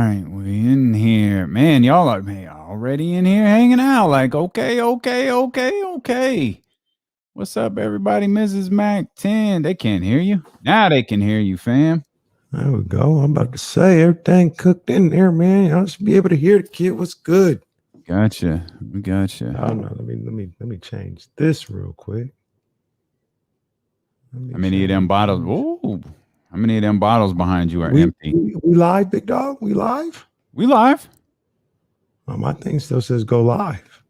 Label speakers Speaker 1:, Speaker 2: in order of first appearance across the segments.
Speaker 1: right, we in here. Man, y'all are already in here hanging out. Like, okay. What's up, everybody? Mrs. Mac 10. They can't hear you. Now they can hear you, fam.
Speaker 2: There we go. I'm about to say everything cooked in there, man. Y'all should be able to hear the kid. What's good?
Speaker 1: Gotcha. We gotcha.
Speaker 2: Oh no, let me change this real quick.
Speaker 1: How many of them bottles? Ooh. How many of them bottles behind you are empty?
Speaker 2: We live, big dog? We live?
Speaker 1: We live.
Speaker 2: My thing still says go live.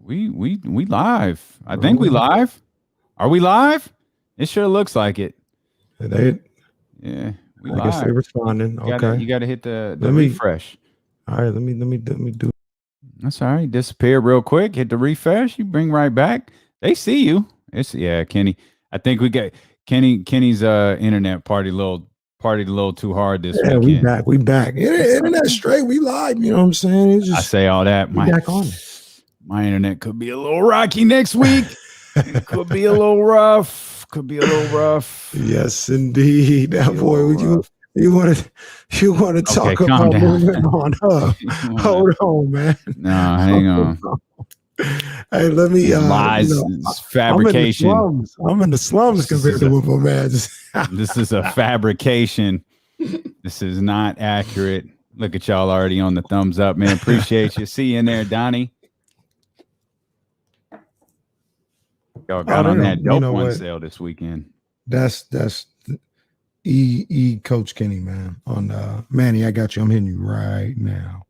Speaker 1: We live. I think we live. Are we live? It sure looks like it.
Speaker 2: Yeah,
Speaker 1: we
Speaker 2: I
Speaker 1: live.
Speaker 2: guess they're responding. Okay.
Speaker 1: You gotta hit the refresh.
Speaker 2: All right, let me do.
Speaker 1: That's all right. Disappear real quick. Hit the refresh. You bring right back. They see you. Kenny. I think we got Kenny's internet party a little too hard this weekend.
Speaker 2: We back. Internet straight. We live. You know what I'm saying?
Speaker 1: I say all that.
Speaker 2: Back on it.
Speaker 1: My internet could be a little rocky next week. It could be a little rough.
Speaker 2: Yes, indeed. That boy, you want to talk about moving on up? Hold on, man.
Speaker 1: No, hang on.
Speaker 2: Hey, let me
Speaker 1: lies, fabrication.
Speaker 2: I'm in the slums compared to what man.
Speaker 1: This is a fabrication. This is not accurate. Look at y'all already on the thumbs up, man. Appreciate you. See you in there, Donnie. Y'all got on that dope one sale this weekend.
Speaker 2: That's Coach Kenny, man. On Manny, I got you. I'm hitting you right now.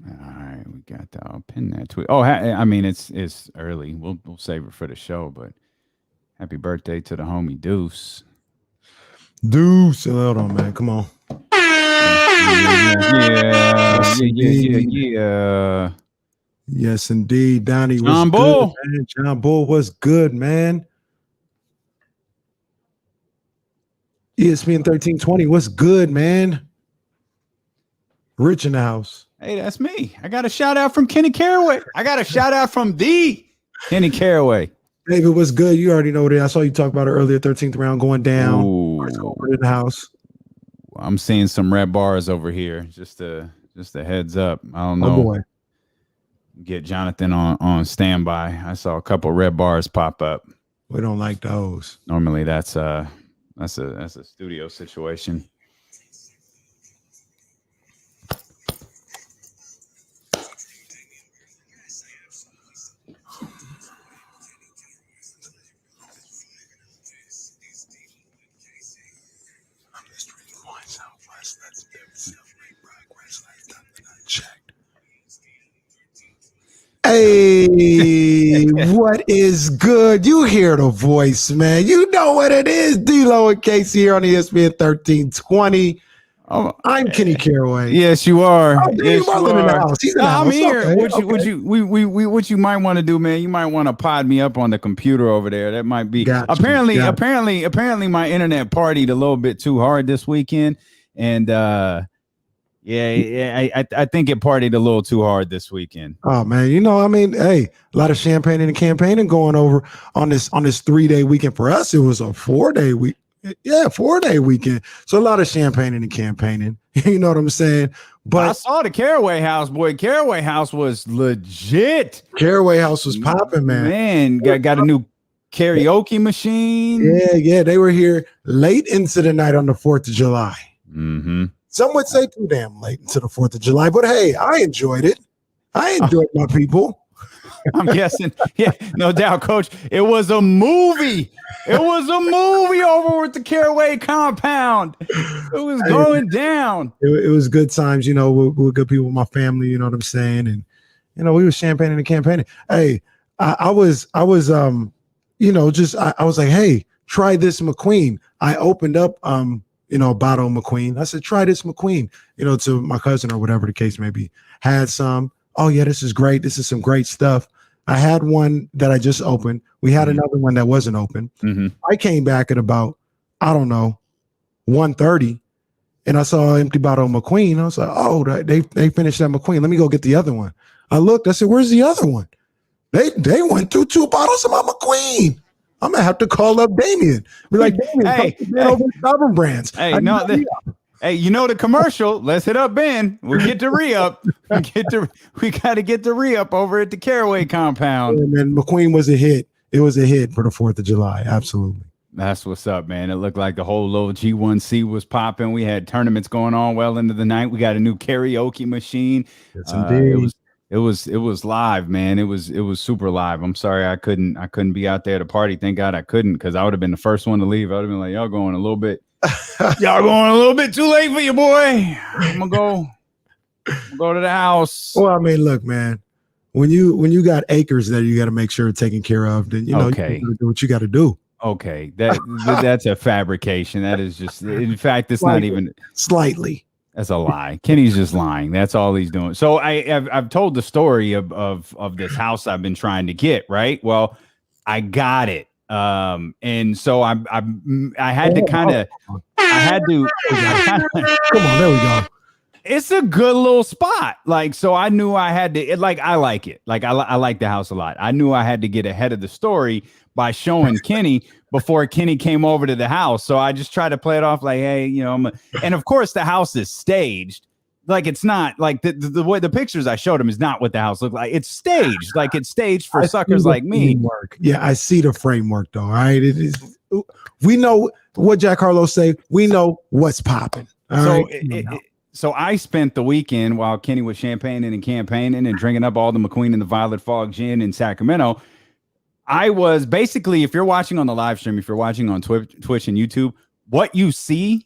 Speaker 1: All right, we got that. I'll pin that tweet. Oh, I mean, it's early. We'll save it for the show, but happy birthday to the homie Deuce.
Speaker 2: Hold on, man. Come on.
Speaker 1: Yeah.
Speaker 2: Yes, indeed. Donnie was
Speaker 1: John Bull.
Speaker 2: Good, man. John Bull was good, man. ESPN 1320 was good, man. Rich in the house.
Speaker 1: Hey, that's me. I got a shout out from Kenny Caraway. I got a shout out from the Kenny Caraway.
Speaker 2: David was good. You already know that. I saw you talk about it earlier. 13th round going down. Over in the house.
Speaker 1: I'm seeing some red bars over here. Just a heads up. I don't know.
Speaker 2: Oh boy.
Speaker 1: Get Jonathan on standby. I saw a couple red bars pop up.
Speaker 2: We don't like those.
Speaker 1: Normally that's a studio situation.
Speaker 2: Hey, what is good? You hear the voice, man. You know what it is. D-Lo and Casey here on ESPN 1320. Oh, I'm Kenny Caraway.
Speaker 1: Yes, you are.
Speaker 2: Oh, yes, you are. In the house. He's in the house.
Speaker 1: I'm here. Okay. What you might want to do, man? You might want to pod me up on the computer over there. That might be apparently my internet partied a little bit too hard this weekend, and I think it partied a little too hard this weekend.
Speaker 2: Oh man, hey, a lot of champagne and campaigning going over on this 3-day weekend. For us, it was a 4-day week. Yeah, 4-day weekend. So a lot of champagne and campaigning. You know what I'm saying? But
Speaker 1: I saw the Caraway house, boy. Caraway house was legit.
Speaker 2: Caraway house was popping, man.
Speaker 1: Man, got a new karaoke machine.
Speaker 2: Yeah. They were here late into the night on the 4th of July.
Speaker 1: Mm-hmm.
Speaker 2: Some would say too damn late into the 4th of July, but hey, I enjoyed it. I enjoyed my people.
Speaker 1: I'm guessing. Yeah, no doubt, Coach. It was a movie. It was a movie over with the Caraway compound. It was going down.
Speaker 2: It was good times, with good people, my family, you know what I'm saying? And, we were champagning and campaigning. Hey, I was like, hey, try this McQueen. I opened up, a bottle of McQueen. I said, try this McQueen, to my cousin or whatever the case may be. Had some. Oh, yeah, this is great. This is some great stuff. I had one that I just opened. We had another one that wasn't open.
Speaker 1: Mm-hmm.
Speaker 2: I came back at about, 1:30, and I saw an empty bottle of McQueen. I was like, oh, they finished that McQueen. Let me go get the other one. I looked. I said, where's the other one? They went through 2 bottles of my McQueen. I'm gonna have to call up Damien. Be like, Damien,
Speaker 1: Hey,
Speaker 2: come to over Sovereign Brands.
Speaker 1: Hey, no, hey, you know the commercial. Let's hit up Ben. We'll get to re-up. We got to get the re-up over at the Caraway compound.
Speaker 2: And McQueen was a hit. It was a hit for the 4th of July. Absolutely.
Speaker 1: That's what's up, man. It looked like the whole little G1C was popping. We had tournaments going on well into the night. We got a new karaoke machine.
Speaker 2: Yes, indeed.
Speaker 1: It was live, man. It was super live. I'm sorry I couldn't be out there at a party. Thank God I couldn't, because I would have been the first one to leave. I would have been like, y'all going a little bit too late for you, boy. I'm gonna go to the house.
Speaker 2: Well, I mean, look, man. When you got acres that you got to make sure it's taken care of, then you gotta do what you got to do.
Speaker 1: Okay, that's a fabrication. That is just, in fact, it's not even
Speaker 2: slightly.
Speaker 1: That's a lie. Kenny's just lying. That's all he's doing. So I've told the story of this house I've been trying to get, right? Well, I got it. And so I had to come on,
Speaker 2: there we go.
Speaker 1: It's a good little spot. Like, so I knew I had to, I like it. Like, I like the house a lot. I knew I had to get ahead of the story by showing Kenny before Kenny came over to the house. So I just tried to play it off like, hey, and of course the house is staged. Like, it's not like the way the pictures I showed him is not what the house looked like. It's staged. Like, it's staged for suckers like me.
Speaker 2: Yeah, I see the framework though. All right. It is. We know what Jack Harlow say. We know what's popping.
Speaker 1: So I spent the weekend while Kenny was champagning and campaigning and drinking up all the McQueen and the Violet Fog gin in Sacramento. I was basically, if you're watching on the live stream, if you're watching on Twitch and YouTube, what you see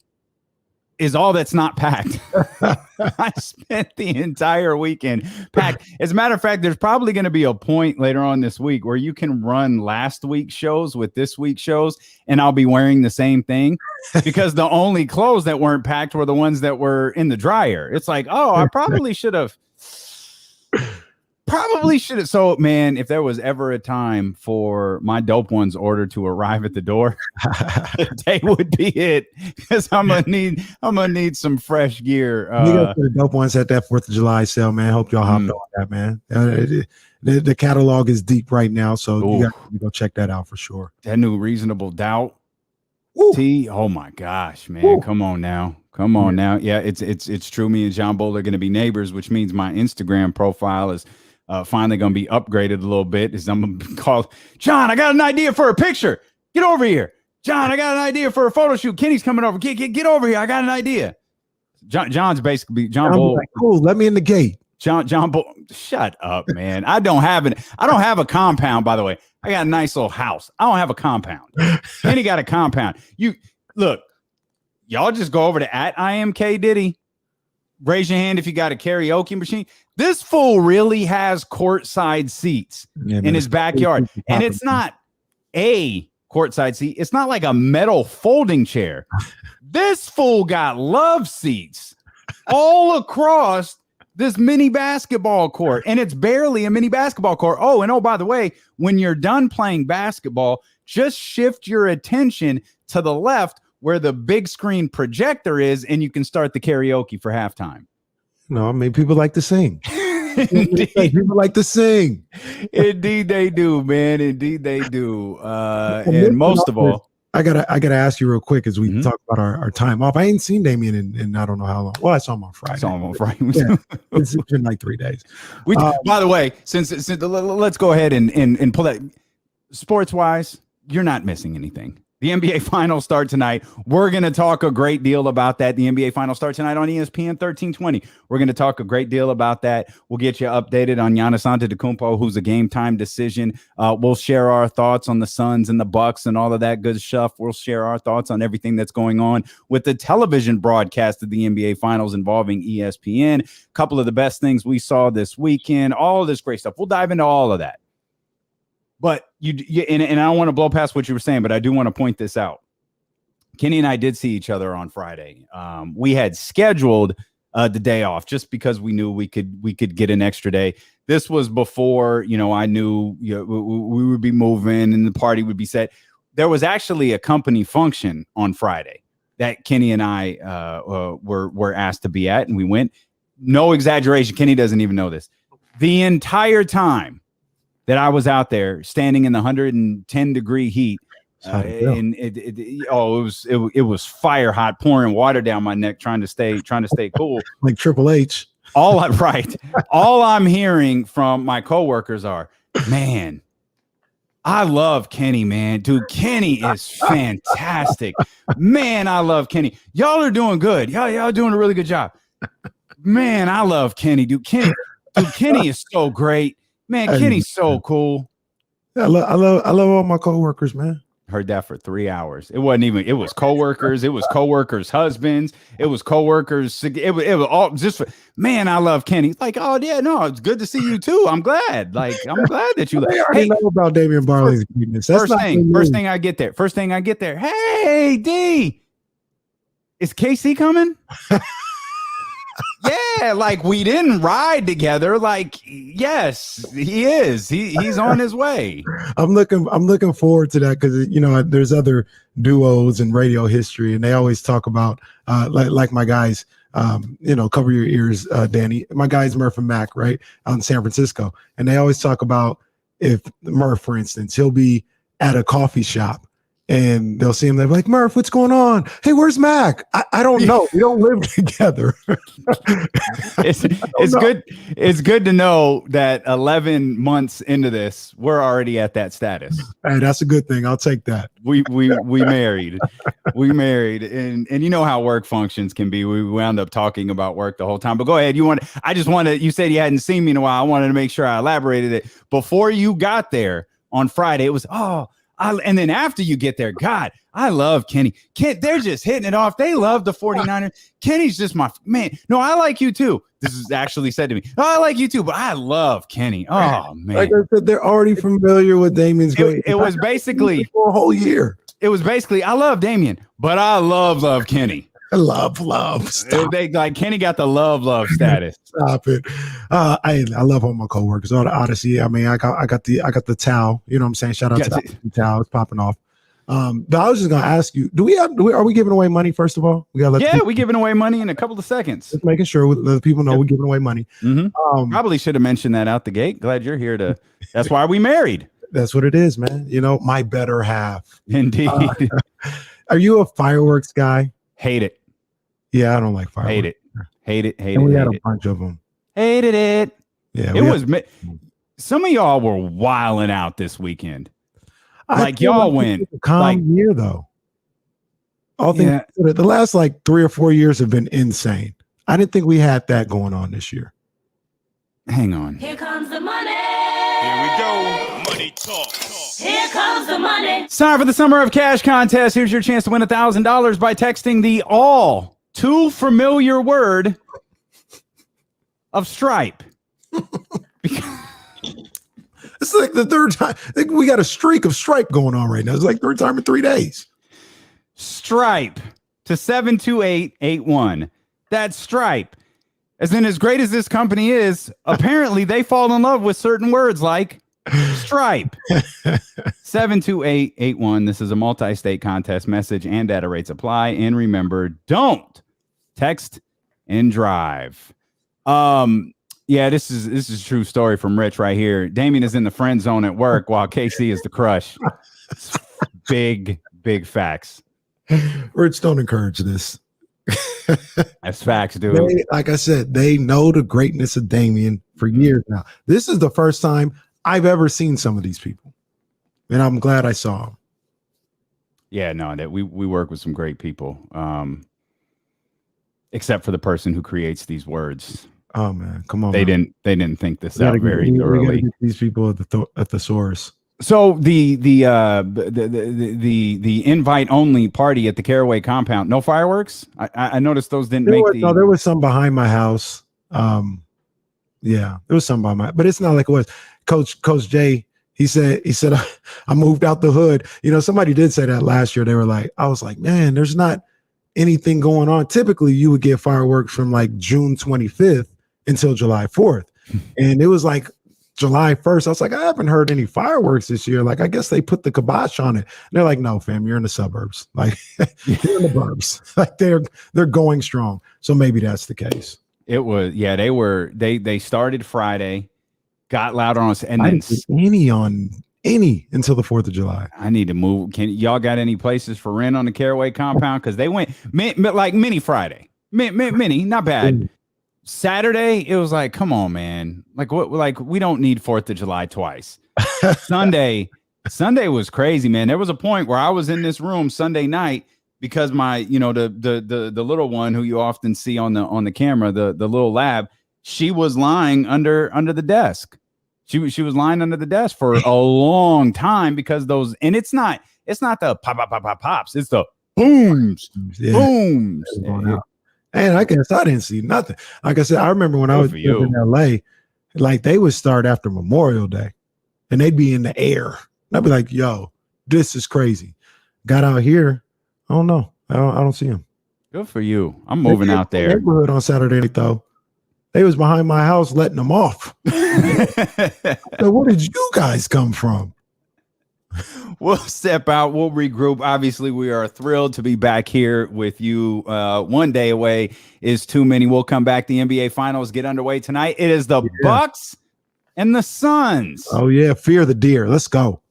Speaker 1: is all that's not packed. I spent the entire weekend packed. As a matter of fact, there's probably going to be a point later on this week where you can run last week's shows with this week's shows, and I'll be wearing the same thing, because the only clothes that weren't packed were the ones that were in the dryer. It's like, oh, I probably should have. So, man, if there was ever a time for my Dope Ones order to arrive at the door, today would be it, because I'm gonna need some fresh gear.
Speaker 2: You got the Dope Ones at that 4th of July sale, man. Hope y'all hopped on that, man. The catalog is deep right now, so you got to go check that out for sure.
Speaker 1: That new Reasonable Doubt T. Oh my gosh, man!
Speaker 2: Woo.
Speaker 1: Come on now. Yeah, it's true. Me and John Bull are going to be neighbors, which means my Instagram profile is finally going to be upgraded a little bit. Is I'm going to call John. I got an idea for a picture. Get over here, John. I got an idea for a photo shoot. Kenny's coming over. Get over here. I got an idea. John's basically John Bull.
Speaker 2: Like, cool. Let me in the gate.
Speaker 1: John Bull. Shut up, man. I don't have a compound, by the way. I got a nice little house. I don't have a compound. Kenny got a compound. You look, y'all just go over to @IMKDiddy. Raise your hand if you got a karaoke machine. This fool really has courtside seats in his backyard. And it's not a courtside seat. It's not like a metal folding chair. This fool got love seats all across this mini basketball court. And it's barely a mini basketball court. Oh, and by the way, when you're done playing basketball, just shift your attention to the left where the big screen projector is, and you can start the karaoke for halftime.
Speaker 2: No, I mean, people like to sing. People like to sing.
Speaker 1: Indeed they do, man. Indeed they do. And most of all,
Speaker 2: I gotta ask you real quick as we talk about our time off. I ain't seen Damien in I don't know how long. Well, I saw him on Friday. Yeah, it's been like 3 days.
Speaker 1: By the way, since let's go ahead and pull that. Sports wise, you're not missing anything. The NBA Finals start tonight. We're going to talk a great deal about that. The NBA Finals start tonight on ESPN 1320. We're going to talk a great deal about that. We'll get you updated on Giannis Antetokounmpo, who's a game-time decision. We'll share our thoughts on the Suns and the Bucks and all of that good stuff. We'll share our thoughts on everything that's going on with the television broadcast of the NBA Finals involving ESPN. A couple of the best things we saw this weekend, all of this great stuff. We'll dive into all of that. But and I don't want to blow past what you were saying, but I do want to point this out. Kenny and I did see each other on Friday. We had scheduled the day off just because we knew we could get an extra day. This was before, I knew we would be moving and the party would be set. There was actually a company function on Friday that Kenny and I were asked to be at, and we went. No exaggeration. Kenny doesn't even know this. The entire time that I was out there standing in the 110-degree heat And it was fire hot, pouring water down my neck, trying to stay cool.
Speaker 2: Like Triple H.
Speaker 1: All I'm hearing from my coworkers are, man, I love Kenny, man. Dude, Kenny is fantastic. Man, I love Kenny. Y'all are doing good. Y'all doing a really good job. Man, I love Kenny. Dude, Kenny is so great. Man, Kenny's so cool.
Speaker 2: I love all my coworkers, man.
Speaker 1: Heard that for 3 hours. It was coworkers, it was coworkers' husbands, it was coworkers. It was all just man, I love Kenny. Like, oh yeah, no, it's good to see you too. I'm glad. Like, I'm glad that you
Speaker 2: I already know about Damian Barley's weakness. First
Speaker 1: thing I get there. Hey, D, is KC coming? Yeah, like we didn't ride together. Like, yes, he is. He's on his way.
Speaker 2: I'm looking forward to that because there's other duos in radio history, and they always talk about like my guys. Cover your ears, Danny. My guys Murph and Mac, right out in San Francisco, and they always talk about if Murph, for instance, he'll be at a coffee shop. And they'll see him. They're like, Murph, what's going on? Hey, where's Mac? I don't know. We don't live together.
Speaker 1: It's good. It's good to know that 11 months into this, we're already at that status.
Speaker 2: Hey, that's a good thing. I'll take that.
Speaker 1: We married. We married, and you know how work functions can be. We wound up talking about work the whole time. But go ahead. You said you hadn't seen me in a while. I wanted to make sure I elaborated it before you got there on Friday. It was and then after you get there, God, I love Kenny. They're just hitting it off. They love the 49ers. Kenny's just my man. No, I like you too. This is actually said to me. Oh, I like you too, but I love Kenny. Oh, man.
Speaker 2: Like I said, they're already familiar with Damian's great.
Speaker 1: It was basically
Speaker 2: for a whole year.
Speaker 1: It was basically, I love Damian, but I love Kenny.
Speaker 2: Love.
Speaker 1: Kenny got the love status.
Speaker 2: Stop it. I love all my coworkers. All the Odyssey. I mean, I got the towel. You know what I'm saying? Shout out to the towel. It's popping off. But I was just gonna ask you, are we giving away money first of all?
Speaker 1: We're giving away money in a couple of seconds.
Speaker 2: Just making sure the people know we're giving away money.
Speaker 1: Mm-hmm. Probably should have mentioned that out the gate. Glad you're here that's why we married.
Speaker 2: That's what it is, man. My better half.
Speaker 1: Indeed.
Speaker 2: Are you a fireworks guy?
Speaker 1: Hate it.
Speaker 2: Yeah, I don't like fireworks.
Speaker 1: Hate it.
Speaker 2: And we had a bunch of them.
Speaker 1: Hated it.
Speaker 2: Yeah,
Speaker 1: some of y'all were wilding out this weekend.
Speaker 2: Like
Speaker 1: y'all went
Speaker 2: a calm year though. All things the last 3 or 4 years have been insane. I didn't think we had that going on this year.
Speaker 1: Hang on.
Speaker 3: Here comes the money.
Speaker 4: Here we go. Money talk.
Speaker 3: Here comes the money.
Speaker 1: It's time for the Summer of Cash contest. Here's your chance to win $1,000 by texting the all too familiar word of stripe.
Speaker 2: It's like the third time. I think we got a streak of stripe going on right now. It's like third time in 3 days.
Speaker 1: Stripe to 72881. That's Stripe. As in, as great as this company is, apparently they fall in love with certain words like Stripe. 72881. This is a multi-state contest. Message and data rates apply. And remember, don't text and drive. Yeah, this is a true story from Rich right here. Damian is in the friend zone at work while KC is the crush. Big facts.
Speaker 2: Rich, don't encourage this.
Speaker 1: That's facts, dude.
Speaker 2: Like I said, they know the greatness of Damian for years now. This is the first time I've ever seen some of these people, and I'm glad I saw them.
Speaker 1: Yeah, no, that we work with some great people, except for the person who creates these words.
Speaker 2: Oh man, come on!
Speaker 1: They didn't think this out very thoroughly.
Speaker 2: These people at the source.
Speaker 1: So the invite only party at the Caraway compound, no fireworks. I noticed those didn't make the.
Speaker 2: No, there was some behind my house. Yeah, there was some behind but it's not like it was. Coach Jay, he said I moved out the hood. Somebody did say that last year. They were like, I was like, man, there's not anything going on. Typically, you would get fireworks from like June 25th until July 4th, and it was like July 1st. I was like, I haven't heard any fireworks this year. Like, I guess they put the kibosh on it. And they're like, no, fam, you're in the suburbs. Like, you're in the burbs. Like, they're going strong. So maybe that's the case.
Speaker 1: It was, yeah. They started Friday, got loud on us, and
Speaker 2: I
Speaker 1: then
Speaker 2: didn't get any on any until the 4th of July.
Speaker 1: I need to move. Can y'all got any places for rent on the Caraway compound? Because they went like mini Friday, mini, not bad. Saturday, it was like, come on, man. Like what? Like we don't need 4th of July twice. Sunday was crazy, man. There was a point where I was in this room Sunday night because my, the little one who you often see on the camera, the little lab, she was lying under the desk. She was lying under the desk for a long time because those, and it's not the pop pops, it's the booms, booms.
Speaker 2: And I guess I didn't see nothing. Like I said, I remember when I was in LA, like they would start after Memorial Day and they'd be in the air. And I'd be like, yo, this is crazy. Got out here. I don't know. I don't see them.
Speaker 1: Good for you. I'm moving out there.
Speaker 2: Neighborhood on Saturday night, though. They was behind my house letting them off. So where did you guys come from?
Speaker 1: We'll step out. We'll regroup. Obviously, we are thrilled to be back here with you. 1 day away is too many. We'll come back. The NBA Finals get underway tonight. It is the Bucks and the Suns.
Speaker 2: Oh, yeah. Fear the deer. Let's go.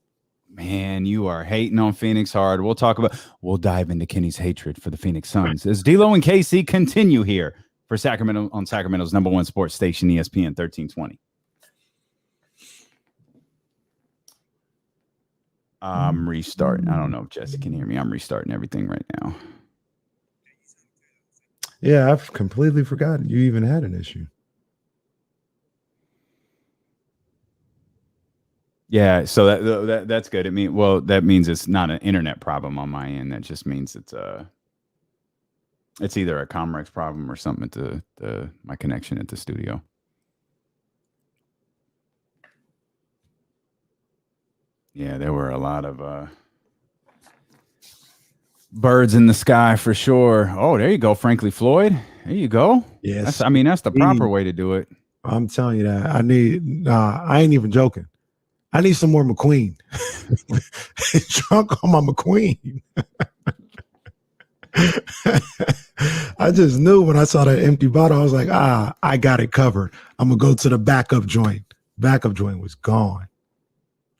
Speaker 1: Man, you are hating on Phoenix hard. We'll dive into Kenny's hatred for the Phoenix Suns as D'Lo and KC continue here for Sacramento on Sacramento's #1 sports station, ESPN 1320. I'm restarting. I don't know if Jesse can hear me. I'm restarting everything right now.
Speaker 2: Yeah, I've completely forgotten you even had an issue.
Speaker 1: Yeah, so that's good. That means it's not an internet problem on my end. That just means it's either a Comrex problem or something at my connection at the studio. Yeah, there were a lot of birds in the sky for sure. Oh, there you go, Frankly Floyd. There you go.
Speaker 2: Yes,
Speaker 1: that's the proper way to do it.
Speaker 2: I'm telling you that. I ain't even joking. I need some more McQueen. Drunk on my McQueen. I just knew when I saw that empty bottle, I was like, I got it covered. I'm going to go to the backup joint. Backup joint was gone.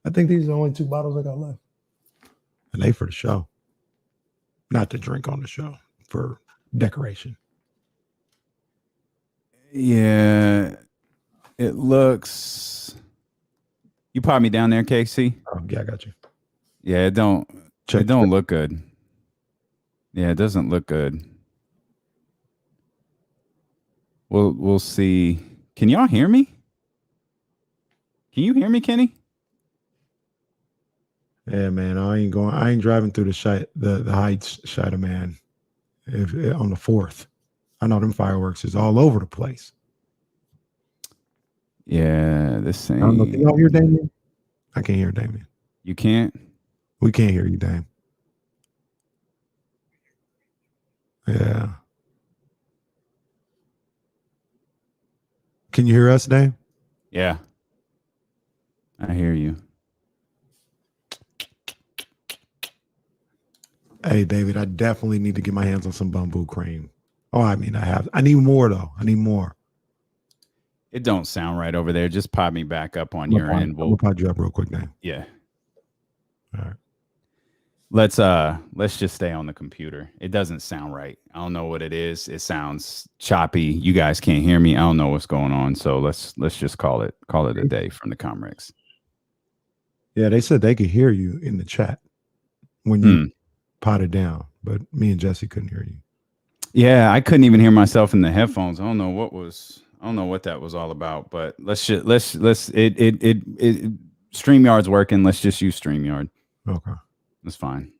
Speaker 2: I think these are the only 2 bottles I got left. And they for the show. Not to drink on the show, for decoration.
Speaker 1: Yeah, it looks... You pop me down there, KC?
Speaker 2: Oh, yeah, I got you.
Speaker 1: Yeah, it don't look good. Yeah, it doesn't look good. We'll see. Can y'all hear me? Can you hear me, Kenny?
Speaker 2: Yeah, man. I ain't driving through the Heights, Shadow Man. On the 4th. I know them fireworks is all over the place.
Speaker 1: Yeah, this thing.
Speaker 2: I don't know. Can y'all hear Damien? I can't hear Damien.
Speaker 1: You can't?
Speaker 2: We can't hear you, Dame. Yeah. Can you hear us, Dame?
Speaker 1: Yeah. I hear you.
Speaker 2: Hey, David, I definitely need to get my hands on some bamboo cream. Oh, I need more, though. I need more.
Speaker 1: It don't sound right over there. Just pop me back up on your end.
Speaker 2: We'll pop you up real quick, Dame.
Speaker 1: Yeah.
Speaker 2: All right.
Speaker 1: Let's just stay on the computer. It doesn't sound right. I don't know what it is. It sounds choppy. You guys can't hear me. I don't know what's going on. So let's just call it a day from the Comrex.
Speaker 2: Yeah, they said they could hear you in the chat when you potted down, but me and Jesse couldn't hear you.
Speaker 1: Yeah, I couldn't even hear myself in the headphones. I don't know what that was all about, but StreamYard's working. Let's just use StreamYard.
Speaker 2: Okay.
Speaker 1: That's fine.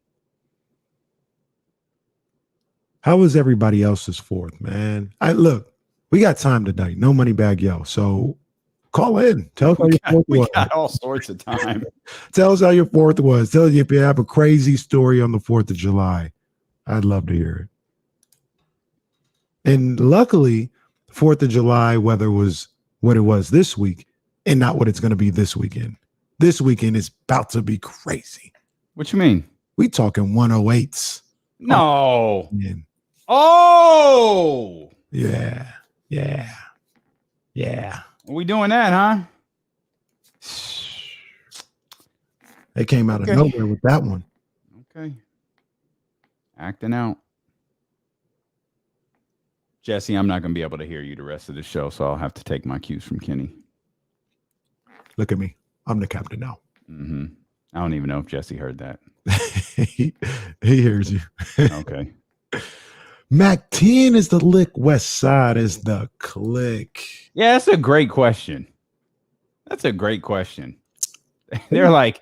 Speaker 2: How was everybody else's 4th, man? Look, we got time tonight. No money bag, yo. So call in. Tell us how your 4th was.
Speaker 1: We got all sorts of time.
Speaker 2: Tell us how your 4th was. Tell us if you have a crazy story on the 4th of July. I'd love to hear it. And luckily, 4th of July weather was what it was this week and not what it's going to be this weekend. This weekend is about to be crazy.
Speaker 1: What you mean?
Speaker 2: We talking 108s.
Speaker 1: No.
Speaker 2: Man.
Speaker 1: Oh.
Speaker 2: Yeah.
Speaker 1: Are we doing that, huh?
Speaker 2: They came out of
Speaker 1: Okay.
Speaker 2: nowhere with that one.
Speaker 1: Okay. Acting out. Jesse, I'm not going to be able to hear you the rest of the show, so I'll have to take my cues from Kenny.
Speaker 2: Look at me. I'm the captain now.
Speaker 1: Mm-hmm. I don't even know if Jesse heard that.
Speaker 2: he hears you.
Speaker 1: Okay.
Speaker 2: Mac 10 is the lick. West Side is the click.
Speaker 1: Yeah, that's a great question. That's a great question. They're like,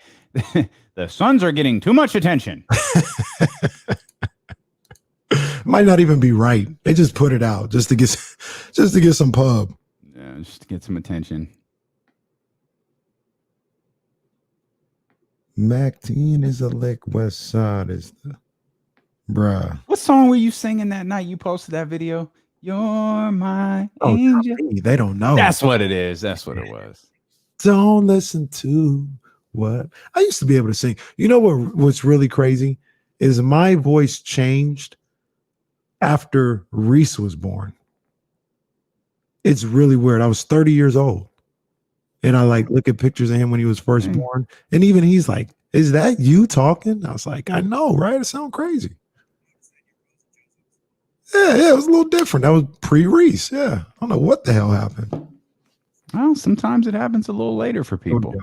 Speaker 1: the Suns are getting too much attention.
Speaker 2: Might not even be right. They just put it out just to get some pub.
Speaker 1: Yeah, just to get some attention.
Speaker 2: Mac 10 is a lick. West Side is the bruh.
Speaker 1: What song were you singing that night you posted that video? You're my angel.
Speaker 2: They don't know.
Speaker 1: That's what it is. That's what it was.
Speaker 2: Don't listen to what I used to be able to sing. You know what's really crazy is my voice changed after Reese was born. It's really weird. I was 30 years old. And I like look at pictures of him when he was first born. And even he's like, is that you talking? I was like, I know, right? It sounds crazy. Yeah, it was a little different. That was pre-Reese. Yeah. I don't know what the hell happened.
Speaker 1: Well, sometimes it happens a little later for people.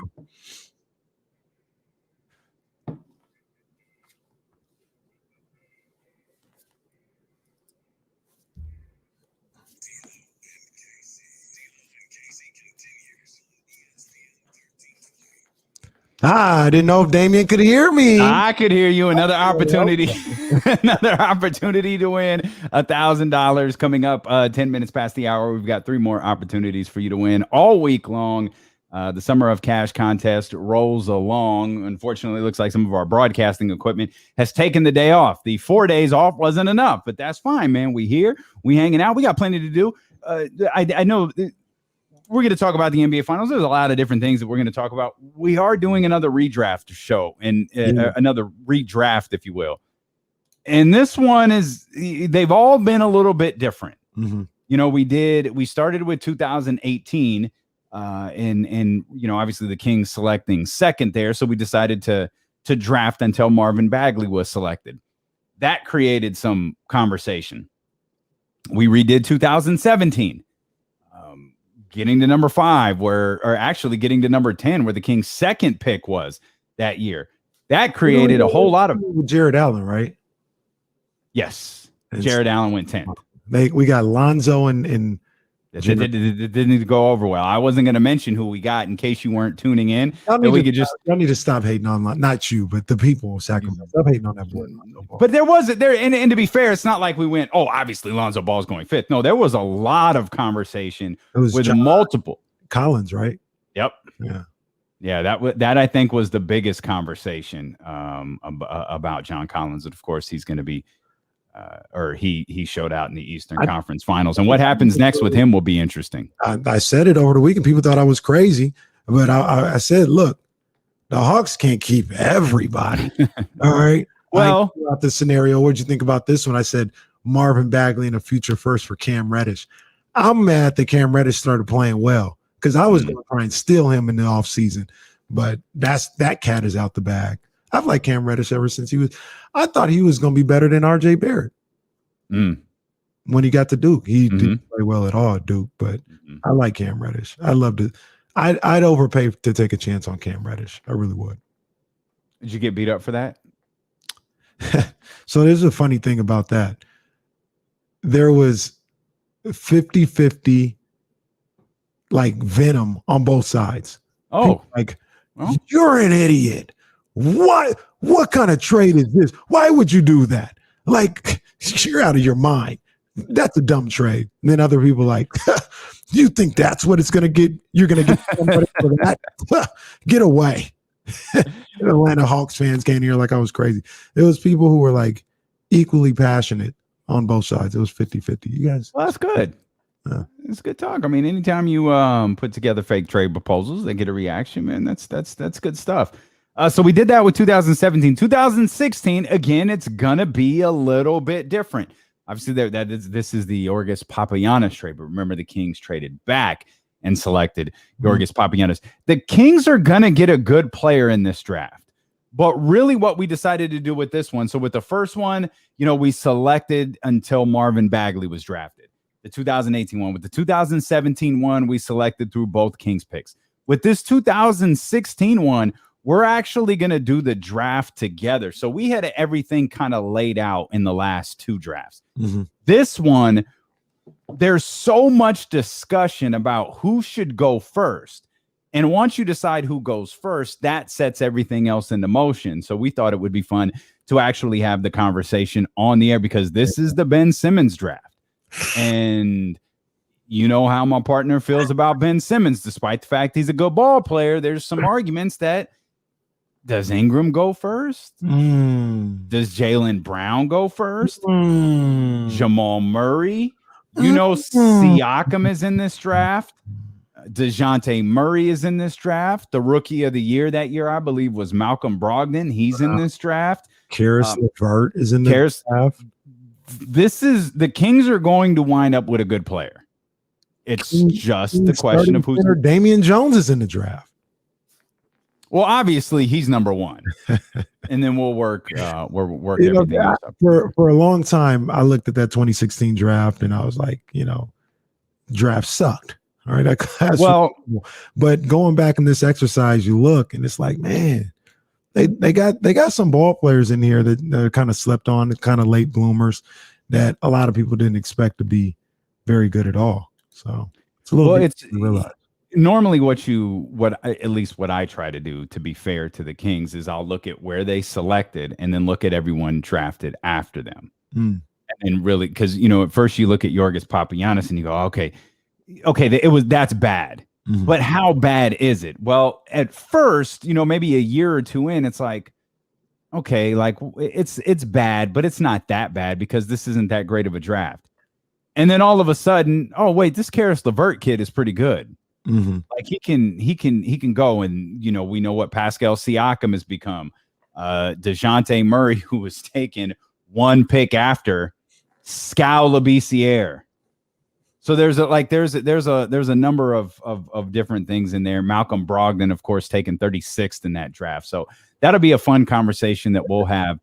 Speaker 2: I didn't know if Damien could hear me.
Speaker 1: I could hear you. Another opportunity, another opportunity to win $1,000 coming up 10 minutes past the hour. We've got 3 more opportunities for you to win all week long. The Summer of Cash contest rolls along. Unfortunately, it looks like some of our broadcasting equipment has taken the day off. The 4 days off wasn't enough, but that's fine, man. We here, we hanging out. We got plenty to do. I know we're going to talk about the NBA Finals. There's a lot of different things that we're going to talk about. We are doing another redraft show and another redraft, if you will. And this one they've all been a little bit different.
Speaker 2: Mm-hmm.
Speaker 1: You know, we started with 2018 and you know, obviously the Kings selecting second there. So we decided to draft until Marvin Bagley was selected. That created some conversation. We redid 2017. Getting to number 5 or actually getting to number 10 where the Kings' second pick was that year. That created a whole lot of
Speaker 2: Jared Allen, right?
Speaker 1: Yes. Jared Allen went 10th.
Speaker 2: We got Lonzo and
Speaker 1: It didn't go over well. I wasn't going to mention who we got in case you weren't tuning in.
Speaker 2: Y'all need to stop hating on, not you, but the people of Sacramento. Stop hating on that boy.
Speaker 1: But there was and to be fair, it's not like we went, oh, obviously Lonzo Ball's going 5th. No, there was a lot of conversation with multiple.
Speaker 2: Collins, right?
Speaker 1: Yep. Yeah. That I think was the biggest conversation about John Collins. And of course, he's going to be. Or he showed out in the Eastern Conference Finals, and what happens next with him will be interesting.
Speaker 2: I said it over the weekend. People thought I was crazy, but I said, look, the Hawks can't keep everybody. All right.
Speaker 1: Well,
Speaker 2: about this scenario, what'd you think about this one? I said Marvin Bagley and a future first for Cam Reddish. I'm mad that Cam Reddish started playing well because I was going to try and steal him in the offseason, but that cat is out the bag. I've liked Cam Reddish ever since I thought he was going to be better than RJ Barrett. When he got to Duke, he didn't play well at all at Duke, but I like Cam Reddish. I loved it. I'd overpay to take a chance on Cam Reddish. I really would.
Speaker 1: Did you get beat up for that?
Speaker 2: So there's a funny thing about that. There was 50-50 like venom on both sides.
Speaker 1: Oh,
Speaker 2: you're an idiot. What kind of trade is this? Why would you do that? Like, you're out of your mind. That's a dumb trade. And then other people like, you think that's what it's going to get? You're going to get somebody for that? Get away. Atlanta Hawks fans came here like I was crazy. It was people who were like equally passionate on both sides. It was 50-50. You guys.
Speaker 1: Well, that's good. It's good talk. I mean, anytime you put together fake trade proposals, they get a reaction, man. That's good stuff. So we did that with 2017. 2016, again, it's gonna be a little bit different. Obviously, this is the Yorgos Papagiannis trade, but remember the Kings traded back and selected Yorgos Papagiannis. The Kings are gonna get a good player in this draft. But really what we decided to do with this one, so with the first one, we selected until Marvin Bagley was drafted. The 2018 one. With the 2017 one, we selected through both Kings picks. With this 2016 one, we're actually going to do the draft together. So we had everything kind of laid out in the last 2 drafts.
Speaker 2: Mm-hmm.
Speaker 1: This one, there's so much discussion about who should go first. And once you decide who goes first, that sets everything else into motion. So we thought it would be fun to actually have the conversation on the air because this is the Ben Simmons draft. And you know how my partner feels about Ben Simmons, despite the fact he's a good ball player. There's some arguments that does Ingram go first? Does Jaylen Brown go first? Jamal Murray? Siakam is in this draft. DeJounte Murray is in this draft. The rookie of the year that year, I believe, was Malcolm Brogdon. He's in this draft.
Speaker 2: Karis LeVert is in this draft.
Speaker 1: The Kings are going to wind up with a good player. It's just the question of who's.
Speaker 2: Damian Jones is in the draft.
Speaker 1: Well, obviously he's number 1, and then we'll work everything else up.
Speaker 2: For a long time, I looked at that 2016 draft and I was like, draft sucked. All right. But going back in this exercise, you look and it's like, man, they got some ball players in here that are kind of slept on, kind of late bloomers that a lot of people didn't expect to be very good at all. So it's a little bit to realize.
Speaker 1: Normally at least what I try to do, to be fair to the Kings, is I'll look at where they selected and then look at everyone drafted after them. And really, because at first you look at Yorgos Papagiannis and you go, okay, that's bad. But how bad is it? Well, at first, maybe a year or 2 in, it's like, okay, like it's bad, but it's not that bad because this isn't that great of a draft. And then all of a sudden, oh wait, this Karis LeVert kid is pretty good. Like he can go, and we know what Pascal Siakam has become. DeJounte Murray, who was taken 1 pick after Scal Labissiere. So there's a number of different things in there. Malcolm Brogdon, of course, taken 36th in that draft. So that'll be a fun conversation that we'll have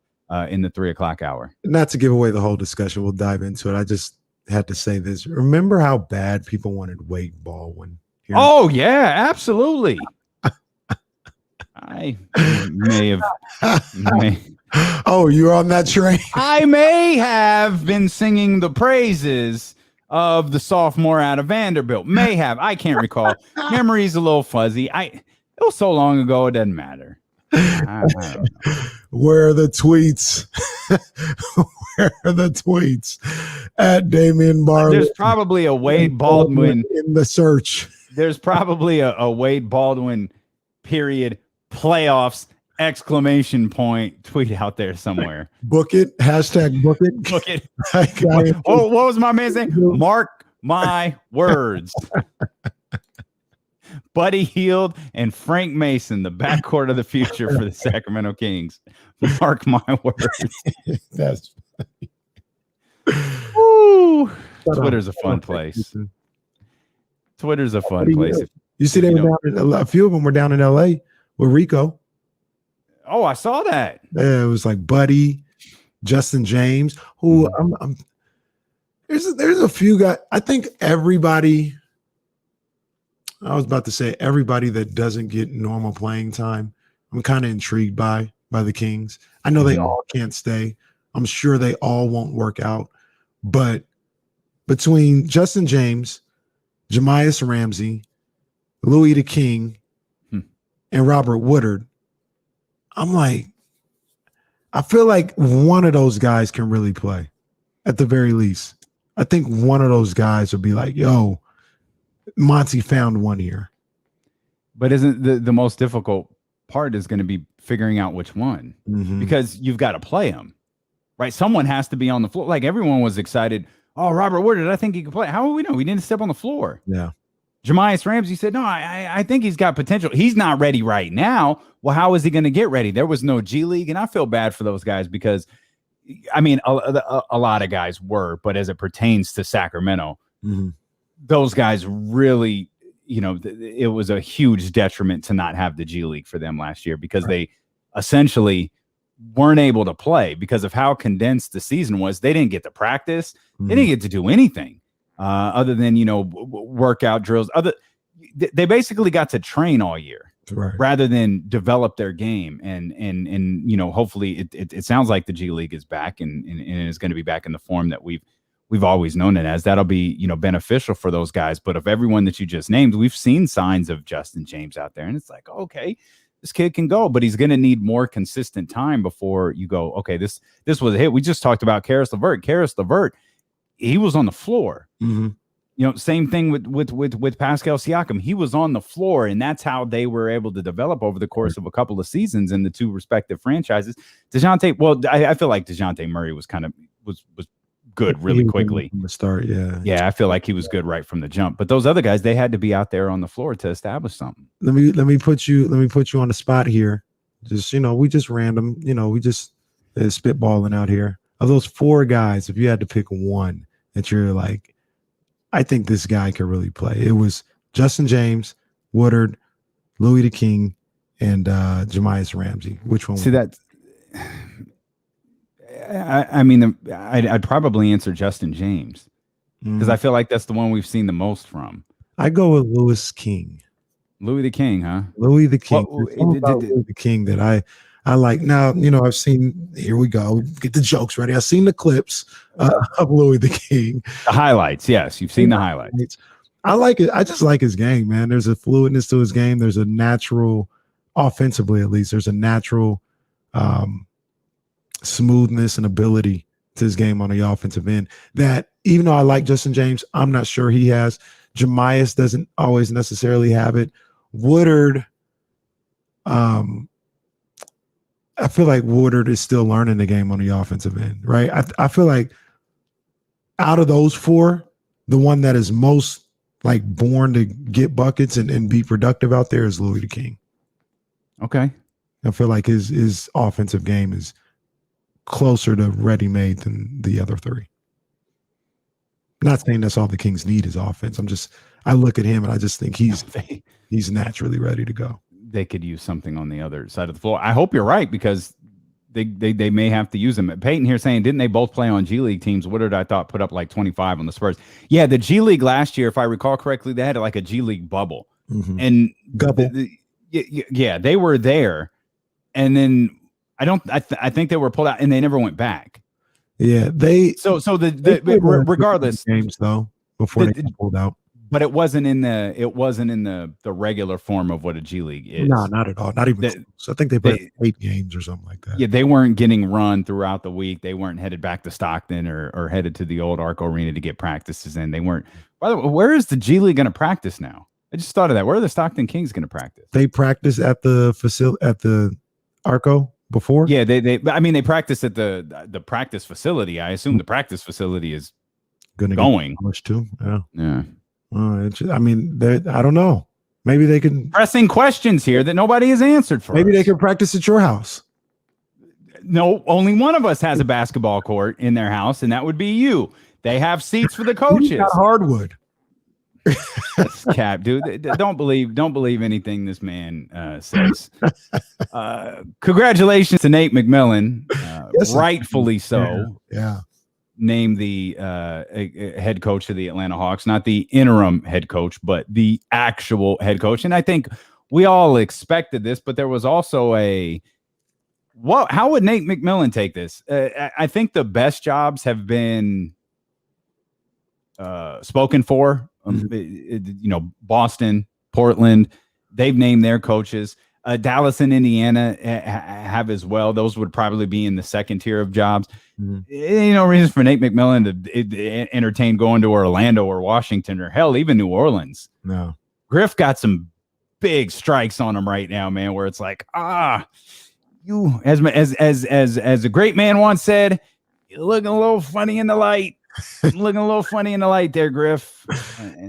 Speaker 1: in the 3:00 hour.
Speaker 2: Not to give away the whole discussion, we'll dive into it. I just had to say this. Remember how bad people wanted Wade Baldwin?
Speaker 1: Oh yeah, absolutely. I may have.
Speaker 2: Oh, you're on that train.
Speaker 1: I may have been singing the praises of the sophomore out of Vanderbilt. May have. I can't recall. Memory's a little fuzzy. It was so long ago, it doesn't matter. I don't know.
Speaker 2: Where are the tweets? Where are the tweets? At Damian Barley.
Speaker 1: There's probably a Wade Baldwin
Speaker 2: in the search.
Speaker 1: There's probably a Wade Baldwin period playoffs exclamation point tweet out there somewhere.
Speaker 2: Book it. Hashtag book it.
Speaker 1: Book it. What was my man's name? Mark my words. Buddy Hield and Frank Mason, the backcourt of the future for the Sacramento Kings. Mark my words.
Speaker 2: That's funny.
Speaker 1: Woo. Twitter's a fun place. Twitter's a fun place.
Speaker 2: You see, a few of them were down in LA with Rico.
Speaker 1: Oh, I saw that.
Speaker 2: Yeah, it was like Buddy, Justin James. Who there's a few guys. I think everybody. I was about to say everybody that doesn't get normal playing time. I'm kind of intrigued by the Kings. I know they all can't stay. I'm sure they all won't work out. But between Justin James, Jamias Ramsey, Louis the King, and Robert Woodard, I'm like, I feel like one of those guys can really play at the very least. I think one of those guys would be like, yo, Monty found one here.
Speaker 1: But isn't the most difficult part is going to be figuring out which one, because you've got to play them, right? Someone has to be on the floor. Like everyone was excited. Oh, Robert Woodard, I think he could play. How will we know? He didn't step on the floor.
Speaker 2: Yeah.
Speaker 1: Jamias Ramsey said, no, I think he's got potential. He's not ready right now. Well, how is he going to get ready? There was no G League, and I feel bad for those guys because, I mean, a lot of guys were, but as it pertains to Sacramento, those guys really, it was a huge detriment to not have the G League for them last year because they essentially weren't able to play because of how condensed the season was. They didn't get to practice. They didn't get to do anything other than, workout drills. They basically got to train all year rather than develop their game. And hopefully it sounds like the G League is back and is going to be back in the form that we've always known it as. That'll be, beneficial for those guys. But of everyone that you just named, we've seen signs of Justin James out there. And it's like, okay, this kid can go, but he's going to need more consistent time before you go, okay, this was a hit. We just talked about Karis LeVert. He was on the floor. Same thing with Pascal Siakam. He was on the floor, and that's how they were able to develop over the course of a couple of seasons in the two respective franchises. I feel like DeJounte Murray was good really quickly
Speaker 2: from the start.
Speaker 1: I feel like he was good right from the jump, but those other guys, they had to be out there on the floor to establish something.
Speaker 2: Let me put you on the spot here. Just we just random, we just spitballing out here. Of those four guys, if you had to pick one that you're like, I think this guy could really play, it was Justin James, Woodard, Louis the King, and Jamias Ramsey. Which one?
Speaker 1: See that? I'd probably answer Justin James because I feel like that's the one we've seen the most from.
Speaker 2: I go with Louis King.
Speaker 1: Louis the King, huh?
Speaker 2: Louis the King. Louis the King that I like. Now, I've seen, here we go, get the jokes ready. I've seen the clips of Louis the King.
Speaker 1: The highlights, yes. You've seen the highlights.
Speaker 2: I like it. I just like his game, man. There's a fluidness to his game. There's a natural, offensively at least, there's a natural smoothness and ability to his game on the offensive end that, even though I like Justin James, I'm not sure he has. Jamias doesn't always necessarily have it. Woodard, I feel like Woodard is still learning the game on the offensive end, right? I feel like out of those four, the one that is most like born to get buckets and be productive out there is Louis the King.
Speaker 1: Okay.
Speaker 2: I feel like his offensive game is closer to ready-made than the other three. Not saying that's all the Kings need is offense. I look at him and I just think he's naturally ready to go.
Speaker 1: They could use something on the other side of the floor. I hope you're right because they may have to use him. Peyton here saying, didn't they both play on G League teams? Woodard, I thought, put up like 25 on the Spurs. Yeah, the G League last year, if I recall correctly, they had like a G League bubble. And they were there. And then I think they were pulled out and they never went back.
Speaker 2: Yeah,
Speaker 1: regardless
Speaker 2: games though before they got pulled out.
Speaker 1: But it wasn't in the regular form of what a G League is.
Speaker 2: No, not at all. Not even close. I think they played 8 games or something like that.
Speaker 1: Yeah, they weren't getting run throughout the week. They weren't headed back to Stockton or headed to the old Arco Arena to get practices in. They weren't. By the way, where is the G League going to practice now? I just thought of that. Where are the Stockton Kings going to practice?
Speaker 2: They practice at the facility at the Arco before.
Speaker 1: Yeah, they practice at the practice facility. I assume the practice facility is going
Speaker 2: too.
Speaker 1: Yeah.
Speaker 2: I don't know. Maybe they can
Speaker 1: pressing questions here that nobody has answered for.
Speaker 2: Maybe they can practice at your house.
Speaker 1: No, only one of us has a basketball court in their house, and that would be you. They have seats for the coaches.
Speaker 2: You got hardwood.
Speaker 1: That's cap, dude. Don't believe anything this man says. Congratulations to Nate McMillan, rightfully so.
Speaker 2: Yeah.
Speaker 1: Named the head coach of the Atlanta Hawks, not the interim head coach, but the actual head coach. And I think we all expected this, but there was also how would Nate McMillan take this? I think the best jobs have been spoken for. Boston, Portland, they've named their coaches. Dallas and Indiana have as well. Those would probably be in the second tier of jobs. Ain't no reason for Nate McMillan to entertain going to Orlando or Washington or hell, even New Orleans.
Speaker 2: No.
Speaker 1: Griff got some big strikes on him right now, man, where it's like, you as a great man once said, you're looking a little funny in the light. Looking a little funny in the light there, Griff.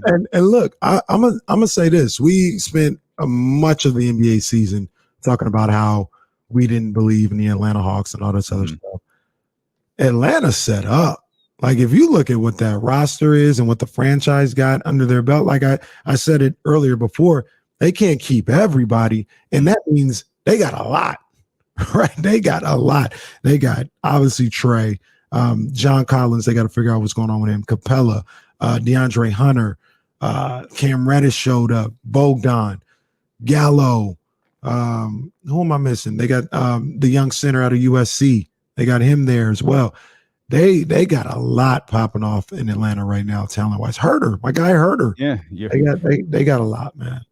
Speaker 2: And look, I'm gonna say this. We spent much of the NBA season talking about how we didn't believe in the Atlanta Hawks and all this other stuff. Atlanta set up. Like, if you look at what that roster is and what the franchise got under their belt, like I said it earlier before, they can't keep everybody, and that means they got a lot, right? They got a lot. They got obviously Trey, John Collins. They got to figure out what's going on with him. Capella, DeAndre Hunter, Cam Reddish showed up. Bogdan, Gallo. Who am I missing? They got the young center out of USC. They got him there as well. They got a lot popping off in Atlanta right now, talent wise. Herder, my guy Herder.
Speaker 1: Yeah,
Speaker 2: They got a lot, man.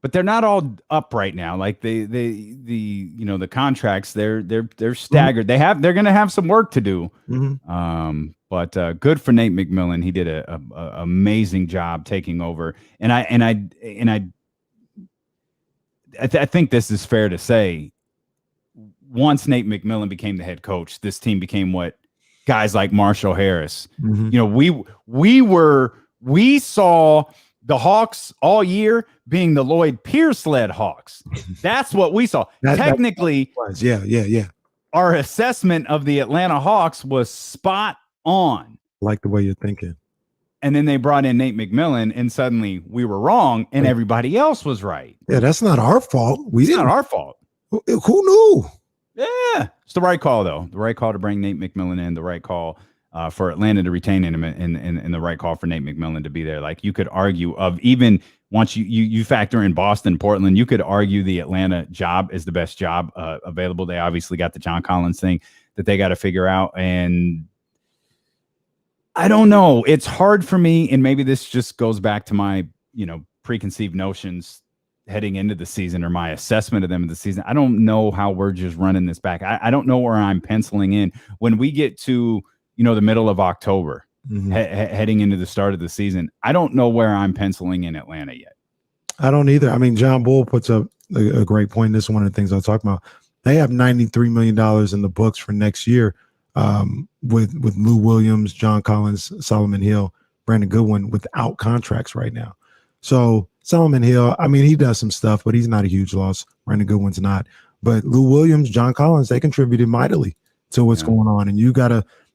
Speaker 1: but they're not all up right now. Like the the contracts, they're staggered.
Speaker 2: Mm-hmm.
Speaker 1: They're going to have some work to do.
Speaker 2: Mm-hmm.
Speaker 1: But good for Nate McMillan. He did a amazing job taking over. And I think this is fair to say. Once Nate McMillan became the head coach, this team became what guys like Marshall Harris.
Speaker 2: Mm-hmm.
Speaker 1: You know, we saw the Hawks all year being the Lloyd Pierce-led Hawks. That's what we saw. Technically,
Speaker 2: yeah.
Speaker 1: Our assessment of the Atlanta Hawks was spot on.
Speaker 2: Like the way you're thinking.
Speaker 1: And then they brought in Nate McMillan, and suddenly we were wrong, and everybody else was right.
Speaker 2: Yeah, that's not our fault.
Speaker 1: It's not our fault.
Speaker 2: Who knew?
Speaker 1: Yeah, it's the right call, though. The right call to bring Nate McMillan in. The right call for Atlanta to retain him, and the right call for Nate McMillan to be there. Like, you could argue of even once you factor in Boston, Portland, you could argue the Atlanta job is the best job available. They obviously got the John Collins thing that they got to figure out, and I don't know. It's hard for me, and maybe this just goes back to my preconceived notions heading into the season, or my assessment of them in the season. I don't know how we're just running this back. I don't know where I'm penciling in when we get to, the middle of October, heading into the start of the season. I don't know where I'm penciling in Atlanta yet.
Speaker 2: I don't either. I mean, John Bull puts up a great point. This is one of the things I'll talk about. They have $93 million in the books for next year with Lou Williams, John Collins, Solomon Hill, Brandon Goodwin without contracts right now. So Solomon Hill, I mean, he does some stuff, but he's not a huge loss. Brandon Goodwin's not. But Lou Williams, John Collins, they contributed mightily to what's going on. And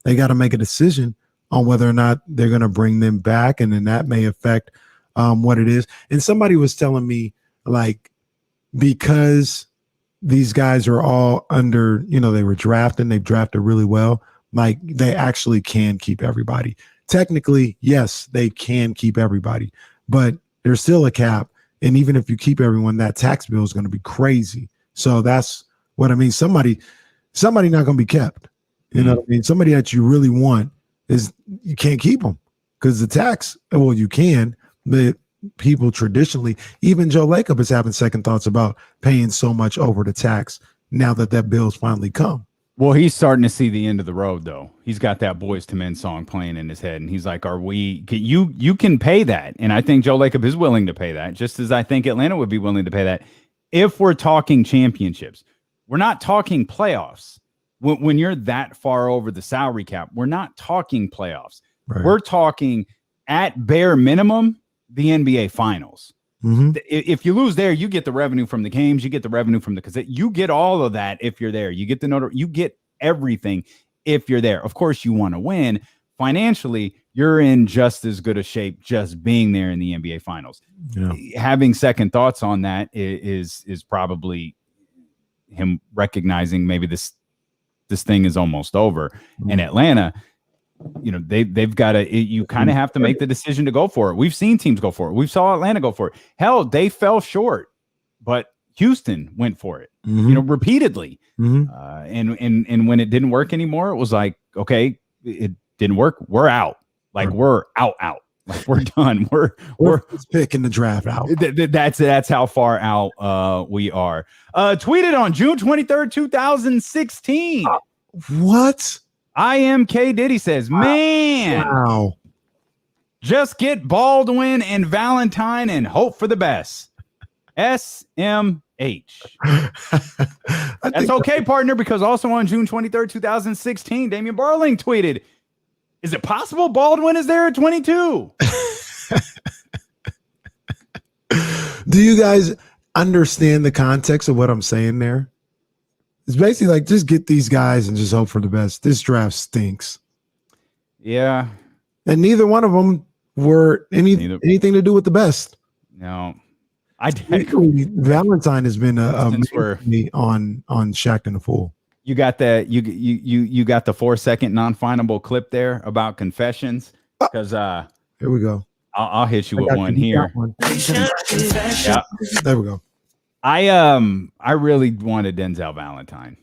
Speaker 2: they gotta make a decision on whether or not they're gonna bring them back, and then that may affect what it is. And somebody was telling me, like, because these guys are all under, they were drafted, they've drafted really well, like they actually can keep everybody. Technically, yes, they can keep everybody, but there's still a cap. And even if you keep everyone, that tax bill is going to be crazy. So that's what I mean. Somebody not going to be kept. You know what I mean? Somebody that you really want you can't keep them because the tax, well, you can, but people traditionally, even Joe Lacob is having second thoughts about paying so much over the tax now that bill's finally come.
Speaker 1: Well, he's starting to see the end of the road, though. He's got that Boys to Men song playing in his head, and he's like, you can pay that. And I think Joe Lacob is willing to pay that, just as I think Atlanta would be willing to pay that. If we're talking championships, we're not talking playoffs. When you're that far over the salary cap, we're not talking playoffs. Right. We're talking, at bare minimum, the NBA Finals. Mm-hmm. If you lose there, you get the revenue from the games, you get the revenue from you get all of that if you're there. You get you get everything if you're there. Of course, you want to win. Financially, you're in just as good a shape just being there in the NBA Finals. Yeah. Having second thoughts on that is probably him recognizing maybe this thing is almost over. Mm-hmm. In Atlanta, they've got to, you kind of have to make the decision to go for it. We've seen teams go for it. We saw Atlanta go for it. Hell, they fell short, but Houston went for it, repeatedly. Mm-hmm. And when it didn't work anymore, it was like, okay, it didn't work. We're out. Like, we're out. Like, we're done. We're
Speaker 2: picking the draft out.
Speaker 1: That's how far out we are. Tweeted on June 23rd, 2016.
Speaker 2: What?
Speaker 1: I am K. Diddy says, man,
Speaker 2: wow.
Speaker 1: Just get Baldwin and Valentine and hope for the best. SMH. That's okay, partner, because also on June 23rd, 2016, Damian Barling tweeted, is it possible Baldwin is there at 22?
Speaker 2: Do you guys understand the context of what I'm saying there? It's basically like, just get these guys and just hope for the best. This draft stinks.
Speaker 1: Yeah.
Speaker 2: And neither one of them were anything to do with the best.
Speaker 1: No.
Speaker 2: Lately, Valentine has been a
Speaker 1: Since we're-
Speaker 2: mainstay on Shaq and the Fool.
Speaker 1: You got that you got the 4-second non-findable clip there about confessions because
Speaker 2: Here we go.
Speaker 1: I'll hit you
Speaker 2: I
Speaker 1: with
Speaker 2: got
Speaker 1: one
Speaker 2: you. You
Speaker 1: here.
Speaker 2: got one.
Speaker 1: Yeah,
Speaker 2: There we go.
Speaker 1: I really wanted Denzel Valentine.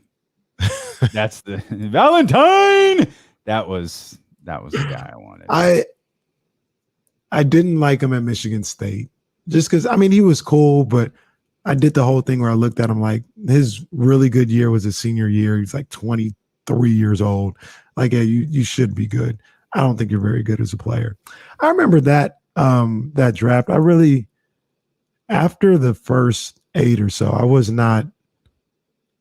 Speaker 1: That's the Valentine. That was the guy I wanted.
Speaker 2: I didn't like him at Michigan State just because he was cool, but I did the whole thing where I looked at him like his really good year was his senior year. He's like 23 years old. Like, yeah, you should be good. I don't think you're very good as a player. I remember that draft. After the first 8 or so, I wasn't on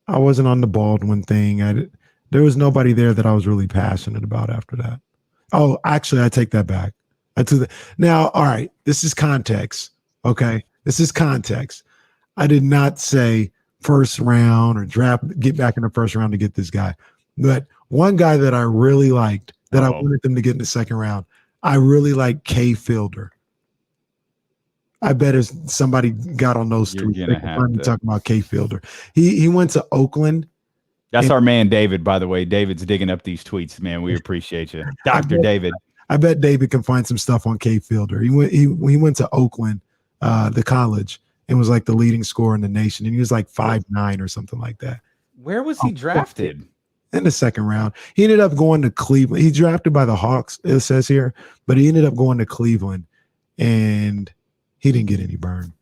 Speaker 2: the Baldwin thing. There was nobody there that I was really passionate about after that. Oh, actually, I take that back. Now, all right, this is context. Okay, this is context. I did not say first round or draft, get back in the first round to get this guy. But one guy that I really liked, that I wanted them to get in the second round, I really like Kay Fielder. I bet if somebody got on those
Speaker 1: You're
Speaker 2: three,
Speaker 1: gonna
Speaker 2: they could
Speaker 1: have
Speaker 2: find me
Speaker 1: to-
Speaker 2: talking about Kay Fielder. He went to Oakland.
Speaker 1: That's our man David, by the way. David's digging up these tweets, man. We appreciate you, Dr. David.
Speaker 2: I bet David can find some stuff on Kay Fielder. He went to Oakland, the college, and was like the leading scorer in the nation. And he was like 5'9" or something like that.
Speaker 1: Where was he drafted?
Speaker 2: In the second round. He ended up going to Cleveland. He drafted by the Hawks, it says here, but he ended up going to Cleveland and he didn't get any burn.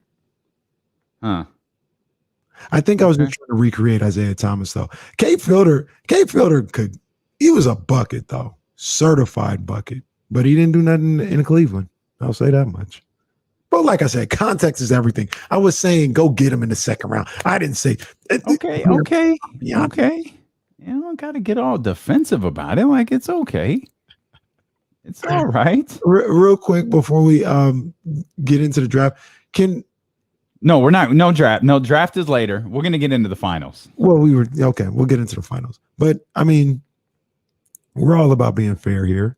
Speaker 1: Huh.
Speaker 2: I think I was just trying to recreate Isaiah Thomas though. Kay Fielder he was a bucket though. Certified bucket. But he didn't do nothing in Cleveland. I'll say that much. But like I said, context is everything. I was saying go get him in the second round. I didn't say
Speaker 1: Okay. You don't got to get all defensive about it. Like, it's okay. It's all right.
Speaker 2: Real quick before we get into the draft,
Speaker 1: No, we're not. No draft. No, draft is later. We're going to get into the finals.
Speaker 2: Well, we'll get into the finals. But we're all about being fair here.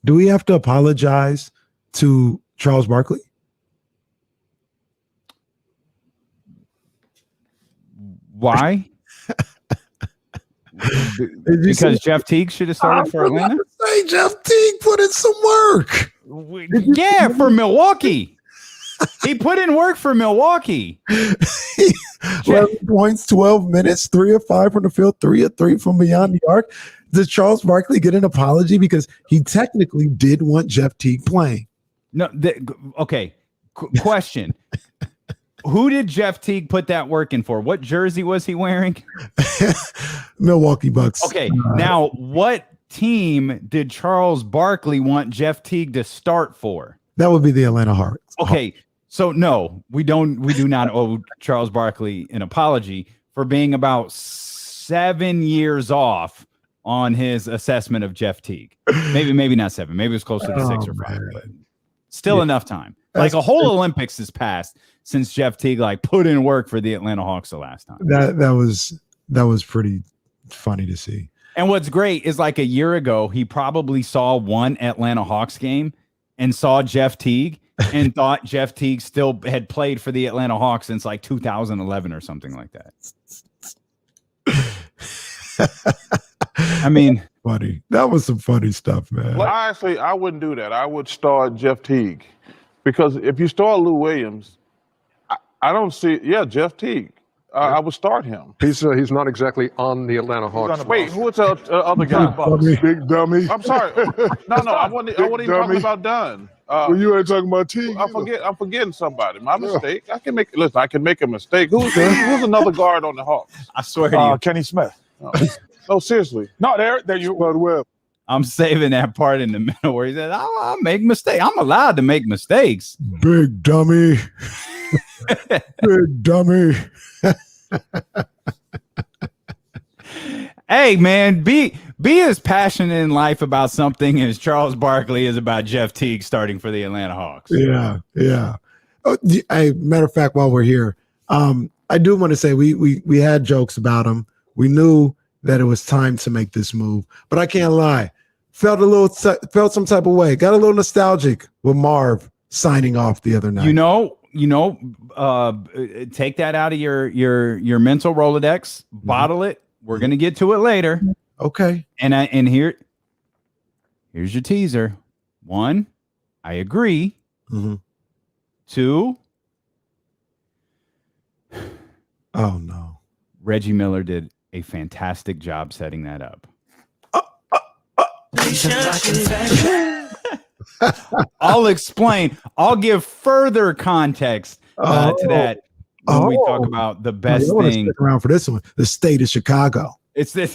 Speaker 2: Do we have to apologize to Charles Barkley?
Speaker 1: Why? Because Jeff Teague should have started for Atlanta?
Speaker 2: Say Jeff Teague put in some work.
Speaker 1: Yeah, for Milwaukee. He put in work for Milwaukee.
Speaker 2: 11 points, 12 minutes, 3 of 5 from the field, 3 of 3 from beyond the arc. Did Charles Barkley get an apology? Because he technically did want Jeff Teague playing.
Speaker 1: No, okay. Question. Who did Jeff Teague put that work in for? What jersey was he wearing?
Speaker 2: Milwaukee Bucks.
Speaker 1: Okay. Now, what team did Charles Barkley want Jeff Teague to start for?
Speaker 2: That would be the Atlanta Hawks.
Speaker 1: Okay. So no, we do not owe Charles Barkley an apology for being about 7 years off on his assessment of Jeff Teague. Maybe not 7. Maybe it was closer to 6 or 5, but still enough time. Like a whole Olympics has passed since Jeff Teague put in work for the Atlanta Hawks the last time.
Speaker 2: That was pretty funny to see.
Speaker 1: And what's great is a year ago, he probably saw one Atlanta Hawks game and saw Jeff Teague and thought Jeff Teague still had played for the Atlanta Hawks since 2011 or something like that.
Speaker 2: Funny. That was some funny stuff, man.
Speaker 5: Well, I wouldn't do that. I would start Jeff Teague because if you start Lou Williams, I don't see. Yeah, Jeff Teague. I would start him.
Speaker 6: He's not exactly on the Atlanta Hawks.
Speaker 5: Wait, who was the other guy?
Speaker 6: Big dummy.
Speaker 5: I'm sorry. No, I wasn't even talking about Dunn.
Speaker 6: Well, you ain't talking about Teague.
Speaker 5: I'm forgetting somebody. My mistake. I can make a mistake. Who's another guard on the Hawks?
Speaker 1: I swear to you.
Speaker 7: Kenny Smith.
Speaker 5: No, seriously.
Speaker 7: No, there you
Speaker 6: Webb.
Speaker 1: I'm saving that part in the middle where he said, I'll make mistakes. I'm allowed to make mistakes.
Speaker 2: Big dummy. Big dummy.
Speaker 1: Hey, man, be as passionate in life about something as Charles Barkley is about Jeff Teague starting for the Atlanta Hawks.
Speaker 2: Yeah. Oh, matter of fact, while we're here, I do want to say we had jokes about him. We knew that it was time to make this move, but I can't lie. Felt some type of way. Got a little nostalgic with Marv signing off the other night.
Speaker 1: take that out of your mental Rolodex, bottle it. We're gonna get to it later.
Speaker 2: Okay.
Speaker 1: And here's your teaser. 1, I agree. 2,
Speaker 2: oh no,
Speaker 1: Reggie Miller did a fantastic job setting that up. I'll explain. I'll give further context to that when we talk about the best thing.
Speaker 2: Stick around for this one. The state of Chicago.
Speaker 1: It's this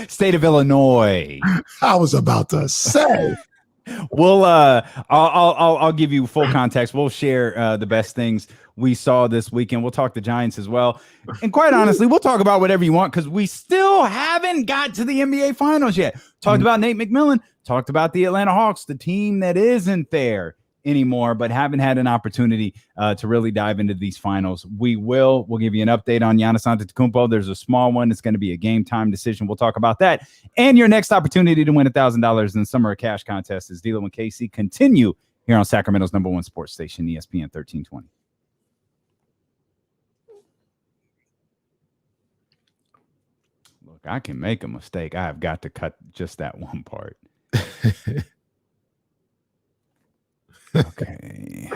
Speaker 1: state of Illinois.
Speaker 2: I was about to say.
Speaker 1: We'll I'll give you full context. We'll share the best things we saw this weekend. We'll talk the Giants as well. And quite honestly, we'll talk about whatever you want because we still haven't got to the NBA Finals yet. Talked about Nate McMillan, talked about the Atlanta Hawks, the team that isn't there anymore, but haven't had an opportunity to really dive into these finals. We'll give you an update on Giannis Antetokounmpo. There's a small one. It's going to be a game time decision. We'll talk about that. And your next opportunity to win $1,000 in the Summer of Cash contest is D'Lo and Casey continue here on Sacramento's #1 sports station, ESPN 1320. Look, I can make a mistake. I have got to cut just that one part. Okay.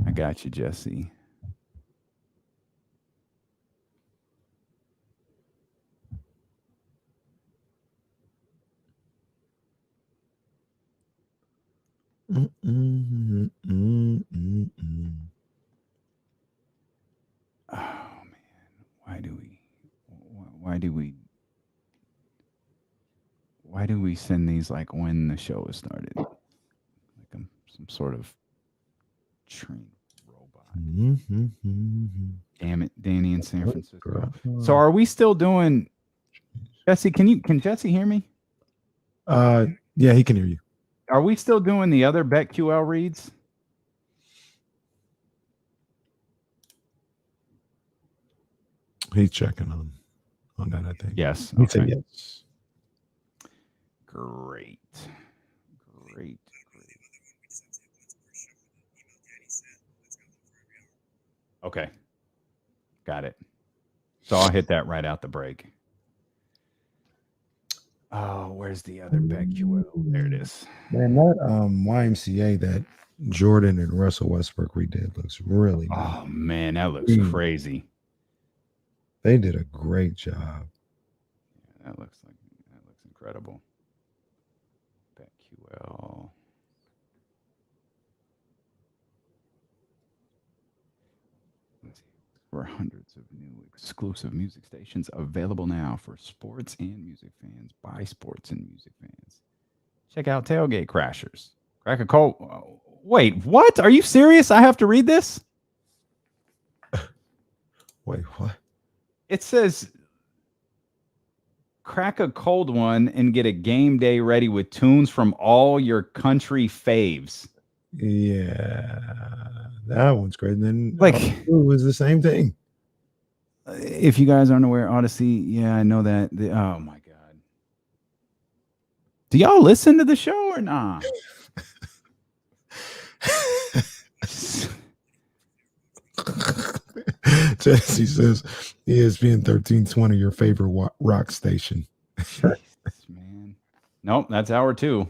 Speaker 1: I got you, Jesse.
Speaker 2: Mm, mm, mm, mm,
Speaker 1: Oh man, why do we send these like when the show is started? Like I'm some sort of trained robot. Damn it, Danny in San Francisco. So are we still doing Jesse? Can Jesse hear me?
Speaker 2: yeah, he can hear you.
Speaker 1: Are we still doing the other BetQL reads?
Speaker 2: He's checking on that, I think.
Speaker 1: Yes.
Speaker 2: He said yes.
Speaker 1: Great. Okay. Got it. So I'll hit that right out the break. Oh, where's the other BetQL? There it is.
Speaker 2: Man, that YMCA that Jordan and Russell Westbrook redid looks really good.
Speaker 1: Oh man, that looks crazy.
Speaker 2: They did a great job.
Speaker 1: That looks incredible. BetQL. For hundreds of new exclusive music stations available now for sports and music fans by sports and music fans. Check out Tailgate Crashers. Crack a cold. Wait, what? Are you serious? I have to read this?
Speaker 2: Wait, what?
Speaker 1: It says crack a cold one and get a game day ready with tunes from all your country faves.
Speaker 2: Yeah, that one's great. And then
Speaker 1: like
Speaker 2: it was the same thing.
Speaker 1: If you guys aren't aware, Odyssey, yeah, I know that. Oh my god, do y'all listen to the show or not?
Speaker 2: Jesse says ESPN 1320, your favorite rock station.
Speaker 1: Man, nope, that's hour 2.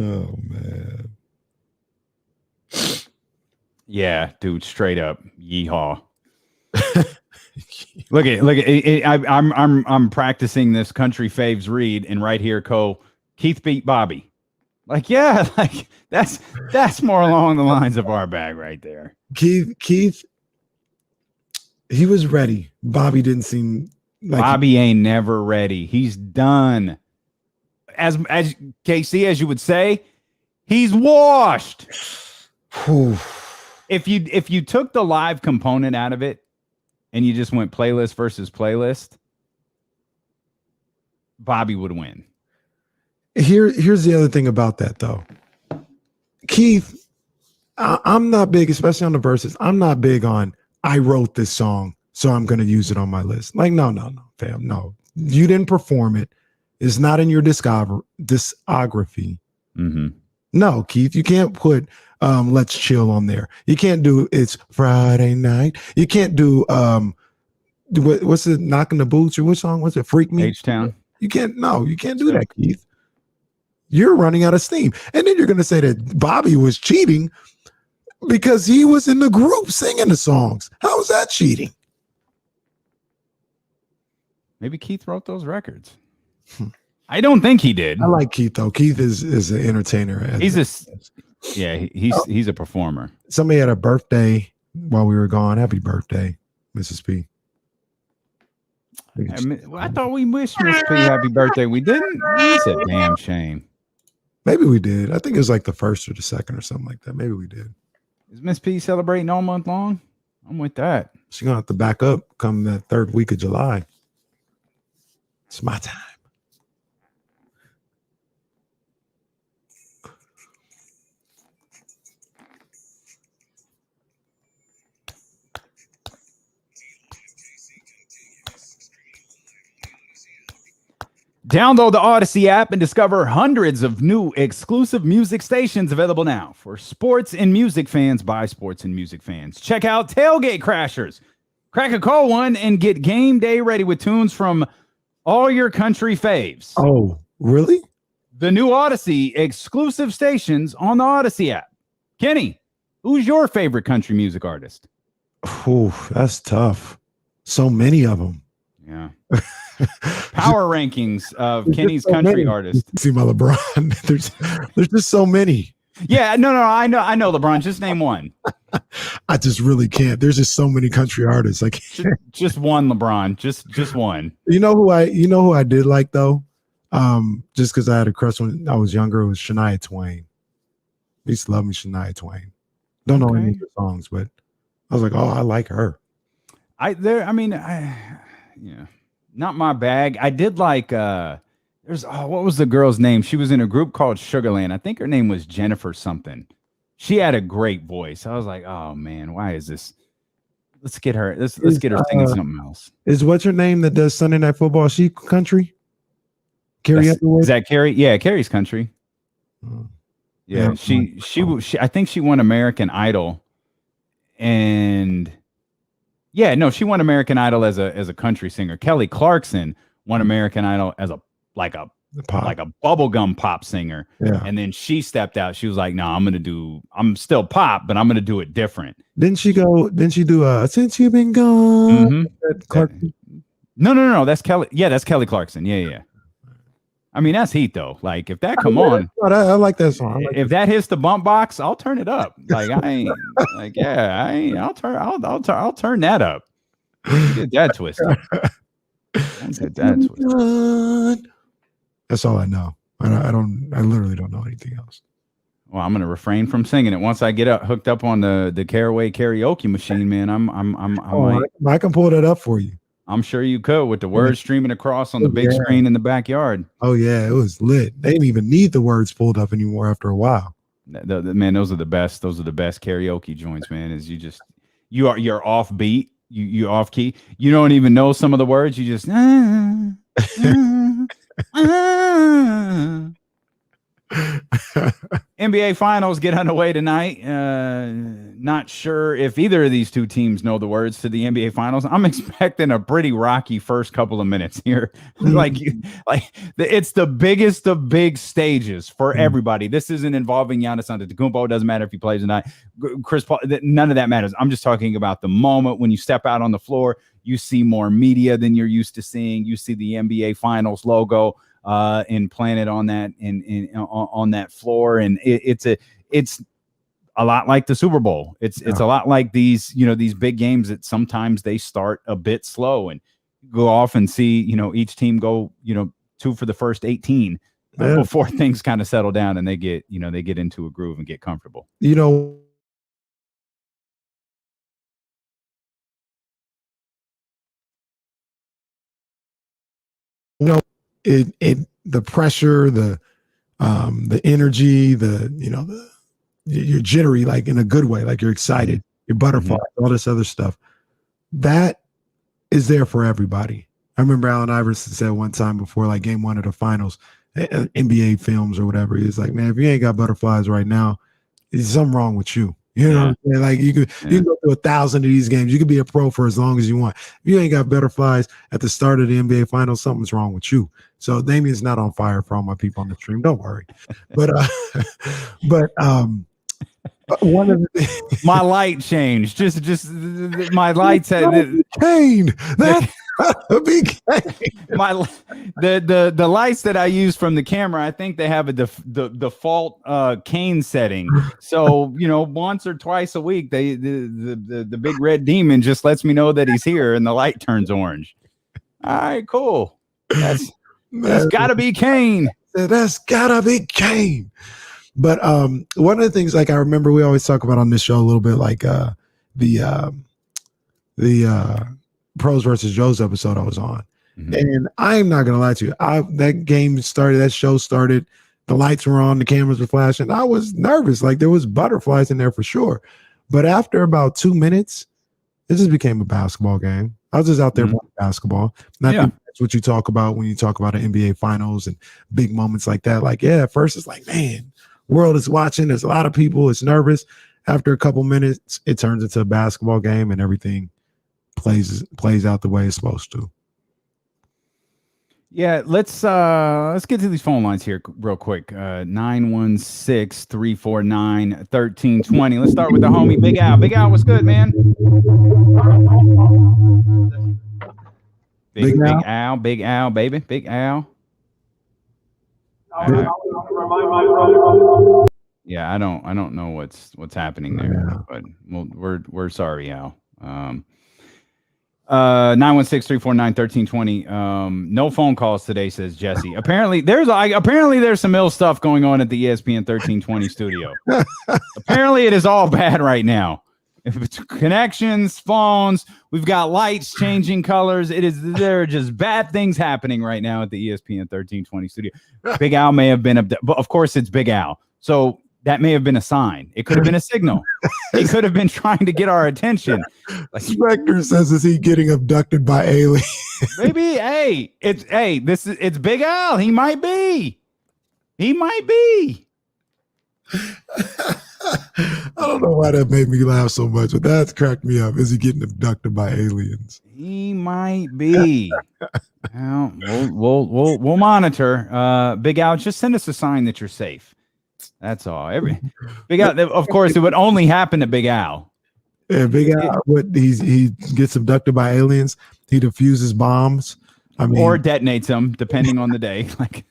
Speaker 2: Oh man.
Speaker 1: Yeah, dude, straight up, yeehaw. Look at it, I'm practicing this country faves read, and right here, Keith beat Bobby. Like, yeah, like that's more along the lines of our bag right there.
Speaker 2: Keith, he was ready. Bobby didn't seem like
Speaker 1: Bobby ain't never ready. He's done. As KC, as you would say, he's washed. If you took the live component out of it and you just went playlist versus playlist, Bobby would win.
Speaker 2: Here's the other thing about that, though. Keith, I'm not big, especially on the verses. I'm not big on I wrote this song, so I'm going to use it on my list. Like, no, fam, no. You didn't perform it. It's not in your discography.
Speaker 1: Mm-hmm.
Speaker 2: No, Keith, you can't put Let's Chill on there. You can't do It's Friday Night. You can't do what's it, Knocking the Boots, or what song was it? Freak Me?
Speaker 1: H-Town.
Speaker 2: You can't do that, Keith. You're running out of steam. And then you're gonna say that Bobby was cheating because he was in the group singing the songs. How is that cheating?
Speaker 1: Maybe Keith wrote those records. I don't think he did.
Speaker 2: I like Keith though. Keith is an entertainer.
Speaker 1: He's a performer.
Speaker 2: Somebody had a birthday while we were gone. Happy birthday, Mrs. P.
Speaker 1: I thought we wished Miss P happy birthday. We didn't. It's a damn shame.
Speaker 2: Maybe we did. I think it was like the 1st or the 2nd or something like that. Maybe we did.
Speaker 1: Is Miss P celebrating all month long? I'm with that.
Speaker 2: She's gonna have to back up come that 3rd week of July. It's my time.
Speaker 1: Download the Odyssey app and discover hundreds of new exclusive music stations available now for sports and music fans by sports and music fans. Check out Tailgate Crashers. Crack a cold one and get game day ready with tunes from all your country faves.
Speaker 2: Oh, really?
Speaker 1: The new Odyssey exclusive stations on the Odyssey app. Kenny, who's your favorite country music artist?
Speaker 2: Ooh, that's tough. So many of them.
Speaker 1: Yeah. Power rankings of Kenny's country artists.
Speaker 2: See my LeBron. There's just so many.
Speaker 1: Yeah, no, I know LeBron. Just name one.
Speaker 2: I just really can't. There's just so many country artists. Like
Speaker 1: just one LeBron. Just one.
Speaker 2: You know who I did like though? Just because I had a crush when I was younger, it was Shania Twain. I used to love me Shania Twain. Don't know any of the songs, but I was like, oh, I like her.
Speaker 1: Not my bag. I did like what was the girl's name? She was in a group called Sugarland. I think her name was Jennifer something. She had a great voice. I was like, oh man, why is this? Let's get her. Let's get her singing something else.
Speaker 2: Is what's her name that does Sunday Night Football? She country? Carrie Underwood?
Speaker 1: Is that Carrie? Yeah, Carrie's country. Yeah, she I think she won American Idol, and yeah, no, she won American Idol as a country singer. Kelly Clarkson won American Idol as a bubblegum pop singer.
Speaker 2: Yeah.
Speaker 1: And then she stepped out. She was like, no, I'm still pop, but I'm gonna do it different.
Speaker 2: Didn't she do Since You've Been Gone? Clarkson?
Speaker 1: No, that's Kelly. Yeah, that's Kelly Clarkson. Yeah. I mean, that's heat though. Like if that come on,
Speaker 2: I like that song.
Speaker 1: If that hits the bump box, I'll turn it up. Like I'll turn that up. Get that twisted.
Speaker 2: That's all I know. I literally don't know anything else.
Speaker 1: Well, I'm gonna refrain from singing it once I get hooked up on the Caraway karaoke machine, man.
Speaker 2: I can pull that up for you.
Speaker 1: I'm sure you could with the words streaming across on the big screen in the backyard.
Speaker 2: Oh yeah, it was lit. They didn't even need the words pulled up anymore after a while.
Speaker 1: Man, those are the best. Those are the best karaoke joints, man. Is you're off beat, you off key. You don't even know some of the words. You just NBA Finals get underway tonight. Not sure if either of these two teams know the words to the NBA Finals. I'm expecting a pretty rocky first couple of minutes here. It's the biggest of big stages for everybody. This isn't involving Giannis Antetokounmpo. It doesn't matter if he plays or not. Chris Paul, none of that matters. I'm just talking about the moment when you step out on the floor. You see more media than you're used to seeing. You see the NBA Finals logo implanted on that on that floor, and it's a lot like the Super Bowl. It's a lot like these big games that sometimes they start a bit slow and go off and see each team go 2 for the first 18 before things kind of settle down and they get into a groove and get comfortable.
Speaker 2: The pressure, the energy, you're jittery, like in a good way, like you're excited, you're butterflies, all this other stuff. That is there for everybody. I remember Allen Iverson said one time before like game 1 of the finals, NBA films or whatever. He's like, man, if you ain't got butterflies right now, there's something wrong with you. You know what I'm saying? Like you can go through 1,000 of these games. You can be a pro for as long as you want. If you ain't got butterflies at the start of the NBA finals, something's wrong with you. So Damien's not on fire for all my people on the stream. Don't worry. But one of the
Speaker 1: my light changed. Just my lights had
Speaker 2: Kane. That's a big Kane.
Speaker 1: the lights that I use from the camera. I think they have a default Kane setting. So once or twice a week, the big red demon just lets me know that he's here, and the light turns orange. All right, cool. That's gotta be Kane.
Speaker 2: That's gotta be Kane. But one of the things, like I remember we always talk about on this show a little bit, like the Pros versus Joe's episode I was on. Mm-hmm. And I'm not gonna lie to you, that game started, that show started, the lights were on, the cameras were flashing. I was nervous, like there was butterflies in there for sure. But after about 2 minutes, it just became a basketball game. I was just out there playing basketball. And I think that's what you talk about when you talk about the NBA finals and big moments like that. Like, at first it's like, man, world is watching. There's a lot of people. It's nervous. After a couple minutes, it turns into a basketball game and everything plays out the way it's supposed to.
Speaker 1: Yeah, let's get to these phone lines here real quick. 916-349-1320. Let's start with the homie Big Al. Big Al, what's good, man? Big Al, baby. Big Al. Yeah, I don't know what's happening there, but we're sorry, Al. 916-349-1320. No phone calls today, says Jesse. Apparently there's some ill stuff going on at the ESPN 1320 studio. Apparently it is all bad right now. If it's connections, phones, we've got lights changing colors. There are just bad things happening right now at the ESPN 1320 studio. Big Al may have been but of course it's Big Al. So that may have been a sign. It could have been a signal. He could have been trying to get our attention. Like,
Speaker 2: Spectre says, is he getting abducted by aliens?
Speaker 1: Maybe. It's Big Al. He might be.
Speaker 2: I don't know why that made me laugh so much, but that's cracked me up. Is he getting abducted by aliens?
Speaker 1: He might be. Well, we'll monitor. Big Al, just send us a sign that you're safe. That's all. Big Al, of course, it would only happen to Big Al.
Speaker 2: Yeah, Big Al. He gets abducted by aliens. He defuses bombs.
Speaker 1: Or detonates them, depending on the day. Like,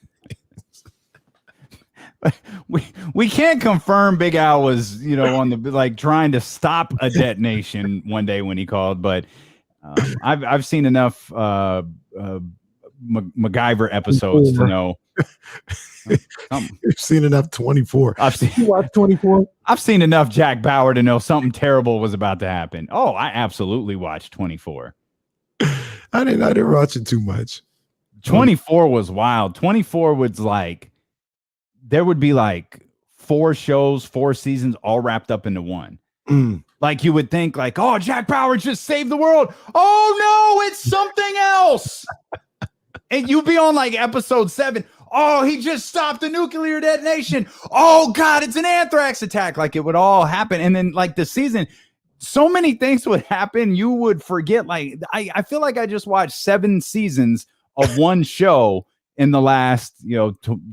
Speaker 1: we can't confirm Big Al was on the trying to stop a detonation one day when he called, but I've seen enough MacGyver episodes to know.
Speaker 2: You've seen enough 24.
Speaker 1: You
Speaker 2: watch 24?
Speaker 1: I've seen enough Jack Bauer to know something terrible was about to happen. Oh, I absolutely watched 24.
Speaker 2: I didn't watch it too much.
Speaker 1: 24 was wild. 24 was like, there would be like 4 shows, 4 seasons all wrapped up into one. Like you would think like, oh, Jack Bauer just saved the world. Oh no, it's something else. And you'd be on like episode 7. Oh, he just stopped a nuclear detonation. Oh God, it's an anthrax attack. Like it would all happen. And then like the season, so many things would happen. You would forget. Like I feel like I just watched 7 seasons of one show in the last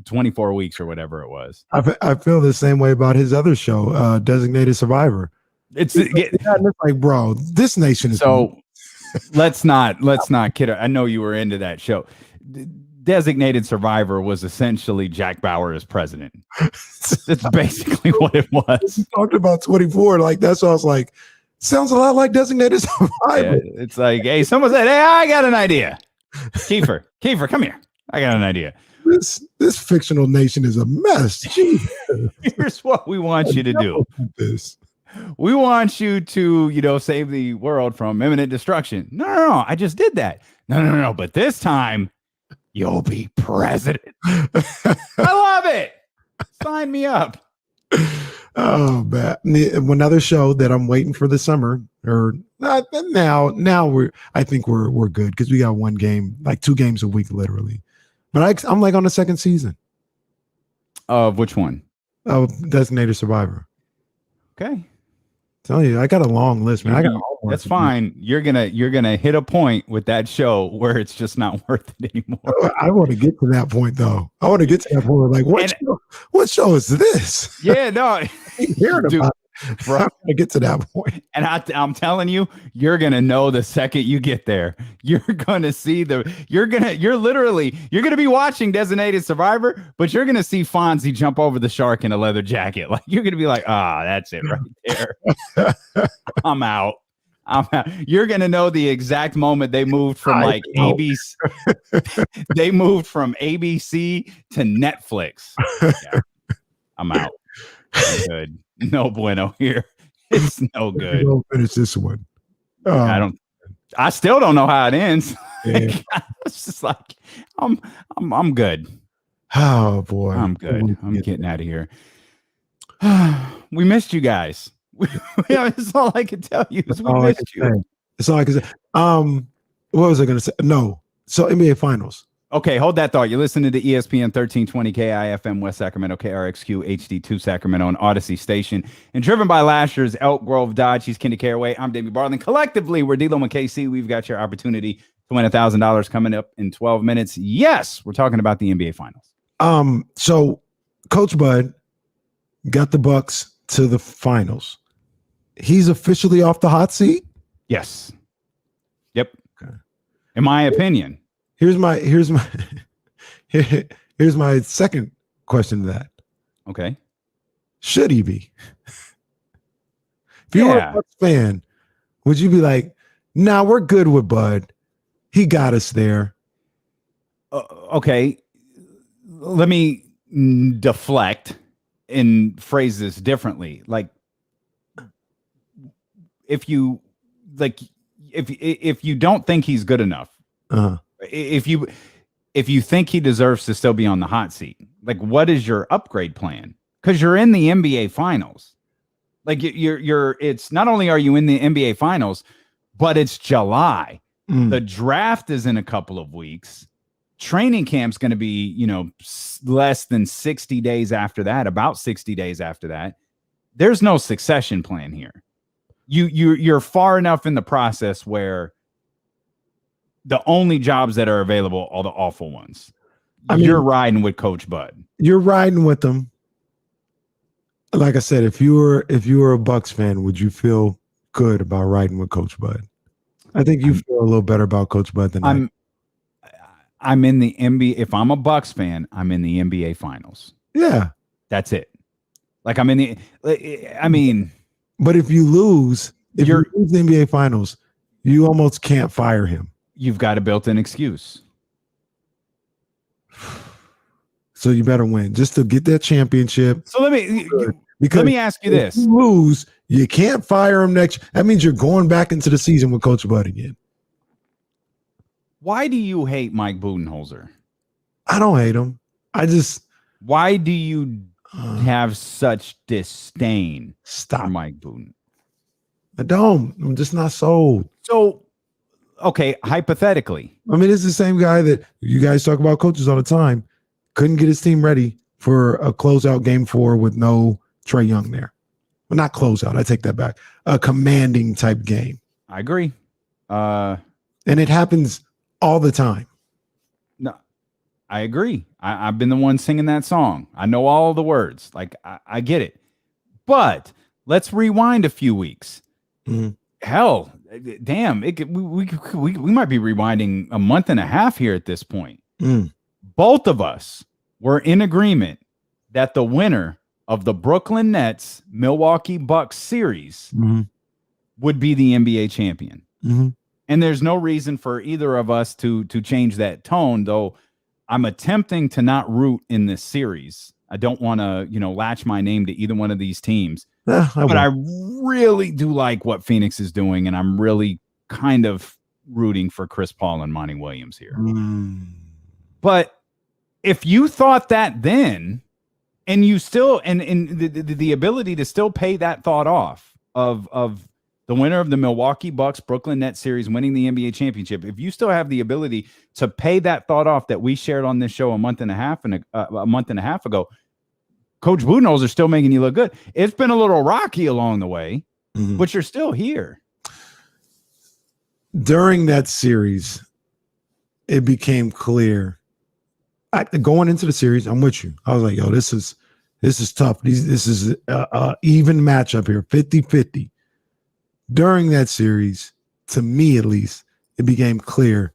Speaker 1: 24 weeks or whatever it was.
Speaker 2: I feel the same way about his other show, Designated Survivor. It's like, bro, this nation is
Speaker 1: so. let's not kid. I know you were into that show. Designated Survivor was essentially Jack Bauer as president. That's basically what it was.
Speaker 2: You talked about 24, like that's what I was like. Sounds a lot like Designated Survivor.
Speaker 1: Yeah, it's like, hey, someone said, hey, I got an idea. Kiefer, come here. I got an idea.
Speaker 2: This fictional nation is a mess.
Speaker 1: Here's what we want you to do. We want you to, save the world from imminent destruction. No, I just did that. No. But this time, you'll be president. I love it. Sign me up.
Speaker 2: Oh, man. Another show that I'm waiting for the summer, or not now. I think we're good because we got one game, like 2 games a week, literally. But I'm like on the second season
Speaker 1: Of which one?
Speaker 2: of Designated Survivor.
Speaker 1: Okay.
Speaker 2: Tell you, I got a long list, man. I got
Speaker 1: That's fine. You're gonna hit a point with that show where it's just not worth it anymore.
Speaker 2: I want to get to that point, though. I want to get to that point. Like, what show is this?
Speaker 1: Yeah, no,
Speaker 2: Hearing
Speaker 1: dude,
Speaker 2: about it.
Speaker 1: bro.
Speaker 2: I'm gonna get to that point.
Speaker 1: And I'm telling you, you're gonna know the second you get there. You're gonna see you're gonna be watching Designated Survivor, but you're gonna see Fonzie jump over the shark in a leather jacket. Like you're gonna be like, that's it right there. I'm out. You're gonna know the exact moment they moved from like ABC. They moved from ABC to Netflix. Yeah, I'm out. I'm good. No bueno here. It's no good.
Speaker 2: We'll finish this one.
Speaker 1: I still don't know how it ends.
Speaker 2: Yeah.
Speaker 1: It's just like I'm good.
Speaker 2: Oh boy,
Speaker 1: I'm good. I'm getting out of here. We missed you guys. That's all I can tell you. Is we missed you.
Speaker 2: That's all I can say. What was I going to say? No. So NBA Finals.
Speaker 1: Okay, hold that thought. You're listening to ESPN 1320 KIFM West Sacramento, KRXQ HD2 Sacramento, and Odyssey Station. And driven by Lashers, Elk Grove Dodge. He's Kenny Caraway. I'm Davey Barlin. Collectively, we're D-Lo and KC. We've got your opportunity to win $1,000 coming up in 12 minutes. Yes, we're talking about the NBA Finals.
Speaker 2: So Coach Bud got the Bucks to the finals. He's officially off the hot seat?
Speaker 1: Yes. Yep.
Speaker 2: Okay.
Speaker 1: In my opinion.
Speaker 2: Here's my second question to that.
Speaker 1: Okay.
Speaker 2: Should he be? If you were a Bucks fan, would you be like, nah, we're good with Bud. He got us there.
Speaker 1: Okay. Let me deflect and phrase this differently. Like, if you don't think he's good enough, if you think he deserves to still be on the hot seat, like what is your upgrade plan? Because you're in the NBA Finals. Like you're it's not only are you in the NBA Finals, but it's July. The draft is in a couple of weeks. Training camp's going to be, less than 60 days after that, about 60 days after that. There's no succession plan here. You're far enough in the process where the only jobs that are available are the awful ones. You're riding with Coach Bud.
Speaker 2: You're riding with them. Like I said, if you were a Bucks fan, would you feel good about riding with Coach Bud? I think you feel a little better about Coach Bud than
Speaker 1: I'm in the NBA. If I'm a Bucks fan, I'm in the NBA Finals.
Speaker 2: Yeah,
Speaker 1: that's it. Like I'm in the.
Speaker 2: But if you lose, the NBA Finals, you almost can't fire him.
Speaker 1: You've got a built-in excuse.
Speaker 2: So you better win just to get that championship.
Speaker 1: So let me ask you this.
Speaker 2: If you lose, you can't fire him next. That means you're going back into the season with Coach Bud again.
Speaker 1: Why do you hate Mike Budenholzer?
Speaker 2: I don't hate him.
Speaker 1: Why do you have such disdain for Mike Buden?
Speaker 2: I don't. I'm just not sold.
Speaker 1: So, okay, hypothetically.
Speaker 2: It's the same guy that you guys talk about coaches all the time. Couldn't get his team ready for a closeout game 4 with no Trae Young there. Well, not closeout. I take that back. A commanding type game.
Speaker 1: I agree.
Speaker 2: And it happens all the time.
Speaker 1: No, I agree. I've been the one singing that song. I know all the words. Like I get it. But let's rewind a few weeks.
Speaker 2: Mm-hmm.
Speaker 1: Hell, damn! We might be rewinding a month and a half here at this point. Both of us were in agreement that the winner of the Brooklyn Nets Milwaukee Bucks series would be the NBA champion. And there's no reason for either of us to change that tone, though I'm attempting to not root in this series. I don't want to, latch my name to either one of these teams. But I really do like what Phoenix is doing, and I'm really kind of rooting for Chris Paul and Monty Williams here. But if you thought that then, and you still, and the ability to still pay that thought off of the winner of the Milwaukee Bucks Brooklyn Nets series winning the NBA championship, if you still have the ability to pay that thought off that we shared on this show a month and a half ago, Coach Budenholzer is still making you look good. It's been a little rocky along the way, but you're still here.
Speaker 2: During that series, it became clear. Going into the series, I'm with you. I was like, yo, this is tough. This is a even matchup here, 50-50. During that series, to me at least, it became clear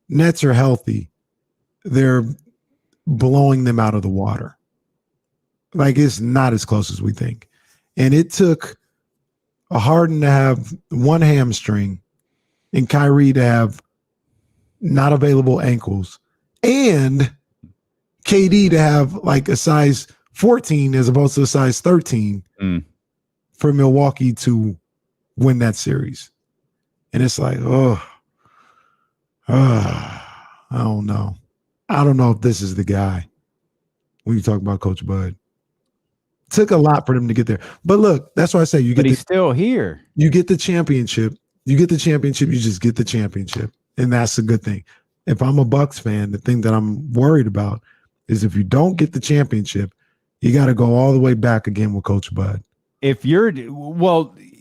Speaker 2: Nets are healthy. They're blowing them out of the water. Like, it's not as close as we think. And it took a Harden to have one hamstring and Kyrie to have not available ankles and KD to have like a size 14 as opposed to a size 13 for Milwaukee to win that series. And it's like, I don't know. I don't know if this is the guy when you talk about Coach Bud. Took a lot for them to get there. But look, that's why I say
Speaker 1: he's still here.
Speaker 2: You get the championship. You get the championship, you just get the championship. And that's a good thing. If I'm a Bucks fan, the thing that I'm worried about is if you don't get the championship, you got to go all the way back again with Coach Bud.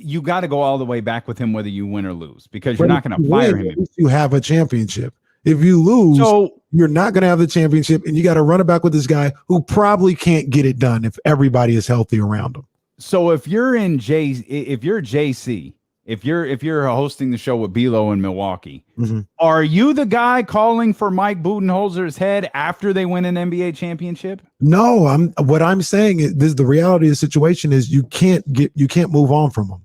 Speaker 1: You got to go all the way back with him whether you win or lose, because you're not going to fire him.
Speaker 2: If you have a championship. If you lose, you're not going to have the championship, and you got to run it back with this guy who probably can't get it done if everybody is healthy around him.
Speaker 1: So if you're JC, if you're hosting the show with Belo in Milwaukee, are you the guy calling for Mike Budenholzer's head after they win an NBA championship?
Speaker 2: No, what I'm saying is the reality of the situation is you can't move on from him.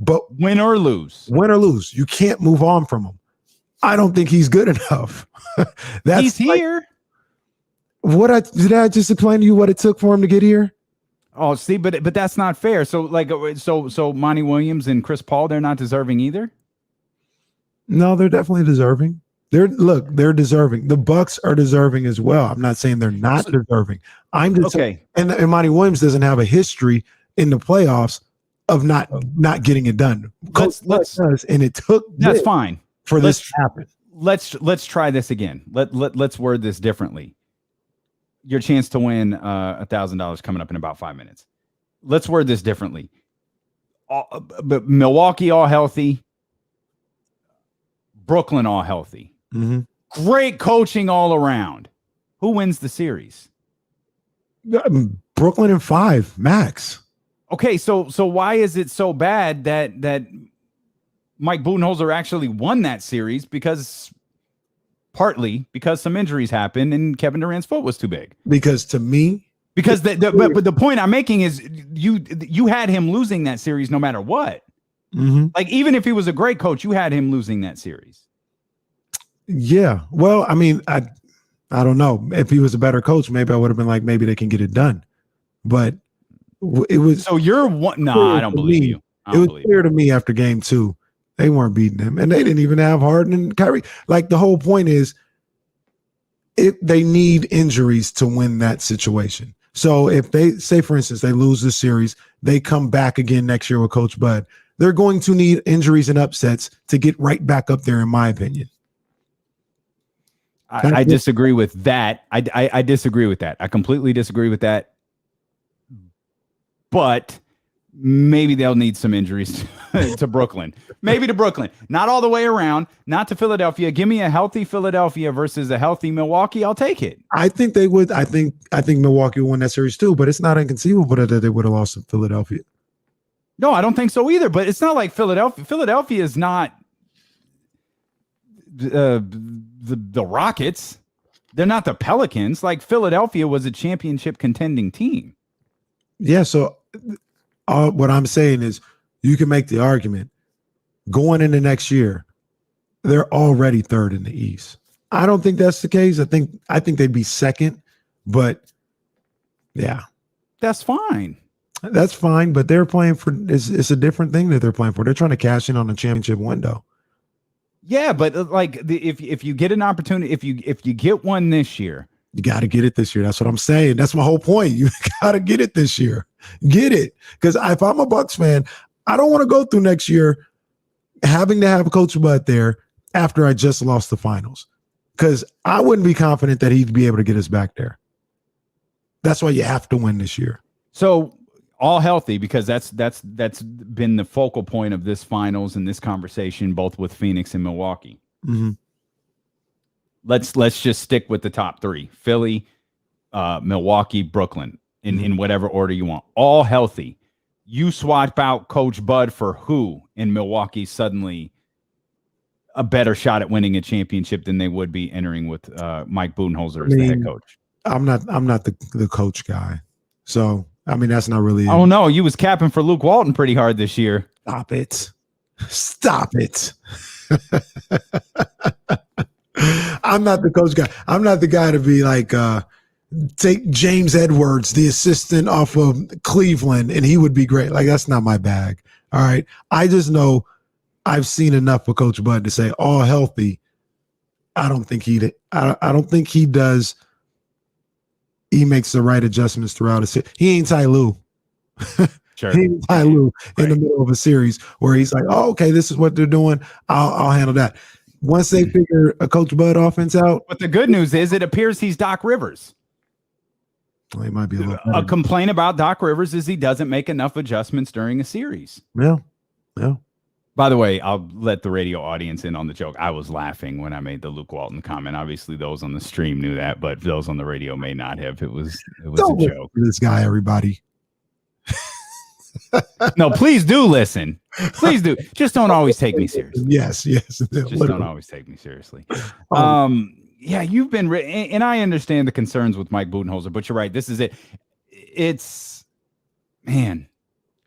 Speaker 2: But
Speaker 1: win or lose,
Speaker 2: you can't move on from him. I don't think he's good enough.
Speaker 1: He's here.
Speaker 2: Did I just explain to you what it took for him to get here?
Speaker 1: Oh, see, but that's not fair. So Monty Williams and Chris Paul, they're not deserving either?
Speaker 2: No, they're definitely deserving. They're deserving. The Bucks are deserving as well. I'm not saying they're not deserving. I'm just
Speaker 1: okay.
Speaker 2: And Monty Williams doesn't have a history in the playoffs of not getting it done. And it took
Speaker 1: that's fine
Speaker 2: for this to happen.
Speaker 1: Let's try this again. Let's word this differently. Your chance to win $1,000 coming up in about 5 minutes. Let's word this differently. But Milwaukee all healthy, Brooklyn all healthy. Great coaching all around. Who wins the series?
Speaker 2: Brooklyn in 5 max.
Speaker 1: Okay, so why is it so bad that Mike Budenholzer actually won that series? Partly because some injuries happened and Kevin Durant's foot was too big.
Speaker 2: Because to me,
Speaker 1: but the point I'm making is you had him losing that series no matter what. Like, even if he was a great coach, you had him losing that series.
Speaker 2: Yeah. Well, I mean, I don't know. If he was a better coach, maybe I would have been like, maybe they can get it done. But it was.
Speaker 1: So you're one. No, I don't believe you.
Speaker 2: It was clear to me after game 2. They weren't beating him, and they didn't even have Harden and Kyrie. Like, the whole point is, they need injuries to win that situation. So if they say, for instance, they lose this series, they come back again next year with Coach Bud, they're going to need injuries and upsets to get right back up there, in my opinion.
Speaker 1: I disagree with that. I disagree with that. I completely disagree with that. But maybe they'll need some injuries to Brooklyn. Maybe to Brooklyn. Not all the way around. Not to Philadelphia. Give me a healthy Philadelphia versus a healthy Milwaukee. I'll take it. I
Speaker 2: think they would. I think Milwaukee will win that series too, but it's not inconceivable that they would have lost to Philadelphia.
Speaker 1: No, I don't think so either. But it's not like Philadelphia. Philadelphia is not the Rockets. They're not the Pelicans. Like, Philadelphia was a championship contending team.
Speaker 2: Yeah, so what I'm saying is you can make the argument going into next year, they're already 3rd in the East. I don't think that's the case. I think they'd be 2nd, but yeah.
Speaker 1: That's fine.
Speaker 2: That's fine, but they're playing for it's a different thing that they're playing for. They're trying to cash in on the championship window.
Speaker 1: Yeah, but if you get an opportunity, if you get one this year,
Speaker 2: you got to get it this year. That's what I'm saying. That's my whole point. You got to get it this year. Get it. Because if I'm a Bucks fan, I don't want to go through next year having to have Coach Bud there after I just lost the finals, because I wouldn't be confident that he'd be able to get us back there. That's why you have to win this year.
Speaker 1: So all healthy, because that's been the focal point of this finals and this conversation, both with Phoenix and Milwaukee.
Speaker 2: Mm-hmm.
Speaker 1: Let's just stick with the top three: Philly, Milwaukee, Brooklyn, in whatever order you want. All healthy. You swap out Coach Bud for who in Milwaukee suddenly a better shot at winning a championship than they would be entering with Mike Budenholzer as the head coach?
Speaker 2: I'm not the coach guy. So, I mean, that's not really.
Speaker 1: Oh, no. You was capping for Luke Walton pretty hard this year.
Speaker 2: Stop it. Stop it. I'm not the coach guy. I'm not the guy to be like, take James Edwards, the assistant off of Cleveland, and he would be great. Like, that's not my bag. All right. I just know I've seen enough of Coach Bud to say all healthy. I don't think he does. He makes the right adjustments throughout a series. He ain't Ty Lue.
Speaker 1: Sure.
Speaker 2: He ain't Ty Lue in the middle of a series where he's like, oh, okay, this is what they're doing. I'll handle that. Once they figure a Coach Bud offense out.
Speaker 1: But the good news is it appears he's Doc Rivers.
Speaker 2: Well, he might be
Speaker 1: a complaint about Doc Rivers is he doesn't make enough adjustments during a series.
Speaker 2: Yeah.
Speaker 1: By the way, I'll let the radio audience in on the joke. I was laughing when I made the Luke Walton comment. Obviously, those on the stream knew that, but those on the radio may not have. It was
Speaker 2: Don't
Speaker 1: a joke.
Speaker 2: This guy, everybody.
Speaker 1: No, please do listen. Please do. Just don't always take me seriously.
Speaker 2: Yes.
Speaker 1: Just don't always take me seriously. Yeah, you've been, and I understand the concerns with Mike Budenholzer, but you're right. This is it.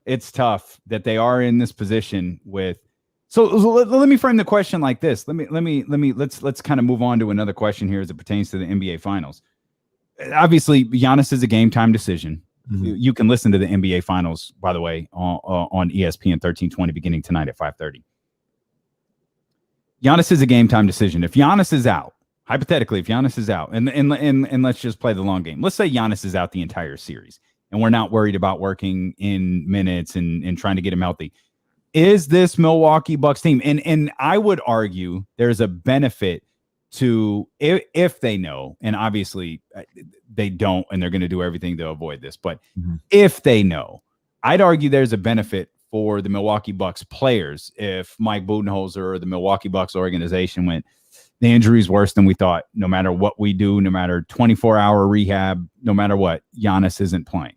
Speaker 1: It's tough that they are in this position with. So let me frame the question like this. Let's kind of move on to another question here as it pertains to the NBA Finals. Obviously, Giannis is a game time decision. Mm-hmm. You can listen to the NBA Finals, by the way, on ESPN 1320 beginning tonight at 5:30. Giannis is a game time decision. If Giannis is out, hypothetically, if Giannis is out, and let's just play the long game. Let's say Giannis is out the entire series, and we're not worried about working in minutes and trying to get him healthy. Is this Milwaukee Bucks team? And I would argue there's a benefit to if they know, and obviously they don't, and they're going to do everything to avoid this. But if they know, I'd argue there's a benefit for the Milwaukee Bucks players if Mike Budenholzer or the Milwaukee Bucks organization went, the injury is worse than we thought. No matter what we do, no matter 24-hour rehab, no matter what, Giannis isn't playing.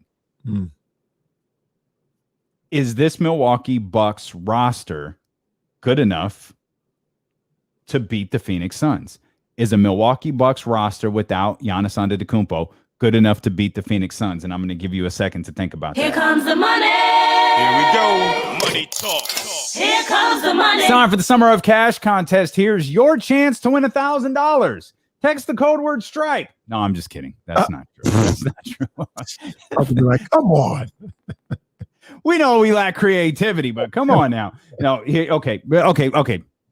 Speaker 1: Is this Milwaukee Bucks roster good enough to beat the Phoenix Suns? Is a Milwaukee Bucks roster without Giannis Antetokounmpo good enough to beat the Phoenix Suns? And I'm going to give you a second to think about
Speaker 3: Here
Speaker 1: that.
Speaker 3: comes the money.
Speaker 4: Here we go. Money talk.
Speaker 3: Here comes the money.
Speaker 1: It's time for the Summer of Cash contest. Here's your chance to win $1,000. Text the code word stripe. No, I'm just kidding. That's not true. That's not true.
Speaker 2: I'll be like, come on.
Speaker 1: We know we lack creativity, but come on now. No, here, okay.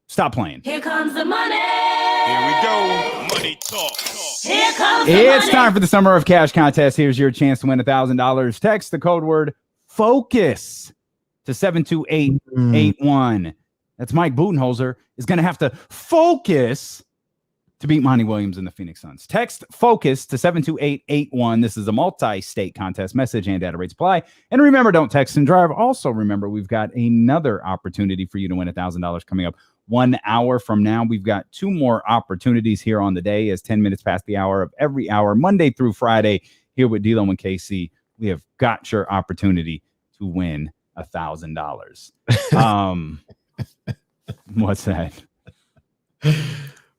Speaker 1: Stop playing.
Speaker 3: Here comes the money.
Speaker 4: Here we go. Money talk.
Speaker 3: Here comes the
Speaker 1: It's
Speaker 3: money.
Speaker 1: time for the Summer of Cash contest. Here's your chance to win $1,000. Text the code word FOCUS to 72881. That's Mike Budenholzer is going to have to focus to beat Monty Williams and the Phoenix Suns. Text FOCUS to 72881. This is a multi-state contest. Message and data rates apply. And remember, don't text and drive. Also, remember, we've got another opportunity for you to win $1,000 coming up 1 hour from now. We've got 2 more opportunities here on the day as 10 minutes past the hour of every hour, Monday through Friday, here with D-Lo and KC. We have got your opportunity to win $1,000. What's that?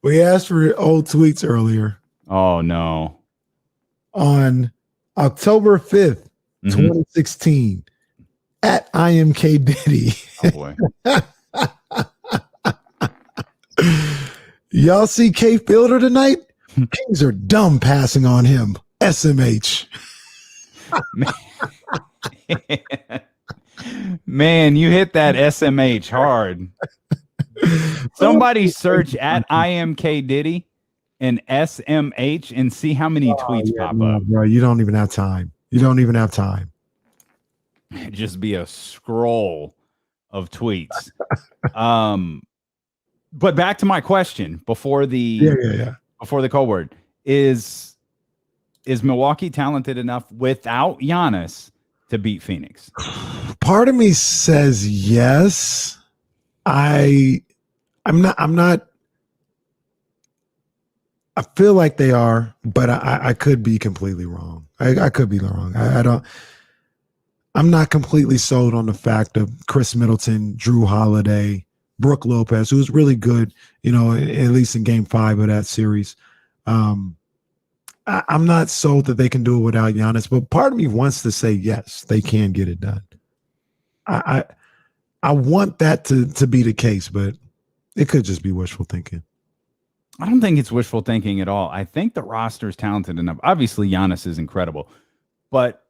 Speaker 2: We asked for old tweets earlier.
Speaker 1: Oh, no.
Speaker 2: On October 5th, 2016, at IMK Diddy.
Speaker 1: Oh, boy.
Speaker 2: Y'all see K Fielder tonight? Kings are dumb passing on him. SMH.
Speaker 1: Man, you hit that SMH hard. Somebody search at IMK Diddy and SMH and see how many tweets pop up.
Speaker 2: Bro, you don't even have time. You don't even have time.
Speaker 1: It'd just be a scroll of tweets. But back to my question before the before the code word is Milwaukee talented enough without Giannis to beat Phoenix?
Speaker 2: Part of me says yes. I'm not. I feel like they are, but I could be completely wrong. I could be wrong. I don't. I'm not completely sold on the fact of Chris Middleton, Drew Holiday, Brooke Lopez, who's really good, at least in game 5 of that series. I'm not sold that they can do it without Giannis, but part of me wants to say yes, they can get it done. I want that to be the case, but it could just be wishful thinking.
Speaker 1: I don't think it's wishful thinking at all. I think the roster is talented enough. Obviously, Giannis is incredible, but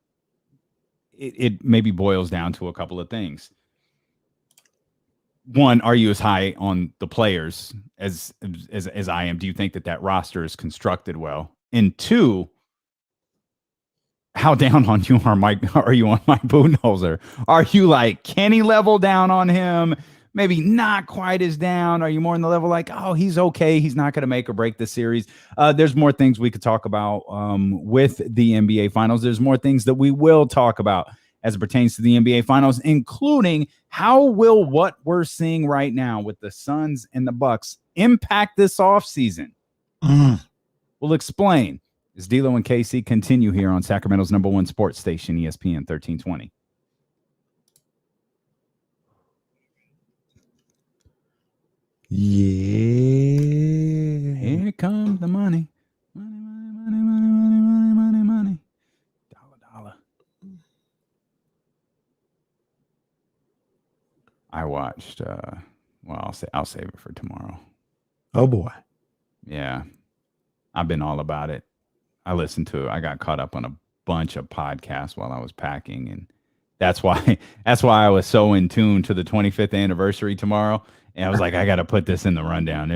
Speaker 1: it maybe boils down to a couple of things. One, are you as high on the players as I am? Do you think that roster is constructed well? And two, how down on you are you on Mike Budenholzer? Are you like Kenny level down on him? Maybe not quite as down. Are you more in the level like, oh, he's okay, he's not going to make or break the series? There's more things we could talk about with the NBA Finals. There's more things that we will talk about as it pertains to the NBA Finals, including how will what we're seeing right now with the Suns and the Bucks impact this offseason? We'll explain as D'Lo and KC continue here on Sacramento's #1 sports station, ESPN 1320.
Speaker 2: Yeah.
Speaker 1: Here comes the money. Money. Dollar. I watched I'll save it for tomorrow.
Speaker 2: Oh boy.
Speaker 1: Yeah. I've been all about it. I got caught up on a bunch of podcasts while I was packing, and that's why I was so in tune to the 25th anniversary tomorrow. And I was like, I got to put this in the rundown.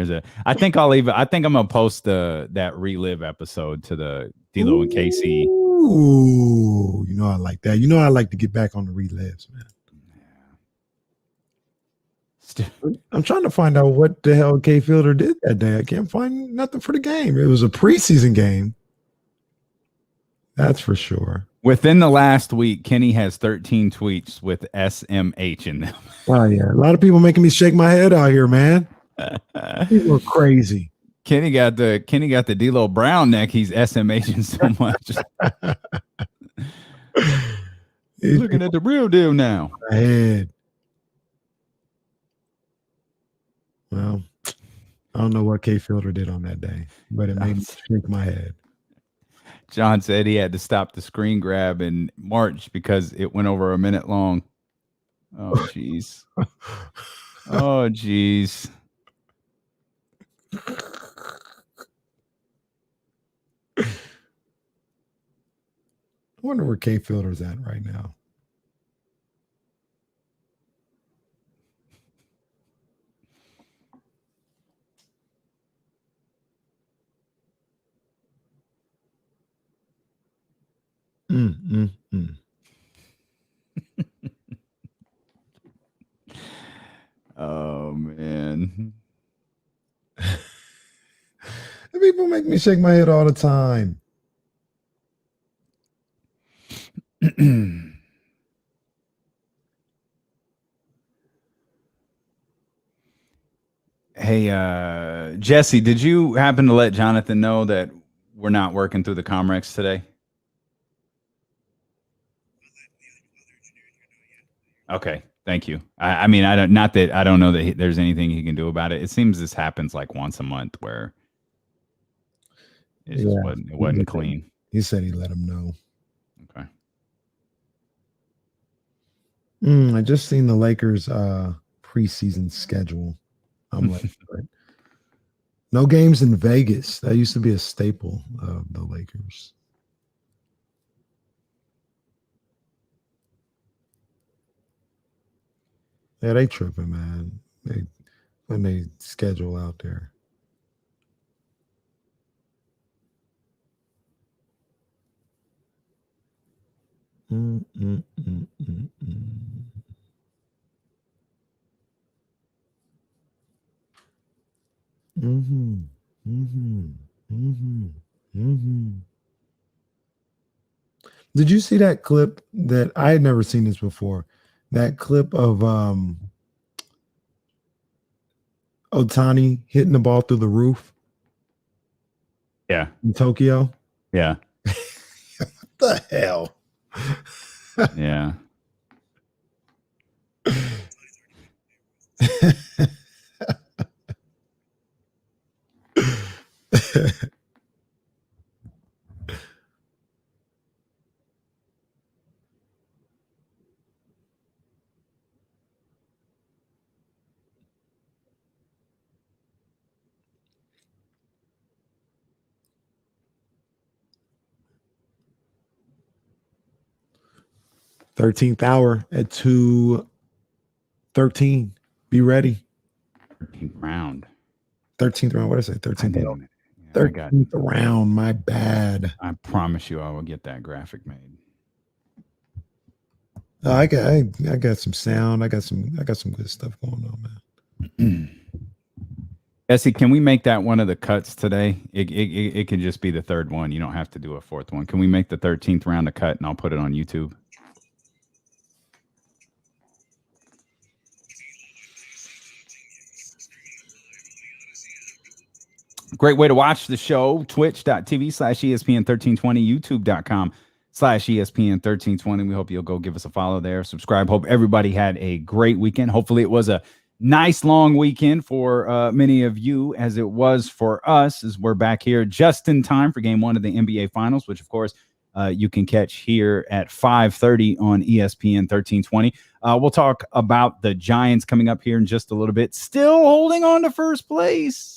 Speaker 1: I think I'm gonna post that relive episode to the D'Lo and KC.
Speaker 2: Ooh, I like that. I like to get back on the relives, man. I'm trying to find out what the hell K Fielder did that day. I can't find nothing for the game. It was a preseason game. That's for sure.
Speaker 1: Within the last week, Kenny has 13 tweets with SMH in them.
Speaker 2: Oh yeah, a lot of people making me shake my head out here, man. People are crazy.
Speaker 1: Kenny got the D'Lo Brown neck. He's SMHing so much. He's looking at the real deal now.
Speaker 2: Head. Well, I don't know what K Fielder did on that day, but it made me shake my head.
Speaker 1: John said he had to stop the screen grab in March because it went over a minute long. Oh, jeez. Oh, jeez.
Speaker 2: I wonder where K Fielder's at right now.
Speaker 1: Oh man.
Speaker 2: People make me shake my head all the time.
Speaker 1: Hey, Jesse, did you happen to let Jonathan know that we're not working through the Comrex today? Okay, thank you. I mean, I don't know that there's anything he can do about it. It seems this happens like once a month where it wasn't clean.
Speaker 2: He said he let him know.
Speaker 1: Okay.
Speaker 2: I just seen the Lakers preseason schedule. I'm like, no games in Vegas. That used to be a staple of the Lakers. Yeah, they tripping, man. When they schedule out there. Mm-hmm. Mm-hmm. Mm-hmm. Mm-hmm. Did you see that clip that I had never seen this before? That clip of Otani hitting the ball through the roof
Speaker 1: Yeah.
Speaker 2: in Tokyo?
Speaker 1: Yeah.
Speaker 2: The hell?
Speaker 1: Yeah.
Speaker 2: $13th hour at 2:13. Be ready.
Speaker 1: 13th round.
Speaker 2: 13th round. What did I say?
Speaker 1: I
Speaker 2: 13th round.
Speaker 1: didn't. Yeah,
Speaker 2: 13th round. My bad.
Speaker 1: I promise you I will get that graphic made.
Speaker 2: I got some sound. I got some good stuff going on, man.
Speaker 1: Essie, can we make that one of the cuts today? It can just be the third one. You don't have to do a fourth one. Can we make the 13th round a cut and I'll put it on YouTube? Great way to watch the show. Twitch.tv/ESPN1320, YouTube.com/ESPN1320. We hope you'll go give us a follow there. Subscribe. Hope everybody had a great weekend. Hopefully it was a nice long weekend for many of you, as it was for us, as we're back here just in time for game one of the NBA Finals, which, of course, you can catch here at 5:30 on ESPN 1320. We'll talk about the Giants coming up here in just a little bit. Still holding on to first place.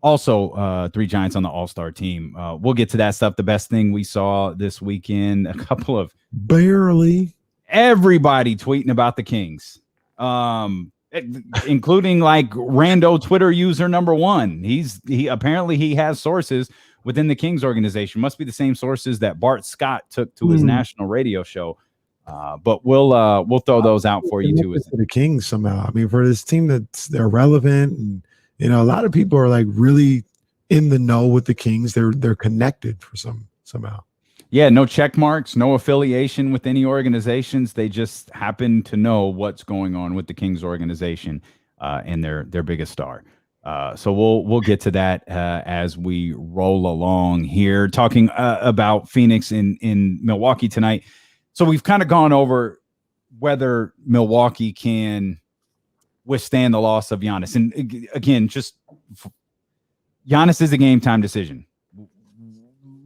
Speaker 1: Also, 3 Giants on the All-Star team. We'll get to that stuff. The best thing we saw this weekend, a couple of
Speaker 2: barely
Speaker 1: everybody tweeting about the Kings. Including like rando Twitter user number 1. He apparently has sources within the Kings organization. Must be the same sources that Bart Scott took to his national radio show. But we'll throw those out for you too.
Speaker 2: The Kings somehow. I mean, for this team they're relevant, and a lot of people are like really in the know with the Kings. They're connected for somehow.
Speaker 1: Yeah, no check marks, no affiliation with any organizations. They just happen to know what's going on with the Kings organization and their biggest star. So we'll get to that as we roll along here, talking about Phoenix in Milwaukee tonight. So we've kind of gone over whether Milwaukee can withstand the loss of Giannis. And again, just Giannis is a game time decision.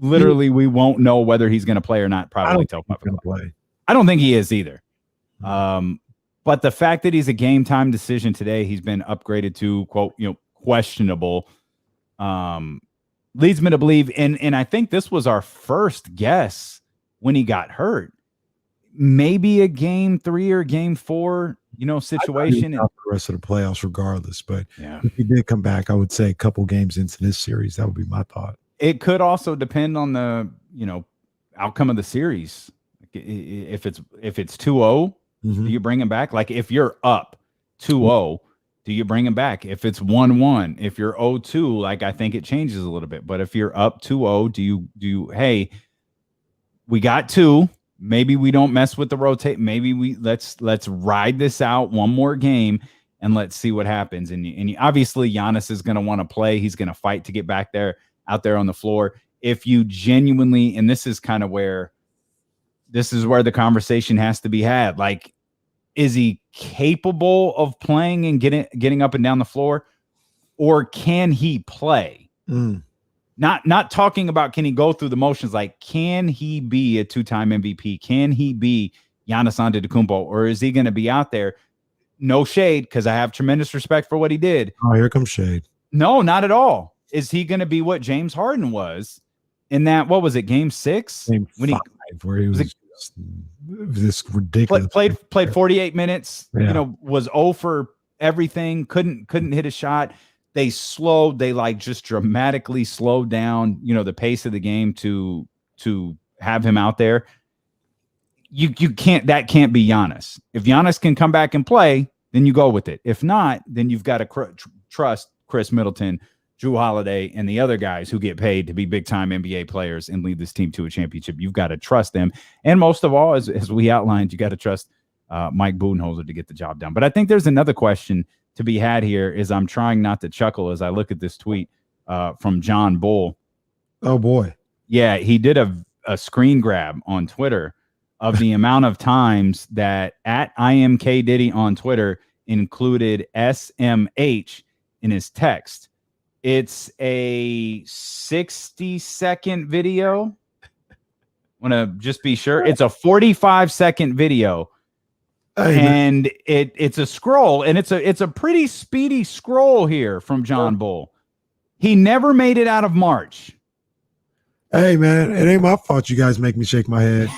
Speaker 1: Literally, we won't know whether he's going to play or not. Probably till play. I don't think he is either. But the fact that he's a game time decision today, he's been upgraded to quote, questionable, leads me to believe. And I think this was our first guess when he got hurt. Maybe a game 3 or game 4, situation.
Speaker 2: Out the rest of the playoffs, regardless. But if he did come back, I would say a couple games into this series. That would be my thought.
Speaker 1: It could also depend on the, outcome of the series. If it's 2-0, do you bring him back? Like if you're up 2-0, do you bring him back? If it's 1-1, if you're 0-2, like I think it changes a little bit. But if you're up 2-0, do you hey, we got 2. Maybe we don't mess with the rotate. Maybe let's ride this out one more game and let's see what happens. And obviously Giannis is going to want to play. He's going to fight to get back there, out there on the floor. If you genuinely, and this is where the conversation has to be had. Like, is he capable of playing and getting up and down the floor, or can he play? Not talking about can he go through the motions. Like, can he be a 2-time MVP? Can he be Giannis Antetokounmpo, or is he going to be out there? No shade, because I have tremendous respect for what he did.
Speaker 2: Oh, here comes shade.
Speaker 1: No, not at all. Is he going to be what James Harden was in that? What was it? Game 6,
Speaker 2: Game 5, where he was this ridiculous.
Speaker 1: Played 48 minutes. Was 0 for everything. Couldn't hit a shot. They just dramatically slowed down, the pace of the game to have him out there. That can't be Giannis. If Giannis can come back and play, then you go with it. If not, then you've got to trust Chris Middleton, Drew Holiday, and the other guys who get paid to be big-time NBA players and lead this team to a championship. You've got to trust them. And most of all, as we outlined, you got to trust Mike Budenholzer to get the job done. But I think there's another question to be had here is I'm trying not to chuckle as I look at this tweet from John Bull.
Speaker 2: Oh, boy.
Speaker 1: Yeah, he did a screen grab on Twitter of the amount of times that at IMK Diddy on Twitter included SMH in his text. It's a 60-second video. Want to just be sure. It's a 45-second video. And it's a scroll, and it's a pretty speedy scroll here from John Bull. He never made it out of March.
Speaker 2: Hey, man, it ain't my fault you guys make me shake my head.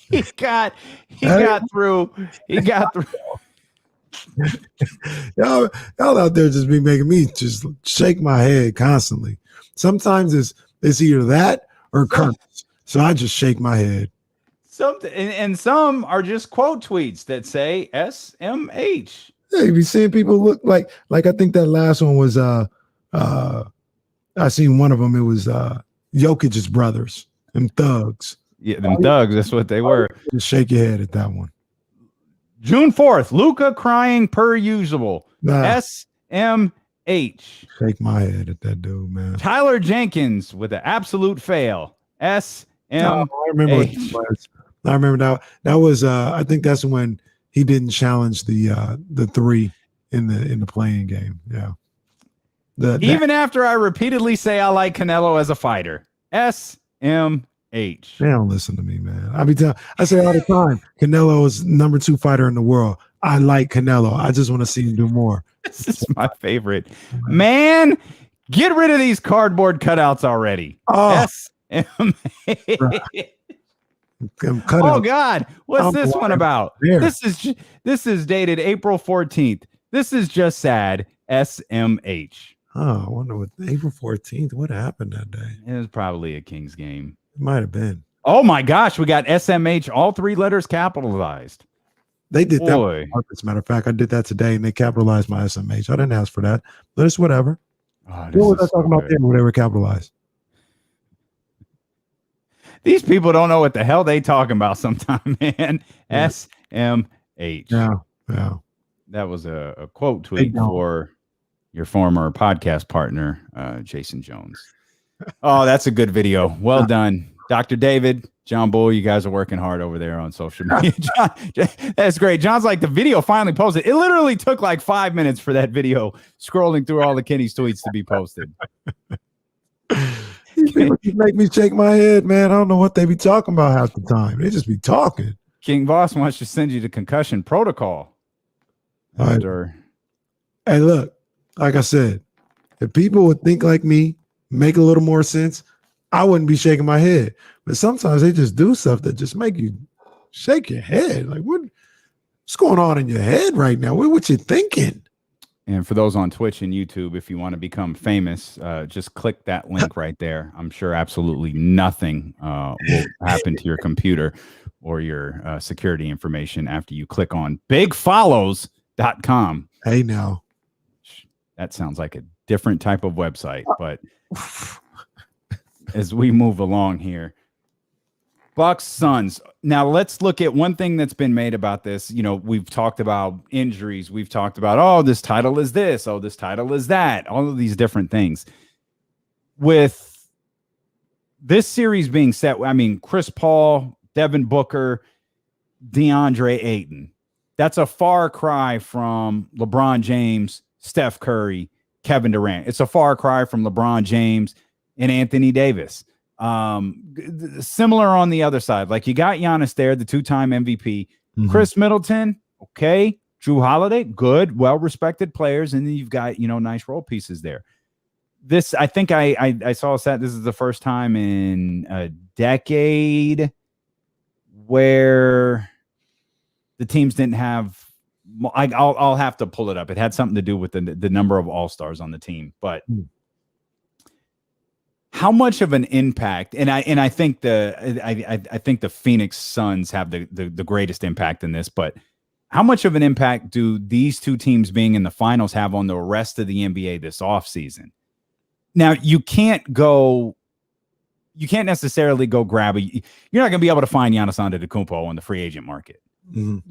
Speaker 1: He got through.
Speaker 2: y'all out there just be making me just shake my head constantly. Sometimes it's either that or curse. So I just shake my head.
Speaker 1: And some are just quote tweets that say SMH.
Speaker 2: Yeah, you be seeing people look like I think that last one was I seen one of them. It was Jokic's brothers and thugs.
Speaker 1: Yeah, them thugs. That's what they were.
Speaker 2: Just shake your head at that one.
Speaker 1: June 4th, Luca crying per usual. SMH.
Speaker 2: Shake my head at that dude, man.
Speaker 1: Tyler Jenkins with an absolute fail. SMH.
Speaker 2: I remember that. That was I think that's when he didn't challenge the three in the playing game. Yeah.
Speaker 1: Even after I repeatedly say I like Canelo as a fighter. SMH.
Speaker 2: They don't listen to me, man. I say all the time, Canelo is number 2 fighter in the world. I like Canelo. I just want to see him do more.
Speaker 1: This is my favorite. Man, get rid of these cardboard cutouts already.
Speaker 2: Oh,
Speaker 1: SMH. Oh God, what's this one about? This is dated April 14th. This is just sad. SMH.
Speaker 2: Oh, I wonder what April 14th. What happened that day?
Speaker 1: It was probably a Kings game.
Speaker 2: It might have been.
Speaker 1: Oh my gosh, we got SMH, all 3 letters capitalized.
Speaker 2: They did that. As a matter of fact, I did that today, and they capitalized my SMH. I didn't ask for that, but it's whatever. What was I talking about there when they were capitalized?
Speaker 1: These people don't know what the hell they talking about sometimes, man.
Speaker 2: Yeah.
Speaker 1: SMH.
Speaker 2: Yeah.
Speaker 1: That was a quote tweet for your former podcast partner, Jason Jones. Oh, that's a good video. Well done. Dr. David, John Bull, you guys are working hard over there on social media. John, that's great. John's like, the video finally posted. It literally took like 5 minutes for that video scrolling through all the Kenny's tweets to be posted.
Speaker 2: People make me shake my head, man. I don't know what they be talking about half the time. They just be talking.
Speaker 1: King Boss wants to send you the concussion protocol.
Speaker 2: Hey, look, like I said, if people would think like me, make a little more sense, I wouldn't be shaking my head. But sometimes they just do stuff that just make you shake your head. Like, what's going on in your head right now? What you thinking?
Speaker 1: And for those on Twitch and YouTube, if you want to become famous, just click that link right there. I'm sure absolutely nothing will happen to your computer or your security information after you click on bigfollows.com.
Speaker 2: Hey, now.
Speaker 1: That sounds like a different type of website, but as we move along here, Bucks, Suns. Now let's look at one thing that's been made about this. You know, we've talked about injuries. We've talked about, oh, this title is this. Oh, this title is that. All of these different things. With this series being set, I mean, Chris Paul, Devin Booker, DeAndre Ayton. That's a far cry from LeBron James, Steph Curry, Kevin Durant. It's a far cry from LeBron James and Anthony Davis. Similar on the other side. Like, you got Yannis there, the 2-time MVP. Mm-hmm. Chris Middleton, okay. Drew Holiday, good, well-respected players. And then you've got, nice role pieces there. This, I think I saw a stat. This is the first time in a decade where the teams didn't have, I'll have to pull it up. It had something to do with the number of all-stars on the team, but how much of an impact? And I think I think the Phoenix Suns have the greatest impact in this, but How much of an impact do these two teams being in the finals have on the rest of the NBA this offseason? Now, you can't necessarily go grab you're not going to be able to find Giannis Antetokounmpo on the free agent market,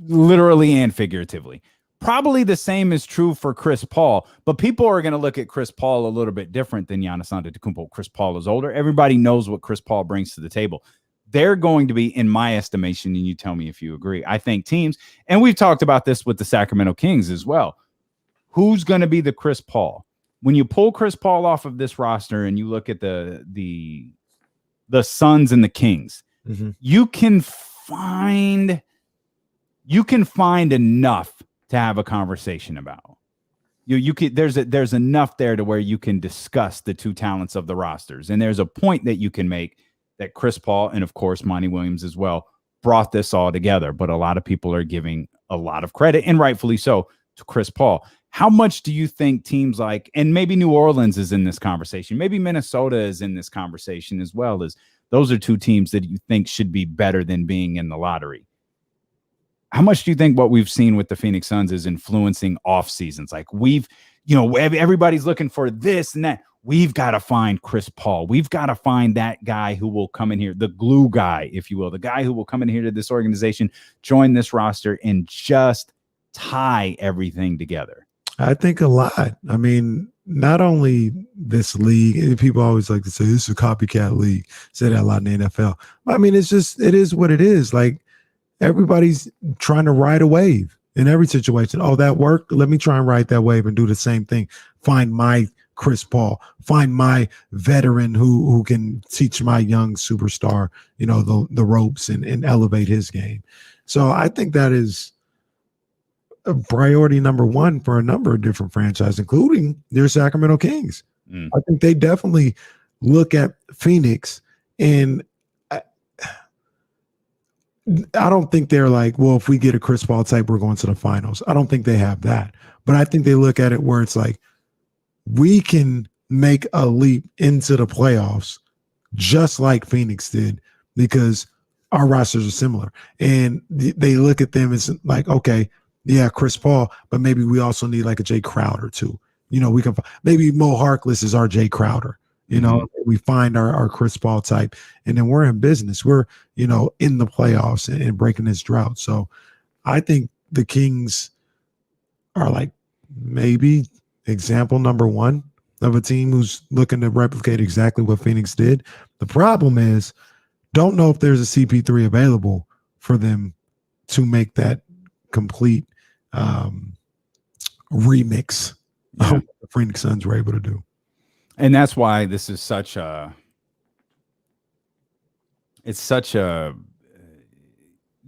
Speaker 1: literally and figuratively. Probably the same is true for Chris Paul, but people are going to look at Chris Paul a little bit different than Giannis Antetokounmpo. Chris Paul is older. Everybody knows what Chris Paul brings to the table. They're going to be, in my estimation, and you tell me if you agree, I think teams, and we've talked about this with the Sacramento Kings as well, who's going to be the Chris Paul? When you pull Chris Paul off of this roster and you look at the Suns and the Kings, you can find enough to have a conversation about. There's enough there to where you can discuss the two talents of the rosters. And there's a point that you can make that Chris Paul, and of course Monty Williams as well, brought this all together. But a lot of people are giving a lot of credit, and rightfully so, to Chris Paul. How much do you think teams like, and maybe New Orleans is in this conversation, maybe Minnesota is in this conversation as well, as those are two teams that you think should be better than being in the lottery? How much do you think what we've seen with the Phoenix Suns is influencing off seasons? Like everybody's looking for this and that. We've got to find Chris Paul. We've got to find that guy who will come in here, the glue guy, if you will, the guy who will come in here to this organization, join this roster, and just tie everything together.
Speaker 2: I think a lot. I mean, not only this league, people always like to say this is a copycat league, say that a lot in the NFL. I mean, it is what it is. Like, everybody's trying to ride a wave in every situation. Oh, that worked. Let me try and ride that wave and do the same thing. Find my Chris Paul, find my veteran who can teach my young superstar, the ropes and elevate his game. So I think that is a priority number one for a number of different franchises, including their Sacramento Kings. I think they definitely look at Phoenix, and I don't think they're like, well, if we get a Chris Paul type, we're going to the finals. I don't think they have that. But I think they look at it where it's like, we can make a leap into the playoffs just like Phoenix did, because our rosters are similar. And they look at them as like, okay, yeah, Chris Paul, but maybe we also need like a Jay Crowder too. We can maybe Mo Harkless is our Jay Crowder. We find our Chris Paul type, and then we're in business. We're, in the playoffs and breaking this drought. So I think the Kings are like maybe example number one of a team who's looking to replicate exactly what Phoenix did. The problem is, don't know if there's a CP3 available for them to make that complete remix of what the Phoenix Suns were able to do.
Speaker 1: And that's why this is such a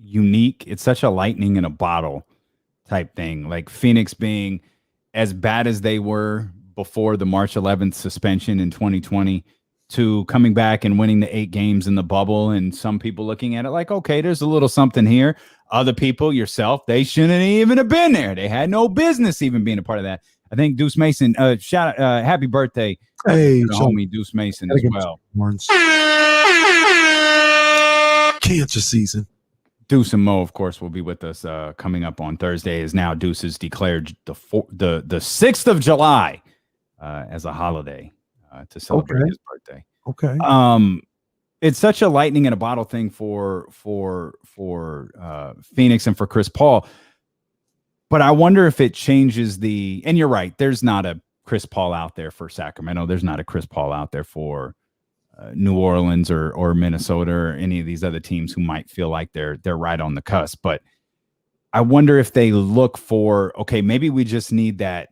Speaker 1: unique, it's such a lightning in a bottle type thing. Like Phoenix being as bad as they were before the March 11th suspension in 2020 to coming back and winning the 8 games in the bubble. And some people looking at it like, okay, there's a little something here. Other people, yourself, they shouldn't even have been there. They had no business even being a part of that. I think Deuce Mason, happy birthday.
Speaker 2: Hey,
Speaker 1: homie Deuce Mason as well.
Speaker 2: Cancer season.
Speaker 1: Deuce and Mo, of course, will be with us coming up on Thursday, as now Deuce has declared the 6th of July as a holiday to celebrate his birthday.
Speaker 2: Okay.
Speaker 1: It's such a lightning in a bottle thing for Phoenix and for Chris Paul. But I wonder if it changes and you're right, there's not a Chris Paul out there for Sacramento. There's not a Chris Paul out there for New Orleans or Minnesota or any of these other teams who might feel like they're right on the cusp. But I wonder if they look for, okay, maybe we just need that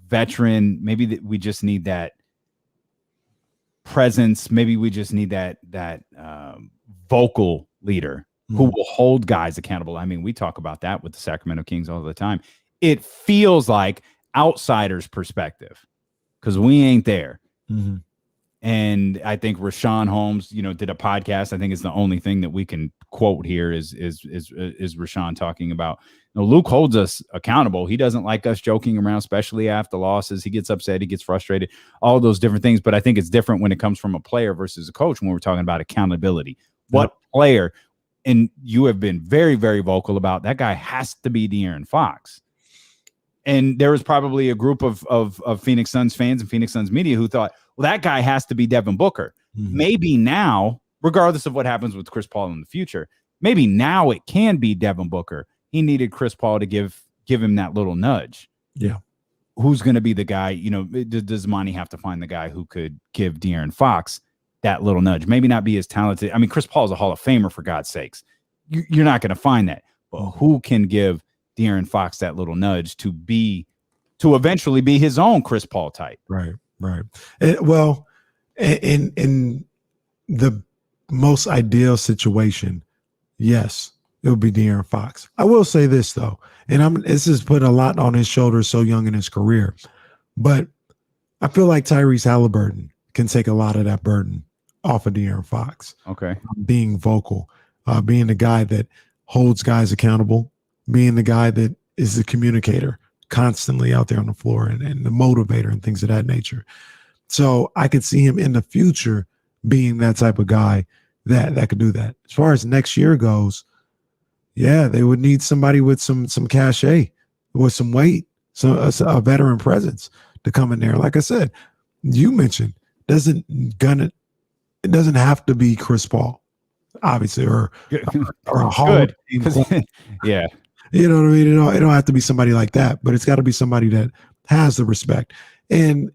Speaker 1: veteran. Maybe we just need that presence. Maybe we just need that vocal leader who will hold guys accountable. I mean, we talk about that with the Sacramento Kings all the time. It feels like outsiders' perspective because we ain't there.
Speaker 2: Mm-hmm.
Speaker 1: And I think Rashawn Holmes, did a podcast. I think it's the only thing that we can quote here is Rashawn talking about, Luke holds us accountable. He doesn't like us joking around, especially after losses. He gets upset. He gets frustrated, all those different things. But I think it's different when it comes from a player versus a coach when we're talking about accountability. What player, and you have been very, very vocal about, that guy has to be De'Aaron Fox. And there was probably a group of Phoenix Suns fans and Phoenix Suns media who thought, well, that guy has to be Devin Booker. Maybe now, regardless of what happens with Chris Paul in the future, maybe now it can be Devin Booker. He needed Chris Paul to give him that little nudge.
Speaker 2: Yeah.
Speaker 1: Who's going to be the guy? Does Monty have to find the guy who could give De'Aaron Fox that little nudge? Maybe not be as talented. I mean, Chris Paul is a Hall of Famer, for God's sakes. You're not going to find that. But who can give De'Aaron Fox that little nudge to eventually be his own Chris Paul type?
Speaker 2: Right. Well, in the most ideal situation, yes, it would be De'Aaron Fox. I will say this though, and this is put a lot on his shoulders so young in his career, but I feel like Tyrese Halliburton can take a lot of that burden off of De'Aaron Fox.
Speaker 1: Okay.
Speaker 2: Being vocal, being the guy that holds guys accountable, being the guy that is the communicator constantly out there on the floor and the motivator and things of that nature. So I could see him in the future being that type of guy that could do that. As far as next year goes, yeah, they would need somebody with some cachet, with some weight, a veteran presence to come in there. Like I said, you mentioned, it doesn't have to be Chris Paul, obviously, or a Hall of Fame.
Speaker 1: Yeah.
Speaker 2: You know what I mean? It don't have to be somebody like that, but it's got to be somebody that has the respect. And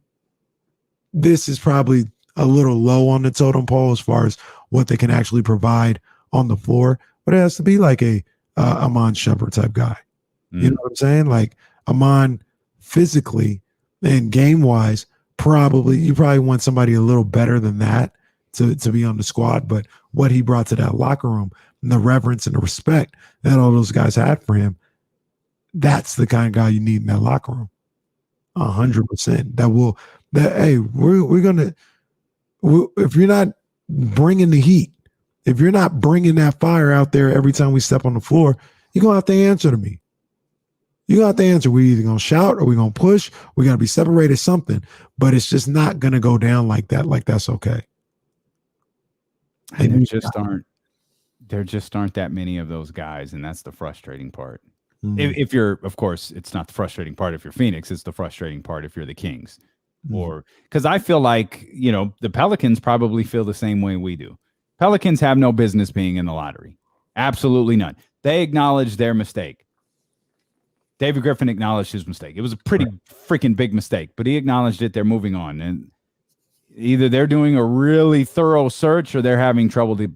Speaker 2: this is probably a little low on the totem pole as far as what they can actually provide on the floor, but it has to be like a Amon Shumpert type guy. You know what I'm saying? Like Amon physically and game wise, you probably want somebody a little better than that to be on the squad. But what he brought to that locker room and the reverence and the respect that all those guys had for him, that's the kind of guy you need in that locker room. 100%. Hey, we're gonna. If you're not bringing the heat, if you're not bringing that fire out there every time we step on the floor, you're gonna have to answer to me. You got to answer. We're either gonna shout or we're gonna push. We gotta be separated something, but it's just not gonna go down like that. Like that's okay.
Speaker 1: And there just aren't that many of those guys, and that's the frustrating part. If you're, of course, it's not the frustrating part if you're Phoenix, it's the frustrating part if you're the Kings. Or because I feel like, the Pelicans probably feel the same way we do. Pelicans have no business being in the lottery. Absolutely none. They acknowledge their mistake. David Griffin acknowledged his mistake. It was a pretty freaking big mistake, but he acknowledged it. They're moving on. And either they're doing a really thorough search or they're having trouble to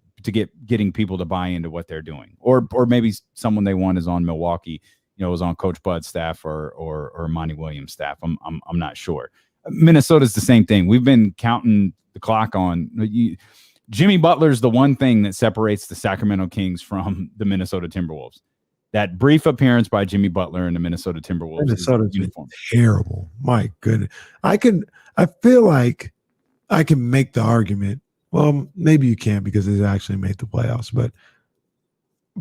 Speaker 1: getting people to buy into what they're doing. Or maybe someone they want is on Milwaukee, was on Coach Bud's staff or Monty Williams' staff. I'm not sure. Minnesota's the same thing. We've been counting the clock on Jimmy Butler's the one thing that separates the Sacramento Kings from the Minnesota Timberwolves. That brief appearance by Jimmy Butler in the Minnesota Timberwolves
Speaker 2: Minnesota's
Speaker 1: uniform.
Speaker 2: Terrible. My goodness. I feel like I can make the argument. Well, maybe you can't because they actually made the playoffs, but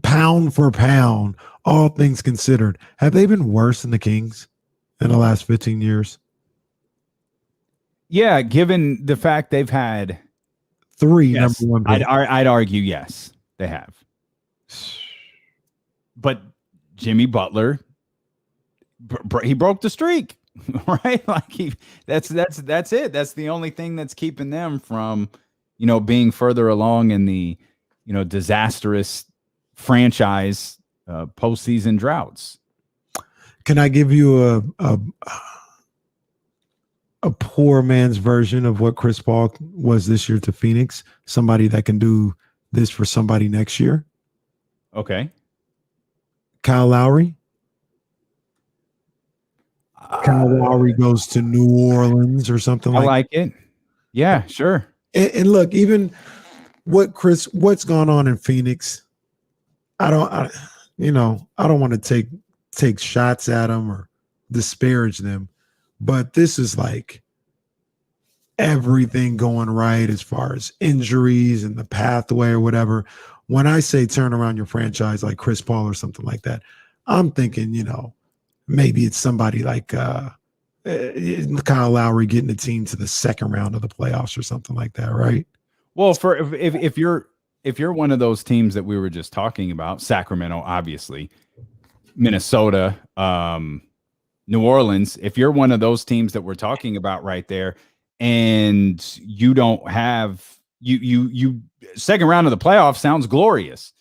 Speaker 2: pound for pound, all things considered, have they been worse than the Kings in the last 15 years?
Speaker 1: Yeah, given the fact they've had
Speaker 2: three number one picks.
Speaker 1: I'd argue yes, they have. But Jimmy Butler, he broke the streak, right? Like that's it. That's the only thing that's keeping them from, being further along in the, disastrous franchise postseason droughts.
Speaker 2: Can I give you a poor man's version of what Chris Paul was this year to Phoenix? Somebody that can do this for somebody next year.
Speaker 1: Okay.
Speaker 2: Kyle Lowry. Kyle Lowry goes to New Orleans or something like that.
Speaker 1: I like it. Yeah, sure.
Speaker 2: And look, even what's gone on in Phoenix, I don't want to take shots at them or disparage them, but this is like everything going right as far as injuries and the pathway or whatever. When I say turn around your franchise like Chris Paul or something like that, I'm thinking, maybe it's somebody like Kyle Lowry getting the team to the second round of the playoffs or something like that, right?
Speaker 1: Well, if you're one of those teams that we were just talking about, Sacramento, obviously, Minnesota, New Orleans, if you're one of those teams that we're talking about right there, and you don't have you second round of the playoffs sounds glorious.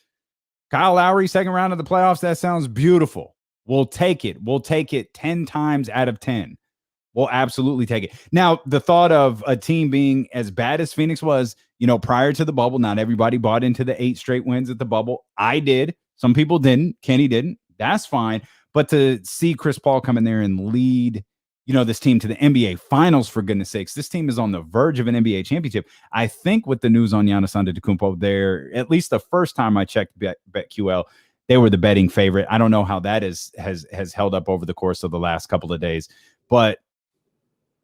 Speaker 1: Kyle Lowry, second round of the playoffs, that sounds beautiful. We'll take it. We'll take it 10 times out of 10. We'll absolutely take it. Now, the thought of a team being as bad as Phoenix was, prior to the bubble, not everybody bought into the 8 straight wins at the bubble. I did. Some people didn't. Kenny didn't. That's fine. But to see Chris Paul come in there and lead, this team to the NBA Finals, for goodness sakes, this team is on the verge of an NBA championship. I think with the news on Giannis Antetokounmpo there, at least the first time I checked BetQL, they were the betting favorite. I don't know how that has held up over the course of the last couple of days. But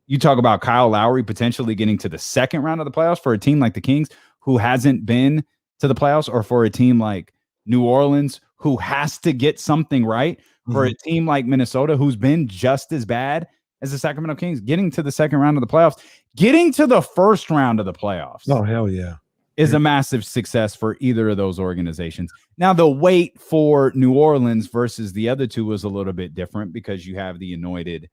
Speaker 1: you talk about Kyle Lowry potentially getting to the second round of the playoffs for a team like the Kings, who hasn't been to the playoffs, or for a team like New Orleans, who has to get something right, for a team like Minnesota, who's been just as bad as the Sacramento Kings, getting to the second round of the playoffs, getting to the first round of the playoffs.
Speaker 2: Oh, hell yeah.
Speaker 1: Is a massive success for either of those organizations. Now, the wait for New Orleans versus the other two was a little bit different, because you have the anointed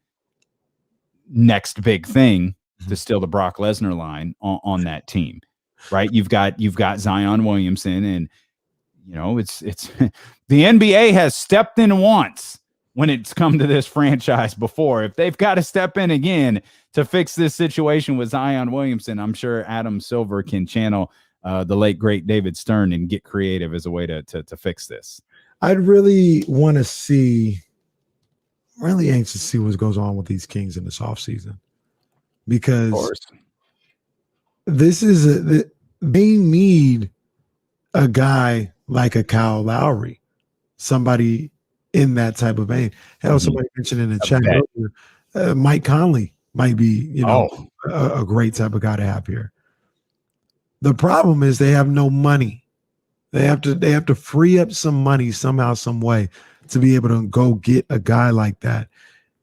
Speaker 1: next big thing to steal the Brock Lesnar line on that team, right? You've got Zion Williamson, and it's the NBA has stepped in once when it's come to this franchise before. If they've got to step in again to fix this situation with Zion Williamson, I'm sure Adam Silver can channel the late great David Stern and get creative as a way to fix this.
Speaker 2: I'd really want to see, really anxious to see what goes on with these Kings in this offseason, because this is they need a guy like a Kyle Lowry, somebody in that type of vein. Hell, somebody mentioned in the chat earlier, Mike Conley might be, a great type of guy to have here. The problem is they have no money. They have to free up some money somehow, some way, to be able to go get a guy like that.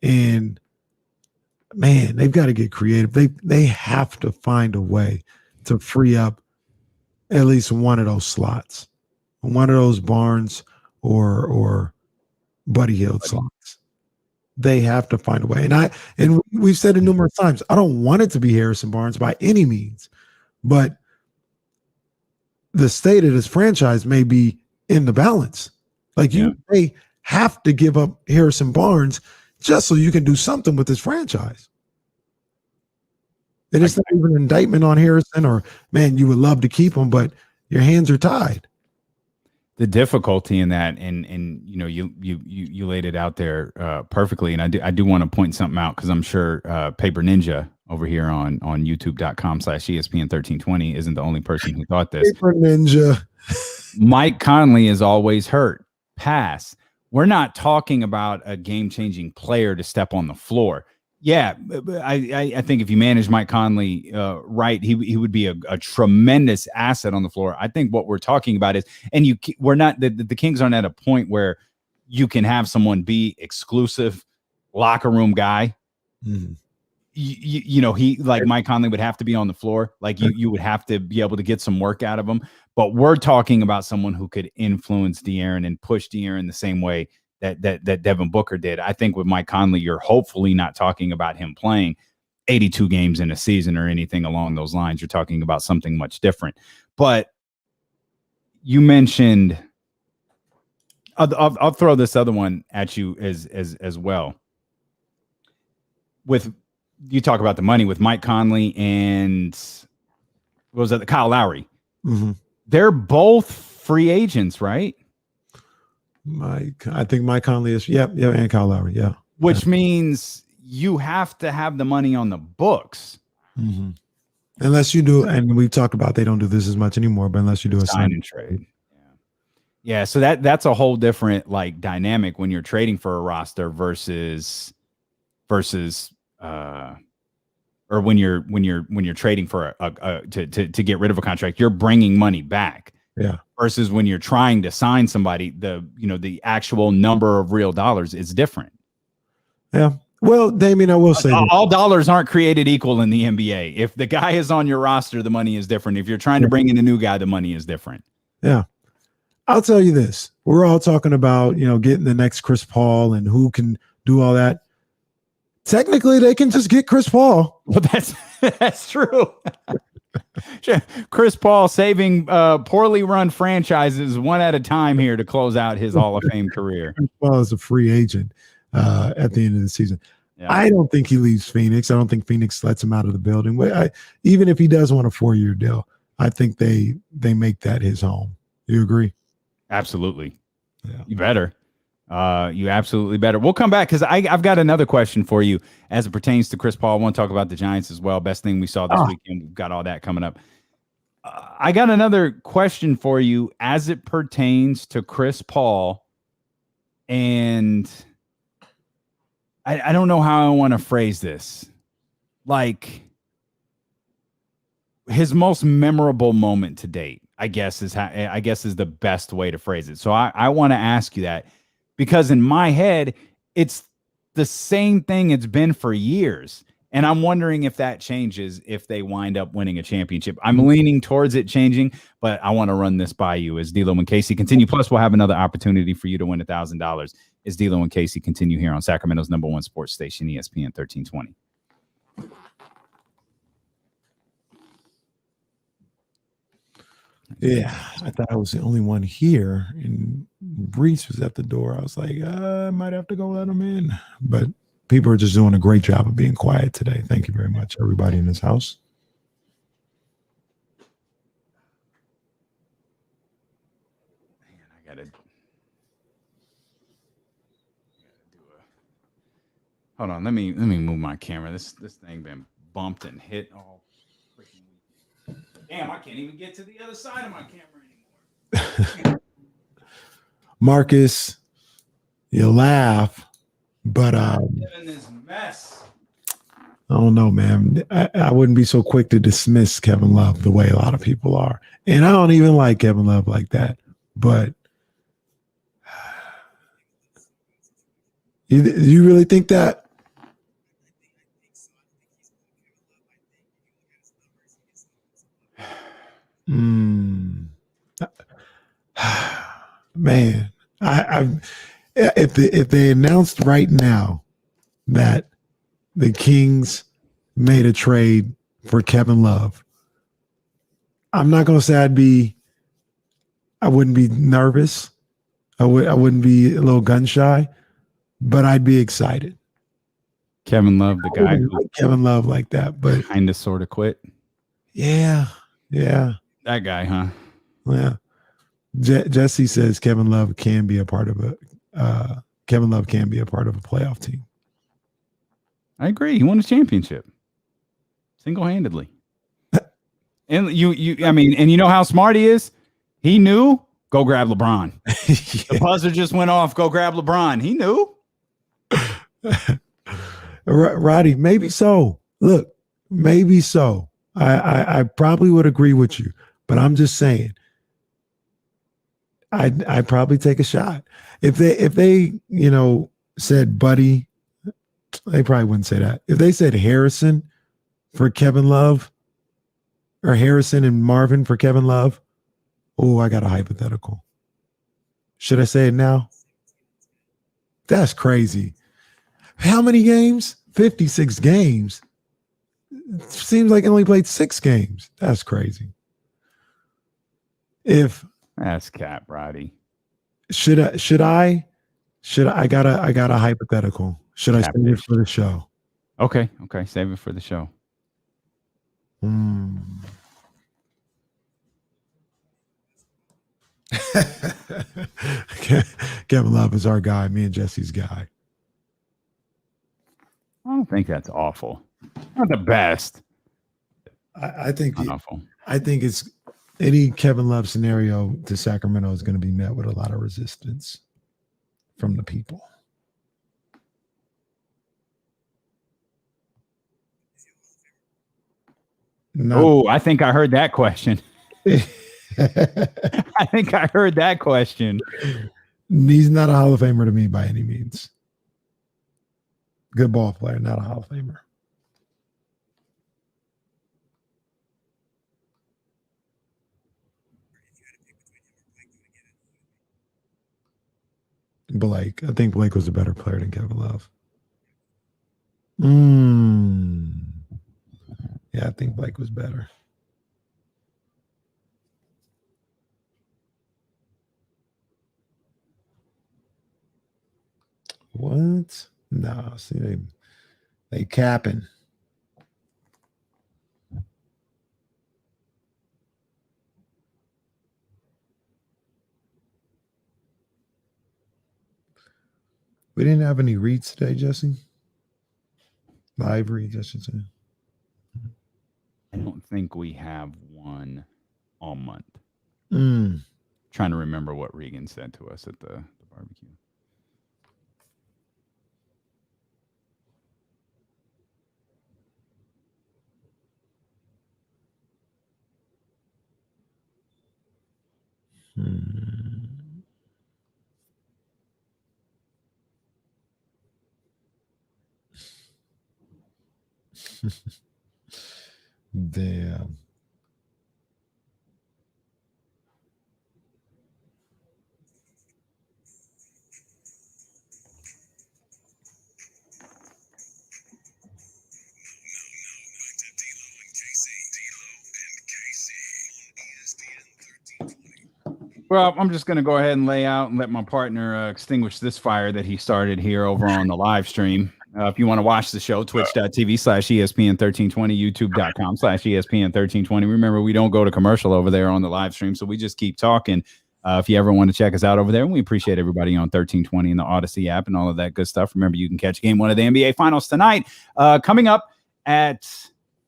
Speaker 2: And man, they've got to get creative. They have to find a way to free up at least one of those slots, one of those Barnes or Buddy Hield slots. They have to find a way. And we've said it numerous times, I don't want it to be Harrison Barnes by any means, but the state of this franchise may be in the balance. Like you may have to give up Harrison Barnes just so you can do something with this franchise. And it's not even an indictment on Harrison, or man, you would love to keep him, but your hands are tied.
Speaker 1: The difficulty in that, and you laid it out there perfectly, and I do want to point something out, because I'm sure Paper Ninja over here on youtube.com/ESPN1320 isn't the only person who thought this.
Speaker 2: Paper Ninja.
Speaker 1: Mike Conley is always hurt. Pass. We're not talking about a game-changing player to step on the floor. Yeah, I think if you manage Mike Conley right, he would be a tremendous asset on the floor. I think what we're talking about is, and we're not, the Kings aren't at a point where you can have someone be exclusive locker room guy. Mm-hmm. He like Mike Conley would have to be on the floor. Like you would have to be able to get some work out of him. But we're talking about someone who could influence De'Aaron and push De'Aaron the same way that Devin Booker did. I think with Mike Conley, you're hopefully not talking about him playing 82 games in a season or anything along those lines. You're talking about something much different. But you mentioned, I'll throw this other one at you as well. With you talk about the money with Mike Conley and what was that, Kyle Lowry? Mm-hmm. They're both free agents, right?
Speaker 2: I think Mike Conley is, and Kyle Lowry,
Speaker 1: Which means you have to have the money on the books.
Speaker 2: Mm-hmm. Unless you do, and we've talked about they don't do this as much anymore, but unless you do a sign and trade.
Speaker 1: Yeah, so that's a whole different dynamic when you're trading for a roster versus or when you're trading for to get rid of a contract, you're bringing money back.
Speaker 2: Yeah.
Speaker 1: Versus when you're trying to sign somebody, the actual number of real dollars is different.
Speaker 2: Yeah. Well, Damien, I will say
Speaker 1: all dollars aren't created equal in the NBA. If the guy is on your roster, the money is different. If you're trying to bring in a new guy, the money is different.
Speaker 2: Yeah. I'll tell you this. We're all talking about, getting the next Chris Paul and who can do all that. Technically, they can just get Chris Paul.
Speaker 1: Well, that's true. Chris Paul saving poorly run franchises one at a time here to close out his Hall of Fame career.
Speaker 2: Chris Paul is a free agent at the end of the season.
Speaker 1: Yeah.
Speaker 2: I don't think he leaves Phoenix. I don't think Phoenix lets him out of the building. Even if he does want a 4-year deal, I think they make that his home. You agree?
Speaker 1: Absolutely.
Speaker 2: Yeah.
Speaker 1: You better. You absolutely better. We'll come back because I've got another question for you as it pertains to Chris Paul. I want to talk about the Giants as well. Best thing we saw this weekend. We've got all that coming up. I got another question for you as it pertains to Chris Paul. And I don't know how I want to phrase this. Like his most memorable moment to date, I guess is the best way to phrase it. So I want to ask you that. Because in my head, it's the same thing it's been for years. And I'm wondering if that changes if they wind up winning a championship. I'm leaning towards it changing, but I want to run this by you as D'Lo and Casey continue. Plus, we'll have another opportunity for you to win $1,000 as D'Lo and Casey continue here on Sacramento's #1 sports station, ESPN 1320.
Speaker 2: Yeah, I thought I was the only one here, and Brees was at the door. I was like, I might have to go let him in. But people are just doing a great job of being quiet today. Thank you very much, everybody in this house.
Speaker 1: Man, I gotta do hold on. Let me move my camera. This thing been bumped and hit all freaking weekend. Damn, I can't even get to the other side of my camera anymore.
Speaker 2: Marcus, you laugh, but
Speaker 1: in this mess.
Speaker 2: I don't know, man. I wouldn't be so quick to dismiss Kevin Love the way a lot of people are. And I don't even like Kevin Love like that. But you really think that? Man, if they announced right now that the Kings made a trade for Kevin Love, I'm not gonna say I wouldn't be nervous. I wouldn't be a little gun shy, but I'd be excited.
Speaker 1: Kevin Love, the guy who
Speaker 2: like Kevin Love like that, but
Speaker 1: kind of sort of quit.
Speaker 2: Yeah.
Speaker 1: That guy, huh?
Speaker 2: Yeah. Jesse says Kevin Love can be a part of a playoff team.
Speaker 1: I agree. He won a championship single-handedly. And and you know how smart he is? He knew, go grab LeBron. The buzzer just went off, go grab LeBron. He knew.
Speaker 2: Roddy, maybe so. Look, maybe so. I probably would agree with you, but I'm just saying I'd probably take a shot. If they said Buddy, they probably wouldn't say that. If they said Harrison for Kevin Love, or Harrison and Marvin for Kevin Love, oh, I got a hypothetical. Should I say it now? That's crazy. How many games? 56 games. Seems like he only played 6 games. That's crazy.
Speaker 1: That's cap, Roddy.
Speaker 2: Should I got a hypothetical. Should I save it for the show?
Speaker 1: Okay. Save it for the show.
Speaker 2: Kevin Love is our guy, me and Jesse's guy.
Speaker 1: I don't think that's awful. Not the best.
Speaker 2: I think
Speaker 1: awful.
Speaker 2: I think it's any Kevin Love scenario to Sacramento is going to be met with a lot of resistance from the people.
Speaker 1: Oh, I think I heard that question. I think I heard that question.
Speaker 2: He's not a Hall of Famer to me by any means. Good ball player, not a Hall of Famer. Blake. I think Blake was a better player than Kevin Love. Yeah, I think Blake was better. What? No, see, they capping. We didn't have any reads today, Jesse. Live reads, I should say.
Speaker 1: I don't think we have one all month. Trying to remember what Regan said to us at the barbecue.
Speaker 2: Damn.
Speaker 1: Well, I'm just going to go ahead and lay out and let my partner extinguish this fire that he started here over on the live stream. If you want to watch the show, twitch.tv/ESPN1320, youtube.com/ESPN1320. Remember, we don't go to commercial over there on the live stream, so we just keep talking. If you ever want to check us out over there, and we appreciate everybody on 1320 and the Odyssey app and all of that good stuff. Remember, you can catch game one of the NBA Finals tonight, coming up at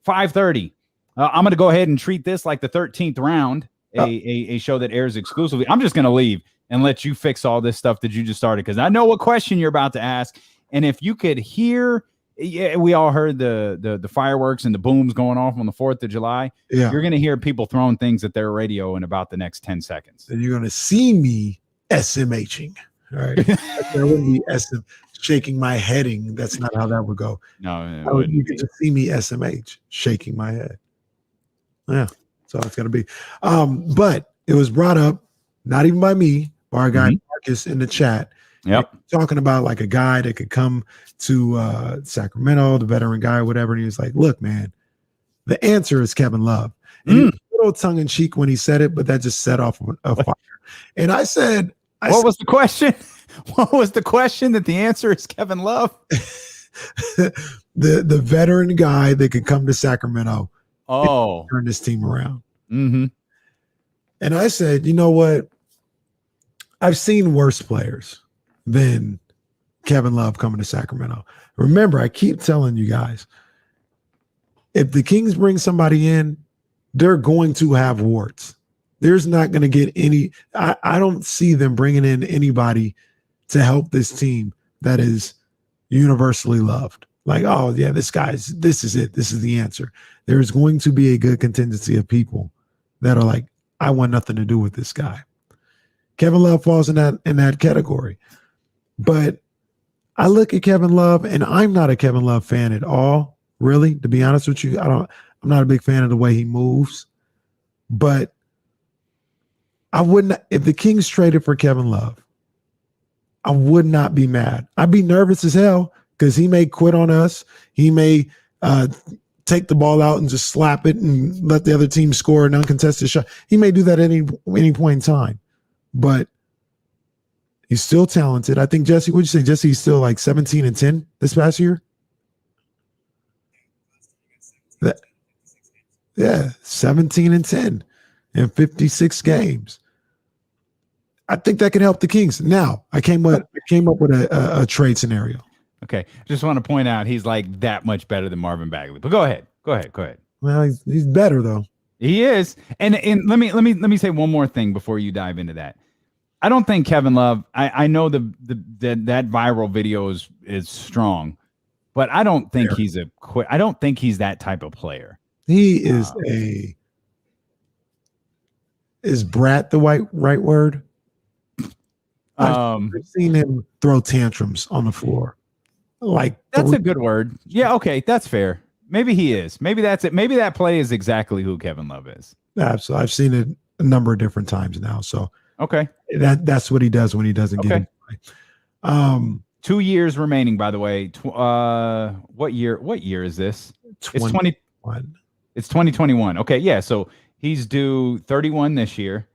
Speaker 1: 5:30. I'm going to go ahead and treat this like the 13th round, a show that airs exclusively. I'm just going to leave and let you fix all this stuff that you just started, because I know what question you're about to ask. And if you could hear, we all heard the fireworks and the booms going off on the 4th of July.
Speaker 2: Yeah.
Speaker 1: You're going to hear people throwing things at their radio in about the next 10 seconds.
Speaker 2: And you're going to see me SMHing. All right. There wouldn't be shaking my heading. That's not how that would go.
Speaker 1: No,
Speaker 2: you can just see me SMH shaking my head. Yeah. So it's going to be. But it was brought up, not even by me, by our guy Marcus in the chat.
Speaker 1: Yep.
Speaker 2: Talking about like a guy that could come to Sacramento, the veteran guy, whatever. And he was like, look, man, the answer is Kevin Love. And he was a little tongue in cheek when he said it, but that just set off a fire. And I said,
Speaker 1: what was the question? What was the question? That the answer is Kevin Love?
Speaker 2: the veteran guy that could come to Sacramento.
Speaker 1: Oh,
Speaker 2: turn this team around.
Speaker 1: Mm-hmm.
Speaker 2: And I said, you know what? I've seen worse players than Kevin Love coming to Sacramento. Remember, I keep telling you guys, if the Kings bring somebody in, they're going to have warts. There's not going to get any. I don't see them bringing in anybody to help this team that is universally loved. Like, oh, yeah, this is it. This is the answer. There's going to be a good contingency of people that are like, I want nothing to do with this guy. Kevin Love falls in that category. But I look at Kevin Love, and I'm not a Kevin Love fan at all, really, to be honest with you. I'm not a big fan of the way he moves. But I wouldn't, if the Kings traded for Kevin Love, I would not be mad. I'd be nervous as hell because he may quit on us. He may take the ball out and just slap it and let the other team score an uncontested shot. He may do that at any point in time. But he's still talented. I think, Jesse, what'd you say? Jesse, he's still like 17-10 this past year? Yeah, 17-10 in 56 games. I think that can help the Kings. Now, I came up with a trade scenario.
Speaker 1: Okay. Just want to point out he's like that much better than Marvin Bagley. But go ahead.
Speaker 2: Well, he's better though.
Speaker 1: He is. And let me say one more thing before you dive into that. I don't think Kevin Love, I know that viral video is strong, but I don't think I don't think he's that type of player.
Speaker 2: He is is brat the right word? I've seen him throw tantrums on the floor. Like,
Speaker 1: that's a good word. Yeah, okay, that's fair. Maybe he is. Maybe that's it. Maybe that play is exactly who Kevin Love is.
Speaker 2: Absolutely. I've seen it a number of different times now. So
Speaker 1: okay,
Speaker 2: that's what he does when he doesn't get it.
Speaker 1: 2 years remaining, by the way. What year? What year is this? It's
Speaker 2: 21.
Speaker 1: It's 2021. Okay, yeah. So he's due 31 this year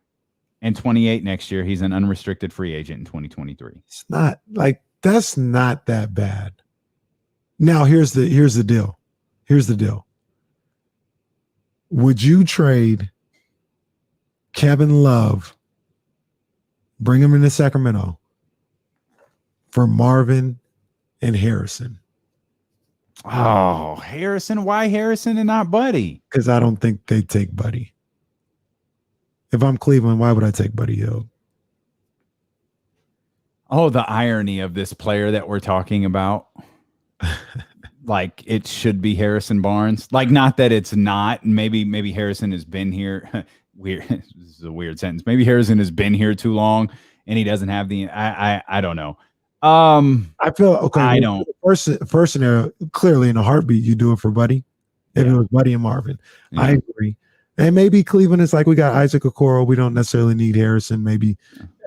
Speaker 1: and 28 next year. He's an unrestricted free agent in 2023.
Speaker 2: It's not like that's not that bad. Now here's the deal. Here's the deal. Would you trade Kevin Love, bring him into Sacramento, for Marvin and Harrison?
Speaker 1: Oh, Harrison. Why Harrison and not Buddy?
Speaker 2: Because I don't think they take Buddy. If I'm Cleveland, why would I take Buddy Hield?
Speaker 1: Oh, the irony of this player that we're talking about. Like it should be Harrison Barnes. Like not that it's not. Maybe Harrison has been here. Weird. This is a weird sentence. Maybe Harrison has been here too long and he doesn't have the. I don't know.
Speaker 2: I feel okay.
Speaker 1: I don't.
Speaker 2: First scenario, clearly in a heartbeat, you do it for Buddy. If it was Buddy and Marvin,
Speaker 1: Yeah.
Speaker 2: I agree. And maybe Cleveland is like, we got Isaac Okoro. We don't necessarily need Harrison. Maybe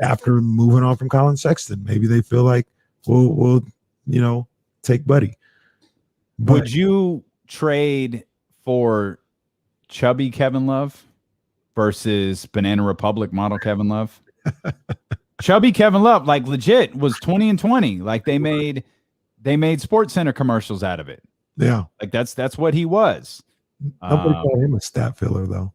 Speaker 2: after moving on from Colin Sexton, maybe they feel like we'll take Buddy. But
Speaker 1: Would you trade for chubby Kevin Love versus Banana Republic model Kevin Love? Chubby Kevin Love, like legit, was 20 and 20. Like they made Sports Center commercials out of it.
Speaker 2: yeah,
Speaker 1: Like that's what he was.
Speaker 2: nobody called him a stat filler though.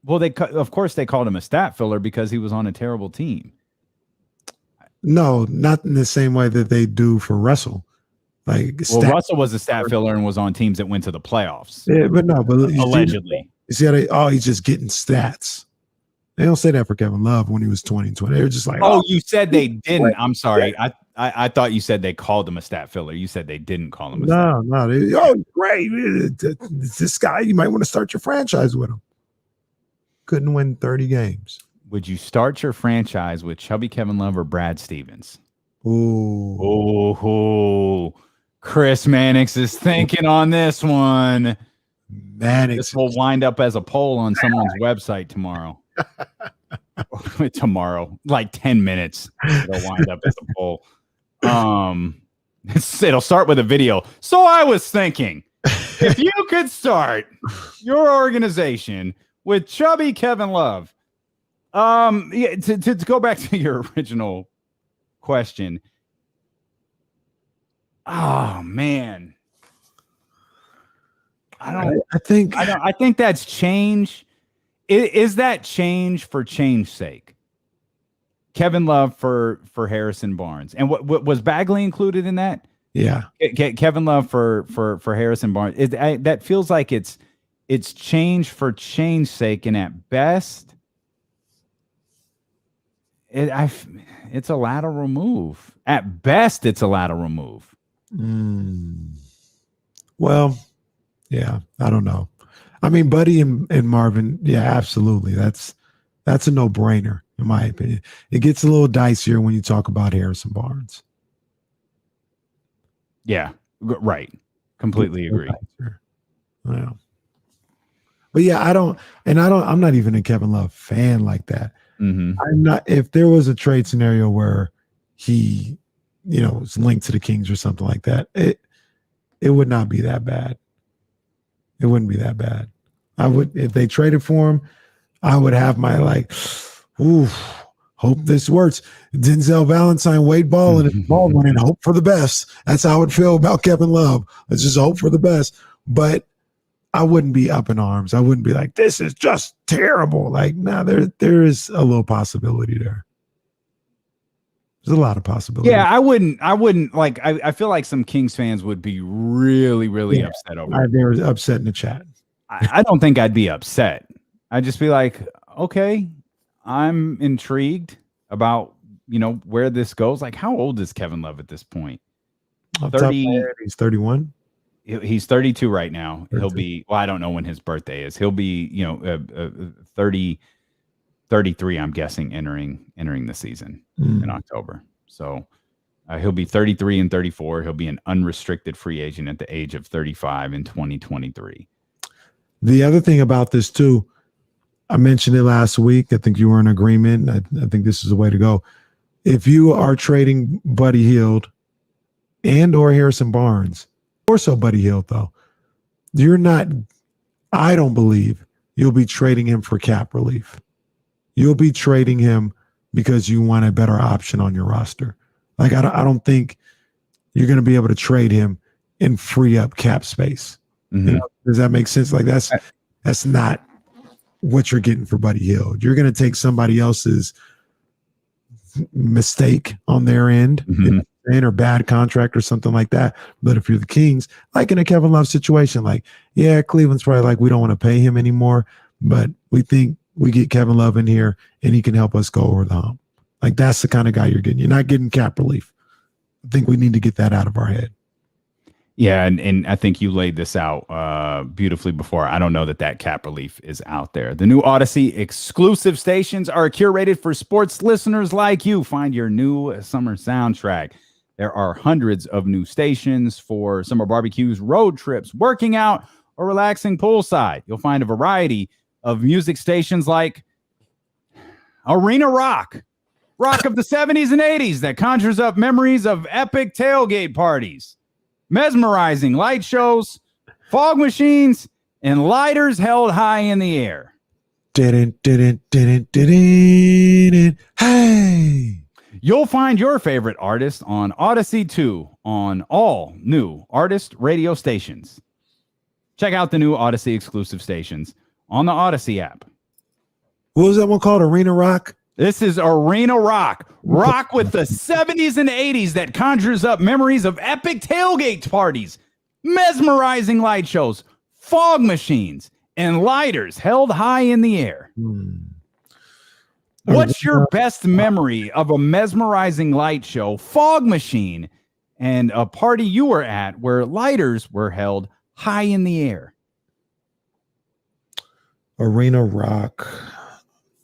Speaker 1: Well, of course they called him a stat filler because he was on a terrible team.
Speaker 2: No, not in the same way that they do for Russell. Like
Speaker 1: Well, Russell was a stat filler and was on teams that went to the playoffs.
Speaker 2: yeah, but
Speaker 1: Allegedly.
Speaker 2: you see how he's just getting stats. They don't say that for Kevin Love when he was 20 and 20. They were just like,
Speaker 1: Oh, you said they didn't. I'm sorry. I thought you said they called him a stat filler. You said they didn't call him a stat.
Speaker 2: no. Great. This guy, you might want to start your franchise with him. Couldn't win 30 games.
Speaker 1: Would you start your franchise with chubby Kevin Love or Brad Stevens?
Speaker 2: Ooh.
Speaker 1: Oh, Chris Mannix is thinking on this one.
Speaker 2: Mannix.
Speaker 1: This will wind up as a poll on someone's website tomorrow. Tomorrow, like 10 minutes. It'll wind up as a poll. It'll start with a video. So I was thinking, if you could start your organization with chubby Kevin Love, yeah, to go back to your original question. Oh man,
Speaker 2: I think
Speaker 1: that's change. Is that change for change's sake? Kevin Love for Harrison Barnes, and what was Bagley included in that?
Speaker 2: Yeah,
Speaker 1: Kevin Love for Harrison Barnes. That feels like it's change for change's sake, and at best, it's a lateral move. At best, it's a lateral move.
Speaker 2: Well, yeah, I don't know. I mean, Buddy and Marvin, yeah, absolutely. That's a no-brainer, in my opinion. It gets a little dicier when you talk about Harrison Barnes.
Speaker 1: Yeah, right. Completely agree.
Speaker 2: Yeah. But yeah, I'm not even a Kevin Love fan like that.
Speaker 1: Mm-hmm.
Speaker 2: I'm not. If there was a trade scenario where he, was linked to the Kings or something like that, it would not be that bad. It wouldn't be that bad. I would, if they traded for him, I would have my hope this works. Denzel Valentine, Wade Ball, and Baldwin, and hope for the best. That's how I would feel about Kevin Love. Let's just hope for the best. But I wouldn't be up in arms. I wouldn't be like, this is just terrible. Like, nah, there is a little possibility there. There's a lot of possibility.
Speaker 1: Yeah, I wouldn't like. I feel like some Kings fans would be really, really upset over it.
Speaker 2: They were upset in the chat.
Speaker 1: I don't think I'd be upset. I'd just be like, okay, I'm intrigued about where this goes. Like, how old is Kevin Love at this point?
Speaker 2: 30. He's 31.
Speaker 1: He's 32 right now.
Speaker 2: 32.
Speaker 1: He'll be. Well, I don't know when his birthday is. He'll be 33. I'm guessing entering the season in October. So he'll be 33 and 34. He'll be an unrestricted free agent at the age of 35 in 2023.
Speaker 2: The other thing about this too, I mentioned it last week. I think you were in agreement. I think this is the way to go. if you are trading Buddy Hield and or Harrison Barnes, or so Buddy Hield though, you're not. I don't believe you'll be trading him for cap relief. You'll be trading him because you want a better option on your roster. Like I don't think you're going to be able to trade him and free up cap space.
Speaker 1: Mm-hmm.
Speaker 2: You know, does that make sense? Like that's not what you're getting for Buddy Hield. You're going to take somebody else's mistake on their end,
Speaker 1: Mm-hmm.
Speaker 2: or bad contract or something like that. But if you're the Kings, like in a Kevin Love situation, like, yeah, Cleveland's probably like, we don't want to pay him anymore, but we think we get Kevin Love in here and he can help us go over the hump. Like that's the kind of guy you're getting. You're not getting cap relief. I think we need to get that out of our head.
Speaker 1: Yeah, and I think you laid this out beautifully before. I don't know that cap relief is out there. The new Odyssey exclusive stations are curated for sports listeners like you. Find your new summer soundtrack. There are hundreds of new stations for summer barbecues, road trips, working out, or relaxing poolside. You'll find a variety of music stations like Arena Rock, rock of the 70s and 80s that conjures up memories of epic tailgate parties, mesmerizing light shows, fog machines, and lighters held high in the air.
Speaker 2: Hey!
Speaker 1: You'll find your favorite artist on Odyssey 2 on all new artist radio stations. Check out the new Odyssey exclusive stations on the Odyssey app.
Speaker 2: What was that one called? Arena Rock?
Speaker 1: This is Arena Rock. Rock with the 70s and 80s that conjures up memories of epic tailgate parties, mesmerizing light shows, fog machines, and lighters held high in the air. What's your best memory of a mesmerizing light show, fog machine, and a party you were at where lighters were held high in the air?
Speaker 2: Arena Rock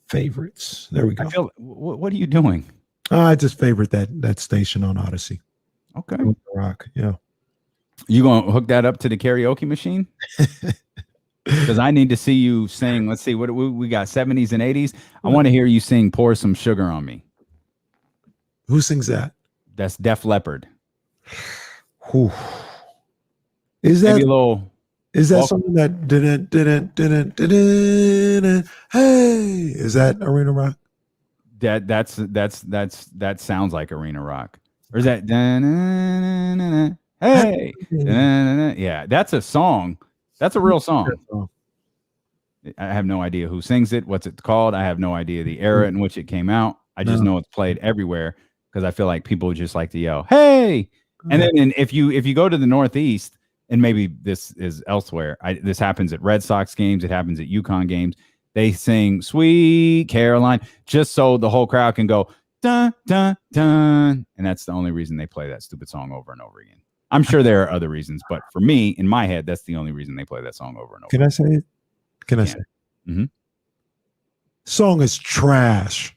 Speaker 2: favorites. There we go.
Speaker 1: I feel, what are you doing?
Speaker 2: I just favorite that station on Odyssey.
Speaker 1: Okay.
Speaker 2: Arena Rock, yeah.
Speaker 1: You going to hook that up to the karaoke machine? Because I need to see you sing. Let's see what we got. 70s and 80s. I want to hear you sing "Pour Some Sugar on Me."
Speaker 2: Who sings that?
Speaker 1: That's Def Leppard.
Speaker 2: Whew. Is that
Speaker 1: Maybe a little?
Speaker 2: is that
Speaker 1: welcome.
Speaker 2: something that didn't hey? Is that Arena Rock?
Speaker 1: That sounds like Arena Rock. Or is that hey? Yeah, that's a song. That's a real song. I have no idea who sings it. What's it called? I have no idea the era in which it came out. I just know it's played everywhere because I feel like people just like to yell, "Hey!" And then if you go to the Northeast, and maybe this is elsewhere, this happens at Red Sox games. It happens at UConn games. They sing "Sweet Caroline" just so the whole crowd can go dun dun dun, and that's the only reason they play that stupid song over and over again. I'm sure there are other reasons, but for me, in my head, that's the only reason they play that song over and over.
Speaker 2: Can I say it? Can I say?
Speaker 1: Mm-hmm.
Speaker 2: Song is trash.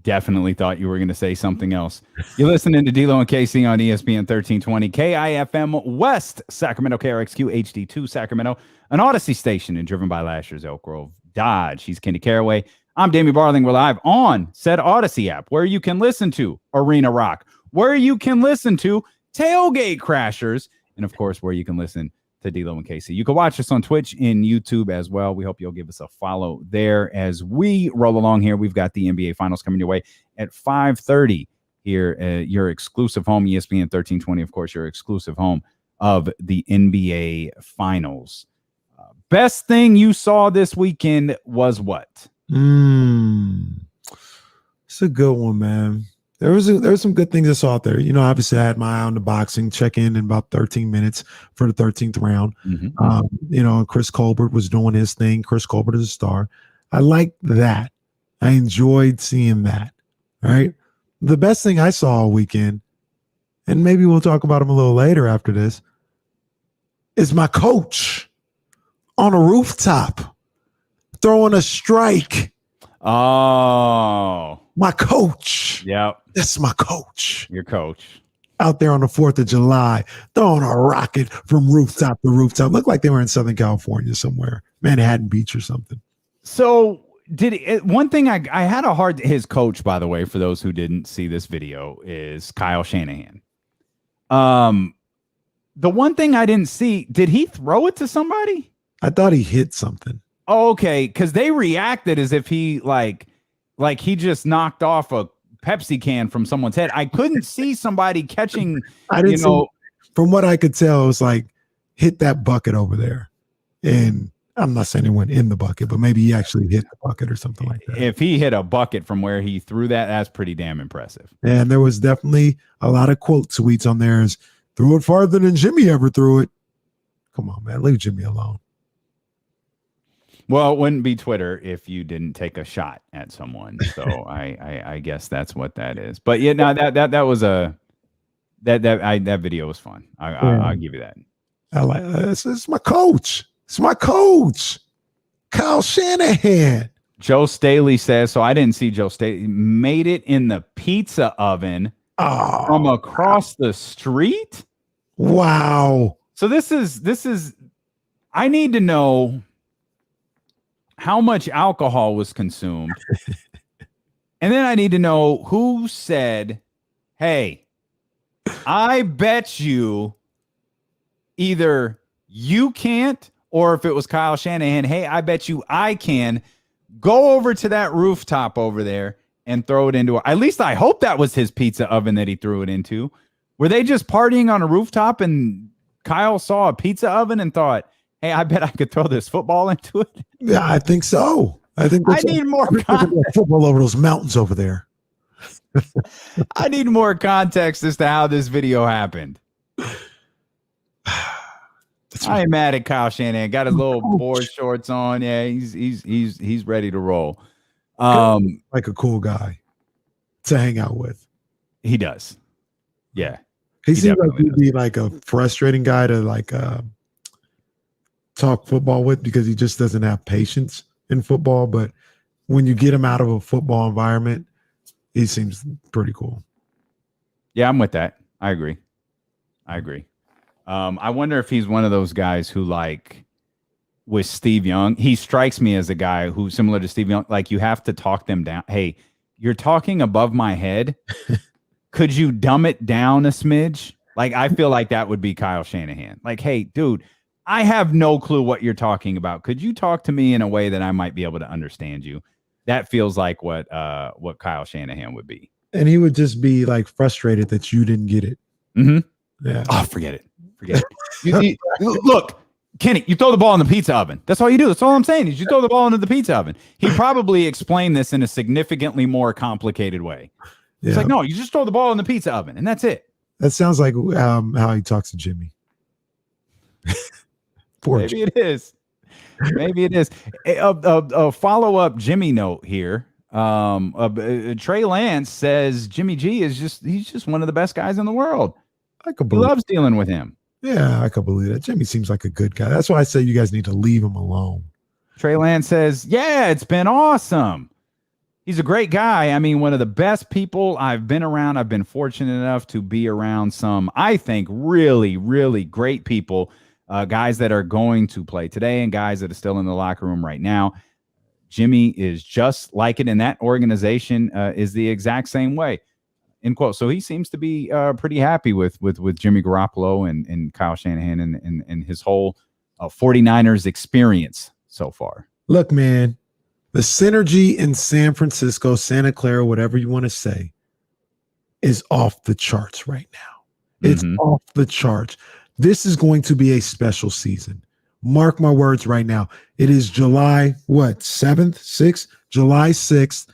Speaker 1: Definitely thought you were going to say something else. You're listening to D-Lo and KC on ESPN 1320, KIFM West, Sacramento, KRXQ HD2 Sacramento, an Odyssey station and driven by Lashers, Elk Grove, Dodge. He's Kenny Caraway. I'm Damien Barling. We're live on said Odyssey app where you can listen to Arena Rock, where you can listen to Tailgate Crashers, and of course, where you can listen to D-Lo and KC. You can watch us on Twitch and YouTube as well. We hope you'll give us a follow there as we roll along here. We've got the NBA Finals coming your way at 5:30 here at your exclusive home, ESPN 1320, of course, your exclusive home of the NBA Finals. Best thing you saw this weekend was what?
Speaker 2: It's a good one, man. There was some good things I saw out there. You know, obviously I had my eye on the boxing, check in about 13 minutes for the 13th round. You know, Chris Colbert was doing his thing. Chris Colbert is a star. I liked that. I enjoyed seeing that. Right. The best thing I saw all weekend, and maybe we'll talk about him a little later after this, is my coach on a rooftop throwing a strike.
Speaker 1: Oh,
Speaker 2: my coach.
Speaker 1: Yep.
Speaker 2: That's my coach.
Speaker 1: Your coach.
Speaker 2: Out there on the 4th of July, throwing a rocket from rooftop to rooftop. Looked like they were in Southern California somewhere, Manhattan Beach or something.
Speaker 1: So one thing I had a hard, his coach, by the way, for those who didn't see this video, is Kyle Shanahan. The one thing I didn't see, did he throw it to somebody?
Speaker 2: I thought he hit something.
Speaker 1: Oh, okay, because they reacted as if he like he just knocked off a Pepsi can from someone's head. I couldn't see somebody catching.
Speaker 2: I didn't see, from what I could tell, it was like hit that bucket over there. And I'm not saying it went in the bucket, but maybe he actually hit the bucket or something like that.
Speaker 1: If he hit a bucket from where he threw that, that's pretty damn impressive.
Speaker 2: And there was definitely a lot of quote tweets on there as threw it farther than Jimmy ever threw it. Come on, man. Leave Jimmy alone.
Speaker 1: Well, it wouldn't be Twitter if you didn't take a shot at someone. So I guess that's what that is. But yeah, no, that was that video was fun. I'll give you that.
Speaker 2: I like it's my coach. It's my coach, Kyle Shanahan.
Speaker 1: Joe Staley says, so I didn't see Joe Staley, made it in the pizza oven from across the street.
Speaker 2: Wow.
Speaker 1: So this is, I need to know how much alcohol was consumed. And then I need to know who said, hey, I bet you either you can't, or if it was Kyle Shanahan, hey, I bet you I can go over to that rooftop over there and throw it into, at least I hope that was his pizza oven that he threw it into. Were they just partying on a rooftop and Kyle saw a pizza oven and thought, hey, I bet I could throw this football into it?
Speaker 2: Yeah, I think so. I
Speaker 1: need more context.
Speaker 2: Football over those mountains over there.
Speaker 1: I need more context as to how this video happened. I am mad at Kyle Shanahan. Got his little board shorts on. Yeah, he's ready to roll.
Speaker 2: Like a cool guy to hang out with.
Speaker 1: He does. Yeah.
Speaker 2: He seems like he'd be like a frustrating guy to like talk football with because he just doesn't have patience in football. But when you get him out of a football environment, he seems pretty cool.
Speaker 1: Yeah, I'm with that. I agree. I wonder if he's one of those guys who, like, with Steve Young, he strikes me as a guy who's similar to Steve Young. Like, you have to talk them down. Hey, you're talking above my head. Could you dumb it down a smidge? Like, I feel like that would be Kyle Shanahan. Like, hey, dude, I have no clue what you're talking about. Could you talk to me in a way that I might be able to understand you? That feels like what Kyle Shanahan would be.
Speaker 2: And he would just be like frustrated that you didn't get it.
Speaker 1: Mm-hmm. Yeah. Oh, forget it. Look, Kenny, you throw the ball in the pizza oven. That's all you do. That's all I'm saying is you throw the ball into the pizza oven. He probably explained this in a significantly more complicated way. Yeah. It's like, no, you just throw the ball in the pizza oven, and that's it.
Speaker 2: That sounds like how he talks to Jimmy.
Speaker 1: Maybe it is. Maybe it is. A follow-up Jimmy note here. Trey Lance says Jimmy G he's just one of the best guys in the world. He loves dealing with him.
Speaker 2: Yeah, I can believe that. Jimmy seems like a good guy. That's why I say you guys need to leave him alone.
Speaker 1: Trey Lance says, yeah, it's been awesome. He's a great guy. I mean, one of the best people I've been around. I've been fortunate enough to be around some, I think, really, really great people, guys that are going to play today and guys that are still in the locker room right now. Jimmy is just like it, and that organization is the exact same way. End quote. So he seems to be pretty happy with Jimmy Garoppolo and Kyle Shanahan and his whole 49ers experience so far.
Speaker 2: Look, man, the synergy in San Francisco, Santa Clara, whatever you want to say, is off the charts right now. It's off the charts. This is going to be a special season. Mark my words right now. It is July 7th, 6th? July 6th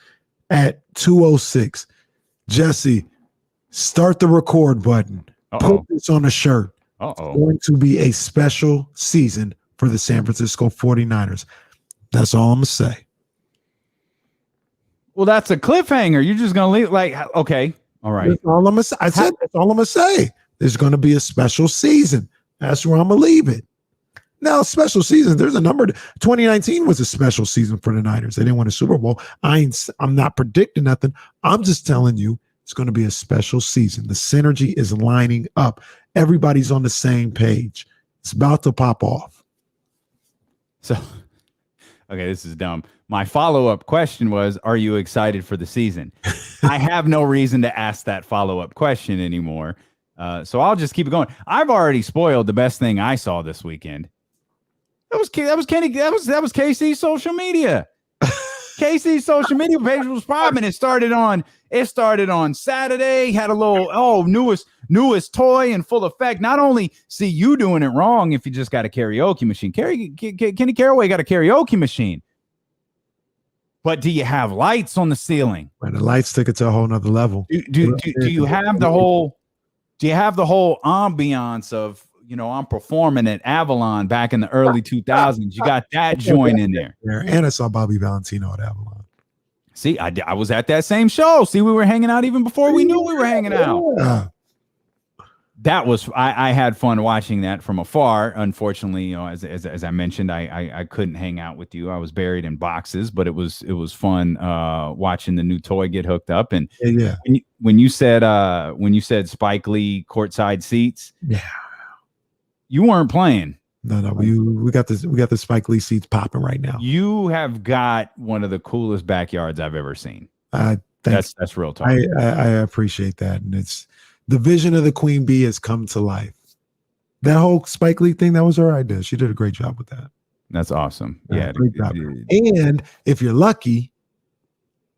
Speaker 2: at 2:06. Jesse, start the record button. Put this on a shirt. It's going to be a special season for the San Francisco 49ers. That's all I'm going to say.
Speaker 1: Well, that's a cliffhanger. You're just going to leave like, okay, all right.
Speaker 2: That's all I'm going to say. I said that's all I'm going to say. There's going to be a special season. That's where I'm going to leave it. Now, special season, there's a number. 2019 was a special season for the Niners. They didn't win a Super Bowl. I'm not predicting nothing. I'm just telling you it's going to be a special season. The synergy is lining up. Everybody's on the same page. It's about to pop off.
Speaker 1: So, Okay, this is dumb. My follow-up question was, are you excited for the season? I have no reason to ask that follow-up question anymore. So I'll just keep it going. I've already spoiled the best thing I saw this weekend. That was Kenny. That was KC's social media. KC's social media page was popping. It started on Saturday. Had a little newest toy in full effect. Not only see you doing it wrong if you just got a karaoke machine. Kenny Caraway got a karaoke machine. But do you have lights on the ceiling?
Speaker 2: And the lights took it to a whole nother level.
Speaker 1: Do you have the whole ambiance of, I'm performing at Avalon back in the early 2000s. You got that joint in there.
Speaker 2: And I saw Bobby Valentino at Avalon.
Speaker 1: See, I was at that same show. See, we were hanging out even before we knew we were hanging out. That was, I had fun watching that from afar. Unfortunately, as I mentioned, I couldn't hang out with you. I was buried in boxes, but it was fun watching the new toy get hooked up. And when you said Spike Lee courtside seats, you weren't playing.
Speaker 2: No, we got the Spike Lee seats popping right now.
Speaker 1: You have got one of the coolest backyards I've ever seen.
Speaker 2: That's
Speaker 1: real talk.
Speaker 2: I appreciate that, and it's the vision of the Queen Bee has come to life. That whole Spike Lee thing, that was her idea. She did a great job with that.
Speaker 1: That's awesome. Yeah,
Speaker 2: great job. And if you're lucky,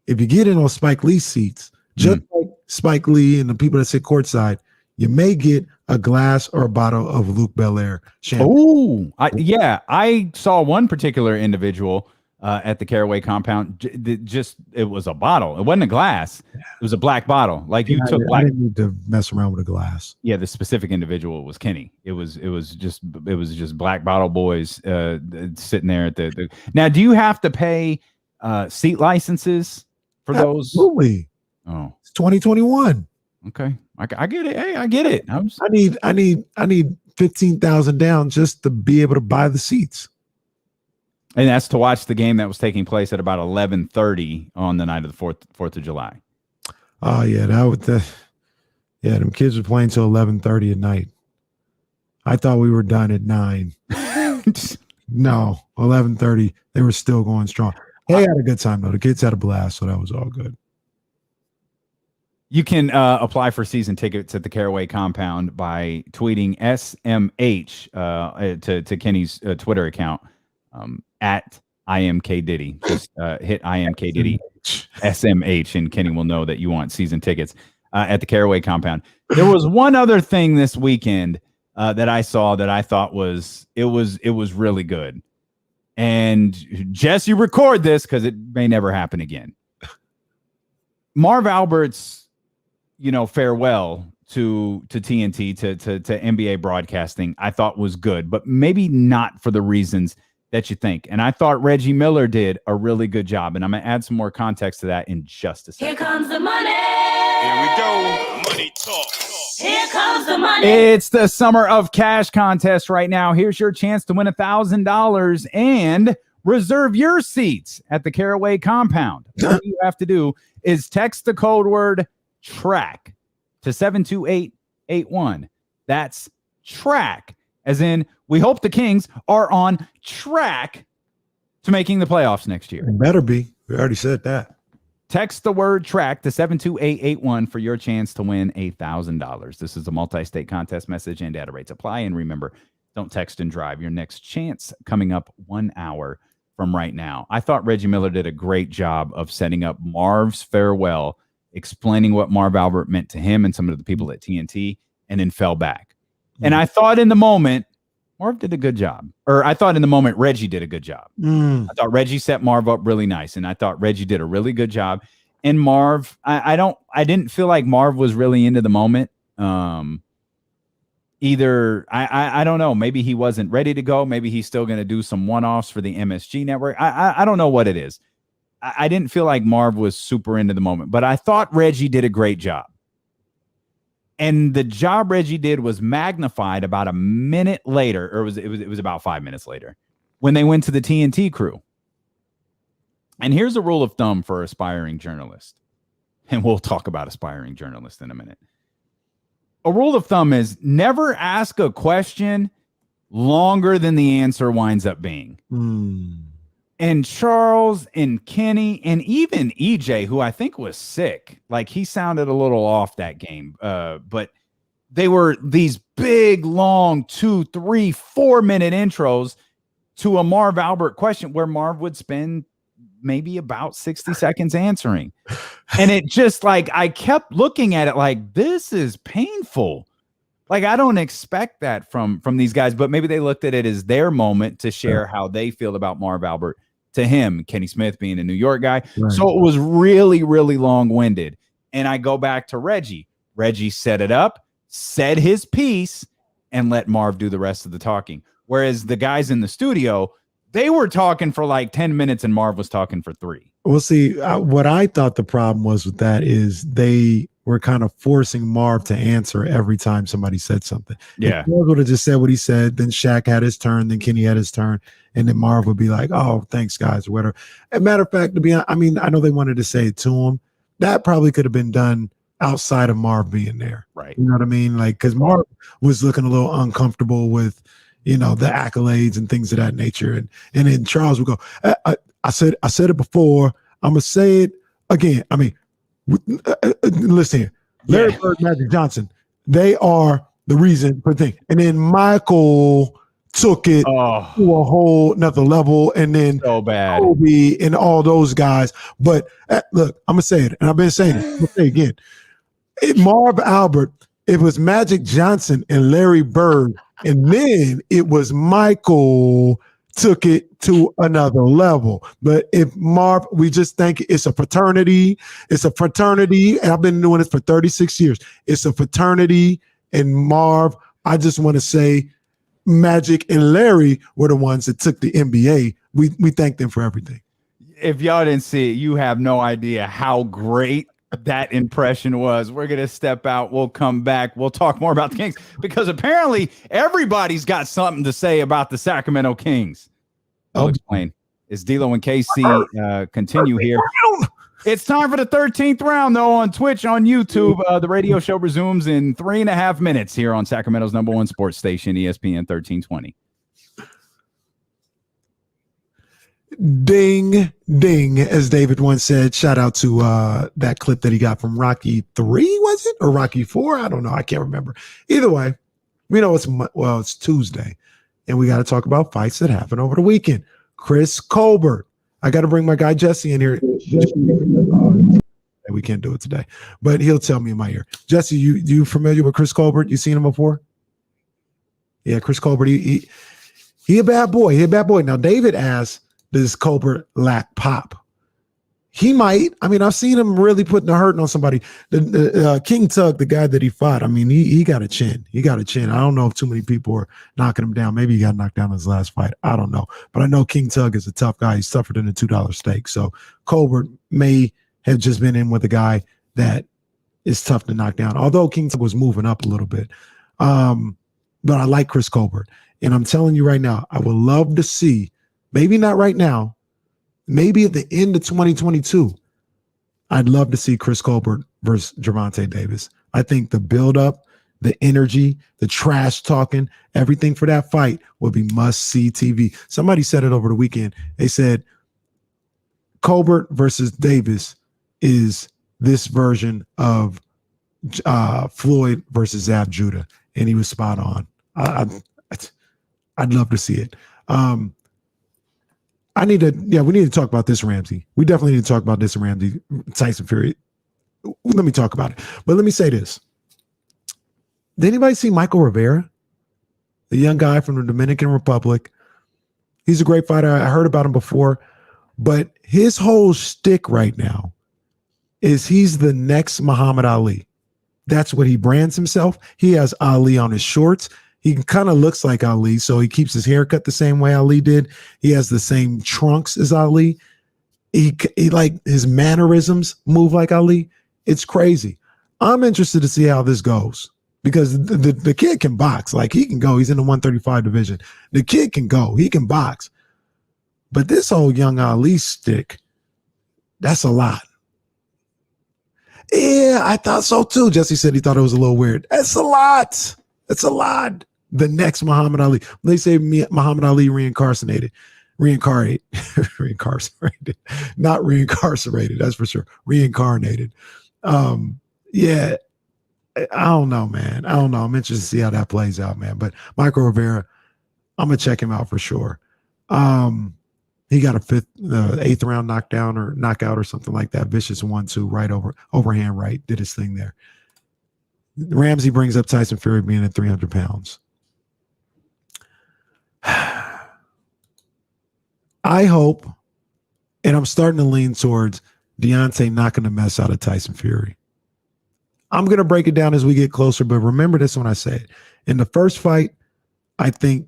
Speaker 2: if you get in on Spike Lee seats, just like Spike Lee and the people that sit courtside, you may get a glass or a bottle of Luke Belaire champagne.
Speaker 1: Oh, I saw one particular individual at the Caraway compound. It was a bottle. It wasn't a glass. It was a black bottle. Like you took.
Speaker 2: I didn't need to mess around with a glass.
Speaker 1: Yeah, the specific individual was Kenny. It was just black bottle boys sitting there at the. Now, do you have to pay seat licenses for those?
Speaker 2: Absolutely.
Speaker 1: Oh,
Speaker 2: it's 2021.
Speaker 1: Okay, I get it. Hey, I get it.
Speaker 2: I need 15,000 down just to be able to buy the seats.
Speaker 1: And that's to watch the game that was taking place at about 11:30 on the night of the 4th of July.
Speaker 2: Oh yeah, them kids were playing till 11:30 at night. I thought we were done at 9. No, 11:30. They were still going strong. They had a good time though. The kids had a blast, so that was all good.
Speaker 1: You can apply for season tickets at the Caraway compound by tweeting SMH to Kenny's Twitter account at IMKDiddy. Just hit IMKDiddy SMH, and Kenny will know that you want season tickets at the Caraway compound. There was one other thing this weekend that I saw that I thought was really good. And Jess, you record this because it may never happen again. Marv Albert's farewell to TNT, to NBA broadcasting, I thought was good, but maybe not for the reasons that you think. And I thought Reggie Miller did a really good job. And I'm going to add some more context to that in just a second.
Speaker 3: Here comes the money.
Speaker 4: Here we go. Money talk.
Speaker 3: Here comes the money.
Speaker 1: It's the Summer of Cash contest right now. Here's your chance to win $1,000 and reserve your seats at the Caraway compound. All you have to do is text the code word TRACK to 72881. That's TRACK, as in we hope the Kings are on track to making the playoffs next year.
Speaker 2: It better be. We already said that.
Speaker 1: Text the word TRACK to 72881 for your chance to win $1,000. This is a multi-state contest. Message and data rates apply. And remember, don't text and drive. Your next chance coming up 1 hour from right now. I thought Reggie Miller did a great job of setting up Marv's farewell, explaining what Marv Albert meant to him and some of the people at TNT, and then fell back. And I thought in the moment, Marv did a good job. Or I thought in the moment, Reggie did a good job. I thought Reggie set Marv up really nice, and I thought Reggie did a really good job. And Marv, I didn't feel like Marv was really into the moment. Either I don't know, maybe he wasn't ready to go. Maybe he's still going to do some one-offs for the MSG network. I don't know what it is. I didn't feel like Marv was super into the moment, but I thought Reggie did a great job. And the job Reggie did was magnified about a minute later, or it was about 5 minutes later, when they went to the TNT crew. And here's a rule of thumb for aspiring journalists. And we'll talk about aspiring journalists in a minute. A rule of thumb is never ask a question longer than the answer winds up being. And Charles and Kenny and even EJ, who I think was sick, like he sounded a little off that game. But they were these big, long 2, 3, 4 minute intros to a Marv Albert question where Marv would spend maybe about 60 seconds answering. And it just like, I kept looking at it like, this is painful. Like, I don't expect that from these guys, but maybe they looked at it as their moment to share how they feel about Marv Albert to him, Kenny Smith being a New York guy. Right. So it was really, really long-winded. And I go back to Reggie. Reggie set it up, said his piece, and let Marv do the rest of the talking. Whereas the guys in the studio, they were talking for like 10 minutes and Marv was talking for 3.
Speaker 2: Well, see, what I thought the problem was with that is they were kind of forcing Marv to answer every time somebody said something.
Speaker 1: Yeah.
Speaker 2: If Marv would have just said what he said, then Shaq had his turn, then Kenny had his turn, and then Marv would be like, oh, thanks, guys, or whatever. As a matter of fact, to be honest, I mean, I know they wanted to say it to him. That probably could have been done outside of Marv being there.
Speaker 1: Right.
Speaker 2: You know what I mean? Like, because Marv was looking a little uncomfortable with, you know, the accolades and things of that nature. And then Charles would go, I said it before. I'm going to say it again. I mean, listen here. Larry Bird, Magic Johnson, they are the reason for things. And then Michael took it to a whole nother level. And then
Speaker 1: so bad.
Speaker 2: Kobe and all those guys. But look, I'm going to say it. And I've been saying it. I'm going to say it again. Marv Albert, it was Magic Johnson and Larry Bird. And then it was Michael took it to another level. But if Marv, we just think it's a fraternity. It's a fraternity. And I've been doing this for 36 years. It's a fraternity. And Marv, I just want to say Magic and Larry were the ones that took the NBA. We thank them for everything.
Speaker 1: If y'all didn't see it, you have no idea how great that impression was. We're going to step out. We'll come back. We'll talk more about the Kings because apparently everybody's got something to say about the Sacramento Kings. I'll explain. As D'Lo and KC continue here. It's time for the 13th round, though, on Twitch, on YouTube. The radio show resumes in 3.5 minutes here on Sacramento's #1 sports station, ESPN 1320.
Speaker 2: Ding, ding, as David once said. Shout out to that clip that he got from Rocky 3, was it? Or Rocky 4? I don't know. I can't remember. Either way, we know it's Tuesday, and we got to talk about fights that happened over the weekend. Chris Colbert. I got to bring my guy Jesse in here. We can't do it today, but he'll tell me in my ear. Jesse, you familiar with Chris Colbert? You seen him before? Yeah, Chris Colbert. He a bad boy. He a bad boy. Now, David asked, does Colbert lack pop? He might. I mean, I've seen him really putting the hurting on somebody. The King Tug, the guy that he fought, I mean, he got a chin. He got a chin. I don't know if too many people are knocking him down. Maybe he got knocked down in his last fight. I don't know. But I know King Tug is a tough guy. He's tougher than a $2 steak. So Colbert may have just been in with a guy that is tough to knock down. Although King Tug was moving up a little bit. But I like Chris Colbert. And I'm telling you right now, I would love to see, maybe not right now, maybe at the end of 2022, I'd love to see Chris Colbert versus Gervonta Davis. I think the buildup, the energy, the trash talking, everything for that fight will be must-see TV. Somebody said it over the weekend. They said Colbert versus Davis is this version of Floyd versus Zab Judah, and he was spot on. I'd love to see it. We need to talk about this Ramsey. We definitely need to talk about this Ramsey, Tyson Fury. Let me talk about it. But let me say this. Did anybody see Michael Rivera? The young guy from the Dominican Republic. He's a great fighter. I heard about him before. But his whole shtick right now is he's the next Muhammad Ali. That's what he brands himself. He has Ali on his shorts. He kind of looks like Ali, so he keeps his hair cut the same way Ali did. He has the same trunks as Ali. He like his mannerisms move like Ali. It's crazy. I'm interested to see how this goes because the kid can box. Like he can go. He's in the 135 division. The kid can go. He can box. But this whole young Ali stick, that's a lot. Yeah, I thought so too. Jesse said he thought it was a little weird. That's a lot. That's a lot. The next Muhammad Ali. They say Muhammad Ali reincarnated. reincarnated, not reincarcerated. That's for sure. Reincarnated. Yeah, I don't know, man. I don't know. I'm interested to see how that plays out, man. But Michael Rivera, I'm gonna check him out for sure. He got a eighth round knockdown or knockout or something like that. Vicious 1-2 right overhand right. Did his thing there. Ramsey brings up Tyson Fury being at 300 pounds. I hope, and I'm starting to lean towards Deontay knocking the mess out of Tyson Fury. I'm going to break it down as we get closer, but remember this when I say it. In the first fight, I think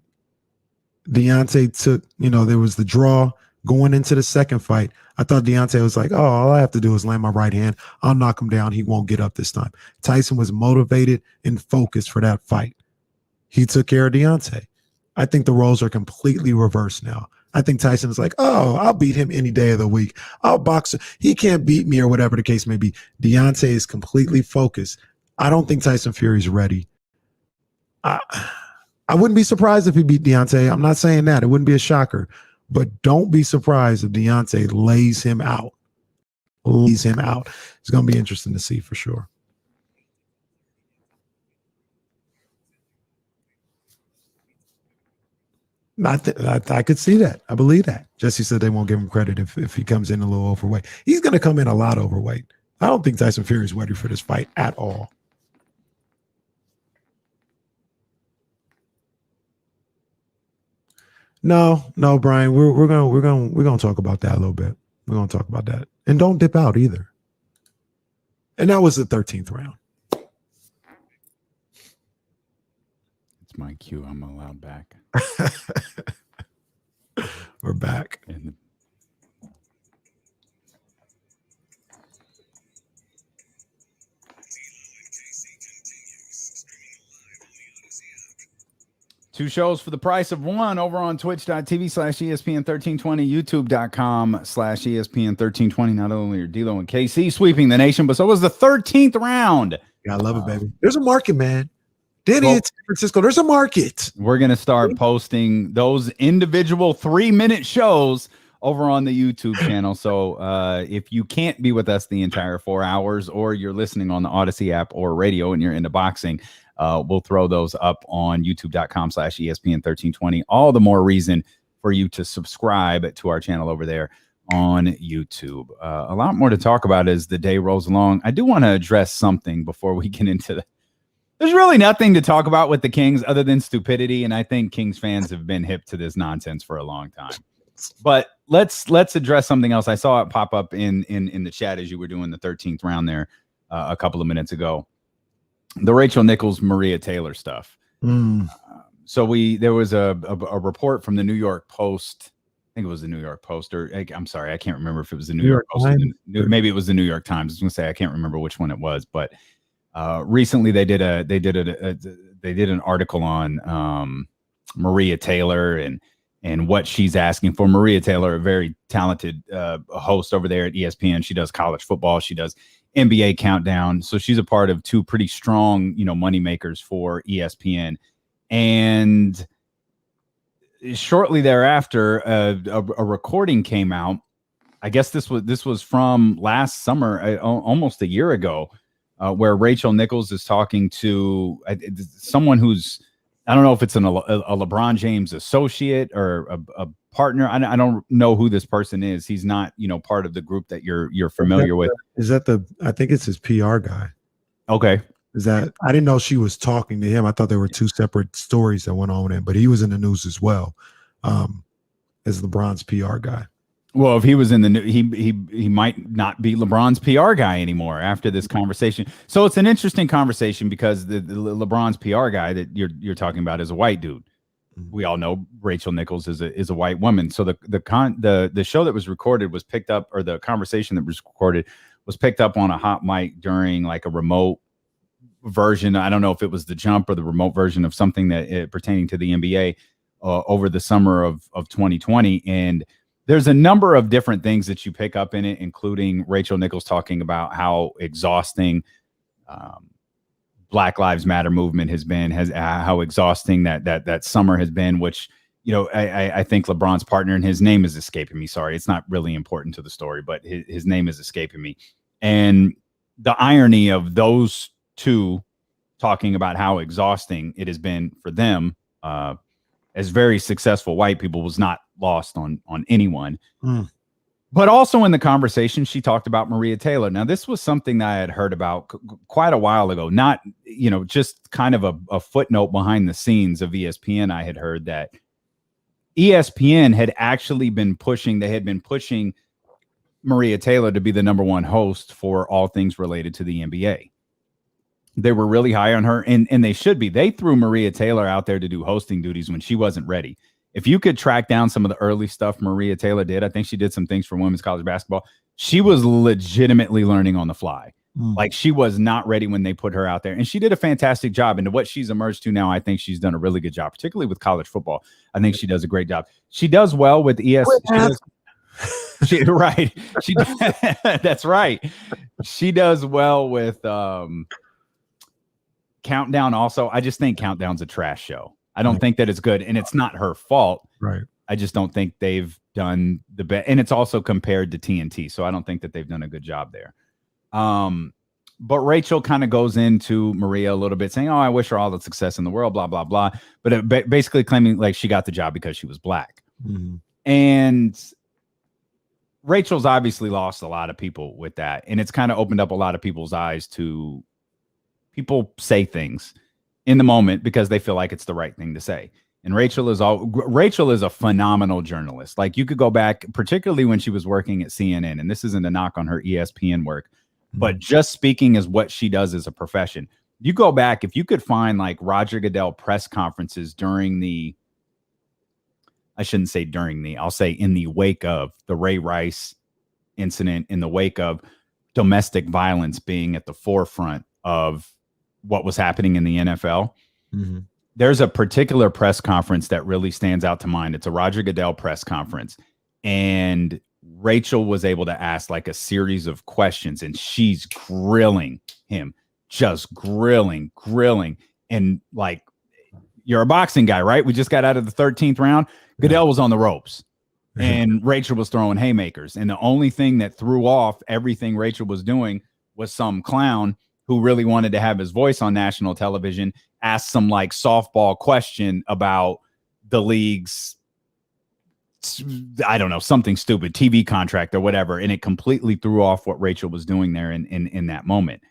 Speaker 2: Deontay took, there was the draw going into the second fight. I thought Deontay was like, oh, all I have to do is land my right hand. I'll knock him down. He won't get up this time. Tyson was motivated and focused for that fight. He took care of Deontay. I think the roles are completely reversed now. I think Tyson is like, oh, I'll beat him any day of the week. I'll box him. He can't beat me or whatever the case may be. Deontay is completely focused. I don't think Tyson Fury's ready. I wouldn't be surprised if he beat Deontay. I'm not saying that. It wouldn't be a shocker. But don't be surprised if Deontay lays him out. It's going to be interesting to see for sure. I could see that. I believe that. Jesse said they won't give him credit if he comes in a little overweight. He's going to come in a lot overweight. I don't think Tyson Fury is ready for this fight at all. No, Brian. We're gonna talk about that a little bit. We're gonna talk about that, and don't dip out either. And that was the 13th round.
Speaker 1: It's my cue. I'm allowed back.
Speaker 2: We're back.
Speaker 1: Two shows for the price of one over on twitch.tv/ESPN1320, youtube.com/ESPN1320. Not only are D'Lo and KC sweeping the nation, but so was the 13th round.
Speaker 2: Yeah, I love it, baby. There's a market, man. Danny in San Francisco, there's a market.
Speaker 1: We're going to start posting those individual 3-minute shows over on the YouTube channel. So if you can't be with us the entire 4 hours, or you're listening on the Odyssey app or radio and you're into boxing, we'll throw those up on youtube.com/ESPN1320. All the more reason for you to subscribe to our channel over there on YouTube. A lot more to talk about as the day rolls along. I do want to address something before we get into the... There's really nothing to talk about with the Kings other than stupidity, and I think Kings fans have been hip to this nonsense for a long time. But let's address something else. I saw it pop up in the chat as you were doing the 13th round there a couple of minutes ago. The Rachel Nichols, Maria Taylor stuff. So there was a report from the New York Post. I think it was the New York Post, or I'm sorry, I can't remember if it was the New York Post. Maybe it was the New York Times. I was going to say I can't remember which one it was, but recently they did an article on Maria Taylor and what she's asking for. Maria Taylor, a very talented host over there at ESPN. She does college football. She does NBA Countdown. So she's a part of two pretty strong, money makers for ESPN. And shortly thereafter, a recording came out. I guess this was from last summer, almost a year ago, where Rachel Nichols is talking to someone who's, I don't know if it's a LeBron James associate or a partner. I don't know who this person is. He's not, part of the group that you're familiar with.
Speaker 2: Is that I think it's his PR guy.
Speaker 1: Okay.
Speaker 2: I didn't know she was talking to him. I thought there were two separate stories that went on with him, but he was in the news as well, as LeBron's PR guy.
Speaker 1: Well, if he was in the he might not be LeBron's PR guy anymore after this conversation. So it's an interesting conversation because the LeBron's PR guy that you're talking about is a white dude. We all know Rachel Nichols is a white woman. So the show that was recorded was picked up, or the conversation that was recorded was picked up on a hot mic during like a remote version. I don't know if it was the Jump or the remote version of something that pertaining to the NBA over the summer of 2020. And there's a number of different things that you pick up in it, including Rachel Nichols talking about how exhausting Black Lives Matter movement has been, how exhausting that summer has been, which, I think LeBron's partner, and his name is escaping me. Sorry, it's not really important to the story, but his name is escaping me. And the irony of those two talking about how exhausting it has been for them as very successful white people was not lost on anyone. But also in the conversation, she talked about Maria Taylor. Now, this was something that I had heard about quite a while ago, not, just kind of a footnote behind the scenes of ESPN. I had heard that ESPN had actually been pushing Maria Taylor to be the number one host for all things related to the NBA. They were really high on her, and they should be. They threw Maria Taylor out there to do hosting duties when she wasn't ready. If you could track down some of the early stuff Maria Taylor did, I think she did some things for women's college basketball. She was legitimately learning on the fly. Like, she was not ready when they put her out there, and she did a fantastic job. And to what she's emerged to now, I think she's done a really good job, particularly with college football. I think she does a great job. She does well with ESPN. Right. That's right. She does well with Countdown also. I just think Countdown's a trash show. I don't think that it's good, and it's not her fault.
Speaker 2: Right.
Speaker 1: I just don't think they've done the best, and it's also compared to TNT, so I don't think that they've done a good job there. But Rachel kind of goes into Maria a little bit, saying, "Oh, I wish her all the success in the world," blah blah blah. But basically claiming like she got the job because she was black, and Rachel's obviously lost a lot of people with that, and it's kind of opened up a lot of people's eyes to people say things in the moment because they feel like it's the right thing to say. And Rachel is a phenomenal journalist. Like, you could go back, particularly when she was working at CNN, and this isn't a knock on her ESPN work, but just speaking as what she does as a profession. You go back, if you could find like Roger Goodell press conferences I'll say in the wake of the Ray Rice incident, in the wake of domestic violence being at the forefront of what was happening in the NFL. There's a particular press conference that really stands out to mind. It's a Roger Goodell press conference, and Rachel was able to ask like a series of questions, and she's grilling him, just grilling. And like, you're a boxing guy, right? We just got out of the 13th round. Goodell was on the ropes, and Rachel was throwing haymakers. And the only thing that threw off everything Rachel was doing was some clown who really wanted to have his voice on national television asked some like softball question about the league's, I don't know, something stupid, TV contract or whatever. And it completely threw off what Rachel was doing there in that moment.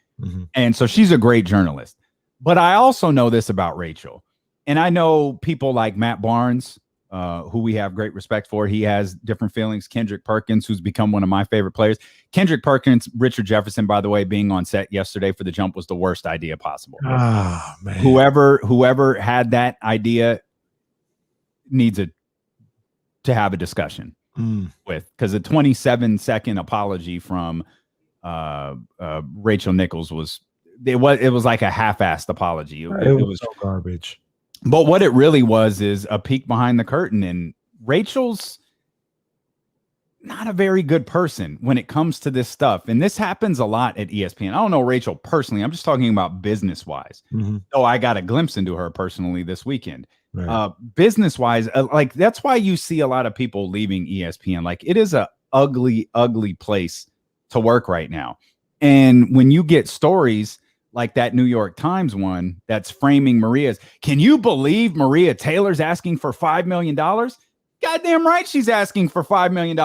Speaker 1: And so she's a great journalist. But I also know this about Rachel. And I know people like Matt Barnes, who we have great respect for. He has different feelings. Kendrick Perkins, who's become one of my favorite players. Kendrick Perkins, Richard Jefferson, by the way, being on set yesterday for The Jump was the worst idea possible.
Speaker 2: Oh, man.
Speaker 1: Whoever had that idea needs to have a discussion with, because a 27-second apology from Rachel Nichols was like a half-assed apology. It was
Speaker 2: so garbage.
Speaker 1: But what it really was is a peek behind the curtain, and Rachel's not a very good person when it comes to this stuff. And this happens a lot at ESPN. I don't know Rachel personally. I'm just talking about business-wise. Oh, I got a glimpse into her personally this weekend. Right. Business-wise, like, that's why you see a lot of people leaving ESPN. Like, it is a ugly, ugly place to work right now. And when you get stories like that New York Times one that's framing Maria's, can you believe Maria Taylor's asking for $5 million? Goddamn right she's asking for $5 million.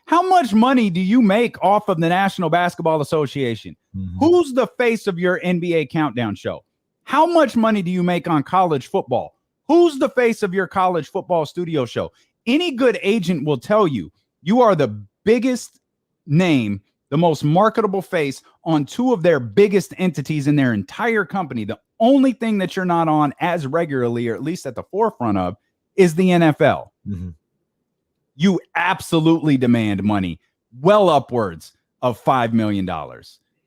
Speaker 1: How much money do you make off of the National Basketball Association? Who's the face of your NBA countdown show? How much money do you make on college football? Who's the face of your college football studio show? Any good agent will tell you, you are the biggest name, the most marketable face on two of their biggest entities in their entire company. The only thing that you're not on as regularly, or at least at the forefront of, is the NFL. You absolutely demand money well upwards of $5 million.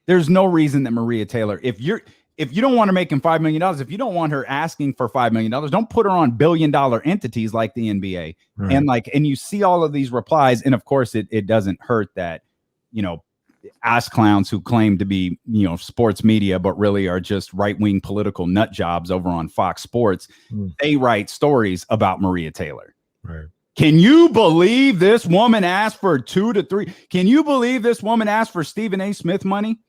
Speaker 1: There's no reason that Maria Taylor, if you don't want her making $5 million, if you don't want her asking for $5 million, don't put her on billion-dollar entities like the NBA. Right. And you see all of these replies. And of course it doesn't hurt that, ass clowns who claim to be, sports media, but really are just right-wing political nut jobs over on Fox Sports. They write stories about Maria Taylor.
Speaker 2: Right.
Speaker 1: Can you believe this woman asked for 2 to 3? Can you believe this woman asked for Stephen A. Smith money?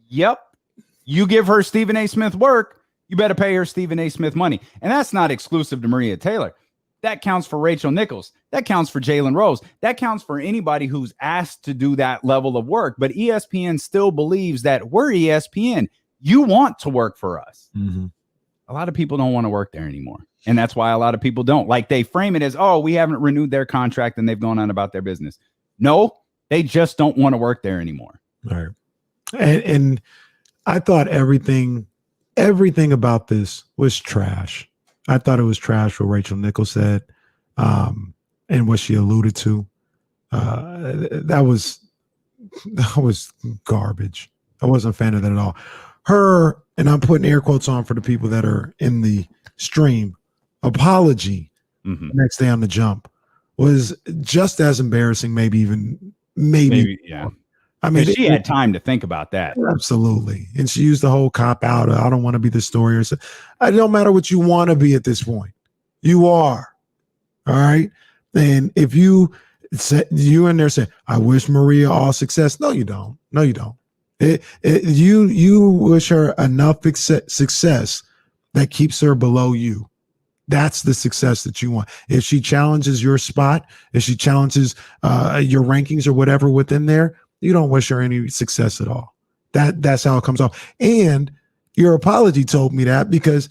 Speaker 1: Yep. You give her Stephen A. Smith work, you better pay her Stephen A. Smith money. And that's not exclusive to Maria Taylor. That counts for Rachel Nichols. That counts for Jalen Rose. That counts for anybody who's asked to do that level of work. But ESPN still believes that we're ESPN. You want to work for us.
Speaker 2: Mm-hmm.
Speaker 1: A lot of people don't want to work there anymore. And that's why a lot of people don't. Like, they frame it as, oh, we haven't renewed their contract and they've gone on about their business. No, they just don't want to work there anymore.
Speaker 2: Right. And I thought everything about this was trash. I thought it was trash what Rachel Nichols said, and what she alluded to. That was garbage. I wasn't a fan of that at all. Her, and I'm putting air quotes on for the people that are in the stream, apology the next day on the jump was just as embarrassing, maybe.
Speaker 1: Yeah.
Speaker 2: I mean,
Speaker 1: she had time to think about that.
Speaker 2: Absolutely. And she used the whole cop out. I don't want to be the story. Or so. It don't matter what you want to be at this point. You are. All right. And if you in there saying, I wish Maria all success. No, you don't. No, you don't. You wish her enough success that keeps her below you. That's the success that you want. If she challenges your spot, if she challenges your rankings or whatever within there, you don't wish her any success at all. That's how it comes off. And your apology told me that, because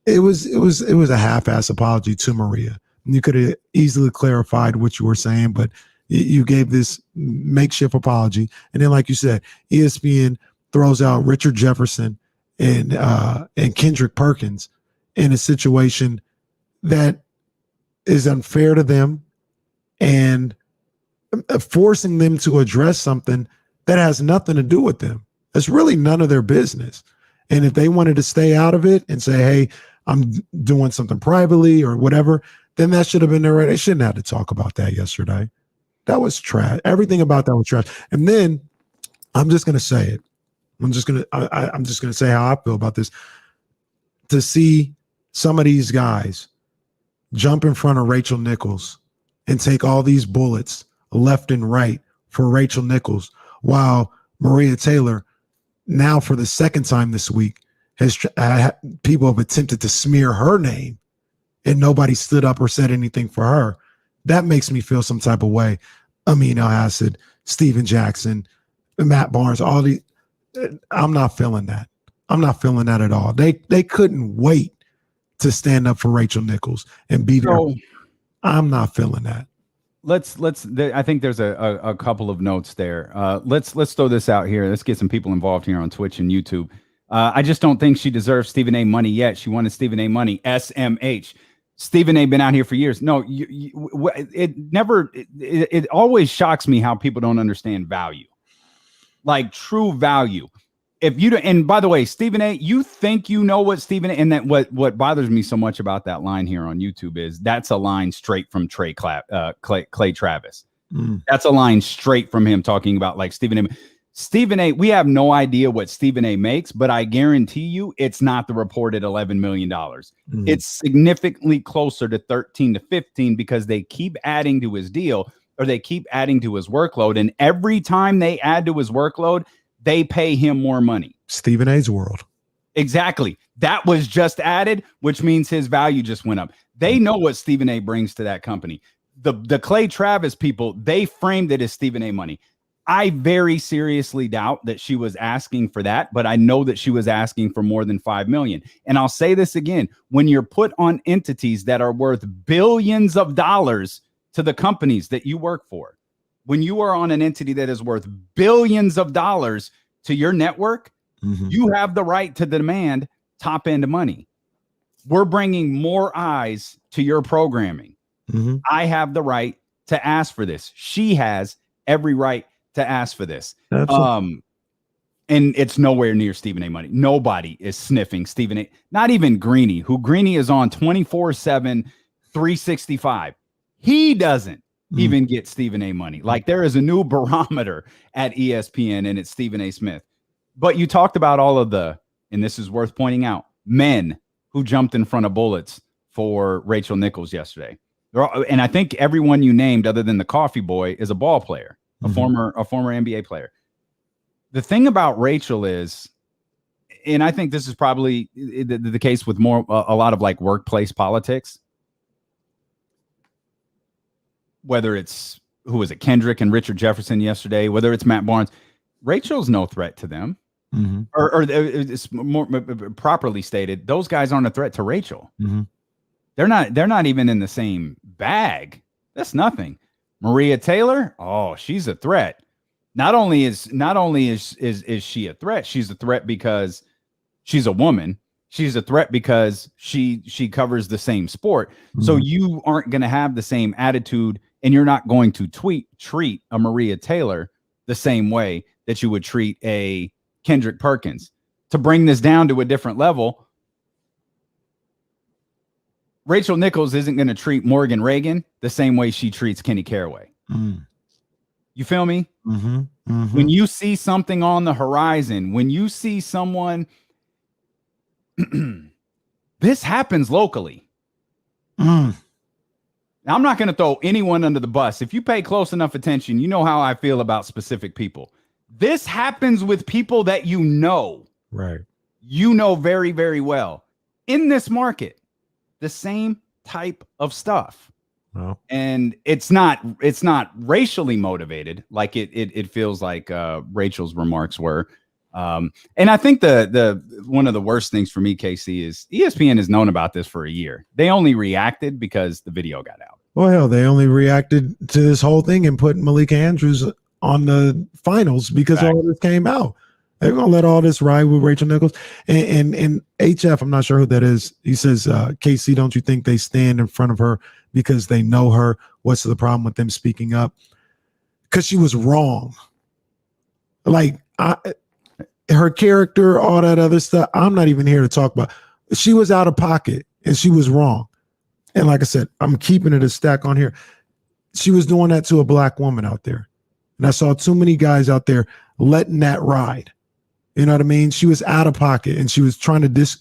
Speaker 2: it was a half-ass apology to Maria. You could have easily clarified what you were saying, but you gave this makeshift apology. And then, like you said, ESPN throws out Richard Jefferson and Kendrick Perkins in a situation that is unfair to them and forcing them to address something that has nothing to do with them. It's really none of their business. And if they wanted to stay out of it and say, hey, I'm doing something privately or whatever, then that should have been there. They shouldn't have to talk about that yesterday. That was trash. Everything about that was trash. And then I'm just going to say it. I'm just going to say how I feel about this. To see some of these guys jump in front of Rachel Nichols and take all these bullets left and right for Rachel Nichols, while Maria Taylor, now for the second time this week, has people have attempted to smear her name, and nobody stood up or said anything for her. That makes me feel some type of way. Amino Acid, Steven Jackson, Matt Barnes, all these. I'm not feeling that. I'm not feeling that at all. They couldn't wait to stand up for Rachel Nichols and be there. I'm not feeling that.
Speaker 1: I think there's a couple of notes there. Let's throw this out here. Let's get some people involved here on Twitch and YouTube. I just don't think she deserves Stephen A. money yet. She wanted Stephen A. money. SMH. Stephen A. been out here for years. No, it always shocks me how people don't understand value, like true value. If you don't, and by the way, Stephen A., you think you know what Stephen A., and that what bothers me so much about that line here on YouTube is that's a line straight from Clay Travis. That's a line straight from him talking about like Stephen A. We have no idea what Stephen A. makes, but I guarantee you it's not the reported $11 million. It's significantly closer to 13 to 15 because they keep adding to his deal, or they keep adding to his workload. And every time they add to his workload, they pay him more money.
Speaker 2: Stephen A.'s world.
Speaker 1: Exactly. That was just added, which means his value just went up. They know what Stephen A. brings to that company. The Clay Travis people, they framed it as Stephen A. money. I very seriously doubt that she was asking for that, but I know that she was asking for more than $5 million. And I'll say this again, when you're put on entities that are worth billions of dollars to the companies that you work for, when you are on an entity that is worth billions of dollars to your network, you have the right to demand top end money. We're bringing more eyes to your programming. I have the right to ask for this. She has every right to ask for this. And it's nowhere near Stephen A. money. Nobody is sniffing Stephen A. Not even Greeny, who Greeny is on 24/7, 365. He doesn't even get Stephen A. money. Like, there is a new barometer at ESPN, and it's Stephen A. Smith. But you talked about all of and this is worth pointing out, men who jumped in front of bullets for Rachel Nichols yesterday. And I think everyone you named, other than the coffee boy, is a ball player, a former NBA player. The thing about Rachel is, and I think this is probably the case with a lot of like workplace politics. Whether it's who was it, Kendrick and Richard Jefferson yesterday, whether it's Matt Barnes, Rachel's no threat to them. Or it's more properly stated, those guys aren't a threat to Rachel. They're not even in the same bag. That's nothing. Maria Taylor, oh, she's a threat. Not only is she a threat, she's a threat because she's a woman. She's a threat because she covers the same sport. So you aren't going to have the same attitude, and you're not going to treat a Maria Taylor the same way that you would treat a Kendrick Perkins. To bring this down to a different level, Rachel Nichols isn't going to treat Morgan Reagan the same way she treats Kenny Caraway. You feel me? When you see something on the horizon, when you see someone, this happens locally. Now, I'm not going to throw anyone under the bus. If you pay close enough attention, you know how I feel about specific people. This happens with people that you know.
Speaker 2: Right.
Speaker 1: You know very, very well. In this market, the same type of stuff.
Speaker 2: Well,
Speaker 1: And it's not racially motivated like it feels like Rachel's remarks were. And I think the one of the worst things for me, KC, is ESPN has known about this for a year. They only reacted because the video got out.
Speaker 2: well, hell, they only reacted to this whole thing and put Malika Andrews on the finals because all this came out. They're gonna let all this ride with Rachel Nichols and HF. I'm not sure who that is. He says, "KC, don't you think they stand in front of her because they know her? What's the problem with them speaking up? Because she was wrong. Like her character, all that other stuff. I'm not even here to talk about. She was out of pocket and she was wrong. And like I said, I'm keeping it a stack on here. She was doing that to a black woman out there. And I saw too many guys out there letting that ride. You know what I mean? She was out of pocket and she was trying to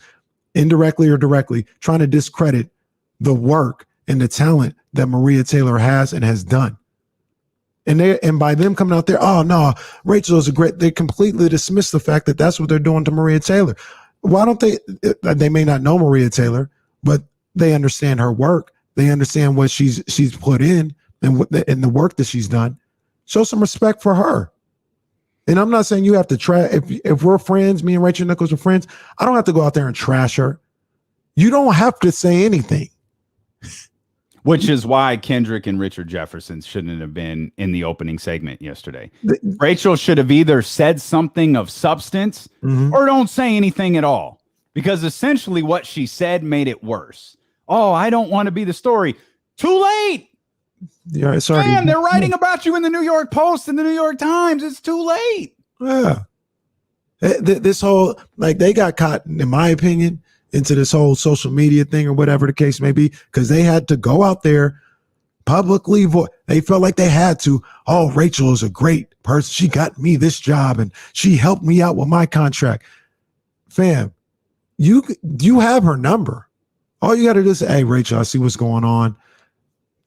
Speaker 2: indirectly or directly trying to discredit the work and the talent that Maria Taylor has and has done. And by them coming out there, oh no, Rachel is they completely dismiss the fact that that's what they're doing to Maria Taylor. Why don't they may not know Maria Taylor, but they understand her work. They understand what she's put in and the work that she's done. Show some respect for her. And I'm not saying you have to if we're friends, me and Rachel Nichols are friends, I don't have to go out there and trash her. You don't have to say anything.
Speaker 1: Which is why Kendrick and Richard Jefferson shouldn't have been in the opening segment yesterday. Rachel should have either said something of substance or don't say anything at all. Because essentially what she said made it worse. Oh, I don't want to be the story. Too late.
Speaker 2: Yeah, sorry.
Speaker 1: Damn, they're writing about you in the New York Post and the New York Times. It's too late.
Speaker 2: Yeah. This whole, like, they got caught, in my opinion, into this whole social media thing or whatever the case may be, because they had to go out there publicly. They felt like they had to. Oh, Rachel is a great person. She got me this job and she helped me out with my contract. Fam, you have her number. All you got to do is say, hey, Rachel, I see what's going on.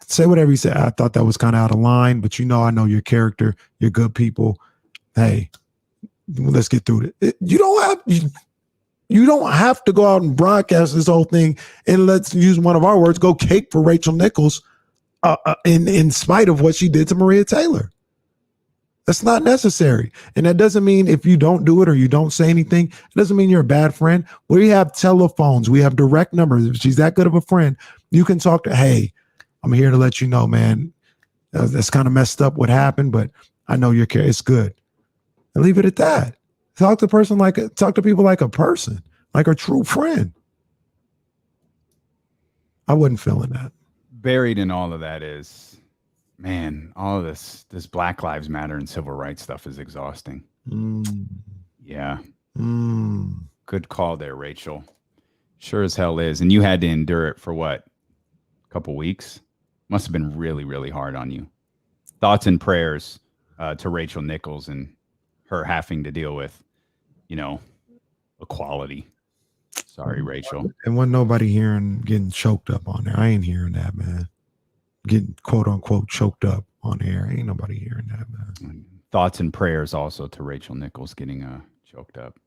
Speaker 2: Say whatever you say. I thought that was kind of out of line, but I know your character. You're good people. Hey, let's get through it. You don't have to go out and broadcast this whole thing and let's use one of our words, go cake for Rachel Nichols in spite of what she did to Maria Taylor. That's not necessary. And that doesn't mean if you don't do it or you don't say anything, it doesn't mean you're a bad friend. We have telephones. We have direct numbers. If she's that good of a friend, you can talk to, hey, I'm here to let you know, man, that's kind of messed up what happened, but I know your care. It's good. And leave it at that. Talk to people like a person, like a true friend. I wasn't feeling that.
Speaker 1: Buried in all of that is, man, all of this Black Lives Matter and civil rights stuff is exhausting. Yeah. Good call there, Rachel. Sure as hell is. And you had to endure it for what? A couple weeks? Must have been really, really hard on you. Thoughts and prayers to Rachel Nichols and her having to deal with, equality. Sorry, Rachel.
Speaker 2: And wasn't nobody getting choked up on there. I ain't hearing that, man. getting quote unquote choked up on air. Ain't nobody hearing that, man.
Speaker 1: Thoughts and prayers also to Rachel Nichols getting choked up.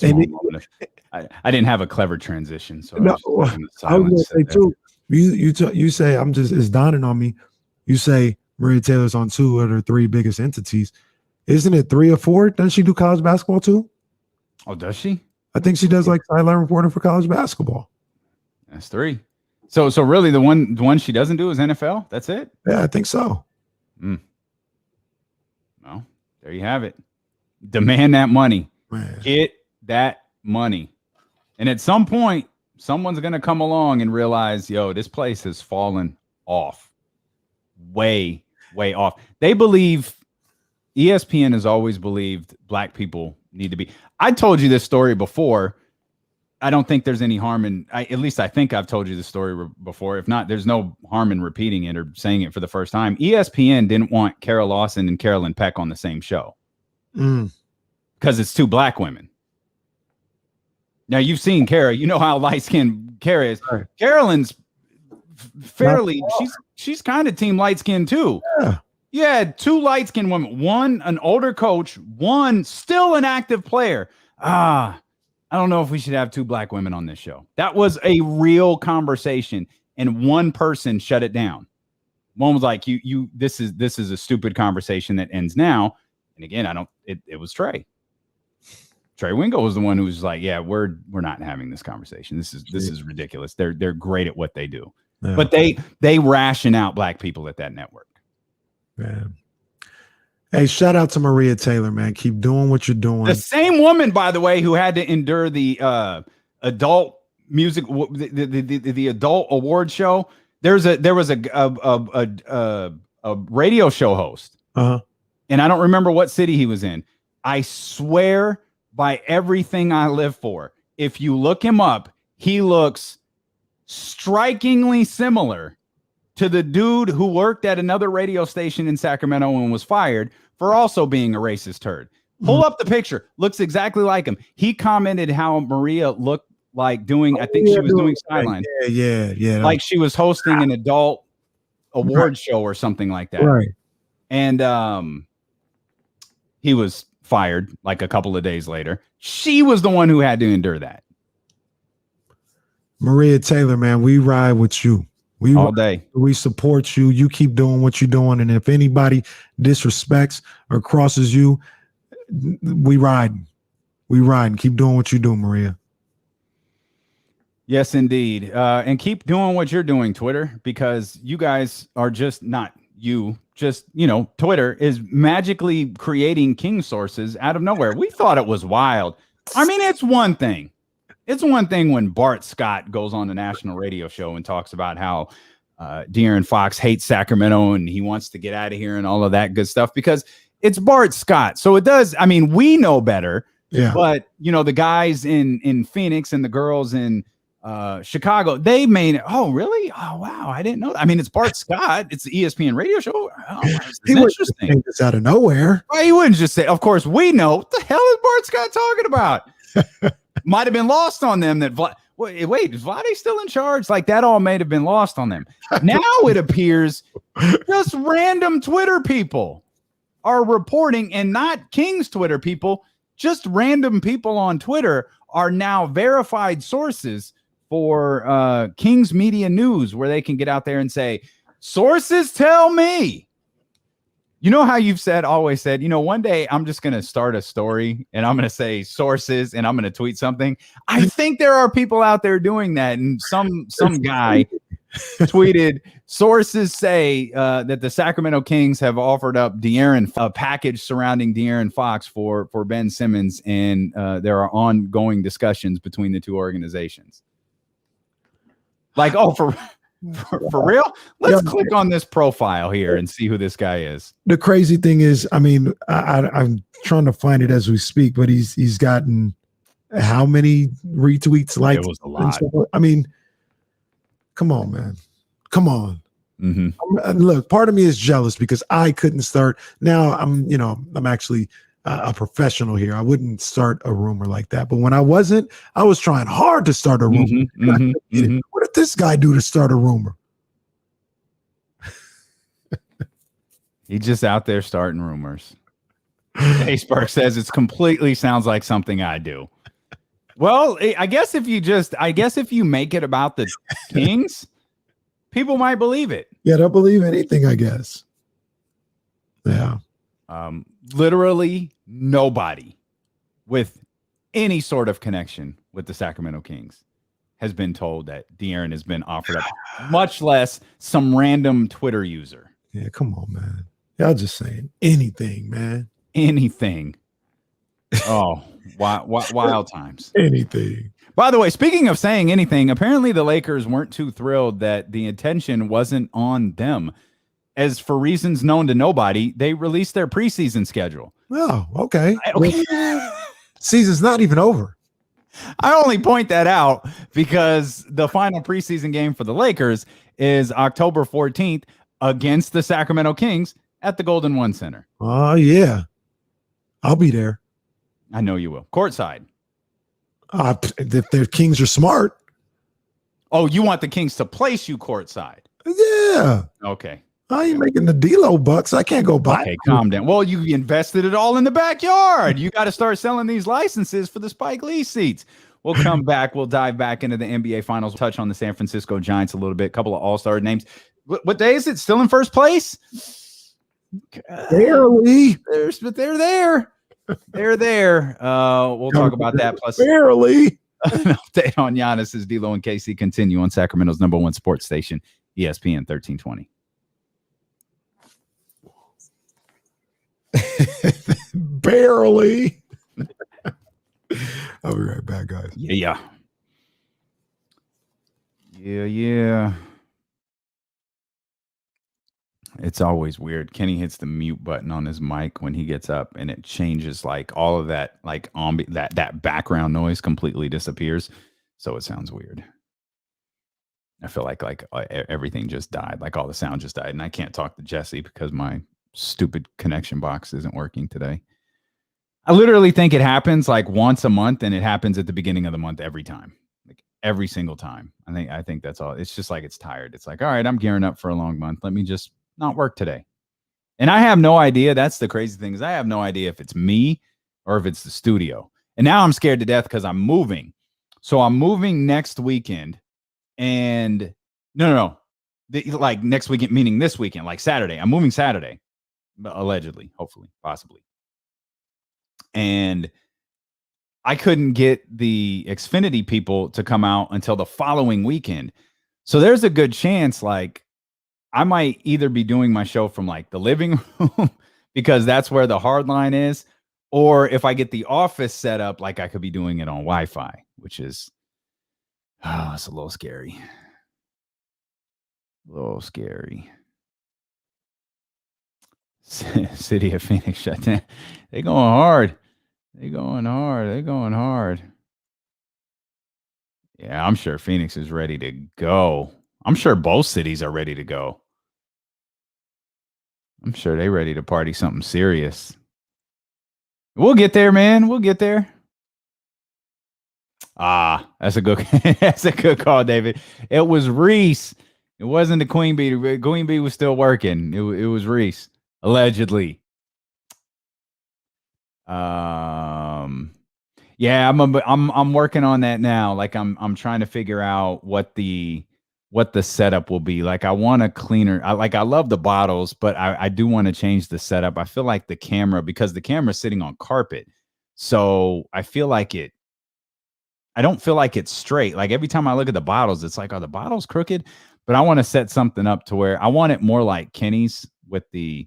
Speaker 1: I didn't have a clever transition, so
Speaker 2: No, I was gonna say too. You say it's dawning on me. You say Maria Taylor's on 2 of the 3 biggest entities. Isn't it 3 or 4? Doesn't she do college basketball too?
Speaker 1: Oh, does she?
Speaker 2: I think she does like sideline reporting for college basketball.
Speaker 1: That's 3. So really the one she doesn't do is NFL. That's it.
Speaker 2: Yeah, I think so.
Speaker 1: Well, there you have it. Demand that money.
Speaker 2: Man.
Speaker 1: Get that money. And at some point, someone's going to come along and realize, yo, this place has fallen off. Way off. They believe, ESPN has always believed black people need to be. I told you this story before. I don't think there's any harm in, at least I think I've told you this story before. If not, there's no harm in repeating it or saying it for the first time. ESPN didn't want Kara Lawson and Carolyn Peck on the same show because it's 2 black women. Now, you've seen Kara. You know how light-skinned Kara is. Right. Carolyn's fairly, she's kind of team light-skinned too. Yeah, 2 light-skinned women. One, an older coach. One, still an active player. I don't know if we should have 2 black women on this show. That was a real conversation, and one person shut it down. One was like, this is a stupid conversation that ends now. And again, it was Trey. Trey Wingo was the one who was like, yeah, we're not having this conversation. This is ridiculous. They're great at what they do. Yeah. But they ration out black people at that network.
Speaker 2: Man. Hey, shout out to Maria Taylor, man. Keep doing what you're doing.
Speaker 1: The same woman, by the way, who had to endure the adult music, the adult award show. There was a radio show host, and I don't remember what city he was in. I swear by everything I live for, if you look him up, he looks strikingly similar to the dude who worked at another radio station in Sacramento and was fired for also being a racist turd. Pull up the picture. Looks exactly like him. He commented how Maria looked like doing, I think she was doing sideline.
Speaker 2: Yeah.
Speaker 1: Like she was hosting an adult award show or something like that.
Speaker 2: Right.
Speaker 1: And he was fired like a couple of days later. She was the one who had to endure that.
Speaker 2: Maria Taylor, man, we ride with you.
Speaker 1: All day.
Speaker 2: We support you. You keep doing what you're doing. And if anybody disrespects or crosses you, we ride. Keep doing what you do, Maria.
Speaker 1: Yes, indeed. And keep doing what you're doing, Twitter, because you guys are just not you. Just, Twitter is magically creating king sources out of nowhere. We thought it was wild. I mean, it's one thing. It's one thing when Bart Scott goes on a national radio show and talks about how De'Aaron Fox hates Sacramento and he wants to get out of here and all of that good stuff because it's Bart Scott. So it does. I mean, we know better. Yeah. But, the guys in Phoenix and the girls in Chicago, they made it. Oh, really? Oh, wow. I didn't know that. I mean, it's Bart Scott. It's the ESPN radio show. Oh, it's interesting.
Speaker 2: It's out of nowhere.
Speaker 1: Well, he wouldn't just say, of course, we know. What the hell is Bart Scott talking about? Might have been lost on them that wait, is Vlade still in charge? Like that all may have been lost on them. Now it appears just random Twitter people are reporting, and not King's Twitter people, just random people on Twitter are now verified sources for King's Media News, where they can get out there and say, sources tell me. You know how you've always said, one day I'm just going to start a story and I'm going to say sources and I'm going to tweet something. I think there are people out there doing that. And some guy tweeted, sources say that the Sacramento Kings have offered up a package surrounding De'Aaron Fox for Ben Simmons. And there are ongoing discussions between the 2 organizations. Like, oh, for real? Let's click on this profile here and see who this guy is.
Speaker 2: The crazy thing is, I mean, I'm trying to find it as we speak, but he's gotten how many retweets? Like
Speaker 1: it was a lot.
Speaker 2: I mean, come on, man. Come on.
Speaker 1: Mm-hmm.
Speaker 2: Look, part of me is jealous because I couldn't start. Now I'm actually a professional here. I wouldn't start a rumor like that. But when I wasn't, I was trying hard to start a rumor. I would have What this guy do to start a rumor?
Speaker 1: He's just out there starting rumors. Haysburg says it's completely sounds like something I do. Well, I guess if you make it about the Kings, people might believe it.
Speaker 2: Yeah, they'll believe anything, I guess. Yeah.
Speaker 1: Literally nobody with any sort of connection with the Sacramento Kings has been told that De'Aaron has been offered up, much less some random Twitter user.
Speaker 2: Yeah, come on, man. Y'all just saying anything, man.
Speaker 1: Anything. Oh, wild times.
Speaker 2: Anything.
Speaker 1: By the way, speaking of saying anything, apparently the Lakers weren't too thrilled that the attention wasn't on them. As for reasons known to nobody, they released their preseason schedule.
Speaker 2: Oh, okay.
Speaker 1: Okay.
Speaker 2: Season's not even over.
Speaker 1: I only point that out because the final preseason game for the Lakers is October 14th against the Sacramento Kings at the Golden One Center.
Speaker 2: Oh, yeah. I'll be there.
Speaker 1: I know you will. Courtside.
Speaker 2: If their Kings are smart.
Speaker 1: Oh, you want the Kings to place you courtside?
Speaker 2: Yeah.
Speaker 1: Okay.
Speaker 2: I ain't making the D-Lo bucks. I can't go buy.
Speaker 1: Okay, calm down. Well, you invested it all in the backyard. You got to start selling these licenses for the Spike Lee seats. We'll come back. We'll dive back into the NBA Finals. Touch on the San Francisco Giants a little bit. A couple of all-star names. What day is it? Still in first place?
Speaker 2: Barely.
Speaker 1: But they're there. They're there. We'll talk about that. Plus,
Speaker 2: barely.
Speaker 1: an update on Yannis as D'Lo and KC continue on Sacramento's #1 sports station, ESPN 1320.
Speaker 2: Barely. I'll be right back, guys.
Speaker 1: Yeah. It's always weird. Kenny hits the mute button on his mic when he gets up, and it changes like all of that, like that background noise completely disappears. So it sounds weird. I feel like everything just died, like all the sound just died, and I can't talk to Jesse because my stupid connection box isn't working today. I literally think it happens like once a month, and it happens at the beginning of the month every time, like every single time. I think that's all. It's just like it's tired. It's like, all right, I'm gearing up for a long month. Let me just not work today. And I have no idea. That's the crazy thing is I have no idea if it's me or if it's the studio. And now I'm scared to death because I'm moving. So I'm moving next weekend. And no. Like next weekend, meaning this weekend, like Saturday. I'm moving Saturday, allegedly, hopefully, possibly. And I couldn't get the Xfinity people to come out until the following weekend. So there's a good chance, like, I might either be doing my show from like the living room because that's where the hard line is, or if I get the office set up, like I could be doing it on Wi-Fi, which is, it's a little scary. A little scary. City of Phoenix shut down. They're going hard. They're going hard. Yeah, I'm sure Phoenix is ready to go. I'm sure both cities are ready to go. I'm sure they're ready to party something serious. We'll get there, man. We'll get there. That's a good call, David. It was Reese. It wasn't the Queen Bee. The Queen Bee was still working. It was Reese, allegedly. Yeah, I'm working on that now. Like I'm trying to figure out what the setup will be. Like I want a cleaner. I love the bottles, but I do want to change the setup. I feel like the camera, because the camera's sitting on carpet, so I feel like I don't feel like it's straight. Like every time I look at the bottles, it's like, are the bottles crooked? But I want to set something up to where I want it more like Kenny's with the,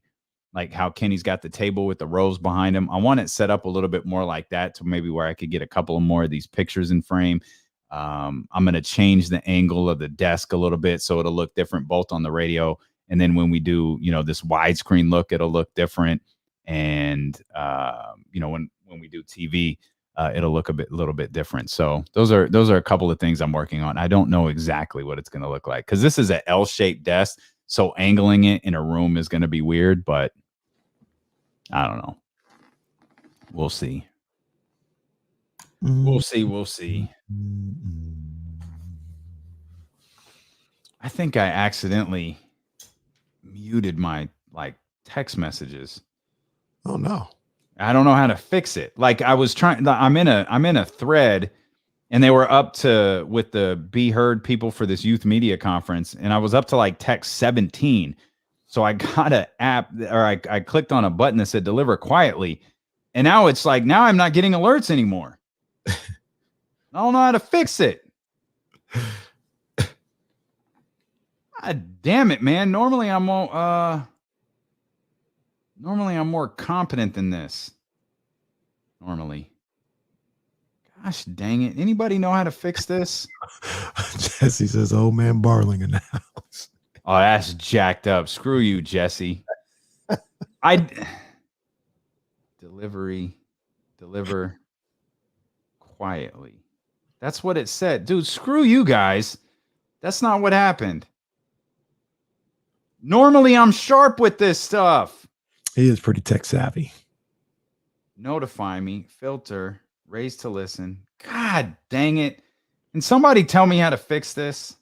Speaker 1: like how Kenny's got the table with the rows behind him. I want it set up a little bit more like that to maybe where I could get a couple of more of these pictures in frame. I'm going to change the angle of the desk a little bit so it'll look different both on the radio. And then when we do, this widescreen look, it'll look different. And, when we do TV, it'll look a little bit different. So those are a couple of things I'm working on. I don't know exactly what it's going to look like because this is an L-shaped desk. So angling it in a room is going to be weird, but I don't know. We'll see. We'll see. I think I accidentally muted my text messages.
Speaker 2: Oh no.
Speaker 1: I don't know how to fix it. Like I was trying. I'm in a thread, and they were up to with the Be Heard people for this youth media conference, and I was up to like text 17. So I got an app, or I clicked on a button that said deliver quietly, and now it's like now I'm not getting alerts anymore. I don't know how to fix it. God damn it, man! Normally I'm more competent than this. Normally. Gosh dang it. Anybody know how to fix this?
Speaker 2: Jesse says, old man Barling in the house.
Speaker 1: Oh, that's jacked up. Screw you, Jesse. Deliver quietly. That's what it said. Dude, screw you guys. That's not what happened. Normally I'm sharp with this stuff.
Speaker 2: He is pretty tech savvy.
Speaker 1: Notify me, filter, raise to listen. God dang it. Can somebody tell me how to fix this?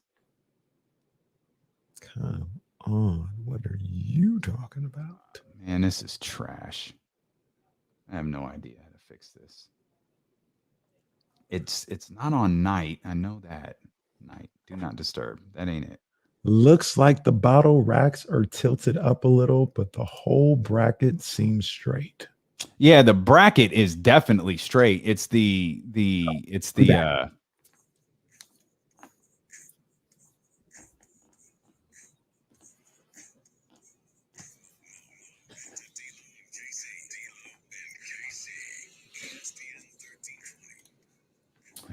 Speaker 2: Come on. What are you talking about?
Speaker 1: Man, this is trash. I have no idea how to fix this. It's not on night. I know that. Night. Do not disturb. That ain't it.
Speaker 2: Looks like the bottle racks are tilted up a little, but the whole bracket seems straight.
Speaker 1: Yeah, the bracket is definitely straight. It's the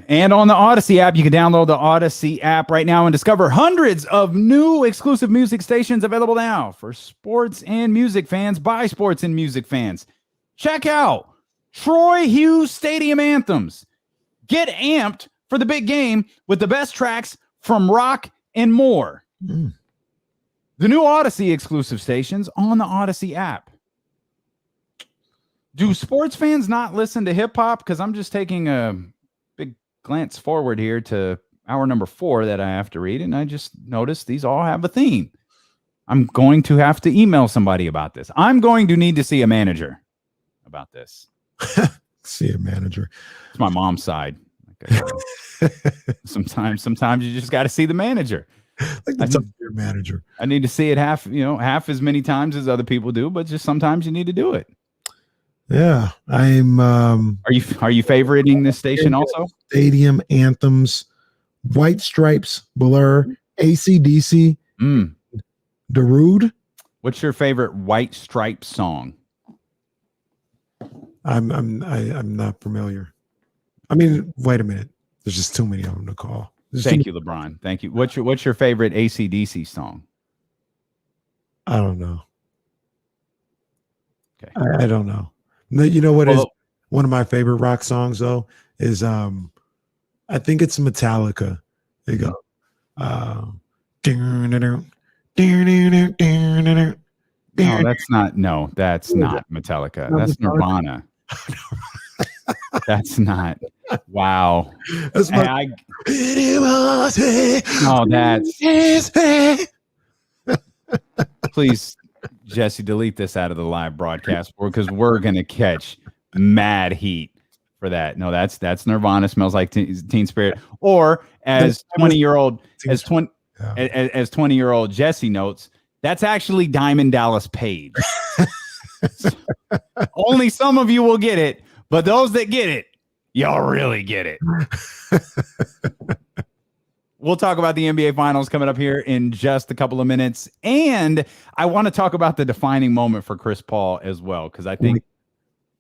Speaker 1: And on the Odyssey app, you can download the Odyssey app right now and discover hundreds of new exclusive music stations available now for sports and music fans by sports and music fans. Check out Troy Hughes Stadium Anthems. Get amped for the big game with the best tracks from rock and more. The new Odyssey exclusive stations on the Odyssey app. Do sports fans not listen to hip hop? Because I'm just taking a big glance forward here to hour number 4 that I have to read, and I just noticed these all have a theme. I'm going to have to email somebody about this. I'm going to need to see a manager about this.
Speaker 2: See a manager.
Speaker 1: It's my mom's side. Sometimes you just got to see the manager.
Speaker 2: Like that's your manager.
Speaker 1: I need to see it half as many times as other people do, but just sometimes you need to do it.
Speaker 2: Yeah, I'm.
Speaker 1: Are you favoriting this station also?
Speaker 2: Stadium Anthems, White Stripes, Blur, AC/DC, Darude.
Speaker 1: What's your favorite White Stripes song?
Speaker 2: I'm not familiar. I mean, wait a minute. There's just too many of them to call.
Speaker 1: Thank you, LeBron. Thank you. What's your favorite AC/DC song?
Speaker 2: I don't know.
Speaker 1: Okay,
Speaker 2: I don't know. You know what is one of my favorite rock songs though is I think it's Metallica. They go.
Speaker 1: No, that's not Metallica. That's Nirvana. That's not. Wow.
Speaker 2: That's my.
Speaker 1: No, that's. Please, Jesse, delete this out of the live broadcast because we're gonna catch mad heat for that. No, that's Nirvana. Smells Like Teen Spirit. Or as 20-year-old as 20-year-old Jesse notes, that's actually Diamond Dallas Page. Only some of you will get it, but those that get it, y'all really get it. We'll talk about the NBA Finals coming up here in just a couple of minutes. And I want to talk about the defining moment for Chris Paul as well, because I think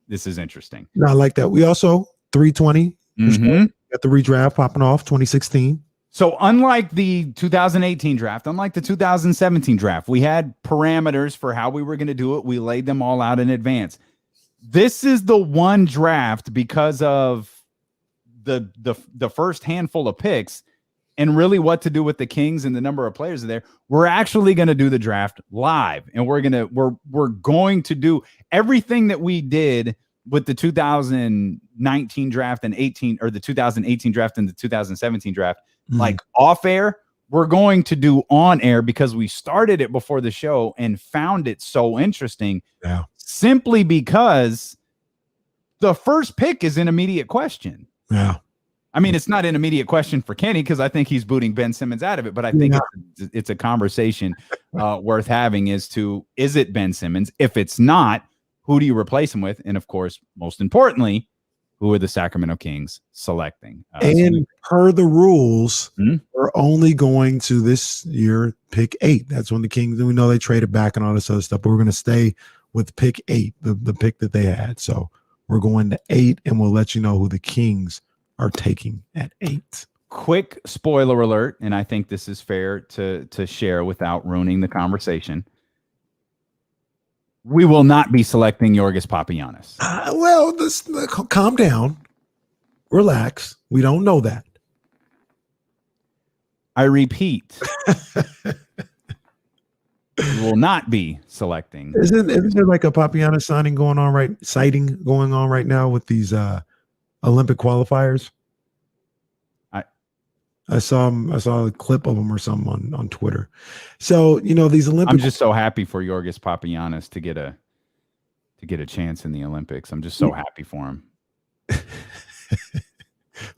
Speaker 1: this is interesting.
Speaker 2: No, I like that. We also 320 got the redraft popping off 2016.
Speaker 1: So unlike the 2018 draft, unlike the 2017 draft, we had parameters for how we were going to do it. We laid them all out in advance. This is the one draft because of the first handful of picks and really what to do with the Kings and the number of players there. We're actually going to do the draft live, and we're going to do everything that we did with the 2019 draft and 18, or the 2018 draft and the 2017 draft. Like off air, we're going to do on air because we started it before the show and found it so interesting.
Speaker 2: Yeah.
Speaker 1: Simply because the first pick is an immediate question.
Speaker 2: Yeah.
Speaker 1: I mean, it's not an immediate question for Kenny because I think he's booting Ben Simmons out of it, but I think it's a conversation worth having is it Ben Simmons? If it's not, who do you replace him with? And of course, most importantly, who are the Sacramento Kings selecting?
Speaker 2: And per the rules, we're only going to this year pick 8. That's when the Kings, we know they traded back and all this other stuff, but we're going to stay with pick 8, the pick that they had. So we're going to 8, and we'll let you know who the Kings are taking at 8.
Speaker 1: Quick spoiler alert, and I think this is fair to share without ruining the conversation. We will not be selecting Yorgos Papagiannis.
Speaker 2: Calm down. Relax. We don't know that.
Speaker 1: I repeat. We will not be selecting.
Speaker 2: Isn't there like a Papagiannis sighting going on right now with these Olympic qualifiers? I saw a clip of him or something on Twitter. So, these Olympic.
Speaker 1: I'm just so happy for Yorgos Papagiannis to get a chance in the Olympics. I'm just so happy for him.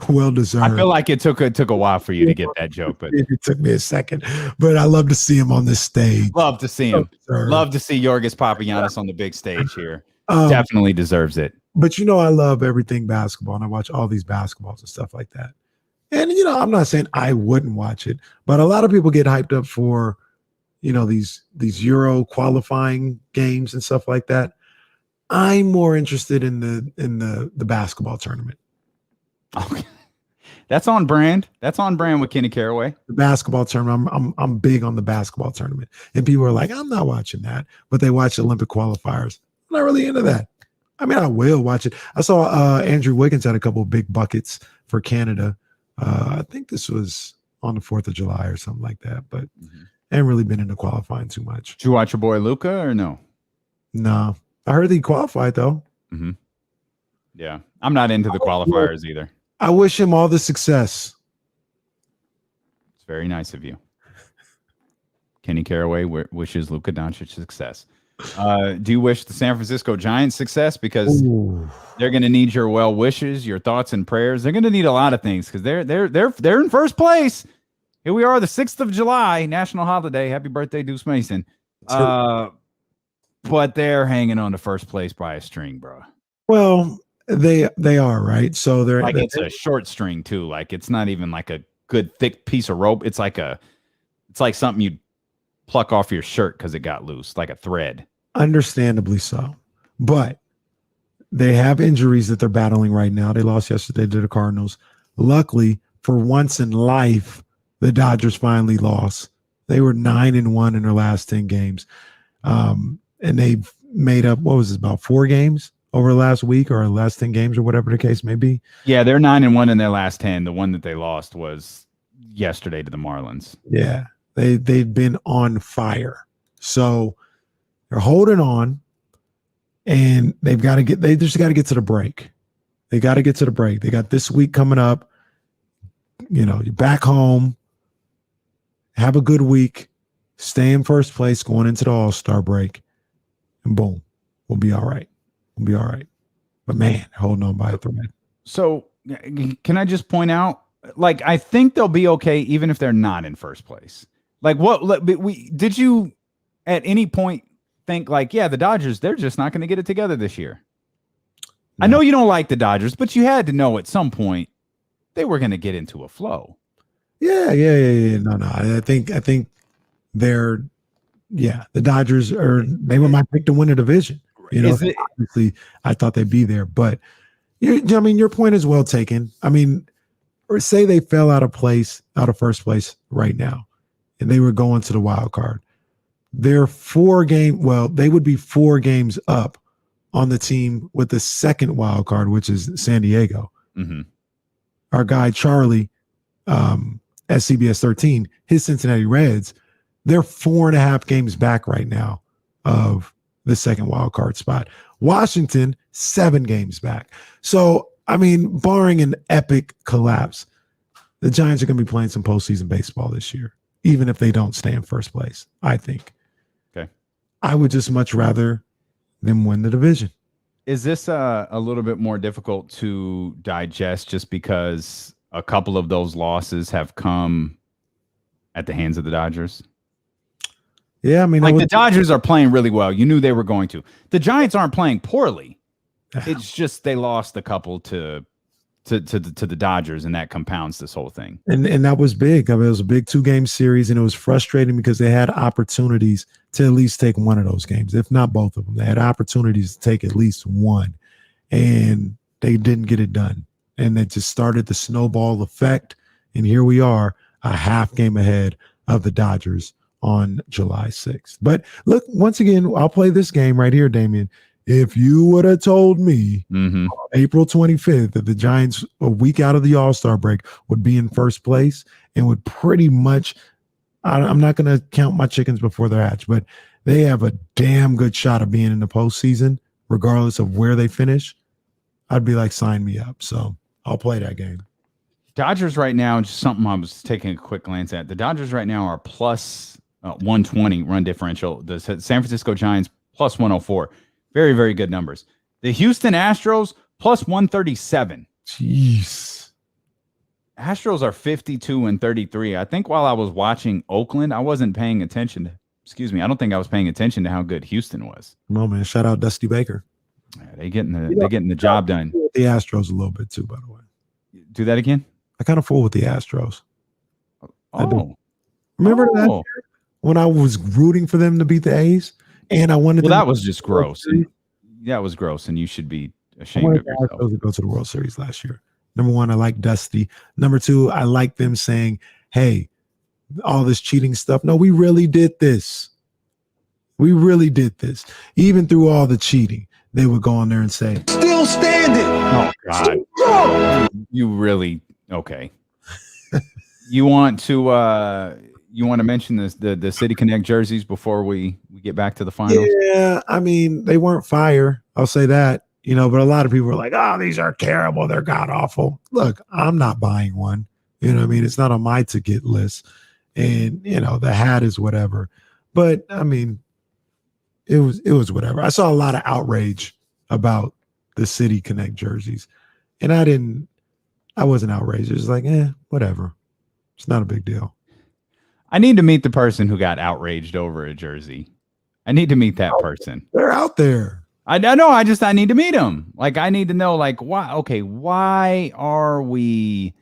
Speaker 2: Well deserved.
Speaker 1: I feel like it took a while for you to get that joke, but
Speaker 2: it took me a second. But I love to see him on this stage.
Speaker 1: Love to see him. Love to see Yorgos Papagiannis on the big stage here. Definitely deserves it.
Speaker 2: But I love everything basketball, and I watch all these basketballs and stuff like that. And I'm not saying I wouldn't watch it, but a lot of people get hyped up for, these Euro qualifying games and stuff like that. I'm more interested in the basketball tournament.
Speaker 1: Okay. That's on brand. That's on brand with Kenny Caraway.
Speaker 2: The basketball tournament. I'm big on the basketball tournament. And people are like, I'm not watching that, but they watch the Olympic qualifiers. I'm not really into that. I mean, I will watch it. I saw Andrew Wiggins had a couple of big buckets for Canada. I think this was on the 4th of July or something like that, but I haven't really been into qualifying too much.
Speaker 1: Did you watch your boy Luka or no?
Speaker 2: No. I heard he qualified though.
Speaker 1: Mm-hmm. Yeah. I'm not into the qualifiers either.
Speaker 2: I wish him all the success.
Speaker 1: It's very nice of you. Kenny Caraway wishes Luka Doncic success. Do you wish the San Francisco Giants success? Because they're going to need your well wishes, your thoughts and prayers. They're going to need a lot of things because they're in first place. Here we are, the 6th of July, national holiday. Happy birthday, Deuce Mason. But they're hanging on to first place by a string, bro.
Speaker 2: Well, they are, right? So they're
Speaker 1: like it's a short string too. Like it's not even like a good thick piece of rope. It's like something you'd pluck off your shirt because it got loose, like a thread.
Speaker 2: Understandably so. But they have injuries that they're battling right now. They lost yesterday to the Cardinals. Luckily, for once in life, the Dodgers finally lost. They were 9-1 in their last 10 games. And they've made up, about 4 games over the last week or last 10 games or whatever the case may be.
Speaker 1: Yeah, they're 9-1 in their last 10. The one that they lost was yesterday to the Marlins.
Speaker 2: Yeah, they've been on fire. So they're holding on, and they just got to get to the break. They got to get to the break. They got this week coming up. You're back home. Have a good week. Stay in first place going into the All-Star break. And boom, we'll be all right. We'll be all right. But man, holding on by a thread.
Speaker 1: So can I just point out, I think they'll be okay even if they're not in first place. Did you at any point think the Dodgers, they're just not going to get it together this year? No. I know you don't like the Dodgers, but you had to know at some point they were going to get into a flow.
Speaker 2: Yeah. No. I think they're, the Dodgers they were my pick to win a division. Obviously I thought they'd be there, but your point is well taken. I mean, or say they fell out of first place right now and they were going to the wild card. They're they would be 4 games up on the team with the second wild card, which is San Diego.
Speaker 1: Mm-hmm.
Speaker 2: Our guy, Charlie, at CBS 13, his Cincinnati Reds, they're 4.5 games back right now of the second wild card spot. Washington, 7 games back. So, I mean, barring an epic collapse, the Giants are going to be playing some postseason baseball this year. even if they don't stay in first place, I think.
Speaker 1: Okay.
Speaker 2: I would just much rather them win the division.
Speaker 1: Is this a little bit more difficult to digest just because a couple of those losses have come at the hands of the Dodgers?
Speaker 2: Yeah, I mean,
Speaker 1: like the Dodgers are playing really well. You knew they were going to. The Giants aren't playing poorly. It's just they lost a couple to the Dodgers, and that compounds this whole thing.
Speaker 2: And that was big. I mean, it was a big 2-game series, and it was frustrating because they had opportunities to at least take one of those games, if not both of them. They had opportunities to take at least one, and they didn't get it done. And it just started the snowball effect, and here we are, a half game ahead of the Dodgers on July 6th. But look, once again, I'll play this game right here, Damian. If you would have told me April 25th that the Giants, a week out of the All-Star break, would be in first place and would pretty much, I'm not going to count my chickens before they're hatched, but they have a damn good shot of being in the postseason, regardless of where they finish, I'd be like, sign me up. So I'll play that game.
Speaker 1: Dodgers right now, just something I was taking a quick glance at. The Dodgers right now are plus 120 run differential. The San Francisco Giants plus 104. Very, very good numbers. The Houston Astros plus 137.
Speaker 2: Jeez.
Speaker 1: Astros are 52 and 33. I think while I was watching Oakland, I wasn't paying attention to, I don't think I was paying attention to how good Houston was.
Speaker 2: No, man. Shout out Dusty Baker.
Speaker 1: Yeah, they're getting the job done.
Speaker 2: The Astros a little bit too, by the way.
Speaker 1: Do that again?
Speaker 2: I kind of fool with the Astros.
Speaker 1: Oh.
Speaker 2: Remember that year when I was rooting for them to beat the A's? And I wanted
Speaker 1: that was just gross. That was gross, and you should be ashamed of yourself.
Speaker 2: To go to the World Series last year. Number one, I like Dusty. Number two, I like them saying, hey, all this cheating stuff. No, we really did this. We really did this. Even through all the cheating, they would go on there and say, still standing.
Speaker 1: Oh, God. You really, okay. You want to mention this, the City Connect jerseys before we get back to the finals?
Speaker 2: Yeah, I mean, they weren't fire. I'll say that. But a lot of people were like, oh, these are terrible. They're god awful. Look, I'm not buying one. You know what I mean? It's not on my to get list. And, the hat is whatever. But, I mean, it was whatever. I saw a lot of outrage about the City Connect jerseys. And I wasn't outraged. It was like, whatever. It's not a big deal.
Speaker 1: I need to meet the person who got outraged over a jersey. I need to meet that person.
Speaker 2: They're out there.
Speaker 1: I know. I need to meet them. Like, I need to know, like, why? Okay, why are we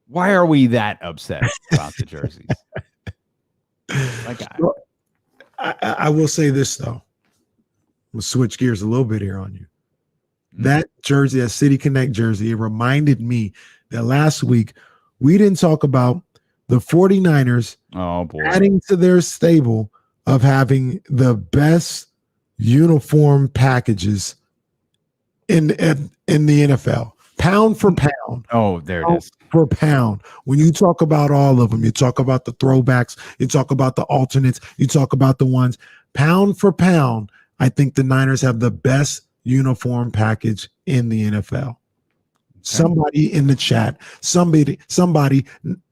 Speaker 1: that upset about the jerseys? Like,
Speaker 2: I will say this though. We'll switch gears a little bit here on you. That jersey, that City Connect jersey, it reminded me that last week we didn't talk about the 49ers adding to their stable of having the best uniform packages in the NFL, pound for pound.
Speaker 1: Oh, there it is.
Speaker 2: Per pound. When you talk about all of them, you talk about the throwbacks, you talk about the alternates, you talk about the ones pound for pound. I think the Niners have the best uniform package in the NFL. Okay. Somebody in the chat, somebody,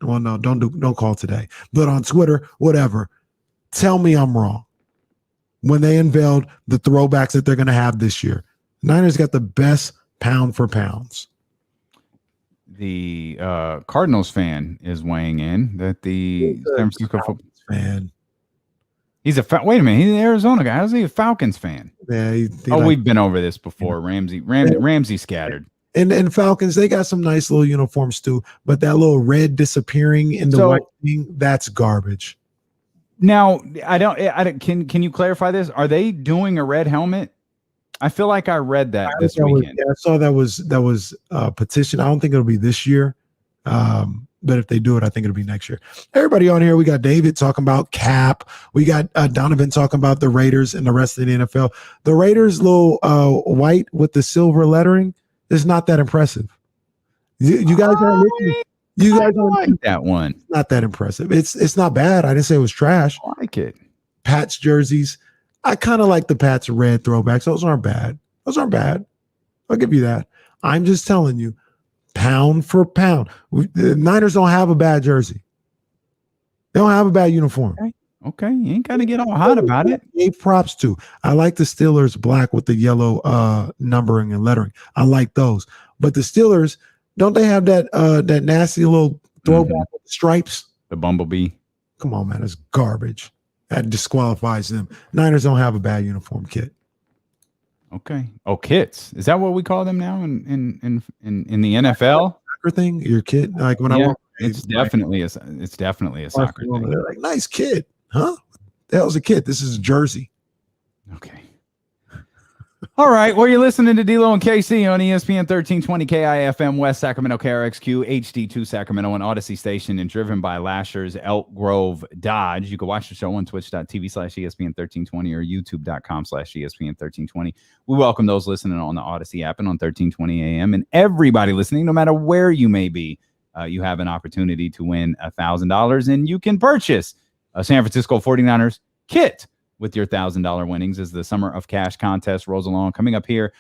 Speaker 2: well, no, don't call today, but on Twitter, whatever, tell me I'm wrong. When they unveiled the throwbacks that they're going to have this year, Niners got the best pound for pounds.
Speaker 1: The Cardinals fan is weighing in that the San Francisco football
Speaker 2: fan.
Speaker 1: He's wait a minute, he's an Arizona guy. How's he a Falcons fan?
Speaker 2: Yeah,
Speaker 1: we've been over this before. Ramsey scattered.
Speaker 2: And Falcons, they got some nice little uniforms too, but that little red disappearing in the white thing, that's garbage.
Speaker 1: Now, I don't. Can you clarify this? Are they doing a red helmet? I feel like I read that this weekend.
Speaker 2: I saw that was a petition. I don't think it'll be this year, but if they do it, I think it'll be next year. Everybody on here, we got David talking about Cap. We got Donovan talking about the Raiders and the rest of the NFL. The Raiders' little white with the silver lettering is not that impressive. You guys aren't listening. You guys don't
Speaker 1: like that one.
Speaker 2: It's not that impressive. It's not bad. I didn't say it was trash.
Speaker 1: I like it.
Speaker 2: Pats jerseys. I kind of like the Pats red throwbacks. Those aren't bad. I'll give you that. I'm just telling you, pound for pound. The Niners don't have a bad jersey. They don't have a bad uniform.
Speaker 1: Okay, you ain't got to get all hot about it.
Speaker 2: Gave props to. I like the Steelers black with the yellow numbering and lettering. I like those. But the Steelers, don't they have that nasty little throwback with the stripes?
Speaker 1: The bumblebee.
Speaker 2: Come on, man, it's garbage. That disqualifies them. Niners don't have a bad uniform kit.
Speaker 1: Okay. Oh, kits. Is that what we call them now in the NFL?
Speaker 2: Soccer thing, your kit. Like when I walk,
Speaker 1: it's definitely a soccer thing.
Speaker 2: They're like, nice kid, huh? The hell's a kit? This is a jersey.
Speaker 1: Okay. All right. Well, you're listening to D-Lo and KC on ESPN 1320 KIFM West Sacramento KRXQ HD2 Sacramento and Odyssey Station and driven by Lashers Elk Grove Dodge. You can watch the show on twitch.tv/ESPN1320 or youtube.com/ESPN1320. We welcome those listening on the Odyssey app and on 1320 AM and everybody listening, no matter where you may be. You have an opportunity to win $1,000 and you can purchase a San Francisco 49ers kit with your $1,000 winnings as the Summer of Cash contest rolls along. Coming up here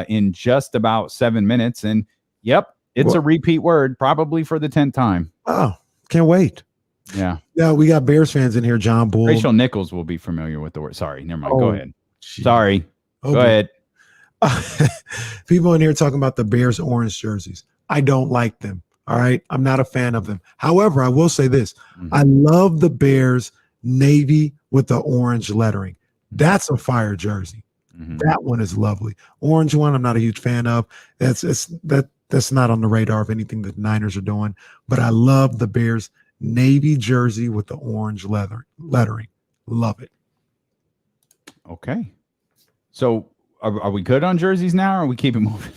Speaker 1: in just about 7 minutes. And, yep, it's a repeat word, probably for the 10th time.
Speaker 2: Oh, can't wait.
Speaker 1: Yeah.
Speaker 2: Yeah, we got Bears fans in here, John Bull.
Speaker 1: Rachel Nichols will be familiar with the word. Sorry, never mind. Go ahead.
Speaker 2: Geez.
Speaker 1: Sorry. Go ahead.
Speaker 2: People in here talking about the Bears orange jerseys. I don't like them. All right. I'm not a fan of them. However, I will say this. I love the Bears navy with the orange lettering. That's a fire jersey. That one is lovely. Orange one, I'm not a huge fan of. That's not on the radar of anything that the Niners are doing. But I love the Bears navy jersey with the orange lettering. Love it.
Speaker 1: Okay. So are we good on jerseys now or are we keeping moving?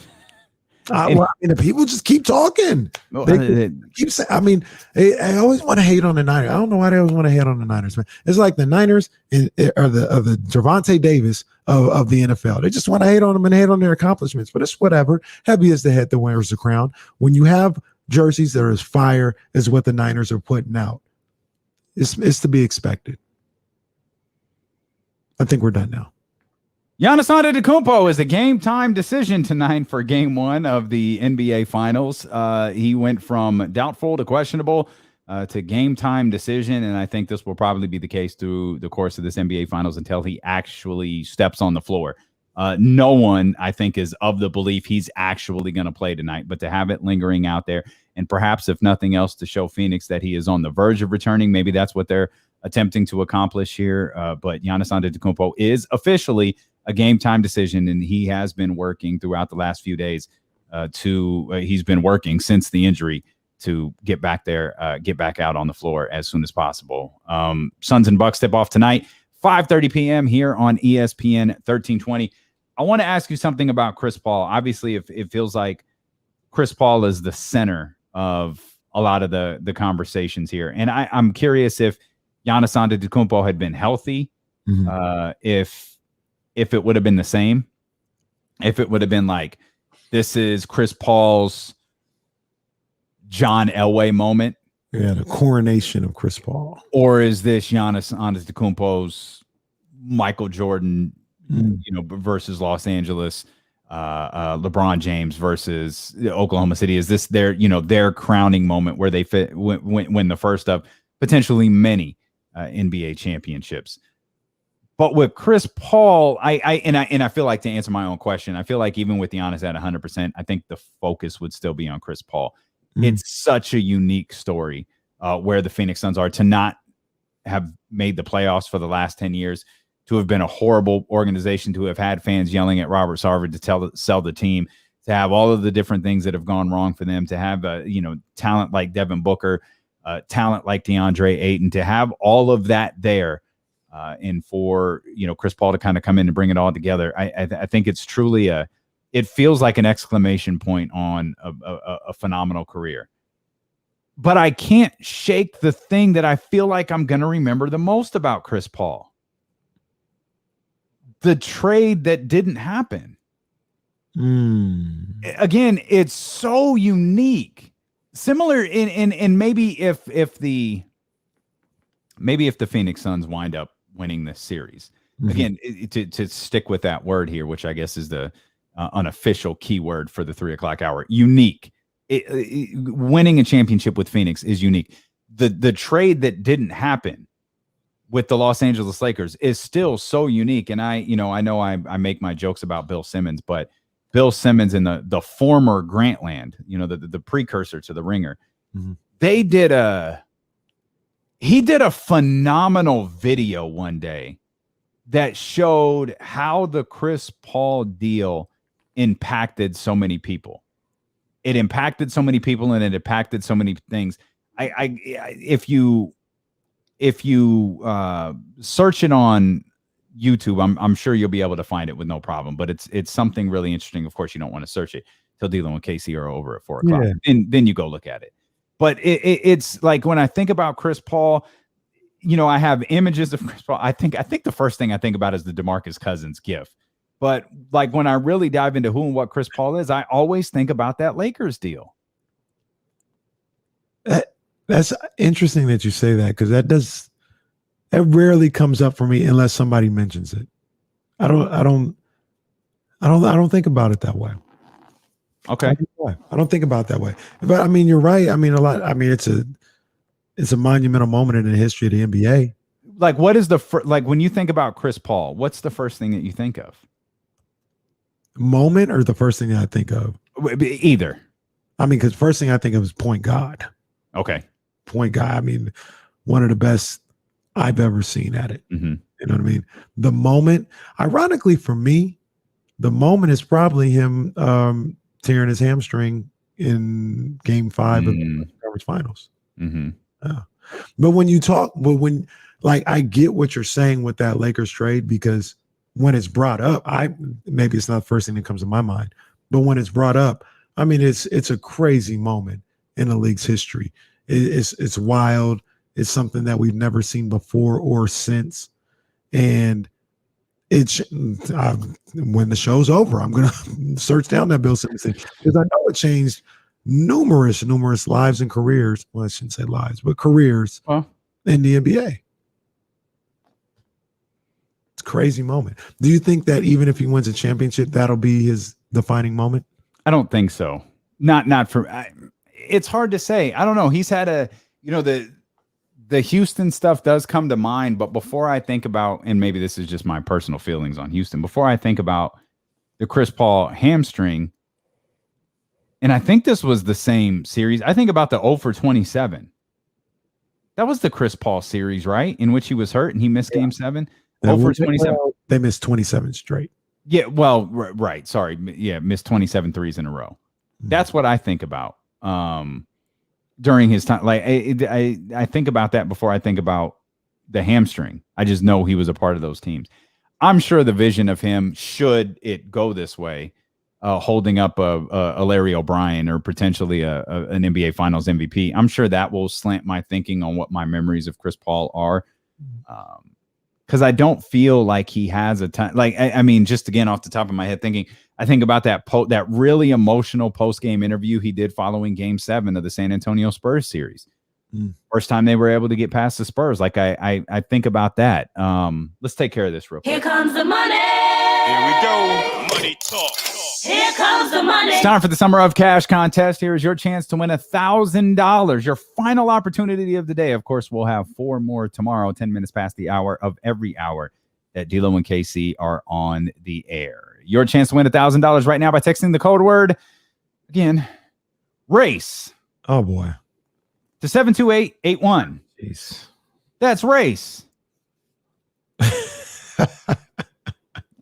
Speaker 2: The people just keep talking. They keep saying. I mean, I always want to hate on the Niners. I don't know why they always want to hate on the Niners, man. It's like the Niners are the Gervonta Davis of the NFL. They just want to hate on them and hate on their accomplishments. But it's whatever. Heavy is the head that wears the crown. When you have jerseys that are as fire as what the Niners are putting out, it's to be expected. I think we're done now.
Speaker 1: Giannis Antetokounmpo is a game-time decision tonight for Game 1 of the NBA Finals. He went from doubtful to questionable to game-time decision, and I think this will probably be the case through the course of this NBA Finals until he actually steps on the floor. No one, I think, is of the belief he's actually going to play tonight, but to have it lingering out there, and perhaps, if nothing else, to show Phoenix that he is on the verge of returning, maybe that's what they're attempting to accomplish here. But Giannis Antetokounmpo is officially a game-time decision, and he has been working throughout the last few days he's been working since the injury to get back there, get back out on the floor as soon as possible. Suns and Bucks tip off tonight, 5:30 p.m. here on ESPN 1320. I want to ask you something about Chris Paul. Obviously, if it feels like Chris Paul is the center of a lot of the conversations here, and I'm curious if Giannis Antetokounmpo had been healthy, if it would have been the same, if it would have been like, this is Chris Paul's John Elway moment.
Speaker 2: Yeah, the coronation of Chris Paul.
Speaker 1: Or is this Giannis Antetokounmpo's Michael Jordan, versus Los Angeles, LeBron James versus Oklahoma City? Is this their crowning moment where they win the first of potentially many NBA championships? But with Chris Paul, I feel like, to answer my own question, I feel like even with Giannis at 100%, I think the focus would still be on Chris Paul. It's such a unique story where the Phoenix Suns are to not have made the playoffs for the last 10 years, to have been a horrible organization, to have had fans yelling at Robert Sarver to sell the team, to have all of the different things that have gone wrong for them, to have talent like Devin Booker, talent like DeAndre Ayton, to have all of that there. And for Chris Paul to kind of come in and bring it all together, I think it's truly it feels like an exclamation point on a phenomenal career. But I can't shake the thing that I feel like I'm going to remember the most about Chris Paul: the trade that didn't happen. Again, it's so unique, similar in maybe if the Phoenix Suns wind up winning this series. Again, to stick with that word here, which I guess is the unofficial keyword for the 3 o'clock hour, unique. winning a championship with Phoenix is unique. The trade that didn't happen with the Los Angeles Lakers is still so unique. And I know I make my jokes about Bill Simmons, but Bill Simmons and the former Grantland, the precursor to the Ringer, he did a phenomenal video one day that showed how the Chris Paul deal impacted so many people. It impacted so many people and it impacted so many things. If you search it on YouTube, I'm sure you'll be able to find it with no problem. But it's something really interesting. Of course, you don't want to search it till D'Lo and KC are over at 4 o'clock.
Speaker 2: Yeah.
Speaker 1: Then you go look at it. But it's like when I think about Chris Paul, I have images of Chris Paul. I think the first thing I think about is the DeMarcus Cousins gif. But like when I really dive into who and what Chris Paul is, I always think about that Lakers deal.
Speaker 2: That's interesting that you say that, because that rarely comes up for me unless somebody mentions it. I don't think about it that way.
Speaker 1: Okay.
Speaker 2: I don't think about it that way. But I mean, you're right. I mean, it's a monumental moment in the history of the NBA.
Speaker 1: Like, what is like when you think about Chris Paul, what's the first thing that you think of?
Speaker 2: Moment or the first thing that I think of?
Speaker 1: Either.
Speaker 2: I mean, because first thing I think of is point guard.
Speaker 1: Okay.
Speaker 2: Point guard. I mean, one of the best I've ever seen at it.
Speaker 1: Mm-hmm.
Speaker 2: You know what I mean? The moment, ironically for me, the moment is probably him tearing his hamstring in Game 5 of the conference finals.
Speaker 1: Mm-hmm.
Speaker 2: But I get what you're saying with that Lakers trade, because when it's brought up, maybe it's not the first thing that comes to my mind, but when it's brought up, I mean, it's a crazy moment in the league's history. It's wild. It's something that we've never seen before or since. And when the show's over, I'm gonna search down that Bill Simmons thing, because I know it changed numerous lives and careers. Well, I shouldn't say lives, but careers in the NBA. It's a crazy moment. Do you think that even if he wins a championship, that'll be his defining moment?
Speaker 1: I don't think so. Not for. It's hard to say. I don't know. He's had the Houston stuff does come to mind, but before I think about, and maybe this is just my personal feelings on Houston, before I think about the Chris Paul hamstring, and I think this was the same series, I think about the 0 for 27. That was the Chris Paul series, right? In which he was hurt and he missed Game 7. 0 for 27.
Speaker 2: They missed 27 straight.
Speaker 1: Yeah, well, right. Sorry. Yeah, missed 27 threes in a row. That's what I think about. During his time, like I think about that before I think about the hamstring. I just know he was a part of those teams. I'm sure the vision of him, should it go this way, holding up a Larry O'Brien or potentially an NBA Finals MVP, I'm sure that will slant my thinking on what my memories of Chris Paul are. Because I don't feel like he has a ton. Like I mean, just again off the top of my head, I think about that really emotional post-game interview he did following Game 7 of the San Antonio Spurs series. First time they were able to get past the Spurs. Like I think about that. Let's take care of this real quick.
Speaker 3: Here comes the money.
Speaker 4: Here we go. Money talk.
Speaker 3: Here comes the money.
Speaker 1: It's time for the Summer of Cash contest. Here is your chance to win $1,000. Your final opportunity of the day. Of course, we'll have 4 more tomorrow, 10 minutes past the hour of every hour that D'Lo and KC are on the air. Your chance to win $1,000 right now by texting the code word, again, RACE.
Speaker 2: Oh, boy.
Speaker 1: To 72881.
Speaker 2: Jeez.
Speaker 1: That's RACE.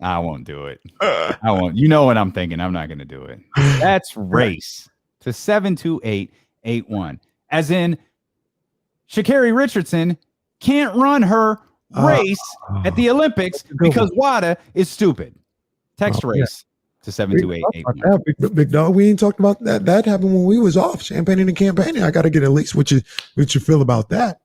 Speaker 1: I won't do it. I won't. You know what I'm thinking. I'm not going to do it. That's RACE to 72881. As in, Sha'Carri Richardson can't run her race at the Olympics because WADA is stupid. Text RACE to 72881.
Speaker 2: Big dog, we ain't talked about that. That happened when we was off champagning and campaigning. I got to get at least what you feel about that.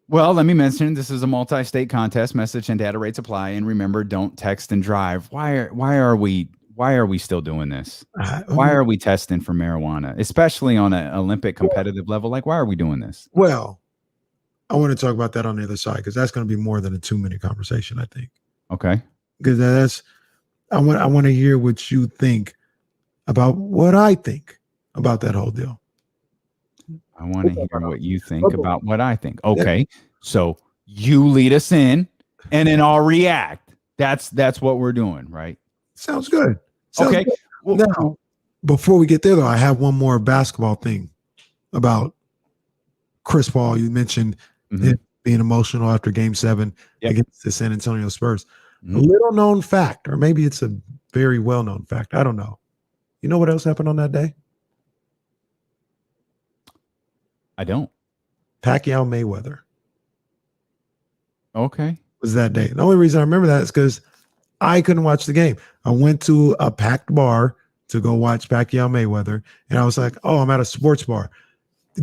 Speaker 1: Well, let me mention this is a multi-state contest. Message and data rates apply. And remember, don't text and drive. Why are we still doing this? Why are we testing for marijuana, especially on an Olympic competitive level? Like, why are we doing this?
Speaker 2: Well, I want to talk about that on the other side, because that's going to be more than a 2-minute conversation, I think.
Speaker 1: Okay.
Speaker 2: Because I want to hear what you think about what I think about that whole deal.
Speaker 1: I want to hear what you think about what I think. Okay, so you lead us in, and then I'll react. That's what we're doing, right?
Speaker 2: Sounds good.
Speaker 1: Okay.
Speaker 2: Good.
Speaker 1: Well,
Speaker 2: Now, before we get there, though, I have one more basketball thing about Chris Paul. You mentioned him being emotional after Game 7 against the San Antonio Spurs. A little known fact, or maybe it's a very well known fact. I don't know. You know what else happened on that day?
Speaker 1: I don't.
Speaker 2: Pacquiao Mayweather
Speaker 1: Okay.
Speaker 2: was that day. The only reason I remember that is because I couldn't watch the game. I went to a packed bar to go watch Pacquiao Mayweather, and I was like, oh, I'm at a sports bar.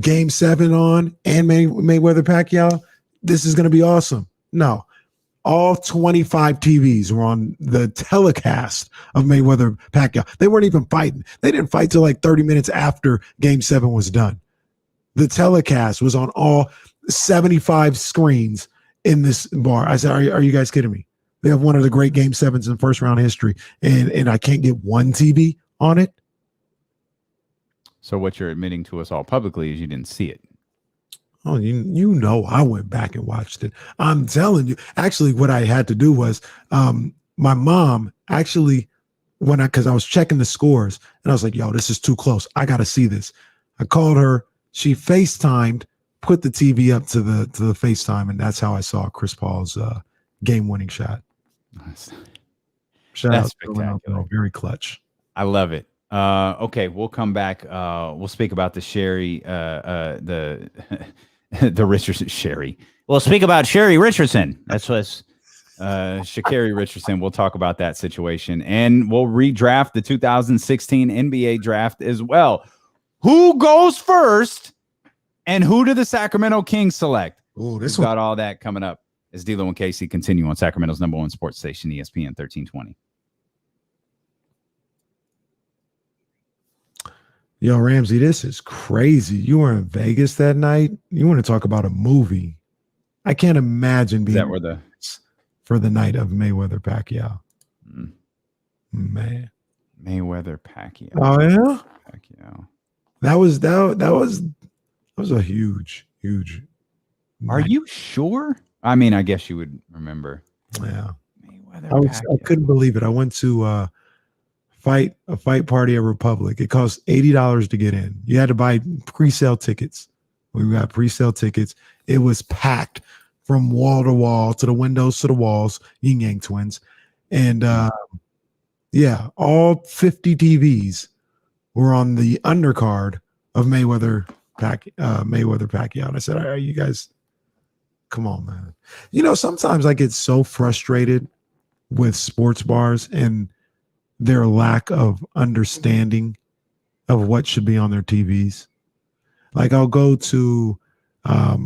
Speaker 2: Game 7 on and Mayweather Pacquiao. This is going to be awesome. No, all 25 TVs were on the telecast of Mayweather Pacquiao. They weren't even fighting. They didn't fight till like 30 minutes after Game 7 was done. The telecast was on all 75 screens in this bar. I said, are you guys kidding me? They have one of the great Game 7s in first round history, and I can't get one TV on it.
Speaker 1: So what you're admitting to us all publicly is you didn't see it.
Speaker 2: Oh, you know, I went back and watched it. I'm telling you. Actually, what I had to do was my mom actually, because I was checking the scores, and I was like, yo, this is too close. I got to see this. I called her. She FaceTimed, put the TV up to the FaceTime, and that's how I saw Chris Paul's game-winning shot. Shout out,
Speaker 1: spectacular.
Speaker 2: Very clutch.
Speaker 1: I love it. Okay, we'll come back. We'll speak about the Sherry, the Richardson Sherry. We'll speak about Sherry Richardson. That's what's Sha'Carri Richardson. We'll talk about that situation, and we'll redraft the 2016 NBA draft as well. Who goes first, and who do the Sacramento Kings select?
Speaker 2: Oh,
Speaker 1: We've got all that coming up as D'Lo and Casey continue on Sacramento's #1 sports station, ESPN 1320.
Speaker 2: Yo, Ramsey, this is crazy. You were in Vegas that night. You want to talk about a movie? I can't imagine being for the night of Mayweather Pacquiao. Man,
Speaker 1: Mayweather Pacquiao.
Speaker 2: Oh yeah,
Speaker 1: Pacquiao.
Speaker 2: That was a huge.
Speaker 1: Are you sure? I mean, I guess you would remember.
Speaker 2: Yeah,
Speaker 1: Mayweather.
Speaker 2: I couldn't believe it. I went to a fight party at Republic. It cost $80 to get in. You had to buy pre-sale tickets. We got pre-sale tickets. It was packed from wall to wall, to the windows, to the walls. Yin Yang twins, and all 50 TVs were on the undercard of Mayweather Pacquiao. And I said, "Are you guys? Come on, man." You know, sometimes I get so frustrated with sports bars and their lack of understanding of what should be on their TVs. Like I'll go to, I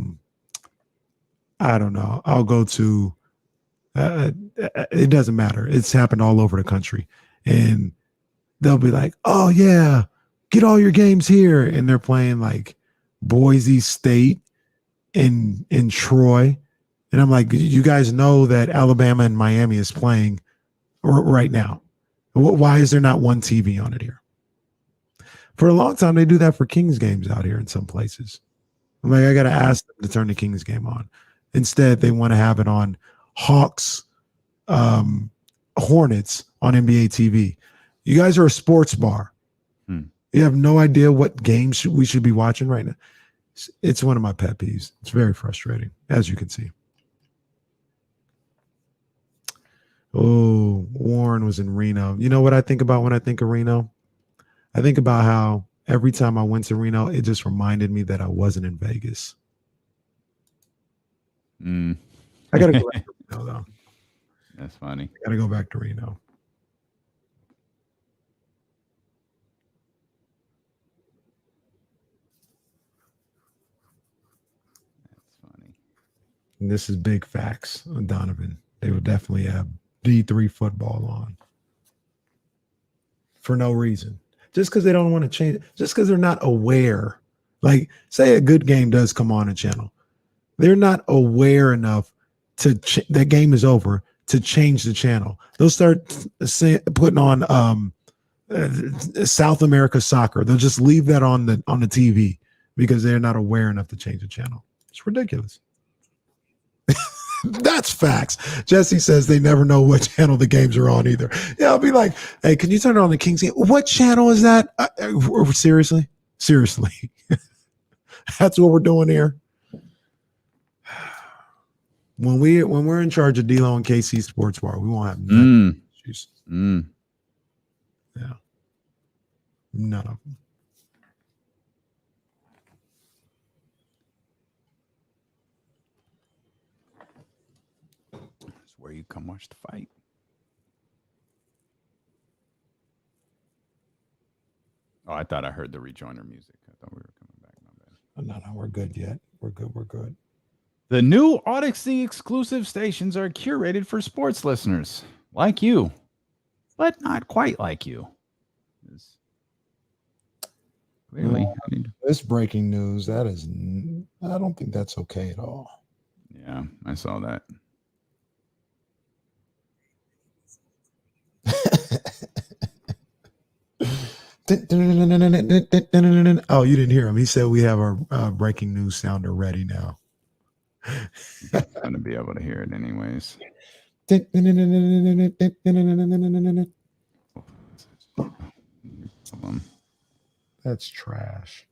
Speaker 2: don't know. I'll go to, it doesn't matter. It's happened all over the country. And they'll be like, oh yeah, get all your games here. And they're playing like Boise State in Troy. And I'm like, you guys know that Alabama and Miami is playing right now. Why is there not one TV on it here? For a long time, they do that for Kings games out here in some places. I'm like, I got to ask them to turn the Kings game on. Instead, they want to have it on Hawks, Hornets on NBA TV. You guys are a sports bar. You have no idea what games we should be watching right now. It's one of my pet peeves. It's very frustrating, as you can see. Oh, Warren was in Reno. You know what I think about when I think of Reno? I think about how every time I went to Reno, it just reminded me that I wasn't in Vegas. I got to go back to Reno, though.
Speaker 1: That's funny.
Speaker 2: I got to go back to Reno.
Speaker 1: That's funny.
Speaker 2: And this is big facts, Donovan. They would definitely have D3 football on for no reason. Just because they don't want to change, just because they're not aware. Like, say a good game does come on a channel. They're not aware enough to that game is over to change the channel. They'll start putting on South America soccer. They'll just leave that on the TV. because they're not aware enough to change the channel. It's ridiculous. That's facts. Jesse says they never know what channel the games are on either. Yeah, I'll be like, hey, can you turn on the Kings game? What channel is that? Seriously? Seriously. That's what we're doing here. When we're in charge of D-Lo and KC Sports Bar, we won't have none issues. Yeah. None of them.
Speaker 1: That's where you come watch the fight. Oh, I thought I heard the rejoiner music. I thought we were coming back. My bad.
Speaker 2: No, we're good yet. We're good.
Speaker 1: The new Odyssey exclusive stations are curated for sports listeners like you, but not quite like you. Clearly,
Speaker 2: this breaking news, I don't think that's okay at all.
Speaker 1: Yeah, I saw that.
Speaker 2: Oh, you didn't hear him. He said we have our breaking news sounder ready now.
Speaker 1: I'm going to be able to hear it anyways.
Speaker 2: That's trash.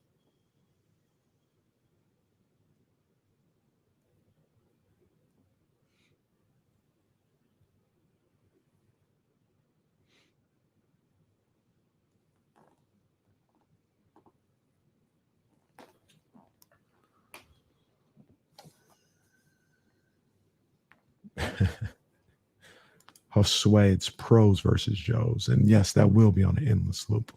Speaker 2: Josue, it's pros versus Joes. And yes, that will be on the endless loop.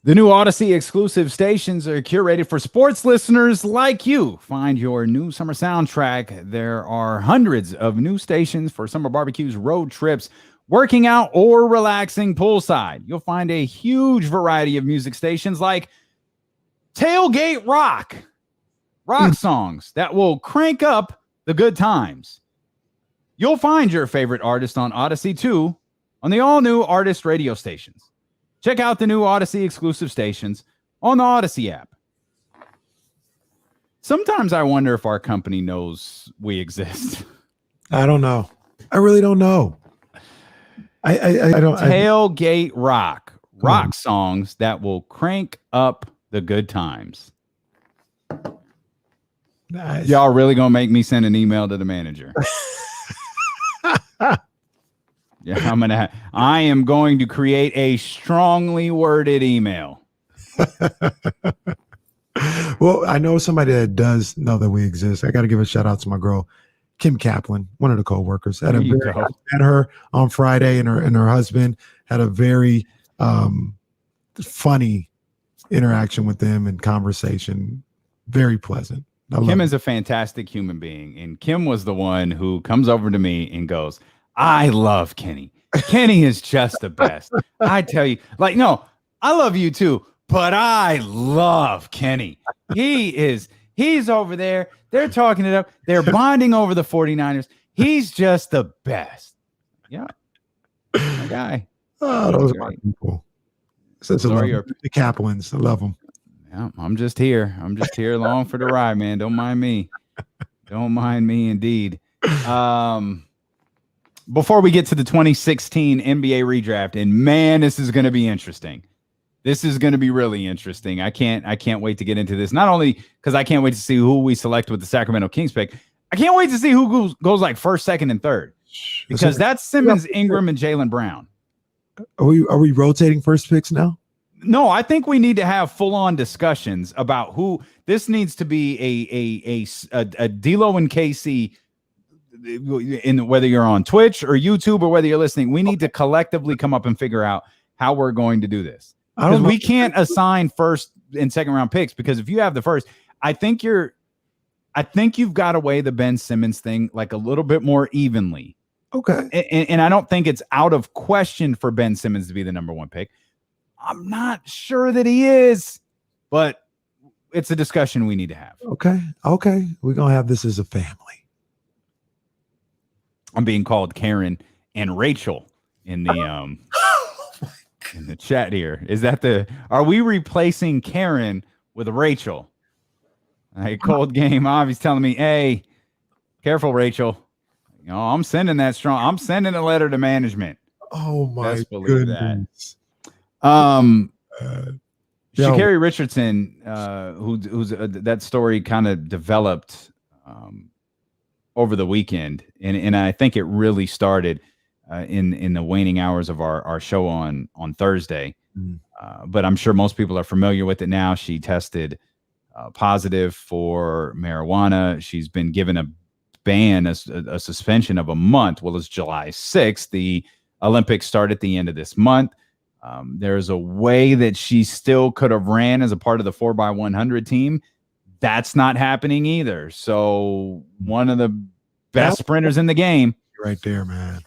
Speaker 1: The new Odyssey exclusive stations are curated for sports listeners like you. Find your new summer soundtrack. There are hundreds of new stations for summer barbecues, road trips, working out, or relaxing poolside. You'll find a huge variety of music stations like Tailgate Rock songs that will crank up the good times. You'll find your favorite artist on Odyssey too, on the all-new artist radio stations. Check out the new Odyssey exclusive stations on the Odyssey app. Sometimes I wonder if our company knows we exist.
Speaker 2: I don't know. I really don't know. I don't.
Speaker 1: Tailgate Rock songs that will crank up the good times.
Speaker 2: Nice.
Speaker 1: Y'all really gonna make me send an email to the manager? Yeah, I am going to create a strongly worded email.
Speaker 2: Well, I know somebody that does know that we exist. I got to give a shout out to my girl, Kim Kaplan, one of the co-workers. I met her on Friday, and her husband had a very funny interaction with them and conversation. Very pleasant.
Speaker 1: Kim is a fantastic human being, and Kim was the one who comes over to me and goes, I love Kenny. Kenny is just the best. I tell you, no, I love you too, but I love Kenny. He's over there. They're talking it up. They're bonding over the 49ers. He's just the best. Yeah. My guy.
Speaker 2: Oh, those are my people. The Kaplans. I love them.
Speaker 1: Yeah, I'm just here along for the ride, man. Don't mind me. Don't mind me indeed. Before we get to the 2016 NBA redraft, and man, this is going to be interesting. This is going to be really interesting. I can't wait to get into this. Not only because I can't wait to see who we select with the Sacramento Kings pick. I can't wait to see who goes like first, second, and third. Because that's Simmons, Ingram, and Jaylen Brown.
Speaker 2: Are we rotating first picks now?
Speaker 1: No, I think we need to have full-on discussions about who. This needs to be a D'Lo and KC. In whether you're on Twitch or YouTube or whether you're listening, we need to collectively come up and figure out how we're going to do this. Because we can't assign first and second round picks, because if you have the first, I think you've got to weigh the Ben Simmons thing like a little bit more evenly
Speaker 2: Okay.
Speaker 1: And I don't think it's out of question for Ben Simmons to be the number 1 pick. I'm not sure that he is, but it's a discussion we need to have.
Speaker 2: Okay. We're going to have this as a family.
Speaker 1: I'm being called Karen and Rachel in the in the chat here. Are we replacing Karen with Rachel? Hey, cold game. Obviously telling me, hey, careful, Rachel. I'm sending that strong. I'm sending a letter to management.
Speaker 2: Oh my
Speaker 1: Best believe
Speaker 2: goodness.
Speaker 1: Sha'Carri Richardson, who's that story kind of developed over the weekend, and I think it really started in the waning hours of our show on Thursday. But I'm sure most people are familiar with it now. She tested positive for marijuana. She's been given a ban, a suspension of a month. Well, it's July 6th. The Olympics start at the end of this month. There's a way that she still could have ran as a part of the 4x100 team. That's not happening either. So one of the best sprinters in the game,
Speaker 2: right there, man.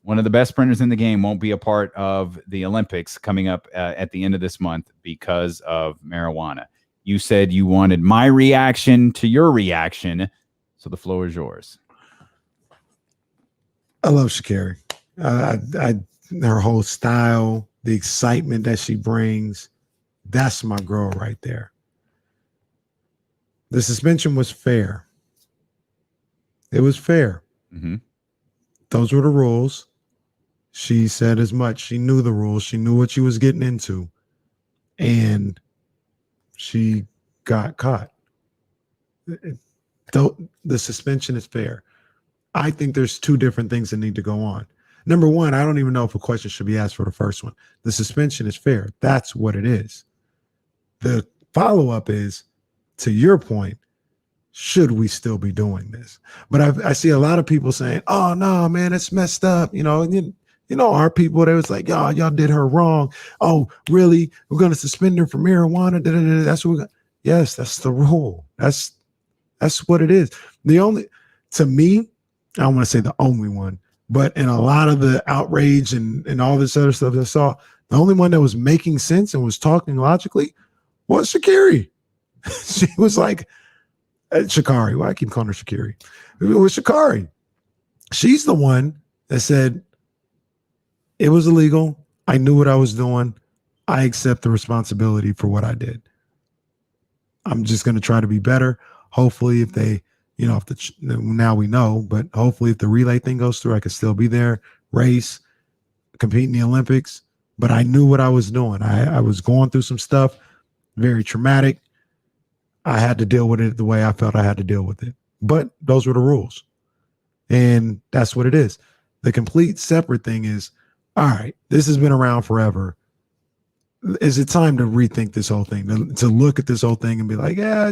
Speaker 1: One of the best sprinters in the game won't be a part of the Olympics coming up at the end of this month because of marijuana. You said you wanted my reaction to your reaction, so the floor is yours.
Speaker 2: I love Sha'Carri. Her whole style, the excitement that she brings, that's my girl right there. The suspension was fair. It was fair.
Speaker 1: Mm-hmm.
Speaker 2: Those were the rules. She said as much. She knew the rules. She knew what she was getting into. And she got caught. The suspension is fair. I think there's 2 different things that need to go on. Number one, I don't even know if a question should be asked for the first one. The suspension is fair. That's what it is. The follow-up is, to your point, should we still be doing this? But I see a lot of people saying, oh, no, man, it's messed up. Our people, they was like, y'all did her wrong. Oh, really? We're going to suspend her for marijuana? That's what we're going to. Yes, that's the rule. That's what it is. To me, I don't want to say the only one, but in a lot of the outrage and all this other stuff I saw, the only one that was making sense and was talking logically was Sha'Carri. She was like, Sha'Carri. Why I keep calling her Sha'Carri? It was Sha'Carri. She's the one that said, it was illegal. I knew what I was doing. I accept the responsibility for what I did. I'm just going to try to be better. Hopefully, if they, now we know, but hopefully if the relay thing goes through, I could still be there, race, compete in the Olympics. But I knew what I was doing. I was going through some stuff, very traumatic. I had to deal with it the way I felt I had to deal with it. But those were the rules. And that's what it is. The complete separate thing is, all right, this has been around forever. Is it time to rethink this whole thing, to look at this whole thing and be like, yeah,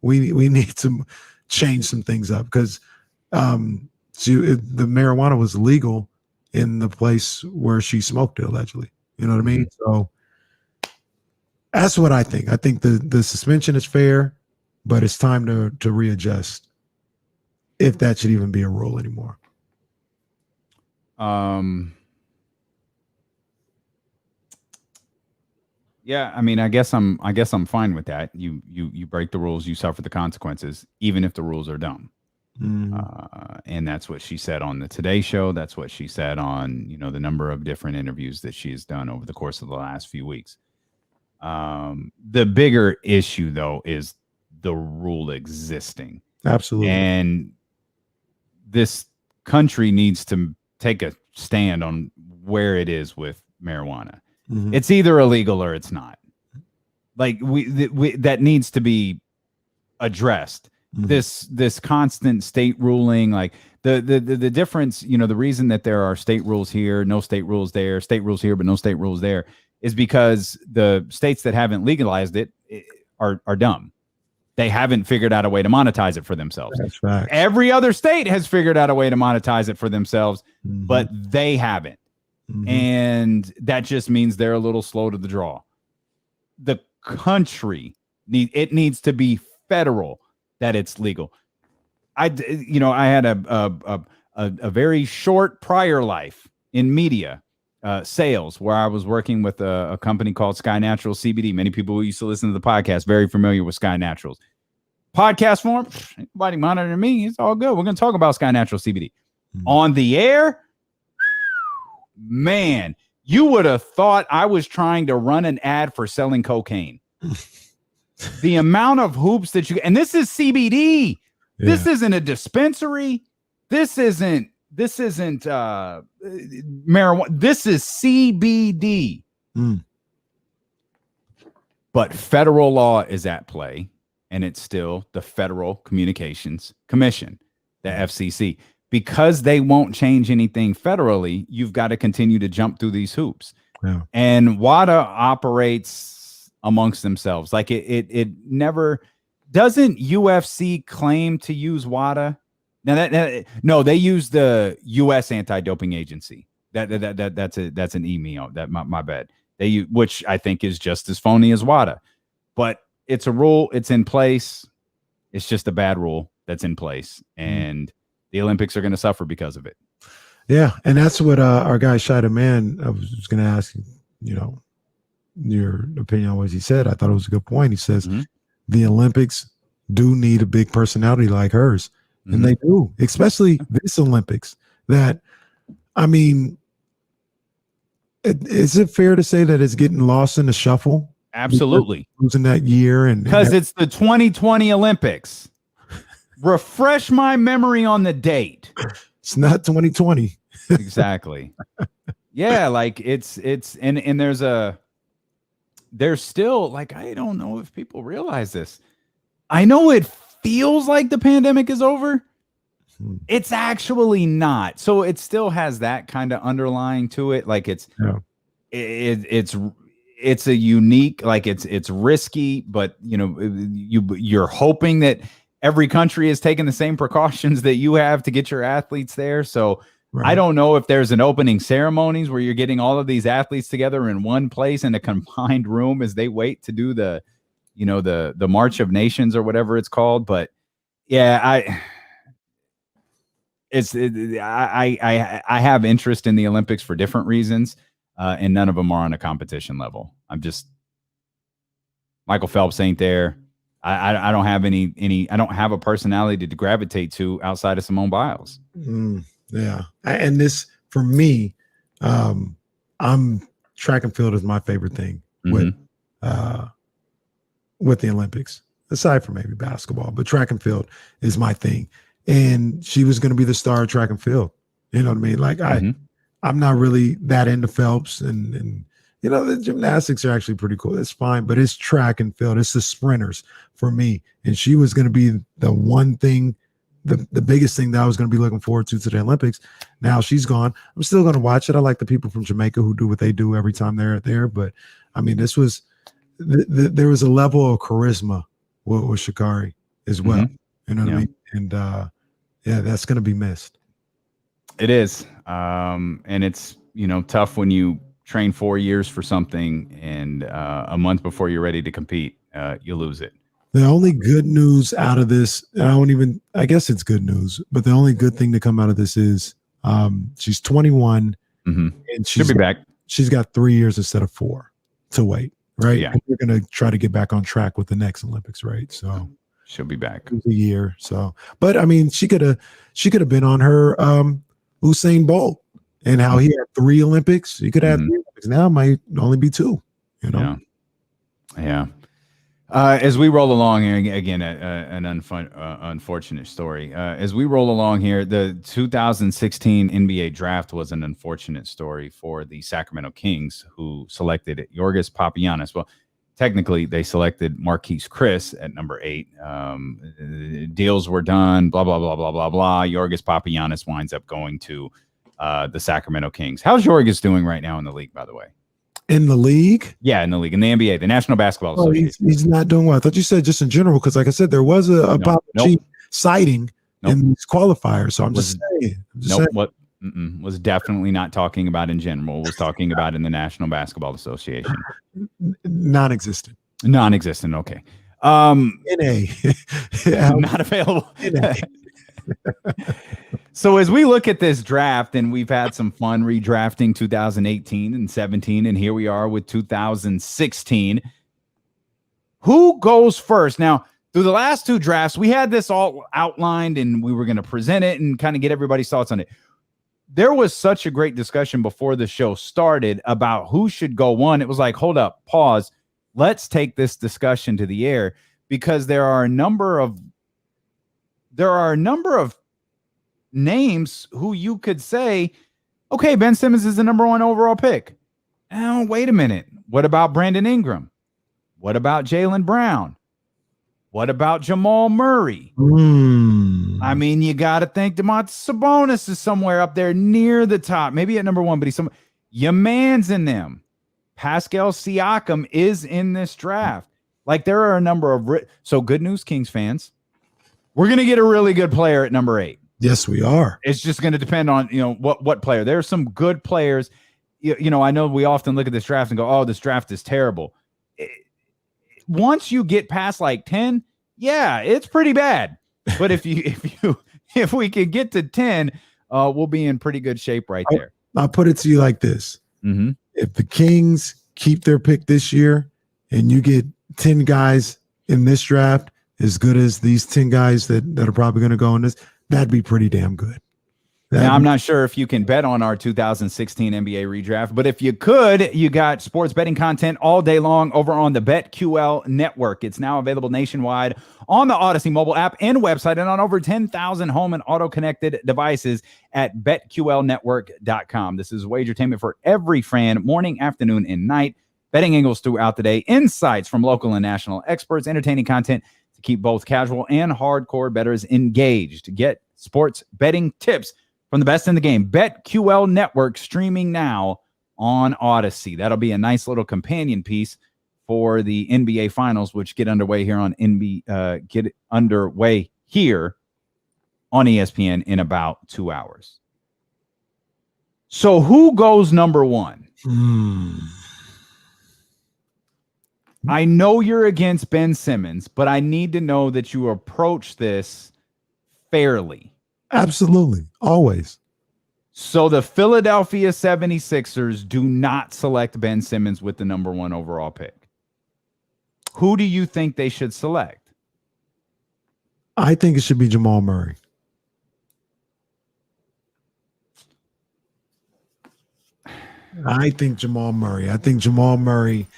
Speaker 2: we need to change some things up? Because the marijuana was legal in the place where she smoked it, allegedly. You know what I mean? So that's what I think. I think the suspension is fair, but it's time to readjust, if that should even be a rule anymore.
Speaker 1: Yeah, I mean, I guess I'm fine with that. You break the rules, you suffer the consequences, even if the rules are dumb. And that's what she said on the Today Show. That's what she said on the number of different interviews that she has done over the course of the last few weeks. The bigger issue, though, is the rule existing.
Speaker 2: Absolutely.
Speaker 1: And this country needs to take a stand on where it is with marijuana. Mm-hmm. It's either illegal or it's not. Like that needs to be addressed. Mm-hmm. This constant state ruling, like the difference, the reason that there are state rules here, no state rules there, state rules here, but no state rules there, is because the states that haven't legalized it are dumb. They haven't figured out a way to monetize it for themselves.
Speaker 2: That's right.
Speaker 1: Every other state has figured out a way to monetize it for themselves, but they haven't. Mm-hmm. And that just means they're a little slow to the draw. The country needs to be federal that it's legal. I had a a very short prior life in media, sales, where I was working with a company called Sky Natural CBD. Many people who used to listen to the podcast very familiar with Sky Naturals. Podcast form, anybody monitoring me, it's all good. We're going to talk about Sky Natural CBD. On the air, man, you would have thought I was trying to run an ad for selling cocaine. The amount of hoops that you, and this is CBD. Yeah. This isn't a dispensary. This isn't marijuana. This is CBD. But federal law is at play, and it's still the Federal Communications Commission, the FCC. Because they won't change anything federally, you've got to continue to jump through these hoops. Yeah. And WADA operates amongst themselves. Like it never doesn't UFC claim to use WADA. Now no, they use the U.S. Anti-Doping Agency. That's an email. That my bad. They use, which I think is just as phony as WADA. But it's a rule. It's in place. It's just a bad rule that's in place, and the Olympics are going to suffer because of it.
Speaker 2: Yeah, and that's what our guy Shida Man. I was going to ask you, your opinion on what he said. I thought it was a good point. He says the Olympics do need a big personality like hers, and they do, especially this Olympics. That, I mean, is it fair to say that it's getting lost in the shuffle?
Speaker 1: Absolutely,
Speaker 2: losing that year, and
Speaker 1: because it's the 2020 Olympics. Refresh my memory on the date.
Speaker 2: It's not 2020.
Speaker 1: Exactly. Yeah, like it's and there's still, like, I don't know if people realize this. I know it feels like the pandemic is over. It's actually not. So it still has that kind of underlying to it. Like it's a unique, like it's risky, but you're hoping that every country is taking the same precautions that you have to get your athletes there. So I don't know if there's an opening ceremonies where you're getting all of these athletes together in one place in a confined room as they wait to do the March of Nations or whatever it's called. But yeah, I have interest in the Olympics for different reasons, and none of them are on a competition level. Michael Phelps ain't there. I don't have any. I don't have a personality to gravitate to outside of Simone Biles.
Speaker 2: Yeah, and this for me, I'm track and field is my favorite thing with the Olympics, aside from maybe basketball. But track and field is my thing, and she was going to be the star of track and field. You know what I mean? Like I'm not really that into Phelps, and the gymnastics are actually pretty cool. It's fine, but it's track and field. It's the sprinters for me. And she was going to be the one thing, the biggest thing that I was going to be looking forward to the Olympics. Now she's gone. I'm still going to watch it. I like the people from Jamaica who do what they do every time they're there. But I mean, this was, there was a level of charisma with Sha'Carri as well. You know what I mean? And yeah, that's going to be missed.
Speaker 1: It is. And it's, tough when you train 4 years for something and a month before you're ready to compete, you lose it.
Speaker 2: The only good news out of this, I guess it's good news, but the only good thing to come out of this is she's 21 and
Speaker 1: she'll be back.
Speaker 2: She's got 3 years instead of 4 to wait, right?
Speaker 1: Yeah.
Speaker 2: We're going to try to get back on track with the next Olympics, right? So
Speaker 1: she'll be back.
Speaker 2: A year. So, but I mean, she could have been on her Usain Bolt. And how he had 3 Olympics, he could have 3 Olympics. Now it might only be 2.
Speaker 1: Yeah. As we roll along here, again, an unfortunate story. As we roll along here, the 2016 NBA draft was an unfortunate story for the Sacramento Kings, who selected Yorgos Papagiannis. Well, technically, they selected Marquise Chris at number 8. Deals were done. Blah blah blah blah blah blah. Yorgos Papagiannis winds up going to the Sacramento Kings. How's Yorgos doing right now in the league, by the way?
Speaker 2: In the league?
Speaker 1: Yeah, in the league, in the NBA, the National Basketball Association.
Speaker 2: He's not doing well. I thought you said just in general, because like I said, there was a Papagiannis sighting in these qualifiers. So I'm just saying.
Speaker 1: Was definitely not talking about in general. Was talking about in the National Basketball Association.
Speaker 2: Non-existent.
Speaker 1: Okay.
Speaker 2: NA.
Speaker 1: Not available.
Speaker 2: NA.
Speaker 1: So as we look at this draft, and we've had some fun redrafting 2018 and 17, and here we are with 2016. Who goes first? Now, through the last two drafts, we had this all outlined, and we were going to present it and kind of get everybody's thoughts on it. There was such a great discussion before the show started about who should go one. It was like, hold up, pause. Let's take this discussion to the air, because there are a number of names who you could say, okay, Ben Simmons is the number 1 overall pick. Oh, wait a minute. What about Brandon Ingram? What about Jaylen Brown? What about Jamal Murray? I mean, you got to think Domantas Sabonis is somewhere up there near the top, maybe at number 1, but he's some. Your man's in them. Pascal Siakam is in this draft. Like, there are a number of so good news, Kings fans. We're going to get a really good player at number 8.
Speaker 2: Yes, we are.
Speaker 1: It's just going to depend on, what player. There are some good players. I know we often look at this draft and go, oh, this draft is terrible. Once you get past like 10, yeah, it's pretty bad. But if we can get to 10, we'll be in pretty good shape right there.
Speaker 2: I'll put it to you like this.
Speaker 1: Mm-hmm.
Speaker 2: If the Kings keep their pick this year and you get 10 guys in this draft as good as these 10 guys that are probably going to go in this, that'd be pretty damn good.
Speaker 1: Now, I'm not sure if you can bet on our 2016 NBA redraft, but if you could, you got sports betting content all day long over on the BetQL network. It's now available nationwide on the Odyssey mobile app and website, and on over 10,000 home and auto-connected devices at BetQLnetwork.com. This is wagertainment for every fan, morning, afternoon, and night. Betting angles throughout the day, insights from local and national experts, entertaining content to keep both casual and hardcore bettors engaged. Get sports betting tips from the best in the game. BetQL Network streaming now on Odyssey. That'll be a nice little companion piece for the NBA Finals, which get underway here on ESPN in about 2 hours. So who goes number 1? I know you're against Ben Simmons, but I need to know that you approach this fairly.
Speaker 2: Absolutely. Always.
Speaker 1: So the Philadelphia 76ers do not select Ben Simmons with the number 1 overall pick. Who do you think they should select?
Speaker 2: I think it should be Jamal Murray. I think Jamal Murray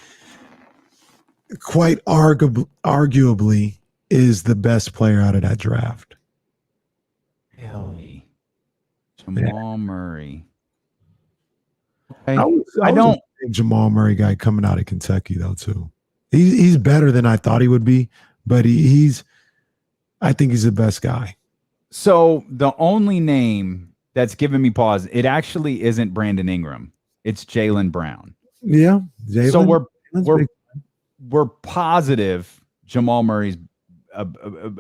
Speaker 2: quite arguably is the best player out of that draft.
Speaker 1: Really? Jamal Murray. Okay.
Speaker 2: I don't think Jamal Murray guy coming out of Kentucky though too. He's better than I thought he would be, but I think he's the best guy.
Speaker 1: So the only name that's giving me pause, it actually isn't Brandon Ingram. It's Jaylen Brown.
Speaker 2: Yeah.
Speaker 1: So we're positive Jamal Murray's a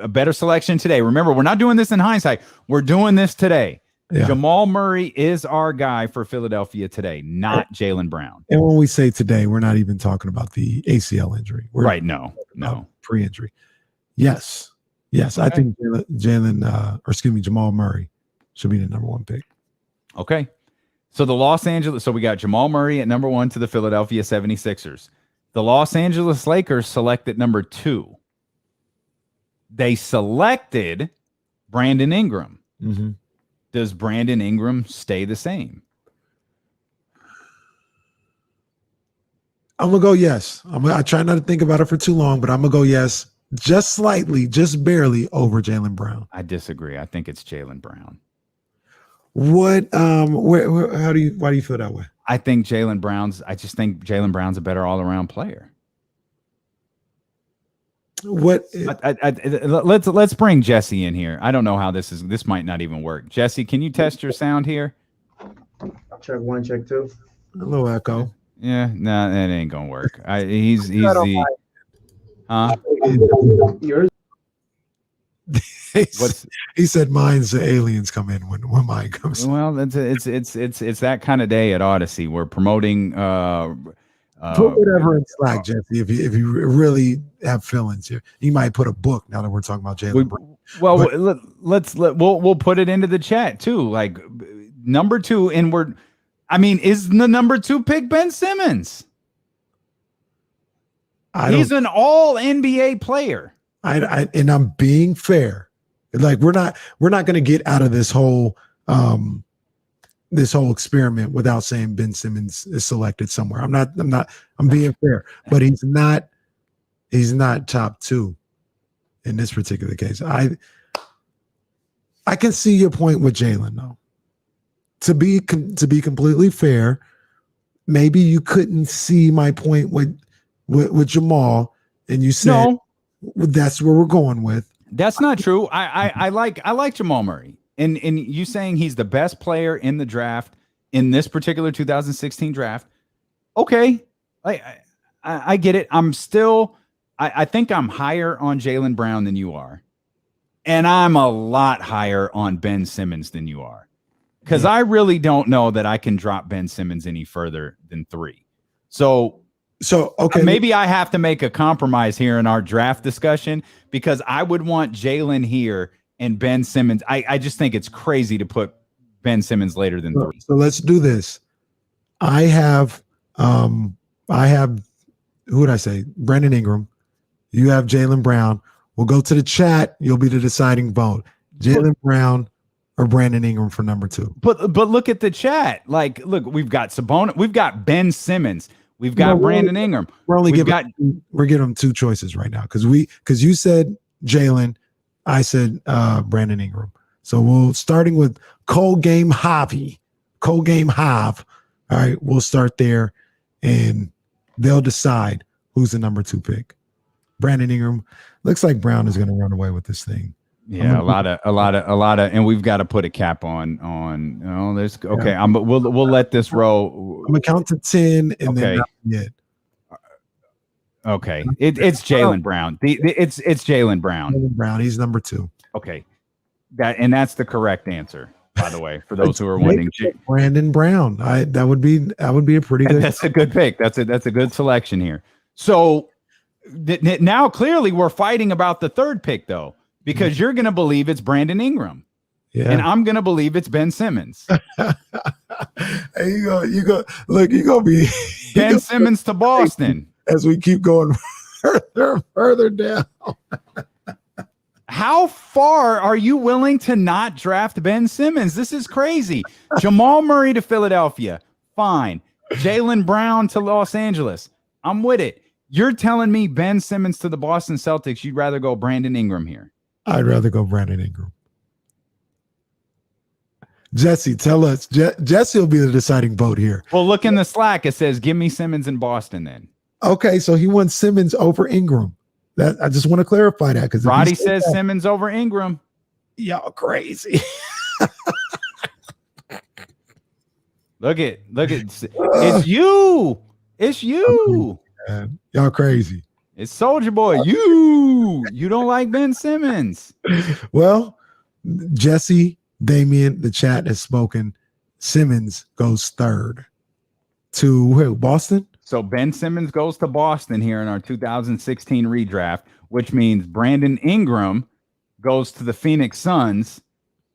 Speaker 1: better selection today. Remember, we're not doing this in hindsight. We're doing this today. Yeah. Jamal Murray is our guy for Philadelphia today, not Jaylen Brown.
Speaker 2: And when we say today, we're not even talking about the ACL injury.
Speaker 1: Right. No.
Speaker 2: Pre-injury. Yes. Okay. I think Jamal Murray should be the number 1 pick.
Speaker 1: Okay. So we got Jamal Murray at number 1 to the Philadelphia 76ers. The Los Angeles Lakers select at number 2. They selected Brandon Ingram.
Speaker 2: Mm-hmm.
Speaker 1: Does Brandon Ingram stay the same?
Speaker 2: I'm going to go yes. I try not to think about it for too long, but I'm going to go yes. Just slightly, just barely over Jaylen Brown.
Speaker 1: I disagree. I think it's Jaylen Brown.
Speaker 2: What? Why do you feel that way?
Speaker 1: I just think Jaylen Brown's a better all-around player.
Speaker 2: What?
Speaker 1: Let's bring Jesse in here. I don't know how this might not even work. Jesse, can you test your sound here?
Speaker 7: Check 1, check 2.
Speaker 2: A little echo.
Speaker 1: Yeah, no, that ain't gonna work. He's the
Speaker 7: Yours?
Speaker 2: He said mine's the aliens come in when mine comes.
Speaker 1: Well, it's that kind of day at Odyssey. We're promoting
Speaker 2: put whatever in Slack, Jesse. If you really have feelings here, you might put a book. Now that we're talking about Jaylen Brown,
Speaker 1: Well, we'll put it into the chat too. Like number 2, and is the number 2 pick Ben Simmons? He's an all NBA player.
Speaker 2: And I'm being fair. Like we're not going to get out of this whole experiment without saying Ben Simmons is selected somewhere. I'm being fair, but he's not top 2 in this particular case. I can see your point with Jalen though. To be completely fair, maybe you couldn't see my point with Jamal, and you said no. That's where we're going with.
Speaker 1: That's not true. I like Jamal Murray, and you saying he's the best player in the draft in this particular 2016 draft. Okay, I get it. I think I'm higher on Jaylen Brown than you are, and I'm a lot higher on Ben Simmons than you are, because I really don't know that I can drop Ben Simmons any further than 3. So okay, maybe I have to make a compromise here in our draft discussion, because I would want Jalen here and Ben Simmons. I just think it's crazy to put Ben Simmons later than 3.
Speaker 2: So let's do this. I have who would I say? Brandon Ingram. You have Jaylen Brown. We'll go to the chat. You'll be the deciding vote. Jaylen Brown or Brandon Ingram for number 2.
Speaker 1: But look at the chat. Like, look, we've got Sabonis, we've got Ben Simmons. We've got Brandon Ingram.
Speaker 2: We're giving them 2 choices right now because you said Jalen, I said Brandon Ingram. So we'll starting with Cold Game Hav. All right, we'll start there, and they'll decide who's the number 2 pick. Brandon Ingram. Looks like Brown is going to run away with this thing.
Speaker 1: Yeah, a lot of, and we've got to put a cap on. Oh, there's okay. Yeah. We'll let this roll.
Speaker 2: I'm gonna count to 10, and then yet.
Speaker 1: Okay, it's Jaylen Brown. It's Jaylen Brown.
Speaker 2: Jaylen Brown. He's number 2.
Speaker 1: Okay, that's the correct answer, by the way, for those who are wondering.
Speaker 2: Brandon Brown. That would be a pretty good.
Speaker 1: That's a good pick. That's a good selection here. So now clearly we're fighting about the 3rd pick though, because you're going to believe it's Brandon Ingram. Yeah. And I'm going to believe it's Ben Simmons.
Speaker 2: Hey, you go be
Speaker 1: Ben Simmons to Boston.
Speaker 2: As we keep going further down.
Speaker 1: How far are you willing to not draft Ben Simmons? This is crazy. Jamal Murray to Philadelphia. Fine. Jaylen Brown to Los Angeles. I'm with it. You're telling me Ben Simmons to the Boston Celtics. You'd rather go Brandon Ingram here.
Speaker 2: I'd rather go Brandon Ingram. Jesse, tell us. Jesse will be the deciding vote here.
Speaker 1: Well, look in the Slack. It says, give me Simmons in Boston then.
Speaker 2: Okay, so he wants Simmons over Ingram. That I just want to clarify that, because
Speaker 1: Roddy says Simmons over Ingram.
Speaker 2: Y'all crazy.
Speaker 1: Look at it's you. It's you.
Speaker 2: Man. Y'all crazy.
Speaker 1: It's Soldier Boy. You don't like Ben Simmons.
Speaker 2: Well, Jesse, Damian, the chat has spoken. Simmons goes 3rd to Boston.
Speaker 1: So Ben Simmons goes to Boston here in our 2016 redraft, which means Brandon Ingram goes to the Phoenix Suns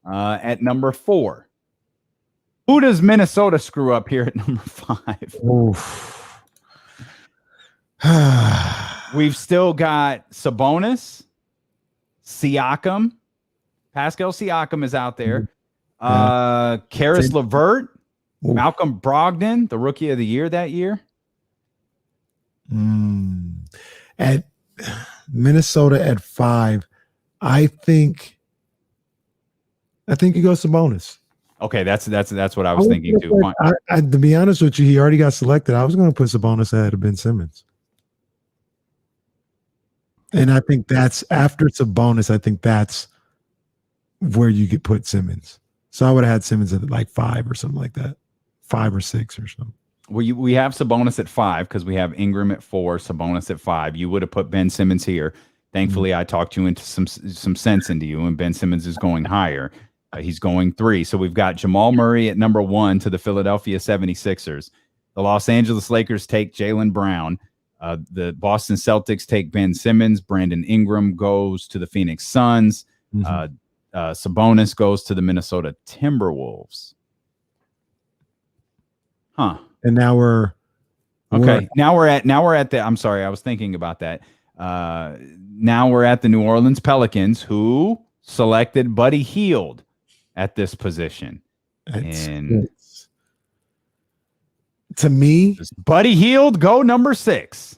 Speaker 1: at number 4. Who does Minnesota screw up here at number 5?
Speaker 2: Oof.
Speaker 1: We've still got Sabonis, Siakam. Pascal Siakam is out there. Karis LeVert, Malcolm Brogdon, the rookie of the year that year.
Speaker 2: At Minnesota at 5, I think he goes Sabonis.
Speaker 1: Okay, that's what I was thinking too.
Speaker 2: To be honest with you, he already got selected. I was going to put Sabonis ahead of Ben Simmons. And I think that's after Sabonis. I think that's where you could put Simmons. So I would have had Simmons at like 5 or something like that, 5 or 6 or something.
Speaker 1: We have Sabonis at 5 because we have Ingram at 4, Sabonis at 5. You would have put Ben Simmons here. Thankfully, I talked you into some sense into you, and Ben Simmons is going higher. He's going 3. So we've got Jamal Murray at number 1 to the Philadelphia 76ers. The Los Angeles Lakers take Jaylen Brown. The Boston Celtics take Ben Simmons. Brandon Ingram goes to the Phoenix Suns. Sabonis goes to the Minnesota Timberwolves. Huh.
Speaker 2: And now we're
Speaker 1: okay. Now we're at the. I'm sorry, I was thinking about that. Now we're at the New Orleans Pelicans, who selected Buddy Hield at this position. And
Speaker 2: to me,
Speaker 1: does Buddy Hield go number 6?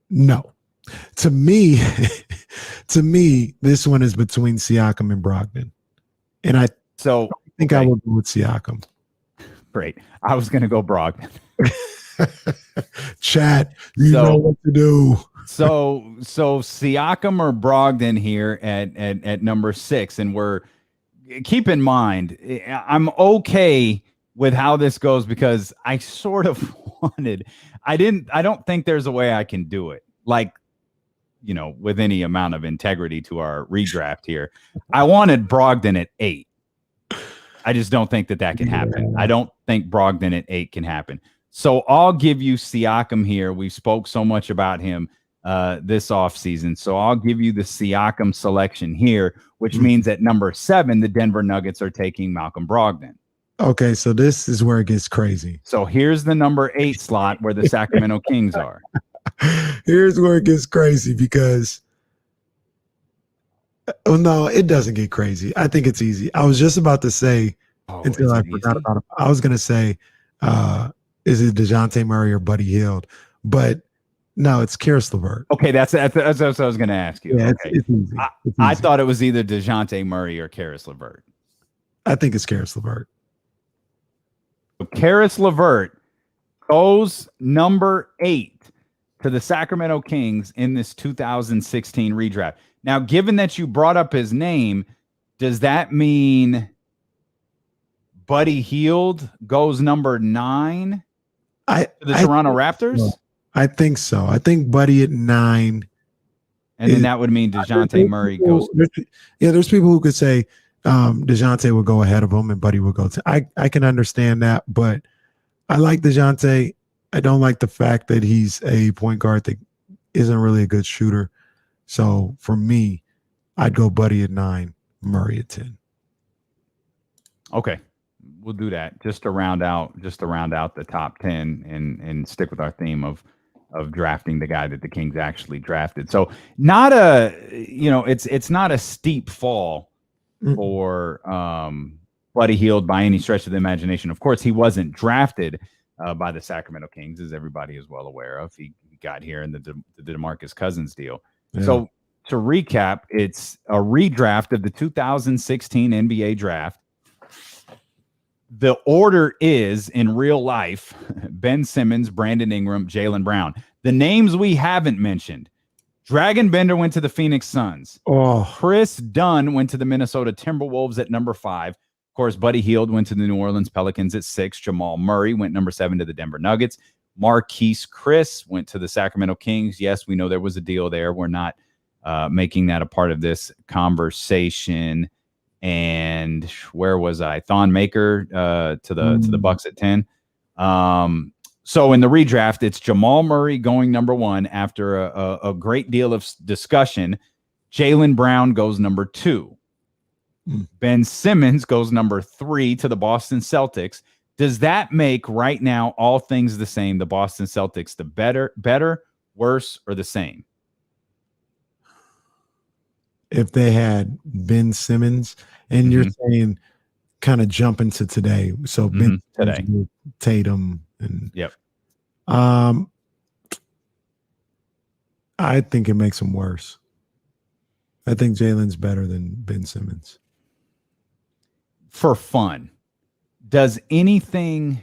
Speaker 2: No. To me, this one is between Siakam and Brogdon. And I think I will go with Siakam.
Speaker 1: Great. I was going to go Brogdon.
Speaker 2: Chat, you know what to do.
Speaker 1: So Siakam or Brogdon here at number 6, and we're keep in mind I'm okay with how this goes because I sort of wanted. I don't think there's a way I can do it like with any amount of integrity to our redraft here. I wanted Brogdon at 8. I just don't think that can happen. I don't think Brogdon at 8 can happen. So I'll give you Siakam here. We spoke so much about him this offseason. So I'll give you the Siakam selection here, which means at number 7, the Denver Nuggets are taking Malcolm Brogdon.
Speaker 2: Okay, so this is where it gets crazy.
Speaker 1: So here's the number 8 slot where the Sacramento Kings are.
Speaker 2: Here's where it gets crazy because no, it doesn't get crazy. I think it's easy. I was just about to say until I forgot about it. I was going to say, is it DeJounte Murray or Buddy Hield? But no, it's Karis LeVert.
Speaker 1: Okay, that's what I was going to ask you.
Speaker 2: Yeah,
Speaker 1: okay.
Speaker 2: it's easy.
Speaker 1: I thought it was either DeJounte Murray or Karis LeVert.
Speaker 2: I think it's Karis LeVert.
Speaker 1: So Karis LeVert goes number 8 to the Sacramento Kings in this 2016 redraft. Now, given that you brought up his name, does that mean Buddy Hield goes number 9 to the Toronto Raptors?
Speaker 2: So. I think so. I think Buddy at 9.
Speaker 1: And then that would mean DeJounte Murray goes.
Speaker 2: There's people who could say DeJounte would go ahead of him and Buddy would go to. I can understand that, but I like DeJounte. I don't like the fact that he's a point guard that isn't really a good shooter. So for me, I'd go Buddy at 9, Murray at 10.
Speaker 1: Okay, we'll do that just to round out the top 10 and stick with our theme of drafting the guy that the Kings actually drafted. So not it's not a steep fall for Buddy Hield by any stretch of the imagination. Of course, he wasn't drafted by the Sacramento Kings, as everybody is well aware of. He got here in the DeMarcus Cousins deal. Yeah. So to recap, it's a redraft of the 2016 NBA draft. The order is, in real life, Ben Simmons, Brandon Ingram, Jaylen Brown. The names we haven't mentioned. Dragon Bender went to the Phoenix Suns. Chris Dunn went to the Minnesota Timberwolves at number 5. Of course, Buddy Hield went to the New Orleans Pelicans at 6. Jamal Murray went number 7 to the Denver Nuggets. Marquise Chris went to the Sacramento Kings. Yes, we know there was a deal there. We're not making that a part of this conversation. And where was I? Thon Maker to the Bucks at 10. So in the redraft, it's Jamal Murray going number 1 after a great deal of discussion. Jaylen Brown goes number 2. Ben Simmons goes number 3 to the Boston Celtics. Does that make right now, all things the same, the Boston Celtics the better, worse, or the same?
Speaker 2: If they had Ben Simmons, and you're saying kind of jump into today, so Ben today, Tatum, and I think it makes them worse. I think Jaylen's better than Ben Simmons.
Speaker 1: For fun, is anything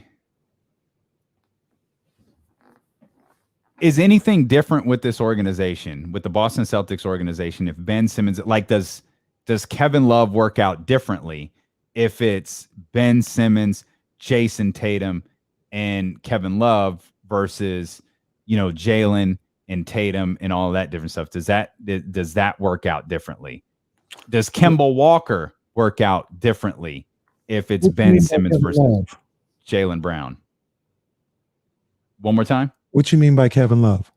Speaker 1: different with this organization, with the Boston Celtics organization, if Ben Simmons, like, does Kevin Love work out differently if it's Ben Simmons, Jason Tatum, and Kevin Love versus, Jaylen and Tatum and all of that different stuff? Does that work out differently? Does Kemba Walker work out differently if it's Ben Simmons versus Jaylen Brown? One more time.
Speaker 2: What you mean by Kevin Love?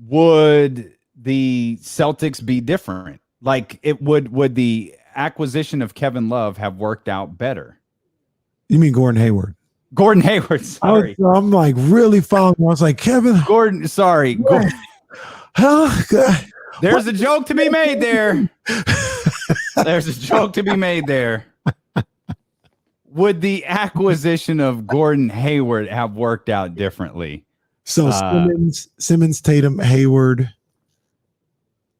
Speaker 1: Would the Celtics be different Like it would the acquisition of Kevin Love have worked out better?
Speaker 2: You mean Gordon Hayward?
Speaker 1: Gordon Hayward, sorry.
Speaker 2: I'm like really following. I was like, Kevin.
Speaker 1: Gordon, sorry. Gordon.
Speaker 2: Huh?
Speaker 1: There's a joke to be made there. There's a joke to be made there. Would the acquisition of Gordon Hayward have worked out differently?
Speaker 2: So Simmons, Tatum, Hayward.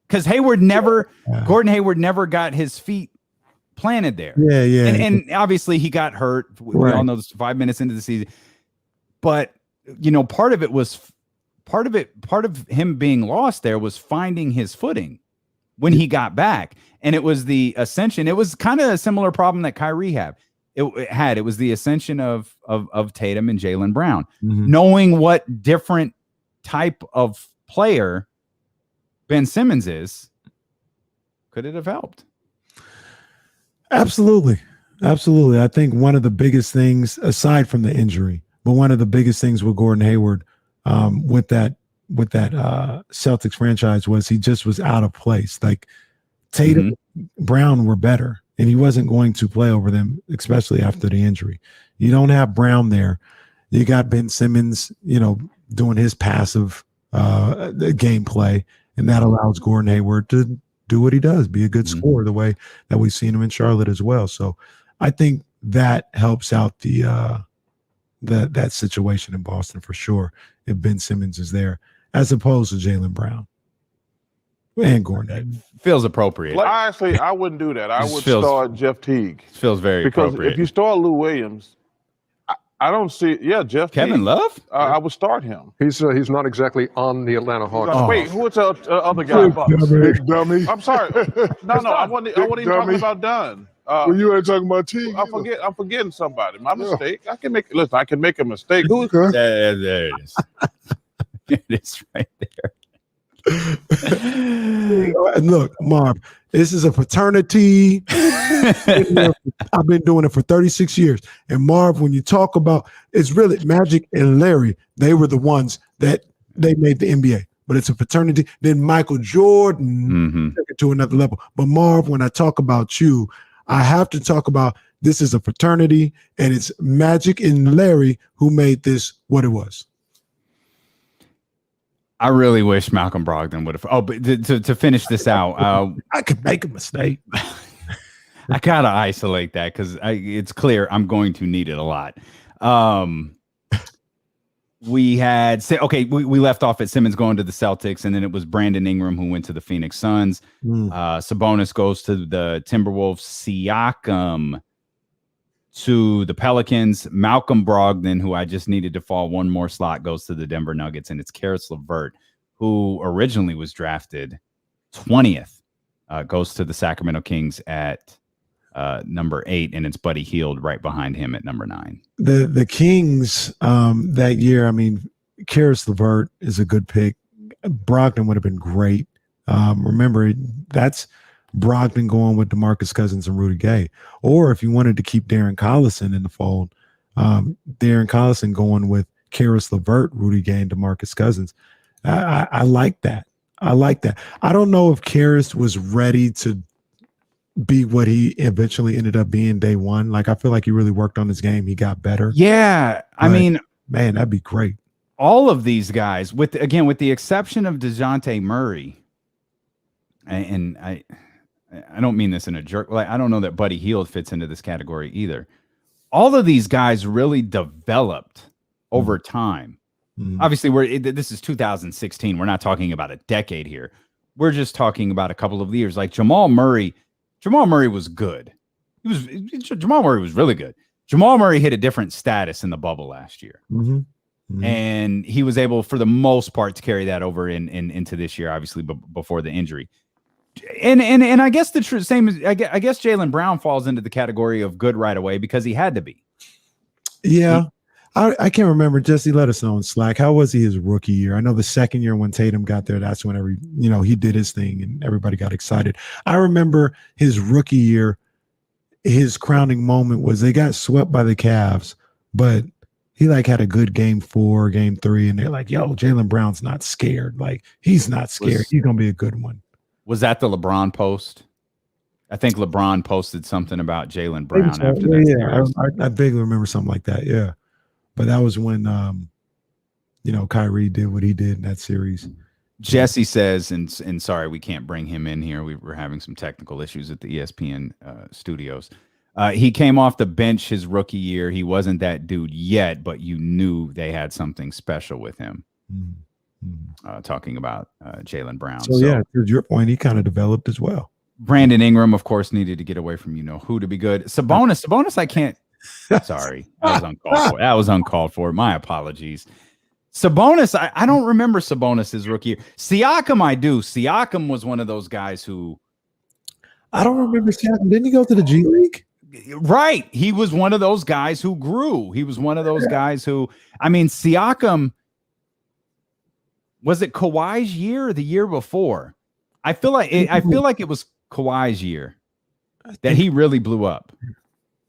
Speaker 1: Because Gordon Hayward never got his feet planted there.
Speaker 2: Yeah.
Speaker 1: And obviously he got hurt. We all know this 5 minutes into the season. But part of him being lost there was finding his footing when he got back. And it was the ascension. It was kind of a similar problem that Kyrie had. It was the ascension of Tatum and Jaylen Brown.
Speaker 2: Mm-hmm.
Speaker 1: Knowing what different type of player Ben Simmons is, could it have helped?
Speaker 2: Absolutely. I think one of the biggest things, aside from the injury, but one of the biggest things with Gordon Hayward, with that Celtics franchise, was he just was out of place. Like Tatum, Brown were better, and he wasn't going to play over them, especially after the injury. You don't have Brown there. You got Ben Simmons, doing his passive gameplay, and that allows Gordon Hayward to do what he does, be a good scorer, the way that we've seen him in Charlotte as well. So I think that helps out that situation in Boston for sure, if Ben Simmons is there, as opposed to Jaylen Brown and Gordon Hayward.
Speaker 1: Feels appropriate.
Speaker 5: Honestly, I wouldn't do that. I would start Jeff Teague.
Speaker 1: Feels very
Speaker 5: because
Speaker 1: appropriate.
Speaker 5: if you start Lou Williams, I don't see. Yeah, Jeff
Speaker 1: Kevin
Speaker 5: Teague.
Speaker 1: Love.
Speaker 5: I would start him.
Speaker 6: He's not exactly on the Atlanta Hawks.
Speaker 5: Wait, who's the other guy?
Speaker 6: Big dummy.
Speaker 5: I'm sorry. No, I wasn't even talking about Dunn.
Speaker 6: Well, you ain't talking about Teague.
Speaker 5: I'm forgetting somebody. My mistake. I can make a mistake. Who?
Speaker 1: There it is. It is right there.
Speaker 2: Look, Marv, this is a fraternity. I've been doing it for 36 years. And Marv, when you talk about, it's really Magic and Larry, they were the ones that they made the NBA. But it's a fraternity. Then Michael Jordan took it to another level. But Marv, when I talk about you, I have to talk about this is a fraternity, and it's Magic and Larry who made this what it was.
Speaker 1: I really wish Malcolm Brogdon would have. Oh, but to finish this out,
Speaker 2: I could make a mistake.
Speaker 1: I gotta isolate that because it's clear I'm going to need it a lot. We left off at Simmons going to the Celtics, and then it was Brandon Ingram who went to the Phoenix Suns. Sabonis goes to the Timberwolves. Siakam to the Pelicans. Malcolm Brogdon, who I just needed to fall one more slot, goes to the Denver Nuggets, and it's Karis LeVert, who originally was drafted 20th, goes to the Sacramento Kings at number 8, and it's Buddy Hield right behind him at number 9.
Speaker 2: The Kings that year, I mean, Karis LeVert is a good pick. Brogdon would have been great. Remember, that's Brogdon going with DeMarcus Cousins and Rudy Gay. Or if you wanted to keep Darren Collison in the fold, Darren Collison going with Karis LeVert, Rudy Gay, and DeMarcus Cousins. I like that. I don't know if Karis was ready to be what he eventually ended up being day one. Like, I feel like he really worked on his game. He got better.
Speaker 1: Yeah. I mean,
Speaker 2: man, that'd be great.
Speaker 1: All of these guys, with the exception of DeJounte Murray, and I don't mean this in a jerk. Like, I don't know that Buddy Hield fits into this category either. All of these guys really developed over time. Obviously, this is 2016. We're not talking about a decade here. We're just talking about a couple of years. Like Jamal Murray was good. Jamal Murray was really good. Jamal Murray hit a different status in the bubble last year. And he was able, for the most part, to carry that over into this year, obviously, before the injury. And I guess the same as I guess Jaylen Brown falls into the category of good right away because he had to be.
Speaker 2: Yeah. I can't remember. Jesse, let us know in Slack. How was he his rookie year? I know the second year when Tatum got there, that's when he did his thing and everybody got excited. I remember his rookie year, his crowning moment was they got swept by the Cavs, but he had a good game 4, game 3, and they're like, yo, Jaylen Brown's not scared. Like, he's not scared. He's going to be a good one.
Speaker 1: Was that the LeBron post? I think LeBron posted something about Jaylen Brown
Speaker 2: So.
Speaker 1: after that.
Speaker 2: Yeah. I vaguely remember something like that. Yeah, but that was when Kyrie did what he did in that series.
Speaker 1: Jesse says, and sorry, we can't bring him in here. We're having some technical issues at the ESPN studios. He came off the bench his rookie year. He wasn't that dude yet, but you knew they had something special with him. Talking about Jaylen Brown.
Speaker 2: So, yeah, to your point, he kind of developed as well.
Speaker 1: Brandon Ingram, of course, needed to get away from who to be good. Sabonis, I can't. Sorry, that was uncalled for. That was uncalled for. My apologies. Sabonis, I don't remember Sabonis' rookie year. Siakam, I do. Siakam was one of those guys who.
Speaker 2: I don't remember Siakam. Didn't he go to the G League?
Speaker 1: Right. He was one of those guys who grew. He was one of those guys who, I mean, Siakam, was it Kawhi's year or the year before? I feel like it was Kawhi's year that he really blew up.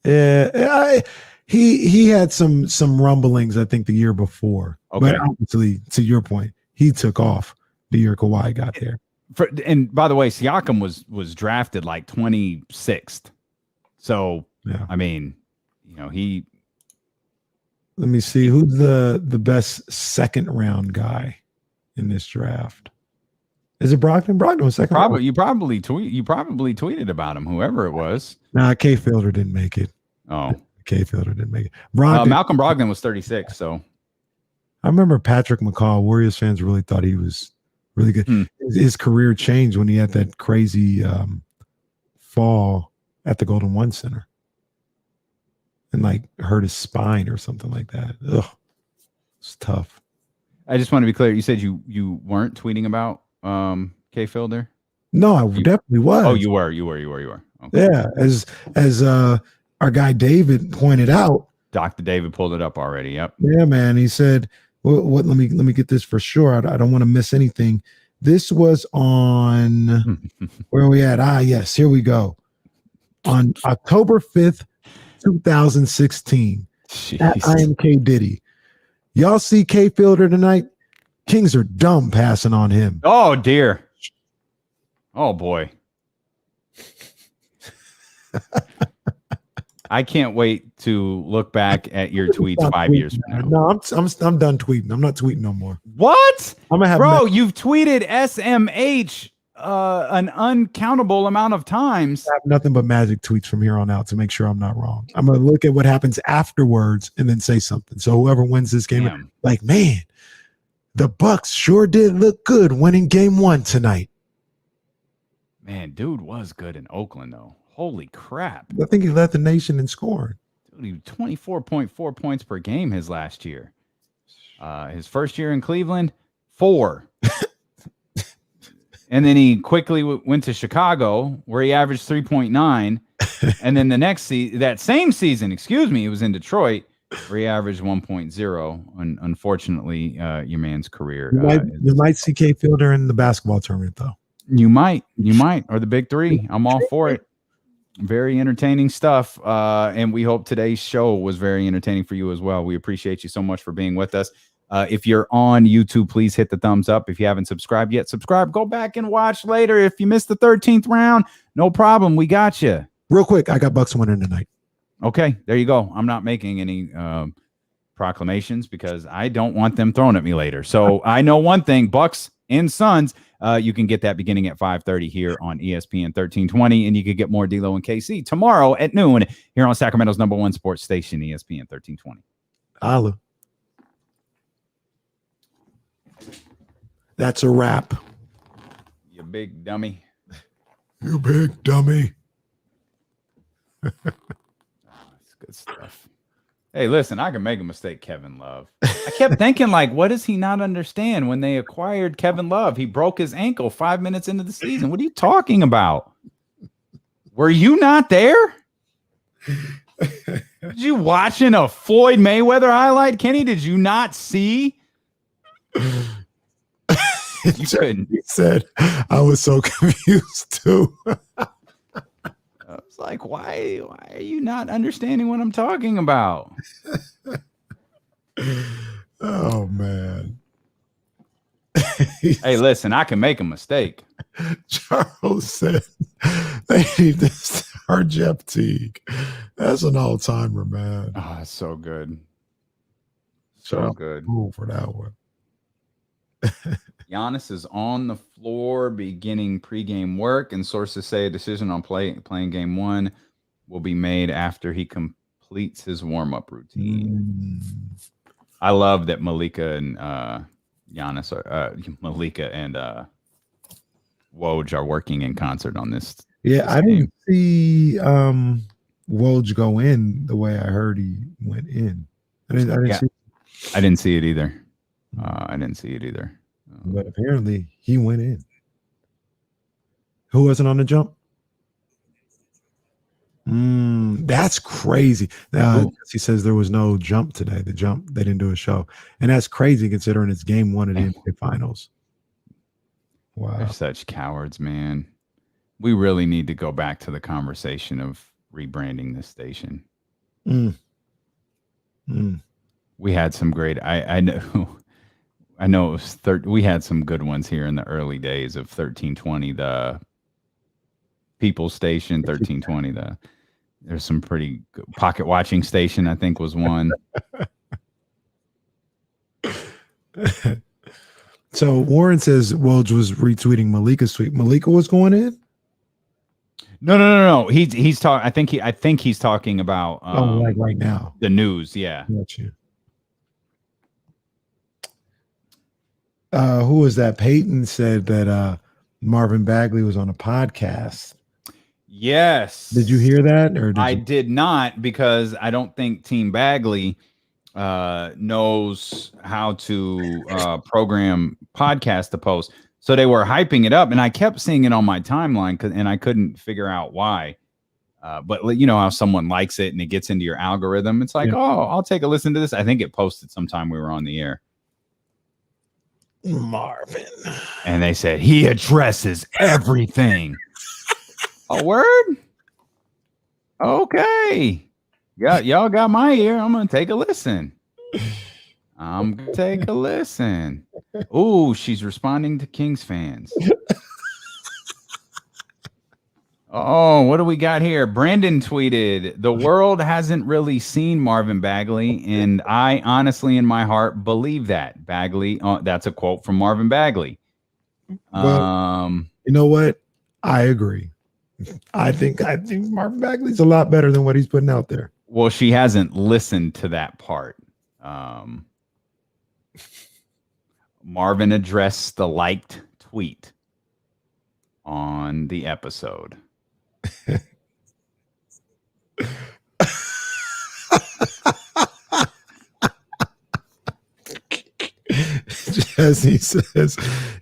Speaker 2: Yeah, he had some rumblings, I think, the year before.
Speaker 1: Okay.
Speaker 2: But obviously, to your point, he took off the year Kawhi got there.
Speaker 1: And by the way, Siakam was drafted like 26th. So, yeah. I mean, he.
Speaker 2: Let me see who's the best second round guy in this draft. Is it Brogdon? Brogdon was second.
Speaker 1: You probably tweeted about him, whoever it was.
Speaker 2: Nah, K Fielder didn't make it.
Speaker 1: Oh,
Speaker 2: K Fielder didn't make it.
Speaker 1: Malcolm Brogdon was 36. So
Speaker 2: I remember Patrick McCaw. Warriors fans really thought he was really good. His career changed when he had that crazy fall at the Golden One Center and like hurt his spine or something like that. Ugh, it's tough.
Speaker 1: I just want to be clear. You said you weren't tweeting about K Fielder?
Speaker 2: No, I definitely was.
Speaker 1: Oh, you were. Okay.
Speaker 2: Yeah, as our guy David pointed out.
Speaker 1: Dr. David pulled it up already. Yep.
Speaker 2: Yeah, man. He said, "What? Let me get this for sure. I don't want to miss anything." This was on where are we at? Yes, here we go. On October 5th, 2016.
Speaker 1: Jeez.
Speaker 2: At IMK Diddy. Y'all see K Fielder tonight? Kings are dumb passing on him.
Speaker 1: Oh dear. Oh boy. I can't wait to look back at your tweets 5 years from now.
Speaker 2: No, I'm done tweeting. I'm not tweeting no more.
Speaker 1: What?
Speaker 2: I'm gonna have
Speaker 1: you've tweeted SMH an uncountable amount of times.
Speaker 2: I have nothing but magic tweets from here on out to make sure I'm not wrong. I'm gonna look at what happens afterwards and then say something. So whoever wins this game, like, man, the Bucks sure did look good winning game 1 tonight.
Speaker 1: Man, dude was good in Oakland though. Holy crap.
Speaker 2: I think he led the nation in scoring.
Speaker 1: Dude, he 24.4 points per game his last year. His first year in Cleveland, 4. And then he quickly went to Chicago, where he averaged 3.9. And then that same season, he was in Detroit, where he averaged 1.0. And unfortunately, your man's career.
Speaker 2: You might see K Fielder in the basketball tournament, though.
Speaker 1: You might, or the big 3. I'm all for it. Very entertaining stuff. And we hope today's show was very entertaining for you as well. We appreciate you so much for being with us. If you're on YouTube, please hit the thumbs up. If you haven't subscribed yet, subscribe. Go back and watch later. If you missed the 13th round, no problem. We got you.
Speaker 2: Real quick, I got Bucks winning tonight.
Speaker 1: Okay, there you go. I'm not making any proclamations because I don't want them thrown at me later. So I know one thing, Bucks and Suns. You can get that beginning at 5:30 here on ESPN 1320, and you can get more D-Lo and KC tomorrow at noon here on Sacramento's #1 sports station, ESPN 1320.
Speaker 2: Holla. That's a wrap.
Speaker 1: You big dummy.
Speaker 2: You big dummy.
Speaker 1: That's good stuff. Hey, listen, I can make a mistake, Kevin Love. I kept thinking, like, what does he not understand when they acquired Kevin Love? He broke his ankle 5 minutes into the season. What are you talking about? Were you not there? Did you watching a Floyd Mayweather highlight, Kenny? Did you not see? You couldn't.
Speaker 2: He said, I was so confused too.
Speaker 1: I was like, why are you not understanding what I'm talking about?
Speaker 2: Oh, man.
Speaker 1: Hey, listen, I can make a mistake.
Speaker 2: Charles said they need to start Jeff Teague. That's an all-timer, man.
Speaker 1: Oh, it's so good.
Speaker 2: Shout
Speaker 1: So
Speaker 2: out
Speaker 1: good.
Speaker 2: Cool for that one.
Speaker 1: Giannis is on the floor beginning pregame work, and sources say a decision on playing game one will be made after he completes his warm-up routine. I love that Malika and Giannis are Malika and Woj are working in concert on this.
Speaker 2: Yeah,
Speaker 1: this
Speaker 2: I
Speaker 1: game.
Speaker 2: didn't see Woj go in the way I heard he went in. I didn't see
Speaker 1: it either. I didn't see it either.
Speaker 2: But apparently he went in. Who wasn't on the jump? That's crazy. He says there was no jump today. The jump, they didn't do a show. And that's crazy considering it's game one of the NBA Finals. Wow.
Speaker 1: They're such cowards, man. We really need to go back to the conversation of rebranding this station. We had some great, I know it was we had some good ones here in the early days of 1320, the People's Station, 1320, there's some pretty good, Pocket Watching Station, I think was one.
Speaker 2: So Warren says Woj was retweeting Malika's tweet. Malika was going in?
Speaker 1: No. He's talking. I think he's talking about
Speaker 2: like right now.
Speaker 1: The news, yeah.
Speaker 2: Got you. Who was that? Peyton said that Marvin Bagley was on a podcast.
Speaker 1: Yes.
Speaker 2: Did you hear that? Or
Speaker 1: I did not, because I don't think Team Bagley knows how to program podcast to post. So they were hyping it up, and I kept seeing it on my timeline, and I couldn't figure out why. But you know how someone likes it and it gets into your algorithm. It's like, oh, I'll take a listen to this. I think it posted sometime we were on the air.
Speaker 2: Marvin.
Speaker 1: And they said he addresses everything. A word? Okay. Yeah, y'all got my ear. I'm gonna take a listen. Ooh, she's responding to Kings fans. Oh, what do we got here? Brandon tweeted, the world hasn't really seen Marvin Bagley, and I honestly in my heart believe that. Bagley, that's a quote from Marvin Bagley.
Speaker 2: Well, you know what? I agree. I think Marvin Bagley's a lot better than what he's putting out there.
Speaker 1: Well, she hasn't listened to that part. Marvin addressed the liked tweet on the episode.
Speaker 2: Jesse says,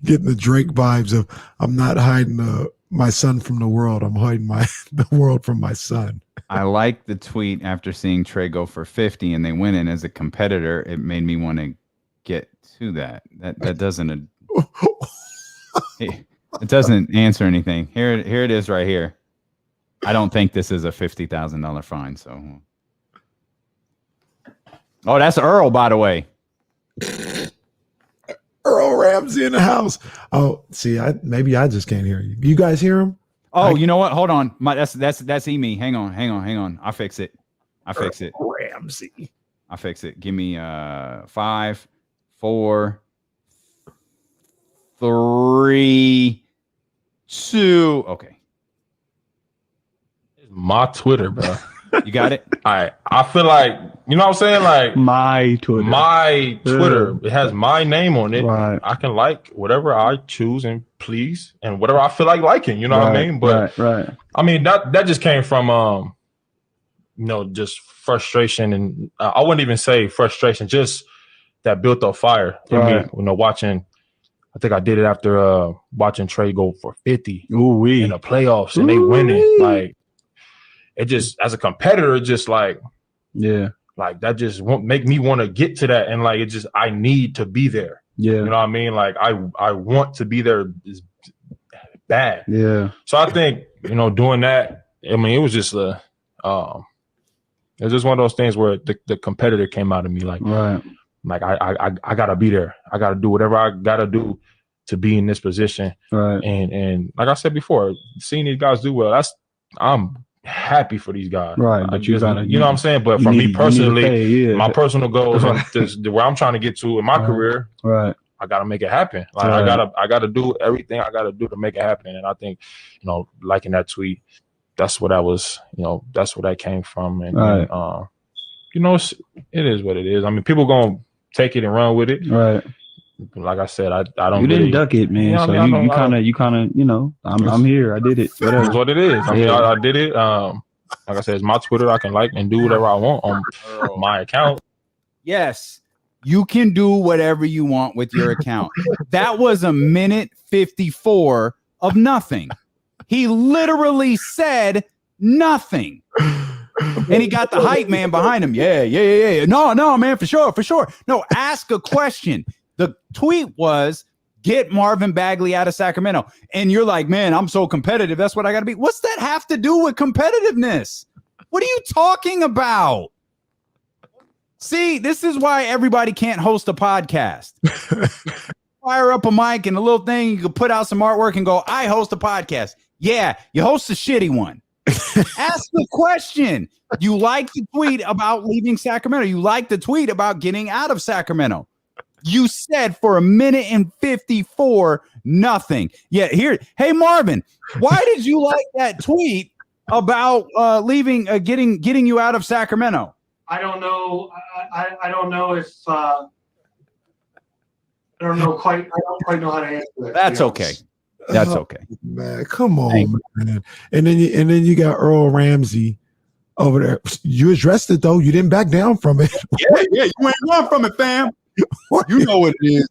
Speaker 2: getting the Drake vibes of, I'm not hiding my son from the world. I'm hiding the world from my son.
Speaker 1: I like the tweet after seeing Trey go for 50 and they win it. As a competitor, it made me want to get to that. That doesn't it doesn't answer anything. Here it is right here. I don't think this is a $50,000 fine. So, oh, that's Earl, by the way.
Speaker 2: Earl Ramsey in the house. Oh, see, maybe I just can't hear you. You guys hear him?
Speaker 1: Oh, you know what? Hold on. That's Emi. Hang on. I'll fix it.
Speaker 2: Ramsey.
Speaker 1: I'll fix it. Give me 5, 4, 3, 2. Okay.
Speaker 8: It's my Twitter, bro.
Speaker 1: You got it?
Speaker 8: I feel like, you know what I'm saying? Like
Speaker 9: my Twitter.
Speaker 8: It has my name on it.
Speaker 9: Right.
Speaker 8: I can like whatever I choose and please and whatever I feel like liking, you know what I mean? But
Speaker 9: right.
Speaker 8: I mean that just came from just frustration, and I wouldn't even say frustration, just that built up fire in me, watching. I think I did it after watching Trey go for 50 in the playoffs and they winning. Like, it just, as a competitor, just like that just won't make me want to get to that. And like, it just, I need to be there.
Speaker 9: Yeah.
Speaker 8: You know what I mean? Like, I want to be there is bad.
Speaker 9: Yeah.
Speaker 8: So I think, doing that, I mean, it was just it was just one of those things where the competitor came out of me, like,
Speaker 9: right.
Speaker 8: Like I gotta be there. I gotta do whatever I gotta do to be in this position.
Speaker 9: Right.
Speaker 8: And like I said before, seeing these guys do well, I'm happy for these guys.
Speaker 9: Right. But you know what I'm
Speaker 8: saying? But for me personally, my personal goals
Speaker 9: right.
Speaker 8: and where I'm trying to get to in my career,
Speaker 9: right.
Speaker 8: I gotta make it happen. Like I gotta do everything I gotta do to make it happen. And I think, liking that tweet, that's what that was, that's where that came from. And, it is what it is. I mean, people gonna take it and run with it.
Speaker 9: Right.
Speaker 8: Like I said, I don't.
Speaker 9: You didn't duck it, man. So you kind of, I'm here. I did it. Whatever.
Speaker 8: That's what it is. I mean, I did it. Like I said, it's my Twitter. I can like and do whatever I want on my account.
Speaker 1: Yes, you can do whatever you want with your account. That was a minute 54 of nothing. He literally said nothing. And he got the hype man behind him. Yeah. No, man, for sure. No, ask a question. The tweet was, get Marvin Bagley out of Sacramento. And you're like, man, I'm so competitive. That's what I got to be. What's that have to do with competitiveness? What are you talking about? See, this is why everybody can't host a podcast. Fire up a mic and a little thing. You can put out some artwork and go, I host a podcast. Yeah, you host a shitty one. Ask the question. You like the tweet about leaving Sacramento. You like the tweet about getting out of Sacramento. You said for a minute and 54, nothing. Yeah, here. Hey, Marvin, why did you like that tweet about leaving, getting you out of Sacramento?
Speaker 10: I don't know. I don't know if I don't quite know how to answer that.
Speaker 1: That's okay. That's okay.
Speaker 2: Man, come on, man. And then you got Earl Ramsey over there. You addressed it though. You didn't back down from it.
Speaker 1: Yeah. You ain't run from it, fam. You know what it is.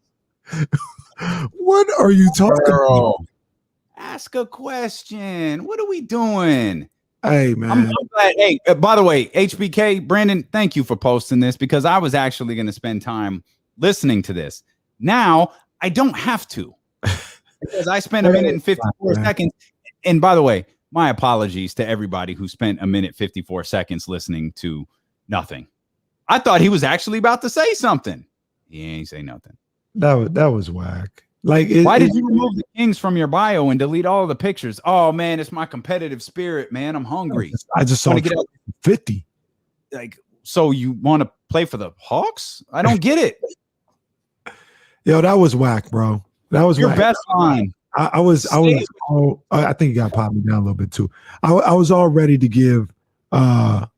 Speaker 2: What are you talking about?
Speaker 1: Ask a question. What are we doing?
Speaker 2: Hey, man.
Speaker 1: I'm glad. Hey, by the way, HBK, Brandon, thank you for posting this because I was actually going to spend time listening to this. Now, I don't have to because I spent a minute and 54 seconds. And by the way, my apologies to everybody who spent a minute 54 seconds listening to nothing. I thought he was actually about to say something. He ain't say nothing.
Speaker 2: That was whack. Like,
Speaker 1: why did you remove the Kings from your bio and delete all the pictures? Oh man, it's my competitive spirit, man. I'm hungry.
Speaker 2: I just saw get 50.
Speaker 1: Like, so you want to play for the Hawks? I don't get it.
Speaker 2: Yo, that was whack, bro. That was
Speaker 1: your
Speaker 2: whack.
Speaker 1: best line.
Speaker 2: I think you got popped me down a little bit too. I was all ready to give him,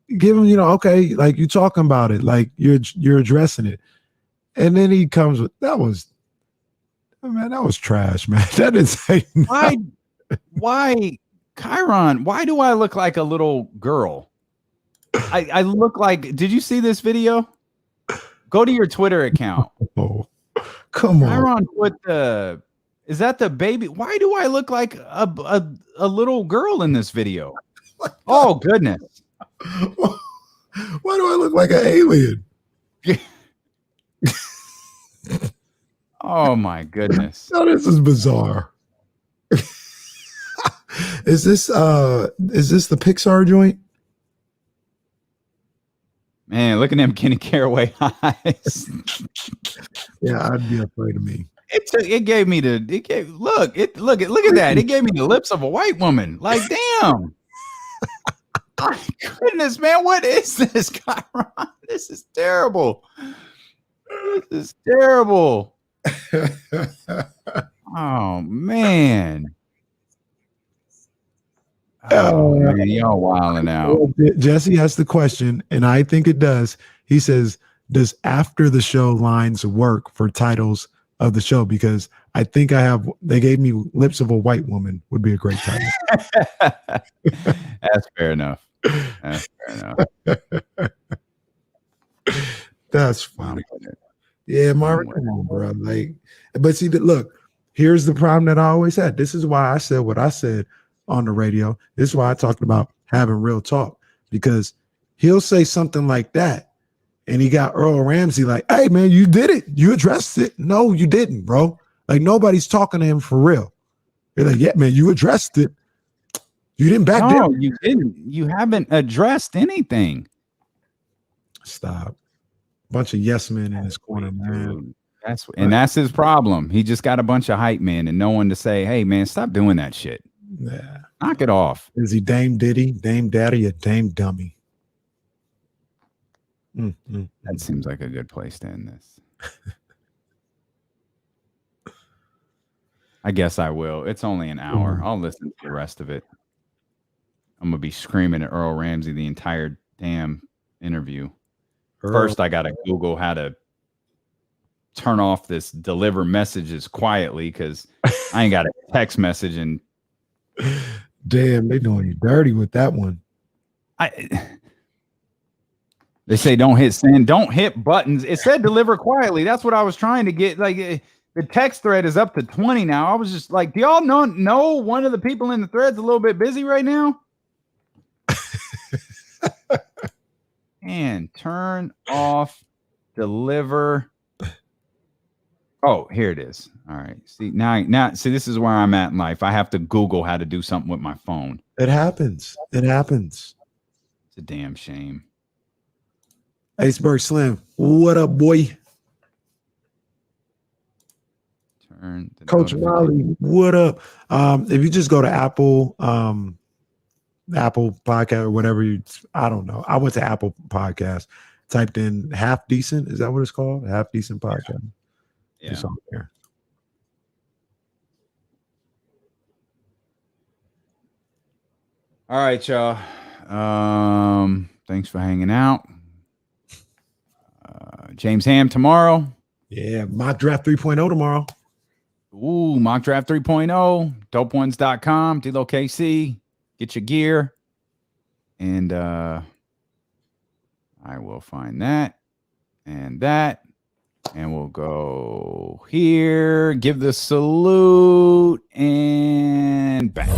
Speaker 2: okay, like you talking about it, like you're addressing it. And then he comes with that was trash, man. That didn't say
Speaker 1: why, Chiron, why do I look like a little girl? I look like, did you see this video? Go to your Twitter account.
Speaker 2: Oh, come on.
Speaker 1: Chiron put is that the baby? Why do I look like a little girl in this video? Oh goodness.
Speaker 2: Why do I look like an alien?
Speaker 1: Oh my goodness.
Speaker 2: No, this is bizarre. Is this the Pixar joint?
Speaker 1: Man, look at them Kenny Caraway eyes.
Speaker 2: Yeah, I'd be afraid of me.
Speaker 1: Look at that. It gave me the lips of a white woman. Like, damn. My goodness, man, what is this, Chiron? This is terrible. This is terrible. Oh man. Oh man, y'all wilding out.
Speaker 2: Jesse has the question, and I think it does. He says, does after the show lines work for titles of the show? Because I think they gave me lips of a white woman would be a great title.
Speaker 1: That's fair enough.
Speaker 2: That's funny. Yeah, Marvin, come on, bro. Like, but see, look, here's the problem that I always had. This is why I said what I said on the radio. This is why I talked about having real talk, because he'll say something like that, and he got Earl Ramsey like, "Hey, man, you did it. You addressed it." No, you didn't, bro. Like, nobody's talking to him for real. They're like, "Yeah, man, you addressed it. You didn't back down."
Speaker 1: No, you didn't. You haven't addressed anything.
Speaker 2: Stop. Bunch of yes men in his corner, man.
Speaker 1: That's his problem. He just got a bunch of hype men and no one to say, "Hey, man, stop doing that shit.
Speaker 2: Yeah.
Speaker 1: Knock it off."
Speaker 2: Is he Dame Diddy, Dame Daddy, or Dame Dummy?
Speaker 1: That seems like a good place to end this. I guess I will. It's only an hour. I'll listen to the rest of it. I'm gonna be screaming at Earl Ramsey the entire damn interview. First, I gotta Google how to turn off this deliver messages quietly because I ain't got a text message and
Speaker 2: damn, they doing you dirty with that one.
Speaker 1: They say don't hit send, don't hit buttons. It said deliver quietly. That's what I was trying to get. Like the text thread is up to 20 now. I was just like, do y'all know one of the people in the thread's a little bit busy right now? And turn off deliver. Oh, here it is. All right. See now see, this is where I'm at in life. I have to Google how to do something with my phone.
Speaker 2: It happens. It happens.
Speaker 1: It's a damn shame.
Speaker 2: Aceberg Slim, what up, boy? Coach Molly, what up? If you just go to Apple Podcast or whatever I don't know. I went to Apple Podcast, typed in Half Decent. Is that what it's called? Half Decent Podcast.
Speaker 1: Yeah.
Speaker 2: It's on there.
Speaker 1: All right, y'all. Thanks for hanging out. James Ham tomorrow.
Speaker 2: Yeah, mock draft 3.0 tomorrow.
Speaker 1: Ooh, mock draft 3.0. Dopeones.com. DLOKC. Get your gear. And I will find that and that. And we'll go here. Give the salute and back.